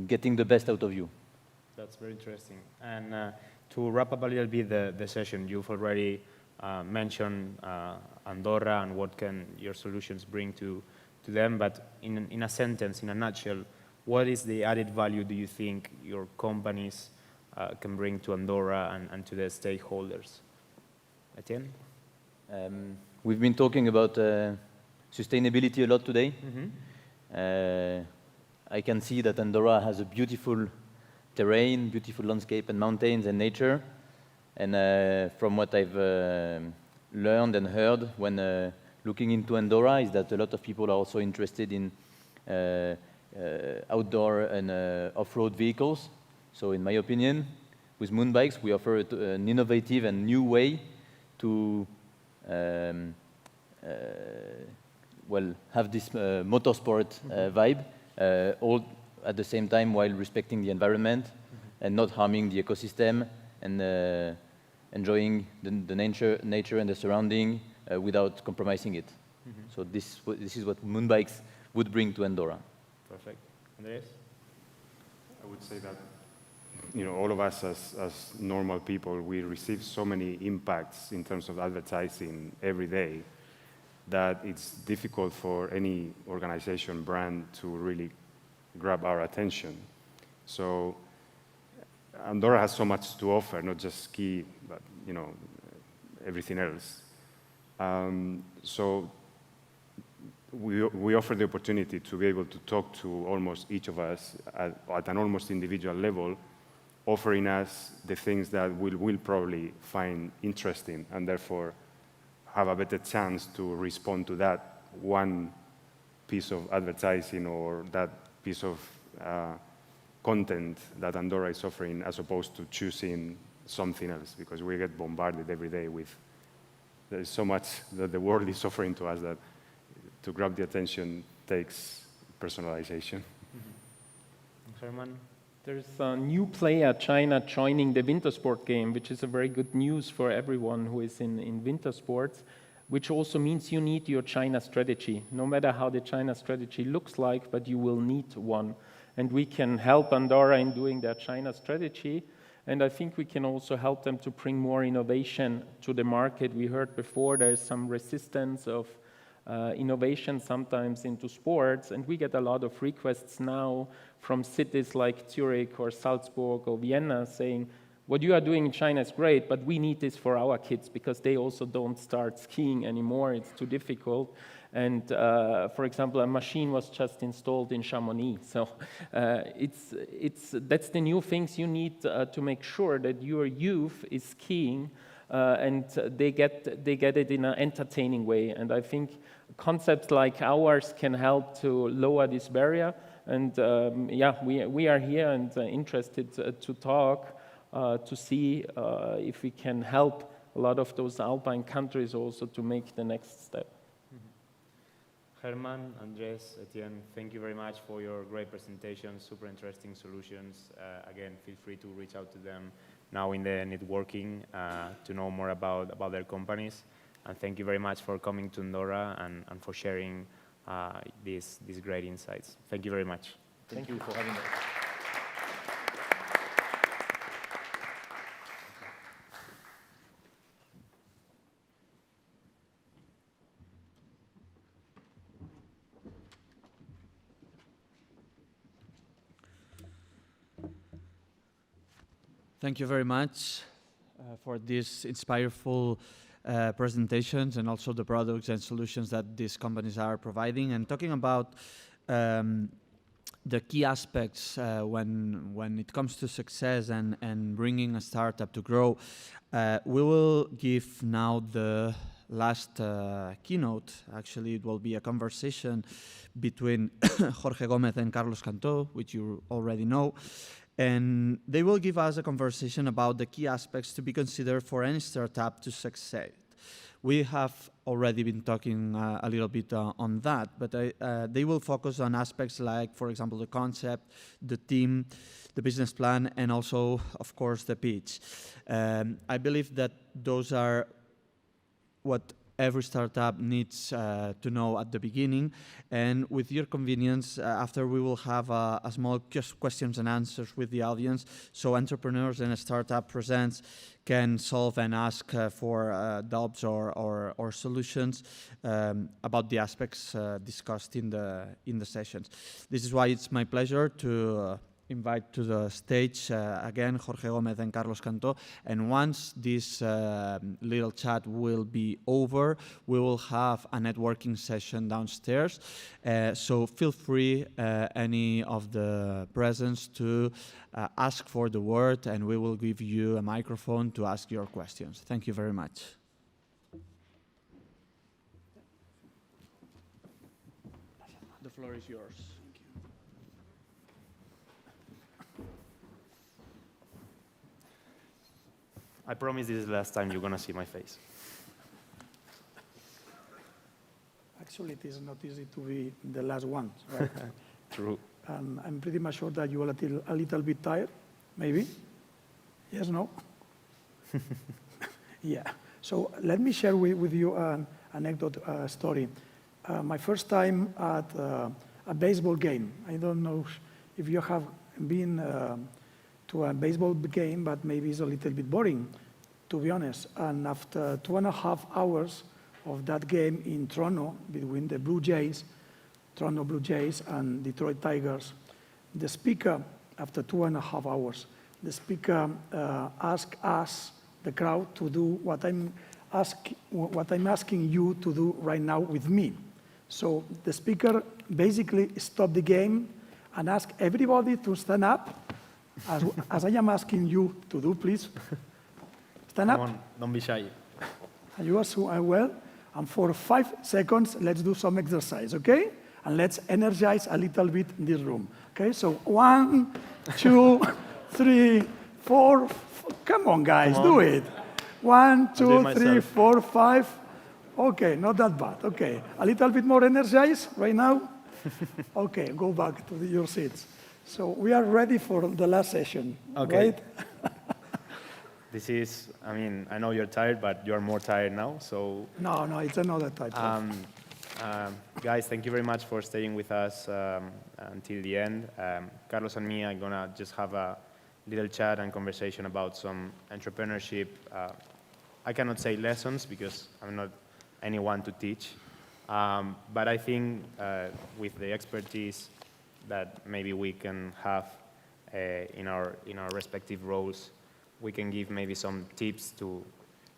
getting the best out of you. That's very interesting. And to wrap up a little bit the session, you've already mentioned Andorra and what can your solutions bring to them. But in a sentence, in a nutshell, what is the added value do you think your companies can bring to Andorra and to the stakeholders? Etienne? We've been talking about sustainability a lot today. I can see that Andorra has a beautiful terrain, beautiful landscape and mountains and nature. And from what I've learned and heard when looking into Andorra is that a lot of people are also interested in outdoor and off-road vehicles. So in my opinion, with Moonbikes, we offer an innovative and new way to have this motorsport vibe, all at the same time while respecting the environment and not harming the ecosystem, and enjoying the nature and the surrounding without compromising it. So this is what Moonbikes would bring to Andorra. Perfect. Andres? I would say that all of us as normal people, we receive so many impacts in terms of advertising every day that it's difficult for any organization, brand to really grab our attention. So Andorra has so much to offer, not just ski, but everything else. So we offer the opportunity to be able to talk to almost each of us at an almost individual level, offering us the things that we'll probably find interesting, and therefore have a better chance to respond to that one piece of advertising or that piece of content that Andorra is offering, as opposed to choosing something else, because we get bombarded every day with, there's so much that the world is offering to us that to grab the attention takes personalization. Herman? There's a new player, China, joining the winter sport game, which is a very good news for everyone who is in winter sports, which also means you need your China strategy, no matter how the China strategy looks like, but you will need one. And we can help Andorra in doing their China strategy. And I think we can also help them to bring more innovation to the market. We heard before there's some resistance of innovation sometimes into sports, and we get a lot of requests now from cities like Zurich or Salzburg or Vienna saying, what you are doing in China is great, but we need this for our kids because they also don't start skiing anymore. It's too difficult. And for example, a machine was just installed in Chamonix. So that's the new things you need to make sure that your youth is skiing and they get it in an entertaining way. And I think concepts like ours can help to lower this barrier. And we are here and interested to talk to see if we can help a lot of those alpine countries also to make the next step. Herman, Andres, Etienne, thank you very much for your great presentation, super interesting solutions. Again, feel free to reach out to them now in the networking to know more about their companies. And thank you very much for coming to Andorra and for sharing these great insights. Thank you very much. Thank you for having us. Thank you very much for these inspireful presentations and also the products and solutions that these companies are providing. And talking about the key aspects when it comes to success and bringing a startup to grow, we will give now the last keynote. Actually, it will be a conversation between Jorge Gomez and Carlos Cantó, which you already know. And they will give us a conversation about the key aspects to be considered for any startup to succeed. We have already been talking a little bit on that, but they will focus on aspects like, for example, the concept, the team, the business plan, and also, of course, the pitch. I believe that those are what every startup needs to know at the beginning. And with your convenience, after we will have a small questions and answers with the audience, so entrepreneurs and startup presents can solve and ask for doubts or solutions about the aspects discussed in the sessions. This is why it's my pleasure to invite to the stage again Jorge Gomez and Carlos Cantó. And once this little chat will be over, we will have a networking session downstairs. So feel free, any of the presents, to ask for the word, and we will give you a microphone to ask your questions. Thank you very much. The floor is yours. I promise this is the last time you're going to see my face. Actually, it is not easy to be the last one, right? True. I'm pretty much sure that you are a little bit tired, maybe? Yes, no? Yeah. So let me share with you an anecdote story. My first time at a baseball game. I don't know if you have been to a baseball game, but maybe it's a little bit boring, to be honest. And after 2.5 hours of that game in Toronto between the Toronto Blue Jays and Detroit Tigers, the speaker, after 2.5 hours, the speaker asked us, the crowd, to do what I'm asking you to do right now with me. So the speaker basically stopped the game and asked everybody to stand up, as I am asking you to do, please. Stand up. Come on, don't be shy. You are so well. And for 5 seconds, let's do some exercise, okay? And let's energize a little bit this room. Okay, so 1, 2, 3, 4. Come on, guys, do it. 1, 2, 3, 4, 5. Okay, not that bad. Okay, a little bit more energized right now. Okay, go back to your seats. So we are ready for the last session, right? This is, I mean, I know you're tired, but you're more tired now, so... No, it's another type. Guys, thank you very much for staying with us until the end. Carlos and me are gonna just have a little chat and conversation about some entrepreneurship. I cannot say lessons because I'm not anyone to teach, but I think with the expertise that maybe we can have in our respective roles, we can give maybe some tips to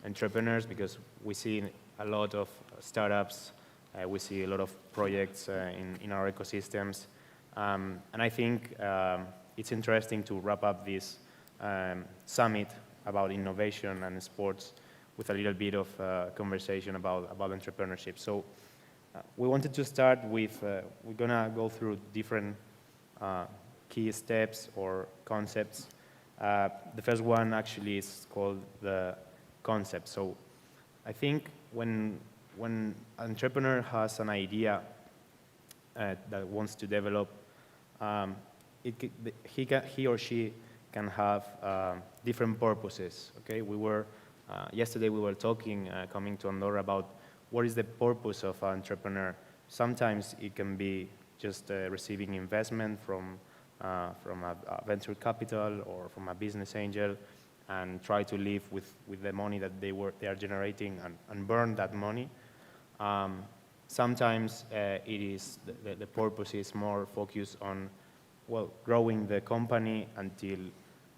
entrepreneurs, because we see a lot of startups, we see a lot of projects in our ecosystems, and I think it's interesting to wrap up this summit about innovation and sports with a little bit of conversation about entrepreneurship. So we wanted to start with, we're gonna go through different key steps or concepts. The first one actually is called the concept. So I think when an entrepreneur has an idea that wants to develop, he or she can have different purposes. Okay, yesterday we were talking, coming to Andorra, about what is the purpose of an entrepreneur. Sometimes it can be just receiving investment from a venture capital or from a business angel, and try to live with the money that they are generating and burn that money. Sometimes the purpose is more focused on, well, growing the company until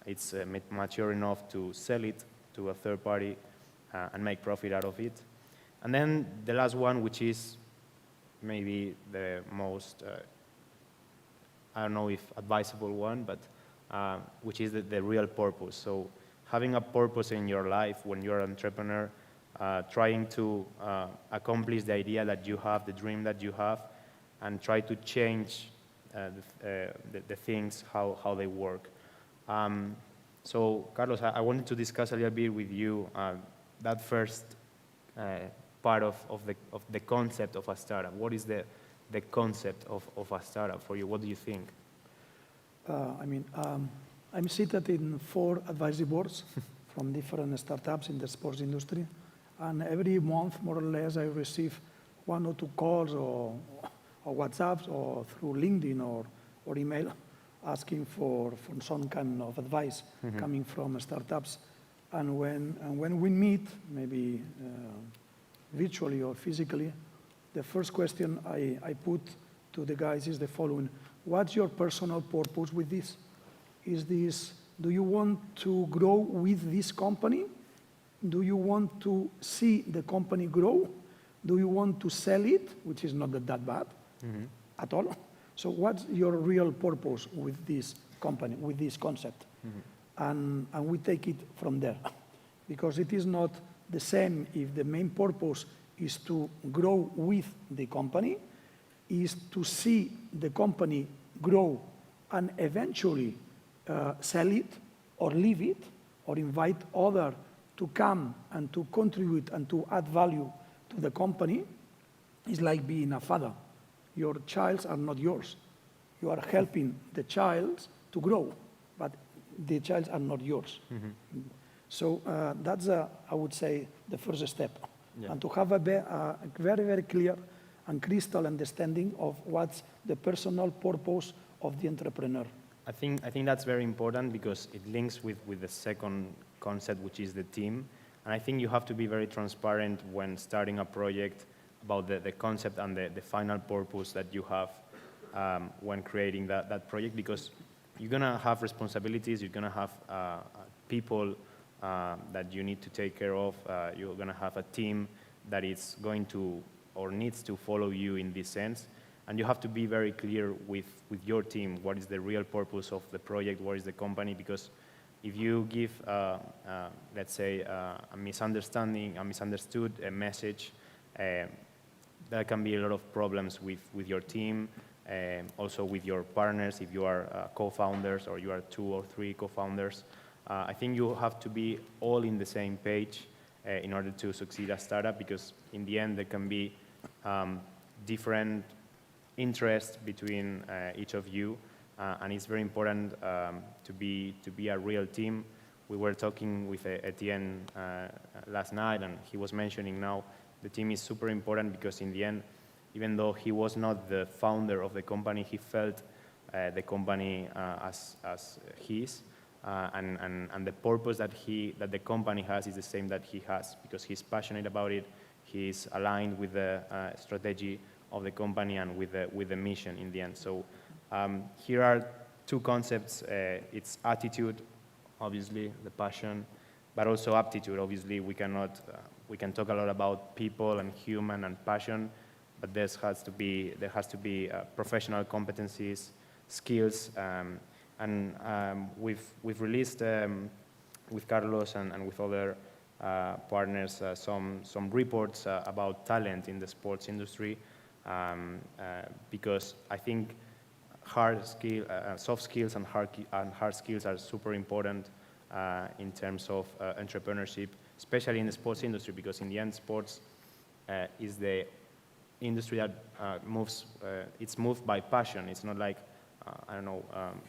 it's mature enough to sell it to a third party and make profit out of it. And then the last one, which is maybe the most, I don't know if advisable one, but which is the real purpose. So having a purpose in your life when you're an entrepreneur, trying to accomplish the idea that you have, the dream that you have, and try to change the things, how they work. So Carlos, I wanted to discuss a little bit with you that first part of the concept of a startup. What is the concept of a startup for you? What do you think? I'm seated in 4 advisory boards from different startups in the sports industry. And every month, more or less, I receive 1 or 2 calls or WhatsApps or through LinkedIn or email asking for some kind of advice coming from startups. And when we meet, maybe virtually or physically, the first question I put to the guys is the following: what's your personal purpose with this? Do you want to grow with this company? Do you want to see the company grow? Do you want to sell it, which is not that bad at all? So what's your real purpose with this company, with this concept? And we take it from there. Because it is not the same if the main purpose is to grow with the company, is to see the company grow and eventually sell it or leave it or invite others to come and to contribute and to add value to the company. Is like being a father. Your childs are not yours. You are helping the child to grow, but the childs are not yours. So that's, I would say, the first step. Yeah. And to have a very, very clear and crystal understanding of what's the personal purpose of the entrepreneur. I think that's very important because it links with the second concept, which is the team. And I think you have to be very transparent when starting a project about the concept and the final purpose that you have when creating that project, because you're going to have responsibilities, you're going to have people that you need to take care of, you're going to have a team that is going to or needs to follow you in this sense. And you have to be very clear with your team, what is the real purpose of the project, what is the company, because if you give, let's say, a misunderstood message, there can be a lot of problems with your team, also with your partners, if you are co-founders or you are 2 or 3 co-founders. I think you have to be all in the same page in order to succeed as a startup, because in the end there can be different interests between each of you, and it's very important to be a real team. We were talking with Etienne last night, and he was mentioning now the team is super important because in the end, even though he was not the founder of the company, he felt the company as his, and the purpose that the company has is the same that he has, because he's passionate about it. He's aligned with the strategy of the company and with the mission in the end. So here are 2 concepts. It's attitude, obviously, the passion, but also aptitude. Obviously, we can talk a lot about people and human and passion, but there has to be professional competencies, skills, and we've released with Carlos and with other partners some reports about talent in the sports industry, because I think soft skills and hard skills are super important in terms of entrepreneurship, especially in the sports industry, because in the end, sports is the industry that it's moved by passion. It's not like, I don't know,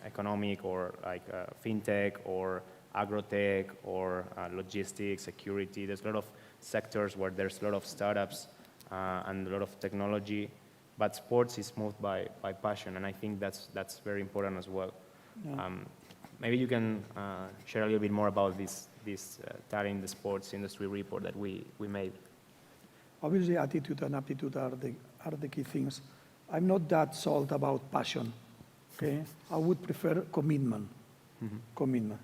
economic or like fintech or agrotech or logistics, security. There's a lot of sectors where there's a lot of startups and a lot of technology, but sports is moved by passion, and I think that's very important as well. Yeah. Maybe you can share a little bit more about this talent in the sports industry report that we made. Obviously, attitude and aptitude are the key things. I'm not that sold about passion. Okay, I would prefer commitment. Commitment.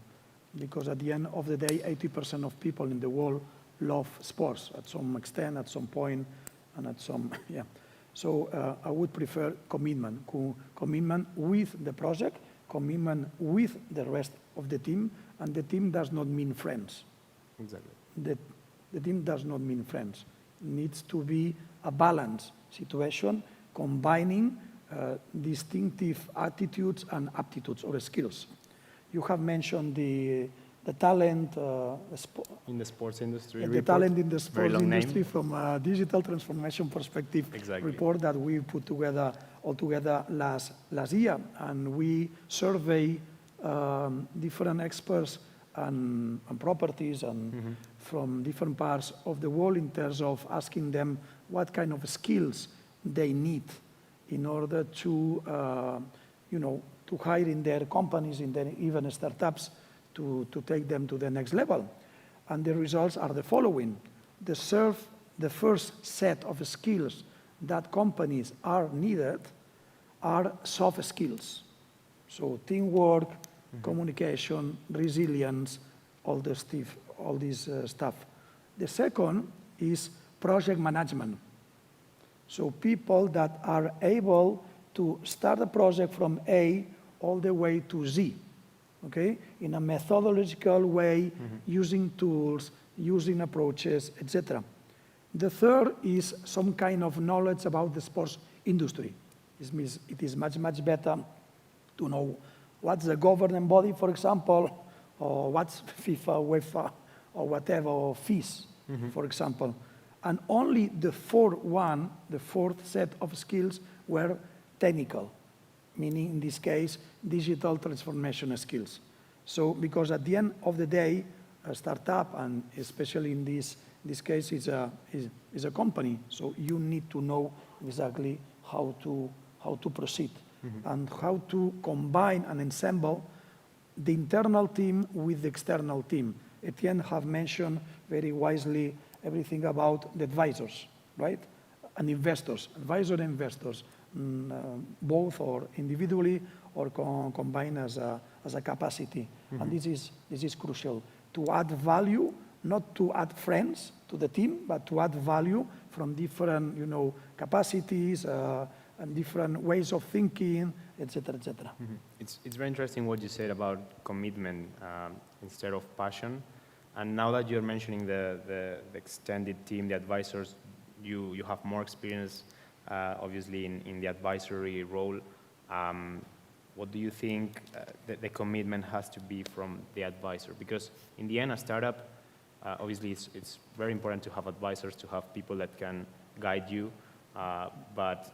because at the end of the day, 80% of people in the world love sports at some extent, at some point, and at some, yeah. So I would prefer commitment, commitment with the project, commitment with the rest of the team, and the team does not mean friends. Exactly. The team does not mean friends. It needs to be a balanced situation, combining distinctive attitudes and aptitudes or skills. You have mentioned the talent in the sports industry. The talent in the sports industry from a digital transformation perspective report that we put together all together last year, and we survey different experts and properties and from different parts of the world in terms of asking them what kind of skills they need in order to, to hire in their companies, in their even startups, to take them to the next level. And the results are the following. The first set of skills that companies are needed are soft skills. So teamwork, communication, resilience, all this stuff. The second is project management. So people that are able to start a project from A all the way to Z, okay, in a methodological way, using tools, using approaches, etc. The third is some kind of knowledge about the sports industry. This means it is much, much better to know what's the governing body, for example, or what's FIFA, UEFA, or whatever, or FIS, for example. And only the fourth set of skills were technical, meaning in this case, digital transformation skills. So, because at the end of the day, a startup, and especially in this case, is a company, so you need to know exactly how to proceed and how to combine and ensemble the internal team with the external team. Etienne have mentioned very wisely everything about the advisors, right? And investors, advisor and investors, both or individually or combined as a capacity. And this is crucial to add value, not to add friends to the team, but to add value from different, capacities and different ways of thinking, etc., etc. It's very interesting what you said about commitment instead of passion. And now that you're mentioning the extended team, the advisors, you have more experience, obviously, in the advisory role. What do you think the commitment has to be from the advisor? Because in the end, a startup, obviously, it's very important to have advisors, to have people that can guide you, but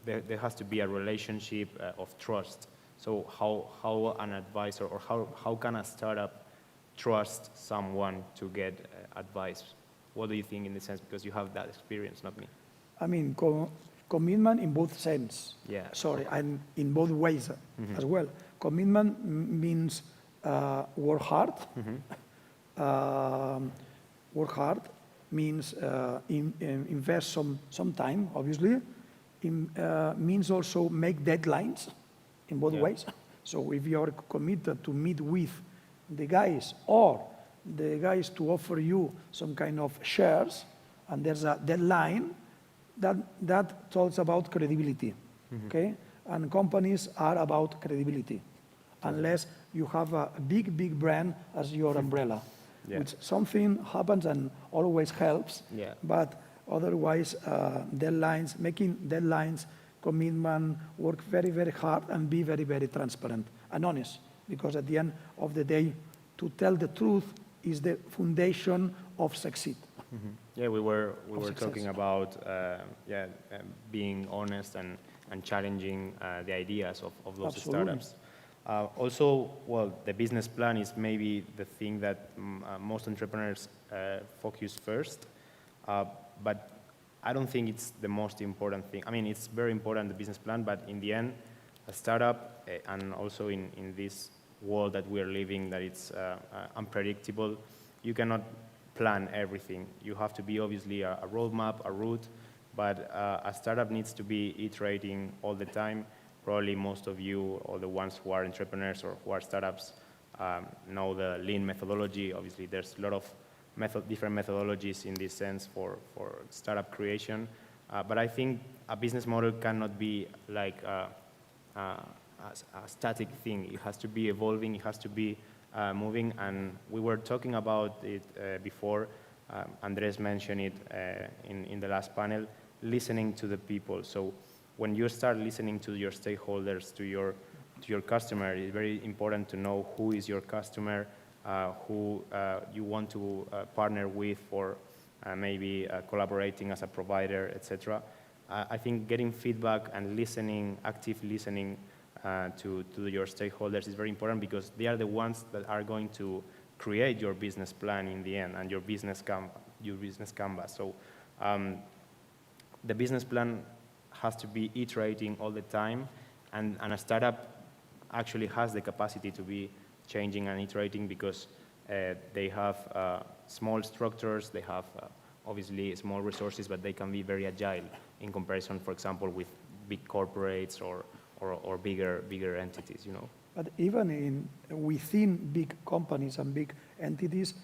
there has to be a relationship of trust. So how an advisor, or how can a startup trust someone to get advice? What do you think in the sense, because you have that experience, not me? I mean, commitment in both sense. Yeah. Sorry, and in both ways as well. Commitment means work hard. Work hard means invest some time, obviously. Means also make deadlines in both ways. So if you are committed to meet with the guys, or the guys to offer you some kind of shares, and there's a deadline, that talks about credibility, okay? And companies are about credibility, unless you have a big brand as your umbrella, which something happens and always helps, but otherwise making deadlines, commitment, work very, very hard and be very, very transparent and honest, because at the end of the day, to tell the truth is the foundation of succeed. Yeah, we were talking about being honest and challenging the ideas of those startups. Also, well, the business plan is maybe the thing that most entrepreneurs focus first, but I don't think it's the most important thing. I mean, it's very important, the business plan, but in the end, a startup, and also in this world that we are living, that it's unpredictable, you cannot plan everything. You have to be obviously a roadmap, a route, but a startup needs to be iterating all the time. Probably most of you, or the ones who are entrepreneurs or who are startups, know the lean methodology. Obviously, there's a lot of different methodologies in this sense for startup creation. But I think a business model cannot be like a static thing. It has to be evolving, it has to be moving, and we were talking about it before. Andres mentioned it in the last panel, listening to the people. So when you start listening to your stakeholders, to your customer, it's very important to know who is your customer, who you want to partner with for maybe collaborating as a provider, etc. I think getting feedback and listening, active listening to your stakeholders is very important, because they are the ones that are going to create your business plan in the end and your business canvas. So the business plan has to be iterating all the time, and a startup actually has the capacity to be changing and iterating, because they have small structures, they have obviously small resources, but they can be very agile in comparison, for example, with big corporates or bigger entities, you know. But even within big companies and big entities,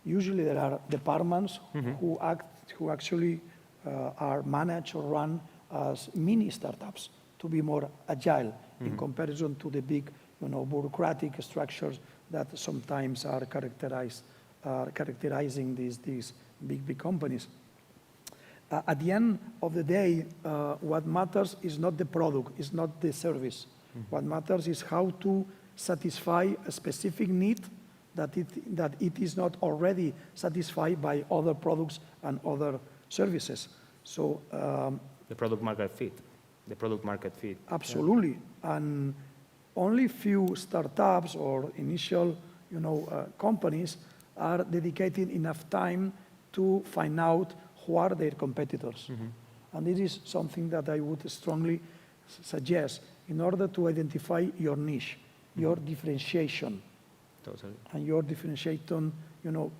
usually there are departments who actually are managed or run as mini startups to be more agile in comparison to the big, bureaucratic structures that sometimes are characterizing these big companies. At the end of the day, what matters is not the product, is not the service. What matters is how to satisfy a specific need that it is not already satisfied by other products and other services. So the product market fit. The product market fit. Absolutely. Yeah. And only few startups or initial, companies are dedicating enough time to find out who are their competitors. And this is something that I would strongly suggest in order to identify your niche, your differentiation, and your differentiation,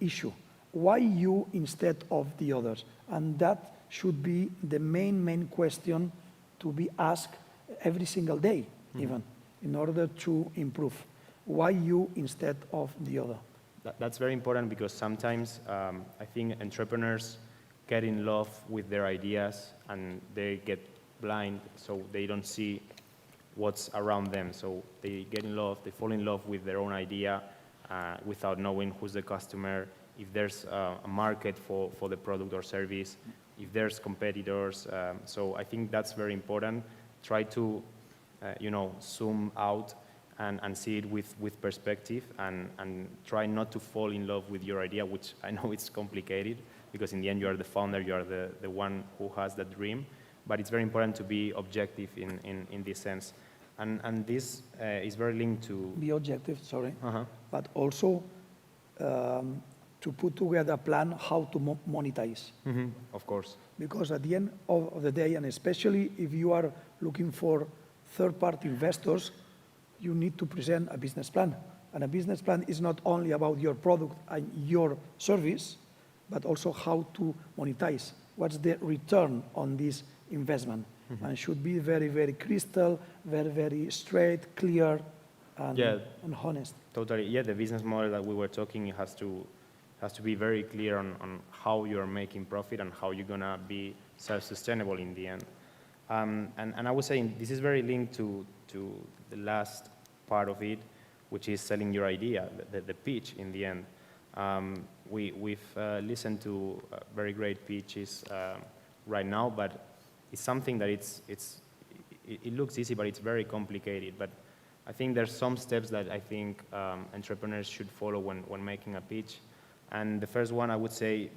issue. Why you instead of the others? And that should be the main question to be asked every single day, even, in order to improve. Why you instead of the other? That's very important, because sometimes I think entrepreneurs get in love with their ideas and they get blind, so they don't see what's around them. So they get in love, they fall in love with their own idea without knowing who's the customer, if there's a market for the product or service, if there's competitors. So I think that's very important. Try to, zoom out and see it with perspective, and try not to fall in love with your idea, which I know it's complicated, because in the end you are the founder, you are the one who has the dream. But it's very important to be objective in this sense. And this is very linked to... Be objective, sorry. But also to put together a plan how to monetize. Of course. Because at the end of the day, and especially if you are looking for third-party investors, you need to present a business plan. And a business plan is not only about your product and your service, but also how to monetize. What's the return on this investment? And should be very, very crystal, very, very straight, clear, and honest. Totally. Yeah, the business model that we were talking has to be very clear on how you're making profit and how you're going to be self-sustainable in the end. And I was saying this is very linked to the last part of it, which is selling your idea, the pitch in the end. We've listened to very great pitches right now, but it's something that it looks easy, but it's very complicated. But I think there's some steps that I think entrepreneurs should follow when making a pitch. And the first one I would say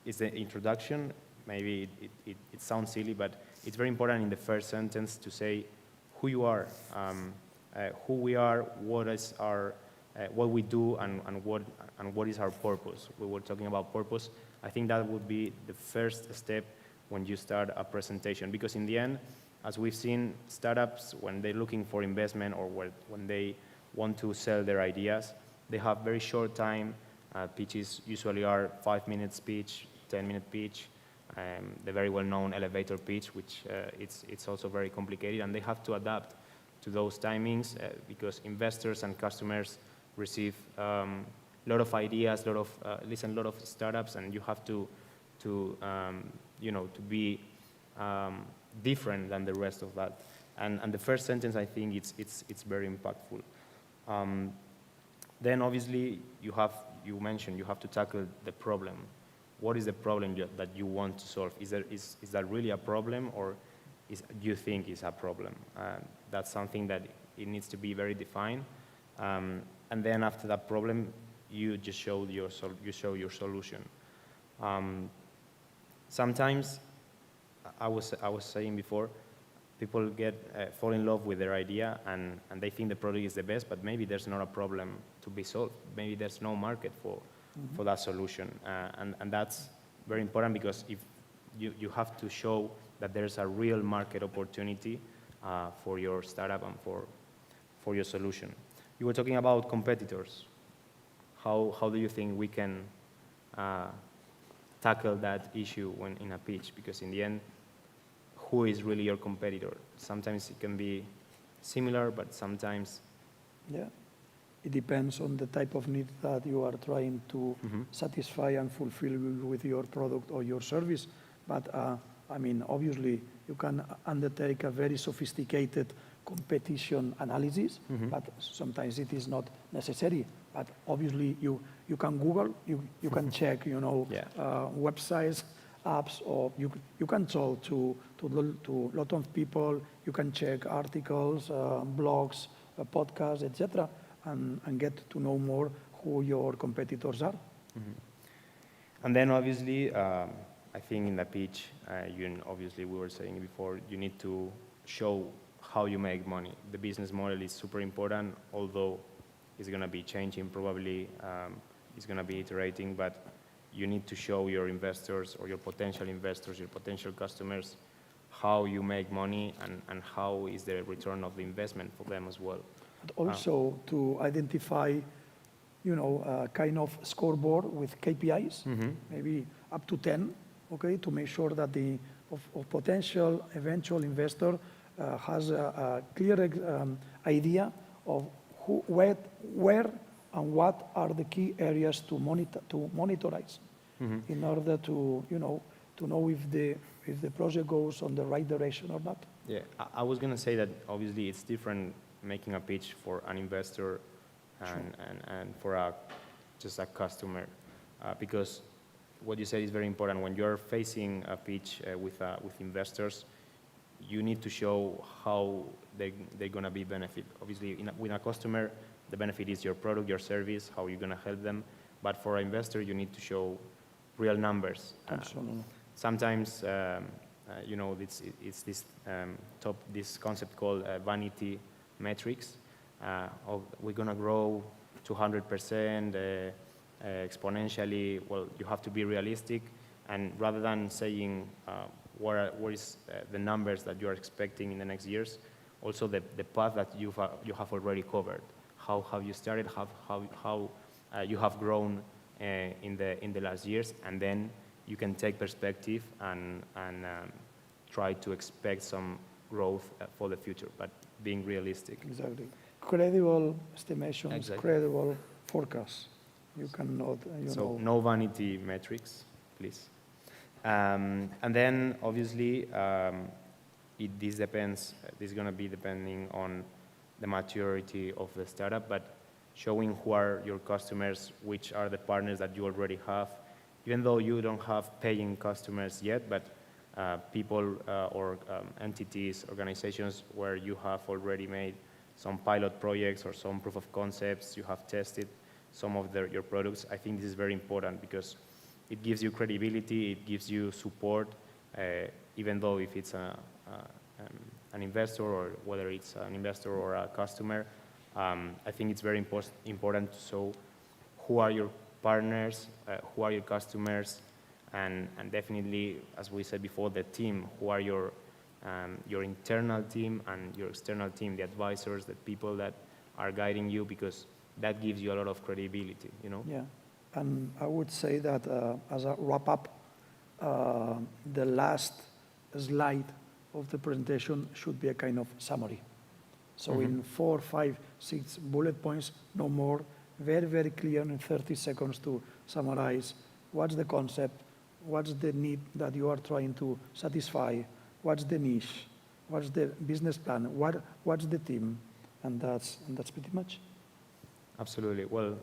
is the introduction. Maybe it sounds silly, but it's very important in the first sentence to say who you are, who we are, what is our, what we do, and what is our purpose. We were talking about purpose. I think that would be the first step when you start a presentation, because in the end, as we've seen, startups, when they're looking for investment or when they want to sell their ideas, they have very short time. Pitches usually are 5 minutes pitch, 10-minute pitch, the very well-known elevator pitch, which it's also very complicated, and they have to adapt to those timings because investors and customers receive a lot of ideas, listen a lot of startups, and you have to be different than the rest of that. And the first sentence, I think, it's very impactful. Then obviously you mentioned you have to tackle the problem. What is the problem that you want to solve? Is that really a problem, or do you think it's a problem? That's something that it needs to be very defined. And then after that problem, you just show your solution. Sometimes, I was saying before, people fall in love with their idea and they think the product is the best, but maybe there's not a problem to be solved. Maybe there's no market for that solution. And that's very important, because if you have to show that there's a real market opportunity for your startup and for your solution. You were talking about competitors. How do you think we can tackle that issue when in a pitch? Because in the end, who is really your competitor? Sometimes it can be similar, but sometimes... Yeah, it depends on the type of need that you are trying to satisfy and fulfill with your product or your service. But I mean, obviously, you can undertake a very sophisticated competition analysis, but sometimes it is not necessary. But obviously, you can Google, you can check, websites, apps, or you can talk to a lot of people. You can check articles, blogs, podcasts, etc., and get to know more who your competitors are. And then obviously, I think in the pitch, obviously we were saying before, you need to show how you make money. The business model is super important, although it's going to be changing probably, it's going to be iterating, but you need to show your investors or your potential investors, your potential customers, how you make money and how is the return of the investment for them as well. But also to identify, a kind of scoreboard with KPIs, maybe up to 10, okay, to make sure that the potential eventual investor has a clear idea of where and what are the key areas to monitorize in order to know if the project goes on the right direction or not. Yeah, I was going to say that obviously it's different making a pitch for an investor and for just a customer, because what you said is very important. When you're facing a pitch with investors, you need to show how they're going to be benefit. Obviously, with a customer, the benefit is your product, your service, how you're going to help them. But for an investor, you need to show real numbers. Absolutely. Sometimes, it's this concept called vanity metrics. We're going to grow 200% exponentially. Well, you have to be realistic, and rather than saying what is the numbers that you are expecting in the next years, also the path that you have already covered. How have you started? How you have grown in the last years, and then you can take perspective and try to expect some growth for the future, but being realistic. Exactly. Credible estimations, credible forecasts. You cannot, So no vanity metrics, please. And then obviously, this depends. This is going to be depending on the maturity of the startup, but showing who are your customers, which are the partners that you already have, even though you don't have paying customers yet, but people or entities, organizations where you have already made some pilot projects or some proof of concepts, you have tested some of your products. I think this is very important because it gives you credibility, it gives you support, even though if it's an investor or whether it's an investor or a customer. I think it's very important to show who are your partners, who are your customers, and definitely, as we said before, the team, who are your internal team and your external team, the advisors, the people that are guiding you, because that gives you a lot of credibility, Yeah, and I would say that as a wrap-up, the last slide of the presentation should be a kind of summary. So in 4, 5, 6 bullet points, no more, very, very clear in 30 seconds to summarize what's the concept, what's the need that you are trying to satisfy, what's the niche, what's the business plan, what's the team, and that's pretty much. Absolutely. Well,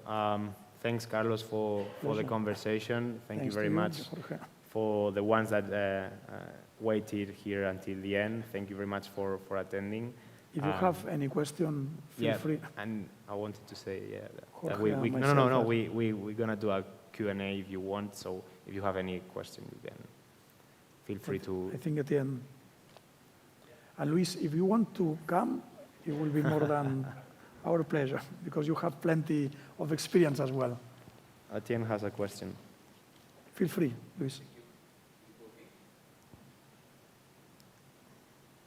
thanks, Carlos, for the conversation. Thank you very much Jorge. for the ones that waited here until the end. Thank you very much for attending. If you have any question, feel free. And I wanted to say, that Jorge we're and gonna do a Q&A if you want. So if you have any question, you can feel free to. I think at the end. And Luis, if you want to come, it will be more than our pleasure, because you have plenty of experience as well. Etienne has a question. Feel free, Luis.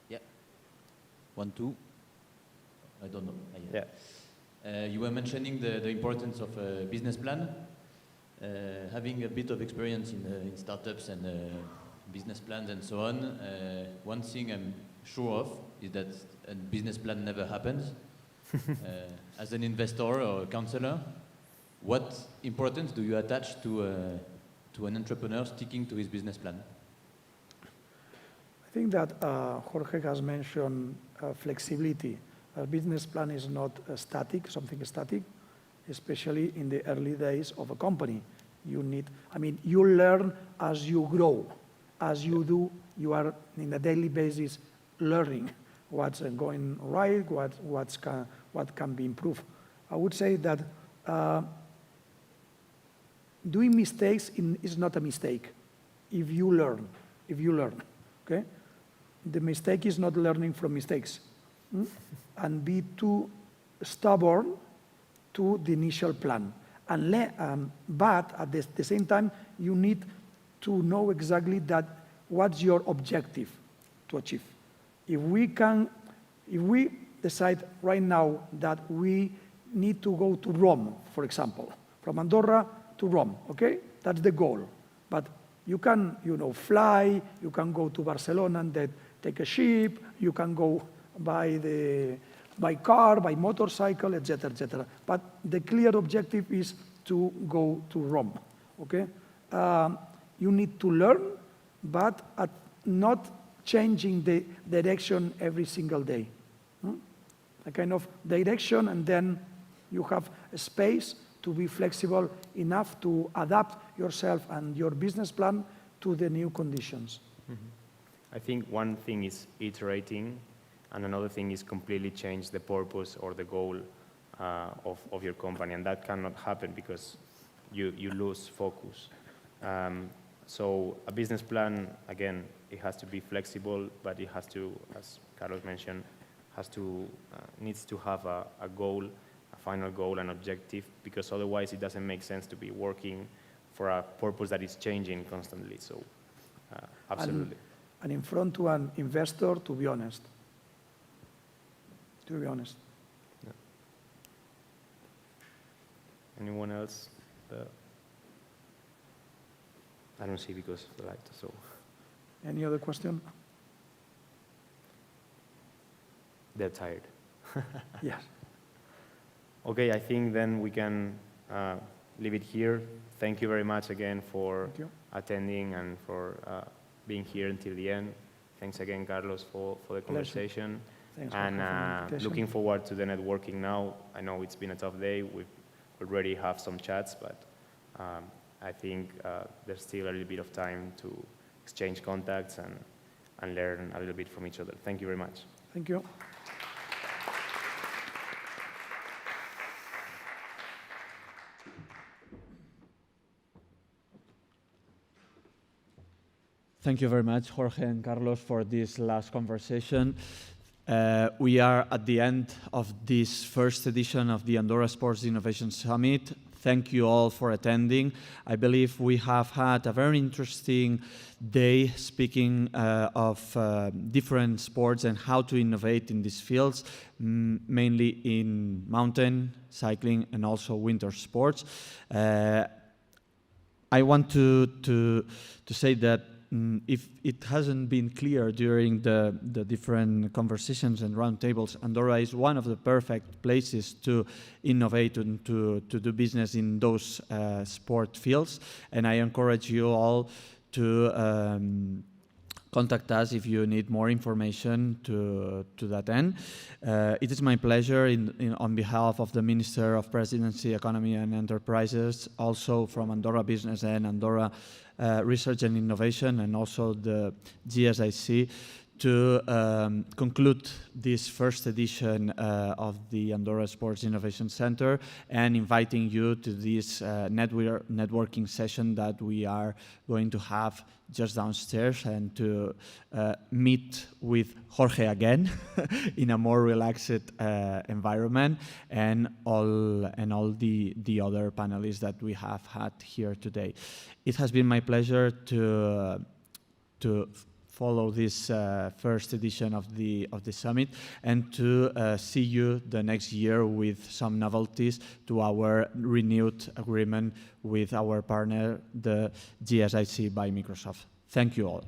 Yeah. 1, 2. I don't know. Yeah. You were mentioning the importance of a business plan. Having a bit of experience in startups and business plans and so on, one thing I'm sure of is that a business plan never happens. As an investor or a counselor, what importance do you attach to an entrepreneur sticking to his business plan? I think that Jorge has mentioned flexibility. A business plan is not something static, especially in the early days of a company. You learn as you grow. As you do, you are in a daily basis learning what's going right, what can be improved. I would say that doing mistakes is not a mistake if you learn, okay? The mistake is not learning from mistakes. And be too stubborn to the initial plan. But at the same time, you need to know exactly what's your objective to achieve. If we decide right now that we need to go to Rome, for example, from Andorra to Rome, okay? That's the goal. But you can, fly, you can go to Barcelona and then take a ship, you can go by car, by motorcycle, etc., etc. But the clear objective is to go to Rome, okay? You need to learn, but not changing the direction every single day. A kind of direction, and then you have a space to be flexible enough to adapt yourself and your business plan to the new conditions. I think one thing is iterating, and another thing is completely change the purpose or the goal of your company, and that cannot happen because you lose focus. So a business plan, again, it has to be flexible, but it has to, as Carlos mentioned, needs to have a goal, a final goal, an objective, because otherwise it doesn't make sense to be working for a purpose that is changing constantly. So, absolutely. And in front to an investor, to be honest. Yeah. Anyone else? I don't see because of the light, so. Any other question? They're tired. Yes. Okay, I think then we can leave it here. Thank you very much again for attending and for being here until the end. Thanks again, Carlos, for the conversation. Thanks and looking forward to the networking now. I know it's been a tough day. We've already have some chats, but I think there's still a little bit of time to exchange contacts and learn a little bit from each other. Thank you very much. Thank you. Thank you very much, Jorge and Carlos, for this last conversation. We are at the end of this first edition of the Andorra Sports Innovation Summit. Thank you all for attending. I believe we have had a very interesting day speaking of different sports and how to innovate in these fields, mainly in mountain, cycling, and also winter sports. I want to say that if it hasn't been clear during the different conversations and roundtables, Andorra is one of the perfect places to innovate and to do business in those sport fields. And I encourage you all to contact us if you need more information to that end. It is my pleasure on behalf of the Minister of Presidency, Economy and Enterprises, also from Andorra Business and Andorra Research and Innovation, and also the GSIC, to conclude this first edition of the Andorra Sports Innovation Center, and inviting you to this networking session that we are going to have just downstairs, and to meet with Jorge again in a more relaxed environment, and all the other panelists that we have had here today. It has been my pleasure to follow this first edition of the summit, and to see you the next year with some novelties to our renewed agreement with our partner, the GSIC by Microsoft. Thank you all.